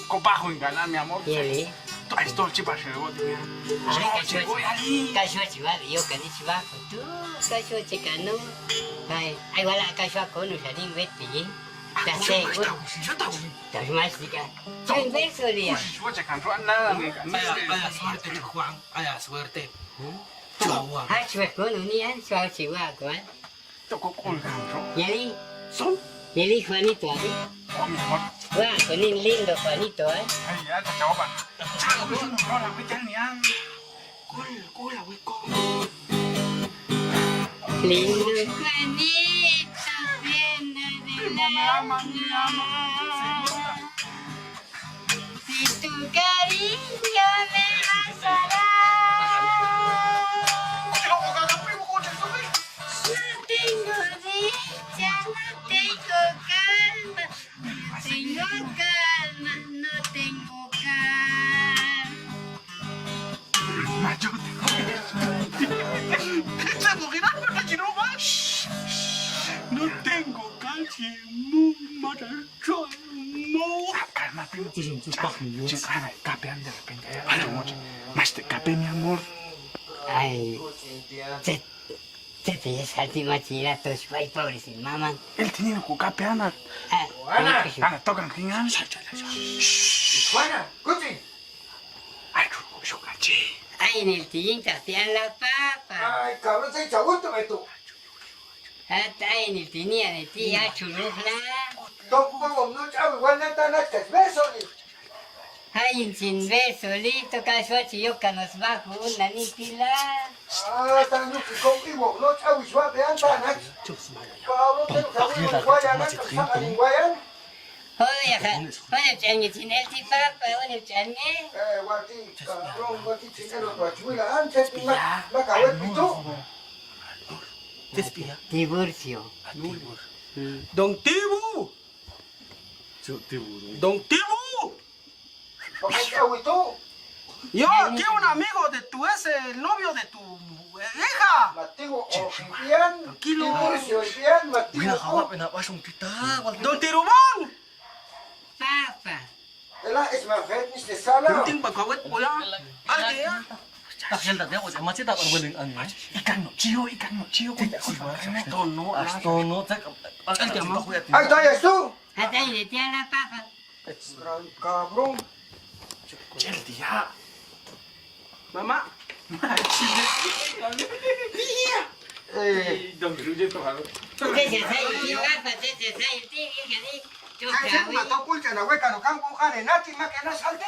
Copajo en ganar, mi amor. Yeli. Esto el chipa se lo voy a decir. Cacho chiva, yo que ni chiva, tú, cacho chicano. Ay, wala cacho con un jardín vete. Ya sé, te más diga. Soy verso día. Cuchachucha, canto nada, mi Haya suerte, Juan. Haya suerte. Chihuahua. Ah, chihuahua con un día, chihuahua con. Toco colgando. Yeli. Son. Yeli Juanito, ¿eh? Mi amor. Guau, con un lindo Juanito, ¿eh? Ay, ya te chavo, pan. Chavo, no, la voy a niar. Cola, hueco. Lindo Juanito, viene de la si tu cariño me vas a dar, no tengo dicha, no tengo calma, no tengo calma. Macho, no tengo calcio, macho, no. Cálmate, capean de repente. Más te cape, mi amor. Ay, te pillas al timachirato, ay, pobre sin mamá. Él tiene que capear. Ana, tocan quién han. Juana, escuche. Ay, yo caché. Ay, en el tillín castean la papa. Ay, cabrón, se chagúntame tú. Ay, en el tenía de ti, ya churrufla. Tampoco, no chavo, igual no tan hasta beso. Ay, en sin ver solito, cachuachi, yo que nos bajo una nítila. Ah, tan no que conmigo, no chavo, suave, anda, Nacho. Cabrón, tengo que abrir un guayan, Nacho, saca un guayan. Oye, changue, chinel, ti papa, oye, changue. Guati, cabrón, guati, chinelo, guachuila, antes, me acabé el pito. Tiburcio. Don Tibu. Don Tibu. ¿Por qué te agüitó? Yo, aquí un amigo de tu el novio de tu hija. Matigo, Ojipián. Tiburcio, Ojipián, Matigo. Don Tirubón. Papa. Es más gente, ni se sala. No tengo para comer, hola. Ay, ya. Taksil tadi aku masih tak berbanding angin. Ikan no chido. Astono, tak. Ahí está, ya tú. Hasta ahí le tía la papa. Cabrón. El día. Mamá. Don Gruye, tocado. ¿Qué se hace? ¿Qué papa? ¿Qué se hace? ¿Qué hace? Ay, se mató pulcha en la hueca, no campo, jale, Nati, más que no salte.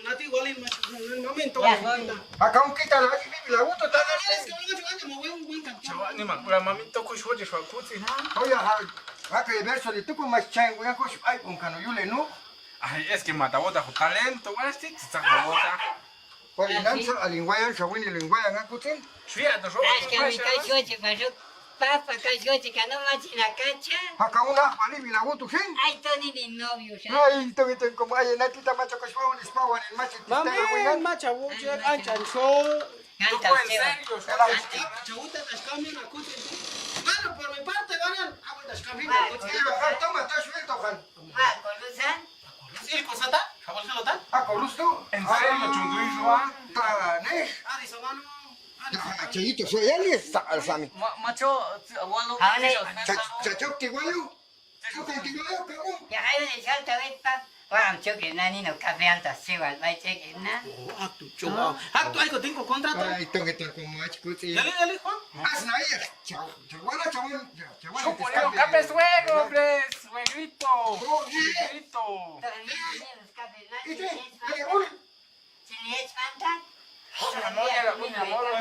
Nati, igual en el momento. Acá un quita la la gusto, está Chaval, ni me acuerdo, mami, toco y suerte, suerte, oye, acá el verso de tu como más chango, ya cocho, ay, con cano, yo le no. Ay, es que matabota con talento, güey, este, está jabota. Por el lanzo, al linguayan, shawin y linguayan, ¿acuchen? Fíjate, yo. Es que mi cachoche pasó. Papa, cachoche, que no más en la cancha. Acá una, vale, mi la gusto, ¿sí? Ay, Tony de novio, ¿sabes? Ay, tengo como ay, Natita macho que suave, les pago en el macho. Mami, macha, buche, ay, chancho. Canta usted. Chabuta, las cambian a coche. Bueno, por mi parte, ganan. Agua, las cambian. Toma, está suelto, Juan. Va, ¿colusan? ¿Sí, cosata? ¿Jabal gelota? Ah, ¿colusto? En serio, chunduizo, ah. Tanesh. Ari, somano. Chayito, soy él y está al Sami. Macho, abuelo. Chachok, ¿tiguayo? ¿Tiguayo, cabrón? Ya hay un salto, ¿ves, pap? Bueno, choque, nani, no café alta, se va, va a cheque, ¿no? Acto, chulo. Acto, hay que tengo contrato. Ay, tengo que estar como achikuti. Dale, Juan. Haz nada, chaguana, chaguana. Yo cape suegro, hombre, suegrito. Suegrito. Si le espantan.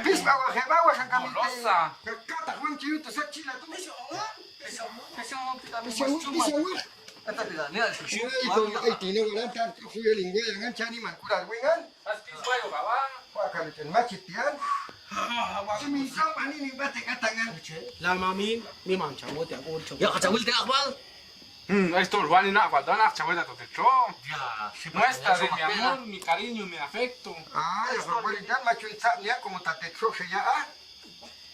Pispa, guajeba, guajancamita. Rosa. Cata, Juan Chivito, esa chila, tú me dices, Ay, tiene gran tanto fui el inglés en ancha ni mancura wingan. Wa kan chen machitian. Mi sang mani ni bate katangan. La mamin, mi mancha mo te ako cho. Ya kacawil te akbal. Esto es bueno, no, cuando una chaveta te echó. Ya, Muestra de mi amor, mi cariño, mi afecto. Ah, ya fue el gan macho insap ni como tate tro se ya ah.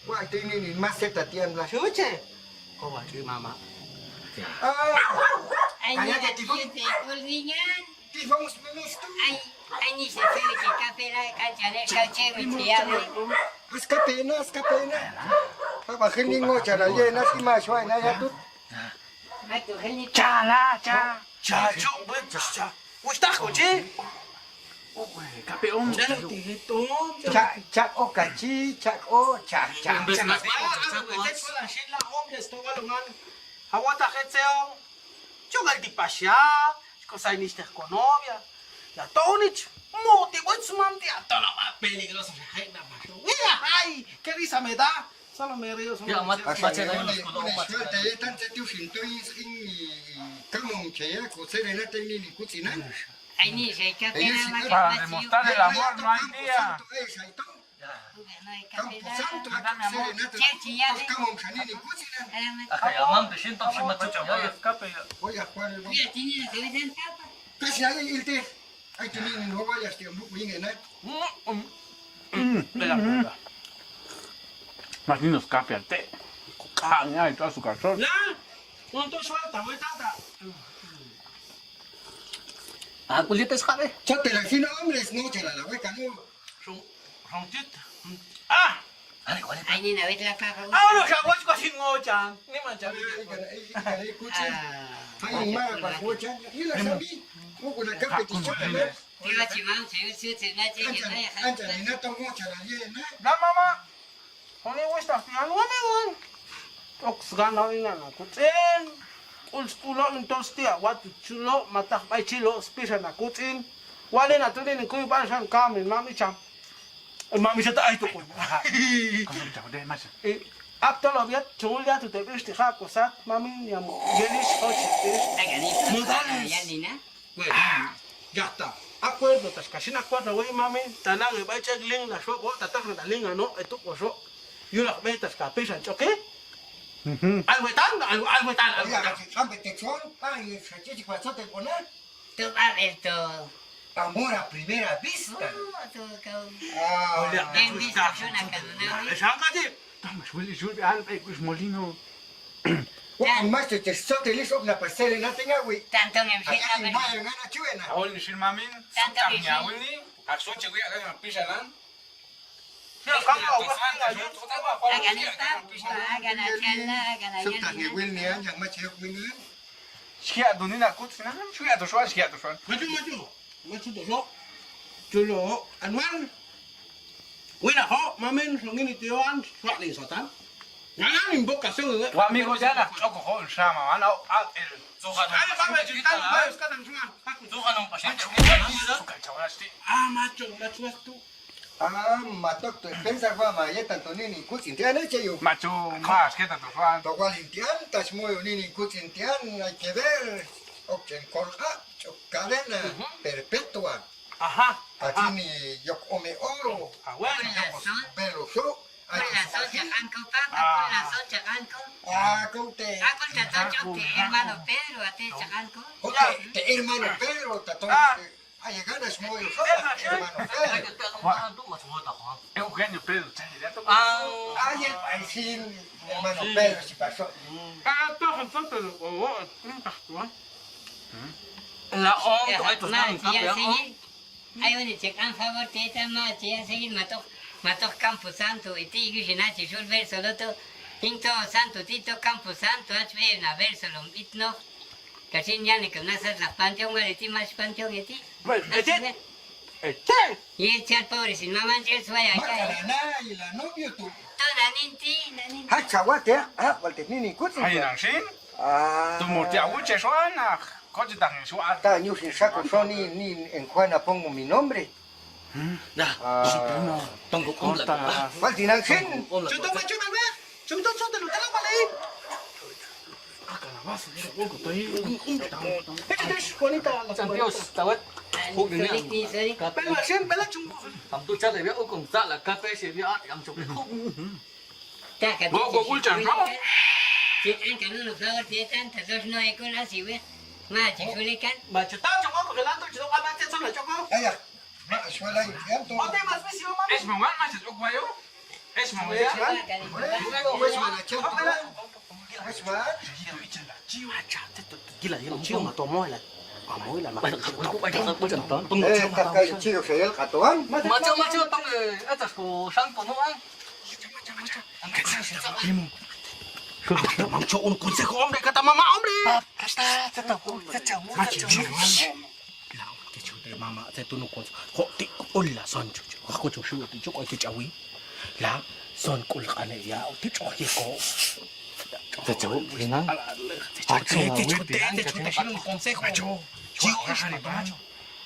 Wa tiene ni más seta tian la chuche. Ko wa chi mama. Ay, Ay, mira, ya, tío, tipo. te colguingan. Ti vamos ministro. Ay, ni se sabe que café la cancha de cauche, mi fiable. Escapena, escapena. Pa geningo chara llena si más suena ya tú. Chala, cha. Cha, chu, cha. Usta ko chi. Campeón. Ya lo dije tú. Chak o cachi, chak o chak. Aguanta Getseo, yo gal di pasha, cosa iniste con novia. Ya Tonich, moti, what's mam dia, toda la peligrosa reina macho. Mira, ay, qué risa me da. Solo me río. Ya, mache na yun. Suerte, tan se tiu sin toi in camon che ya cosere na tenni ni cucinan. Ay, ni se café la Para demostrar el amor no hay día. Campo Santo, camon chanini cucinan. Akay amam de shinto si machucho ya escape. Voy a jugar el Mira, tiene la cabeza en tapa. Casi ahí ilte. Ay, tenini no vayas tío, muy bien, ¿no? Más ni nos escape al té. Caña y toda su calzón. Ya, no te suelta, voy tata. Ah, kulita escape. Chote la fino hombres, no chala la hueca, no. Rontit. Ah, Ay, ni na vete la papa. no, ya voy con sin ochan. Ni mancha. Ay, mara para escuchar. Y la sabí. Hubo una capa que chote, ¿no? Tío, chimán, se se na che que no ya. Ancha, ni nada tomo chala llena. La mamá. Oni westa pian wani wan. Ox gana ina na kutin. Ulstulo intos tia wat chulo matak bai chilo spisa na kutin. Wale na tunin ni kuy ban shan kamin mami cham. Mami chata ay to kun. Apto lo viat chul ya tu te biste ha kosat mami ya mo. Gelis hoche. Ya ni na. Bueno, ya está. Acuerdo, tas casi na acuerdo, güey, mami. Tanang iba check link na shop, tatak na link ano, eto ko so. Yo las metas capisan, ¿ok? Algo tan. ¿Sabe texón? Ay, el chachichi pasó te poner. Tú vas a ver todo. Amor a primera vista. Tú, cabrón. Ah, En vista, yo una canona. Sácate. Dame, suele, albe, pues molino. Juan Master te sote liso na pasele na tenga güey. Tanto me enfrenta, Ay, vaya, gana chuena. Ahora ni sin mamin. Tanto que sí. Ahora al soche güey, acá en pisa lan. Hagan esta, hagan a charla, hagan a Sota que charla. güey ni anja macho güey. Shia donina kutsina, shia to shwa, shia to shwa. Macho to so. Chulo, anual. Wina ho, mamen, longini tioan, swali sotan. Ganan invocación. Tu amigo ya la choco con shama, van a el Zuha nung Ay, vamos, chitan, vamos, katan suan. Zuha nung pasyente. Ah, macho tú. Ah, matok tu pensa fama ya tanto nini kucin tian aja yo. Macho más, ¿qué tanto fan? To cualintian, tas muy nini kucin tian, hay que ver. Ochen colja, cadena perpetua. Ajá. Aquí ni yo come oro. Ah, bueno. Pero yo. Con la socha anco, papa, con la socha anco. Ah, cote. Ah, con la socha te hermano Pedro, a te chacanco. Oye, te hermano Pedro, tatón. Ay, ganas muy hermano Pedro. Eugenio Pedro, Ay, el paisín, hermano Pedro, si pasó. Ah, tú, entonces, La on, ay, tus namin seguir. Hay un checan favor, te está más, ya seguir matok Campo Santo, y ti gushinachi, sul verso loto, tinto santo, tito Campo Santo, hve na verso lom itno. Kasin yan, ikaw nasa sa pantyong, waliti mas pantyong iti. Y el chat pobre, sin mamá, el suaya acá. Y la novio tú. Toda ninti, Ah, chaguate, ah, walte nini kucin. Ay, nangsin? Ah. Tu morti aguche suana, coche tan suana. Ta ñu sin saco son ni en Juana pongo mi nombre. Pongo corta. Falti nangsin. Chuto, macho, malve. Chuto, te lo tengo para ahí. calabaza, poco, estoy. Juanita, Dios, tawat. Huk ni Sorry. Bella, siempre bella chumbo. Tam tu chat le o kong sa la ka pe se bia am chok. Taca. Go gulchan, no? Si tan que no nos hago, si tan, todos no hay con así, ¿ves? Más, si suele can. Mà chỉ tao trong có cái lan tôi chỉ tao ăn chết xong là trong không? Ay, ya. Suela y tiempo. Có thêm mà biết xíu mà. Es mamá, más es guayo. Es mamá. Gila dia chiu mà tao mồi là. À mồi là mà. Chico se el catoán. Macho, tong atas ko sang ko no ang. Nó mang chỗ con sẽ có ông đây, kata mama ông đi. Là cái chỗ đây mama sẽ tụi nó con họ tị ôn là son chú họ có chỗ sưu tị chỗ ai tị cháu ý là son cô là anh ấy áo tị chỗ gì có. Te cháu đi ngang. À thế chú tị con sẽ có chỗ. Chiu cái gì ba chỗ.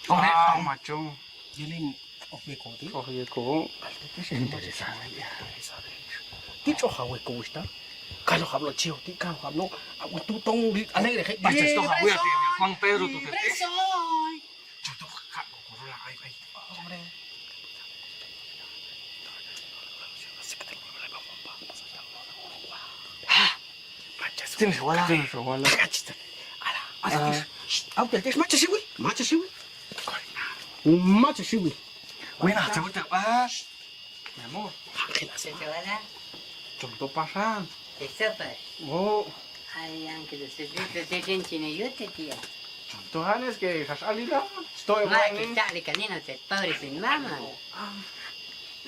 Con đấy macho. Đi lên ở phía cổ tí. Ở phía cổ. Tị chỗ họ quay cổ đó. Kalau hablo chiu, ti kalau hablo, aku tu tong di alegre kayak Baca sto ha we Juan Pedro tu te. Contoh kak ko la ai ai. Hombre. Tienes wala. Ala. Apa dia macam siwi? Macam siwi. Macam siwi. Buena, coba te pas. Mi amor. ¿Se te va a dar? Contoh pasan. ¿Te sopas? Oh. Ay, aunque los servicios de gente no yo te tía. Contoh es que has salido. Estoy Más bueno. que tal, canino, te pobre sin mamá.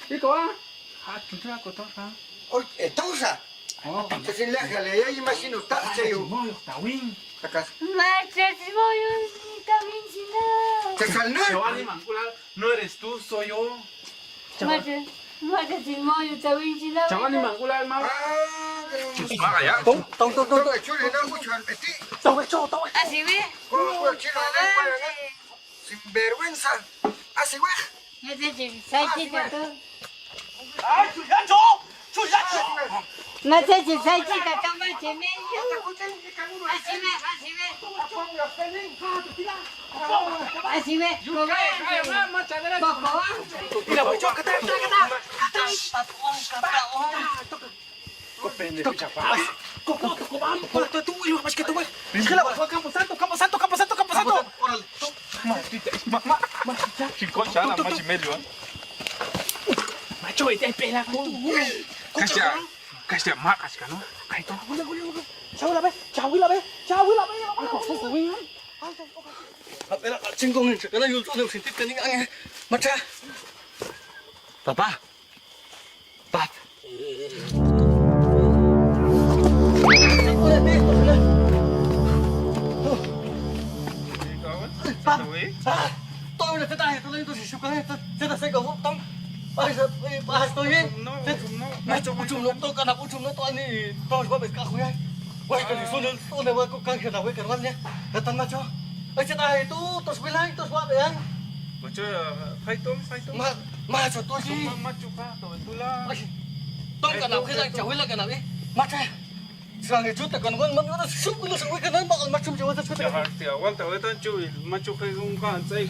Iko ah. Kita ko to sa. Oy, entonces. Oh. Entonces la jale ya imagino está cheio. Moyo, está bien. Acá. Marcha, si voy a también sin nada. Te calnó. Giovanni Mancula, no eres tú, soy yo. Marcha sin mollo, también sin nada. Giovanni Mancula, hermano. Ah, ya. Tong. Chule no mucho al petit. Así ve. Sin vergüenza. Así güey. No sé si salchita tú. Ai, No sé si salchita tú, marcha medio. Así ve. Así ve. Coco. Mira, voy yo, kata. Pendejo, chapa. Coco, vamos. Tú, yo, mas que tú, güey. Mira, voy a Campo Santo. Maldita. Chico, chala, más y medio. Macho, este es pela. Kasih mak kasih kan? Kayak itu. Chào la bé. Apela chingong ni kana yul tu sin tit kani ang. Macha. Papa. Tôi là thế này, tôi lên tôi chỉ chụp cái thế là sẽ có vụ tông. Ai giờ tôi đi. Mà chụp nó tôi cần học chụp nó tôi này tôi có bị cả khối ai. Quay cái số nữa tôi này có căng cái nào với cái văn nhé. Để tăng mà cho. Ai thế này tôi bilang tôi qua vậy. Macam fight tom. Mà cho tôi đi. Macam apa? Tuh lah. Tôi cần học cái này cháu là cái nào đi. Mà thế. Sekarang itu tekan kan mana sup lu sup kan bakal macam jawa tu. Hati awal tahu itu cuy, macam kayak ungkapan saya.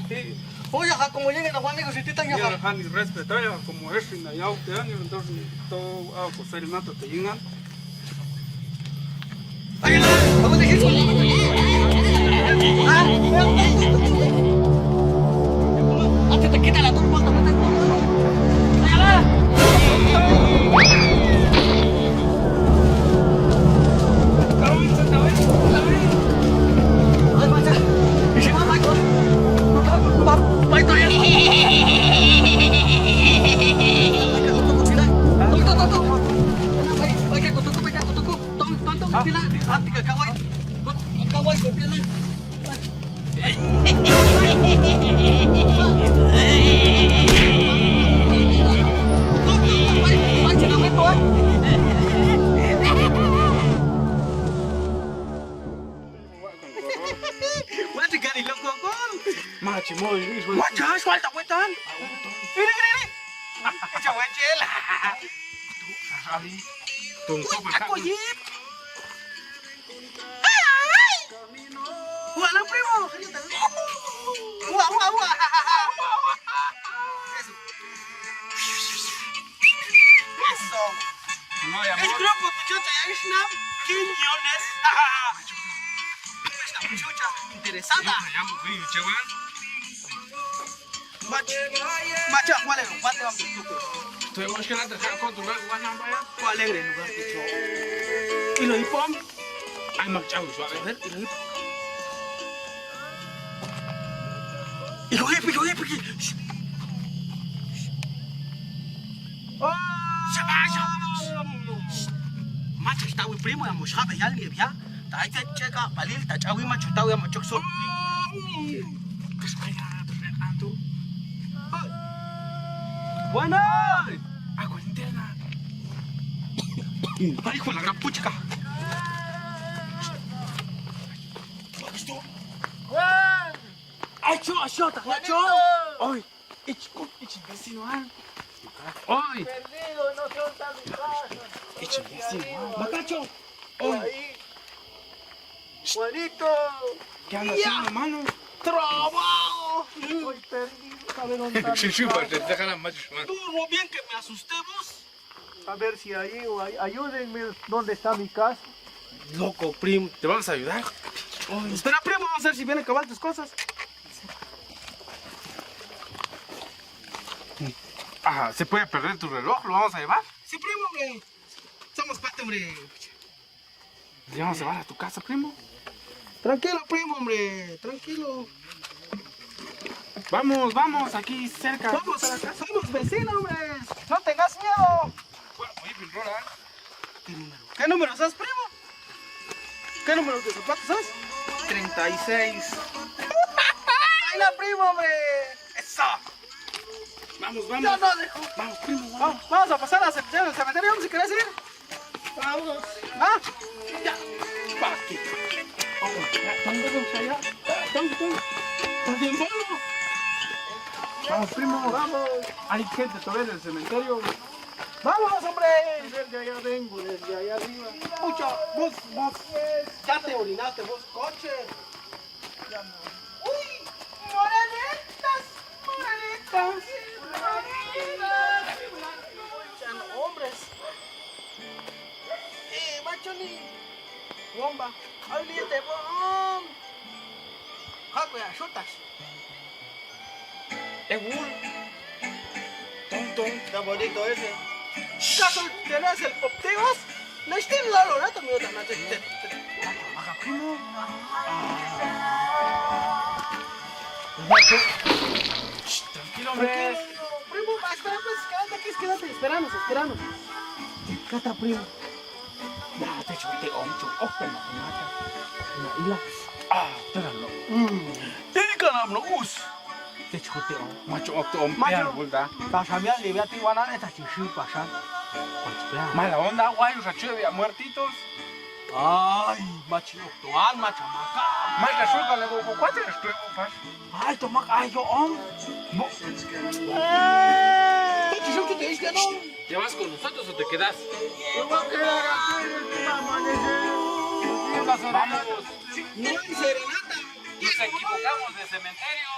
Oh ya, como llegan a Juan Negro si titan ya. Ya, han respetar ya como es en allá usted año entonces todo a coser nato te llegan. Vamos a decir. Hasta te quita la turba, te Macam soal tak wetan. Ini. Jangan cela. Tunggu Aku yip. Eso. Eso. No, El grupo Pichucha ya es una quiñones. Esta Pichucha interesada. Macho, ¿cuál es el lugar de Estoy más que la tercera controlar guanambaya. ¿Cuál alegre lugar, Picho? ¿Y lo hipom? Ay, machado, suave. A ver, ¿y lo hip? ¿Y lo hip? Macho, está muy primo, ya moshaba, ya le ya. Ta ahí te checa, palil, ta chawi, macho, está muy macho, so. Bueno. Agua interna. Ay, hijo de la gran puchica. Ay, chota, Ay, ich vecino, Ay. Perdido, no son tan mi casa. Ich vecino, Macacho. Ahí. Juanito. ¿Qué andas haciendo, mano? ¡Trabajo! Estoy perdido. ¿Sabe dónde está mi casa? Turbo, bien que me asusté vos. A ver si ahí o ahí. Ayúdenme. ¿Dónde está mi casa? Loco, primo. ¿Te vamos a ayudar? Espera, primo, vamos a ver si vienen a acabar tus cosas. Ajá, ¿se puede perder tu reloj? ¿Lo vamos a llevar? Sí, primo, hombre. Somos parte, hombre. ¿Le vamos a llevar a tu casa, primo? Tranquilo, primo, hombre. Tranquilo. Vamos, aquí cerca. Vamos a la casa. Somos vecinos, hombre. No tengas miedo. ¿Qué número sos, primo? ¿Qué número de zapatos sos? 36. ¡Ay, la primo, hombre! ¡Eso! Vamos. Yo no dejo. Vamos, primo, Vamos a pasar al cementerio, si querés ir. Vamos. ¿Ah? Ya. Va, aquí. ¿Estás bien solo? Vamos, primo. Vamos. Hay gente todavía en el cementerio. ¡Vámonos, hombre! Desde allá vengo, desde allá arriba. Pucha, vos, ya te orinaste, vos, coche. ¡Uy! ¡Morenitas! Hombres. Machoni. Bomba. Olvídate, bom. Jacuya, chutas. Tonto. Está bonito ese. ¿Caso tenés el Optivos? No estoy lalo, ¿no? También otra noche. Baja, primo. Tranquilo, hombre. Primo, espera, pues, quédate, esperanos. Cata, primo. Ya, te chuté, open, mata. Ila. Teralo. Ikanam us. Te chuté, macho, Macho, ¿verdad? Pasamia, le voy a tijuana, esta chichi, pasa. Mala onda, guayos, a muertitos. Ay, macho, actual, machamaca. Más la suelta, le digo, ¿cuánto les traigo, fas? Ay, tomac, ay, yo, ¿Qué te dice, no? ¿Te vas con nosotros o te quedas? Yo voy a quedar aquí en el amanecer. Vamos. No hay serenata. Nos equivocamos de cementerio.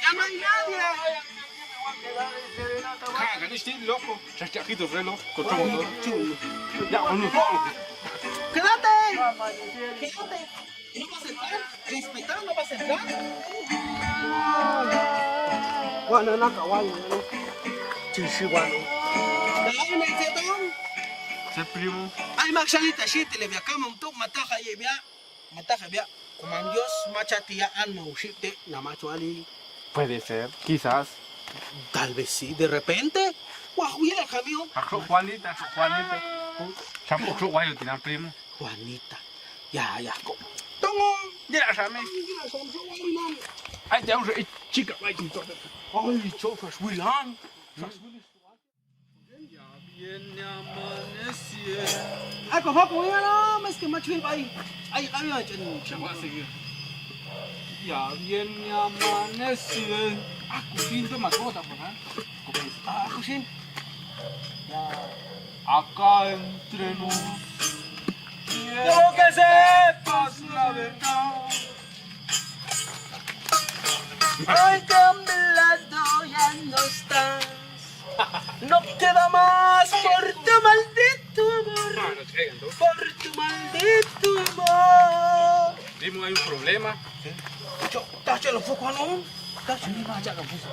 Ya no hay nadie. Cagan, estoy loco. Chachajitos, reloj, control motor. Ya, vamos. ¡Quédate! ¿No vas a entrar? ¿Respetar? ¿No vas a entrar? Bueno, no, caballo, ¿no? Sí, bueno. ¿Dame el cetón? Sí, primo. Ay, Maxalita, shit, le vea cama un toque, mataja, vea. Como Dios, machatia, alma, ushite, la macho ali. Puede ser, quizás. Tal vez sí, de repente. Guajuya, camión. Juanita. Tampoco guayo tiene primo. Juanita. Ya. Tongo. Ya, Sammy. Ay, te vamos a chica, ay, chofer, Willan. Ya viene amaneciendo. Ay, cojo, no, es que macho iba ahí. Ay, Se va a seguir. Ya viene amaneciendo. Cusin, toma cosa, por favor. Cusin. Acá entre nos. Quiero que sepas la verdad. Hoy que a mi lado ya no estás. No queda más por tu maldito amor. Por tu maldito amor. Dimo, hay un problema. Yo, tacho lo foco, ¿no? Tacho ni más ya lo puso.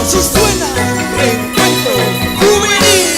Así suena Reencuentro Juvenil.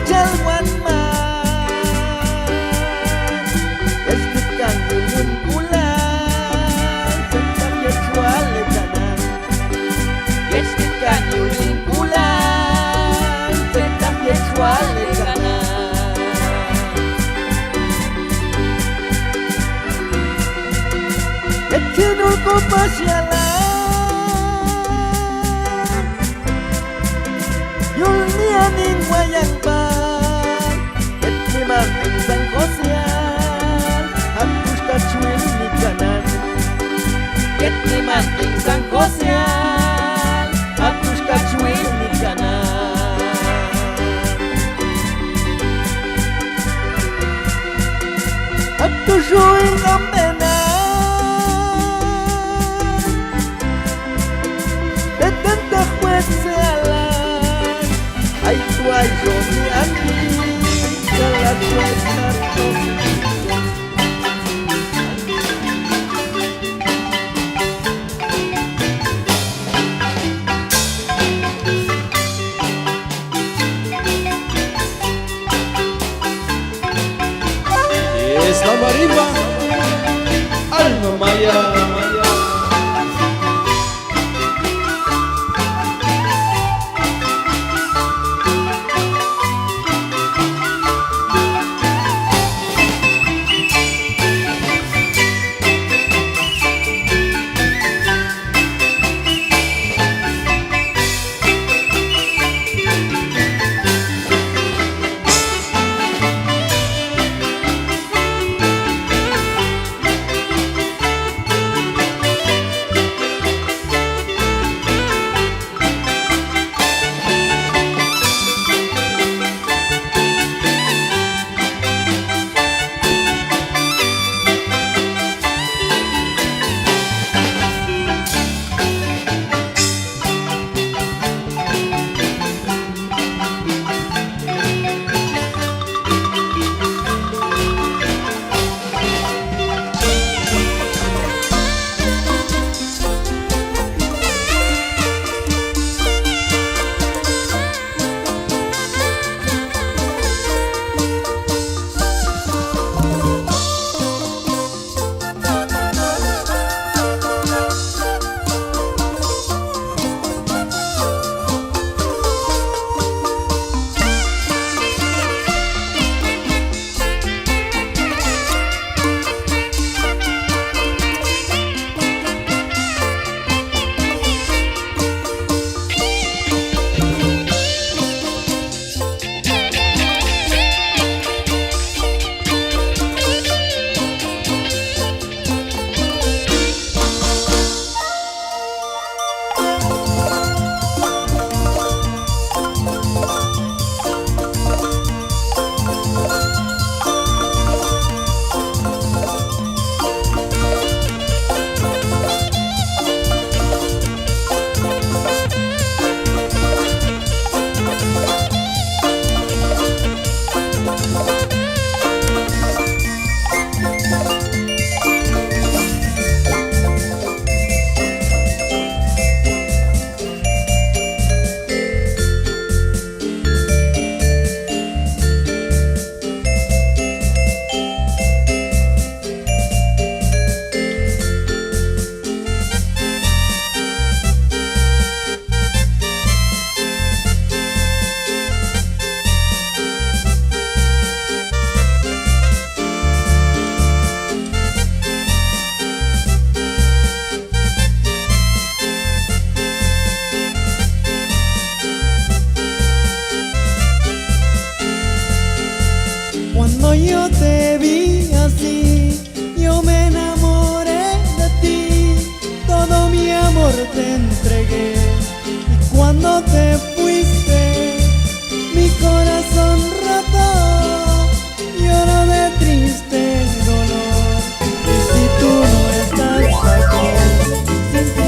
chalwan ma Estikan yulun bulan Tetap yechual kanan Estikan yulun bulan Tetap yechual kanan Yetinul ko pasyalan Yulnianing wayang bang Etliman sang kosian Hapus kacuil ni kanan Etliman sang kosian Hapus kacuil ni kanan Hapus juil kamena Tetentah buat sealan Ay tuay Johnny Andi Salat tuay Sarto Es la marimba, alma maya. Cuando yo te vi así, yo me enamoré de ti, todo mi amor te entregué. Y cuando te fuiste, mi corazón roto lloró de triste dolor. Y si tú no estás aquí, sin ti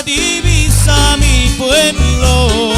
la divisa mi pueblo.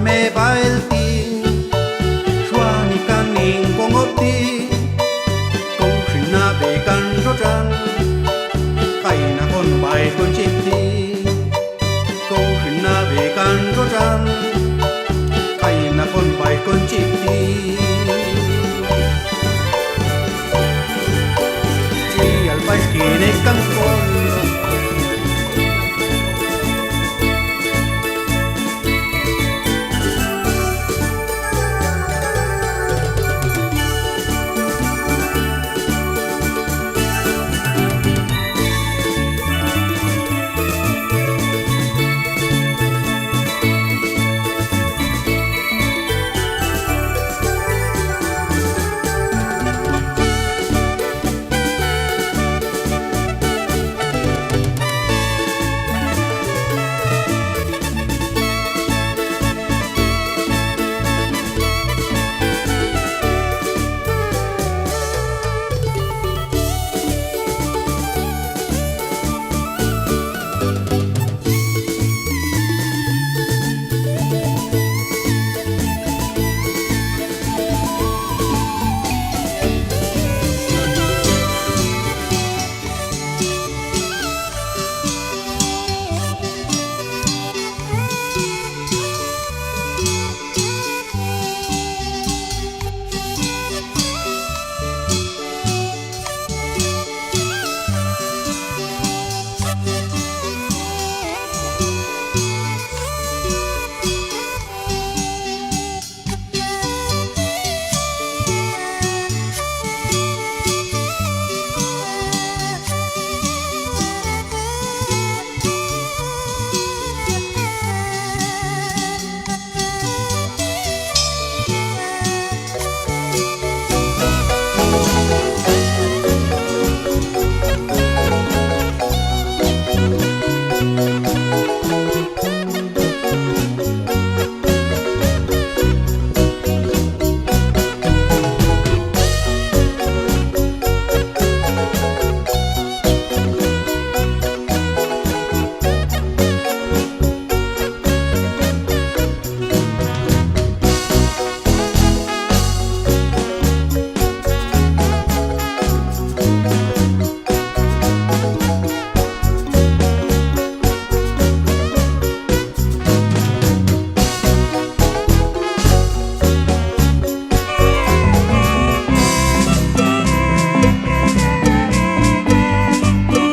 me va el ti Suani kaning kongoti Kong shina be kan rojan Kaina kon bai kon chiti Kong shina be kan rojan Kaina kon bai kon chiti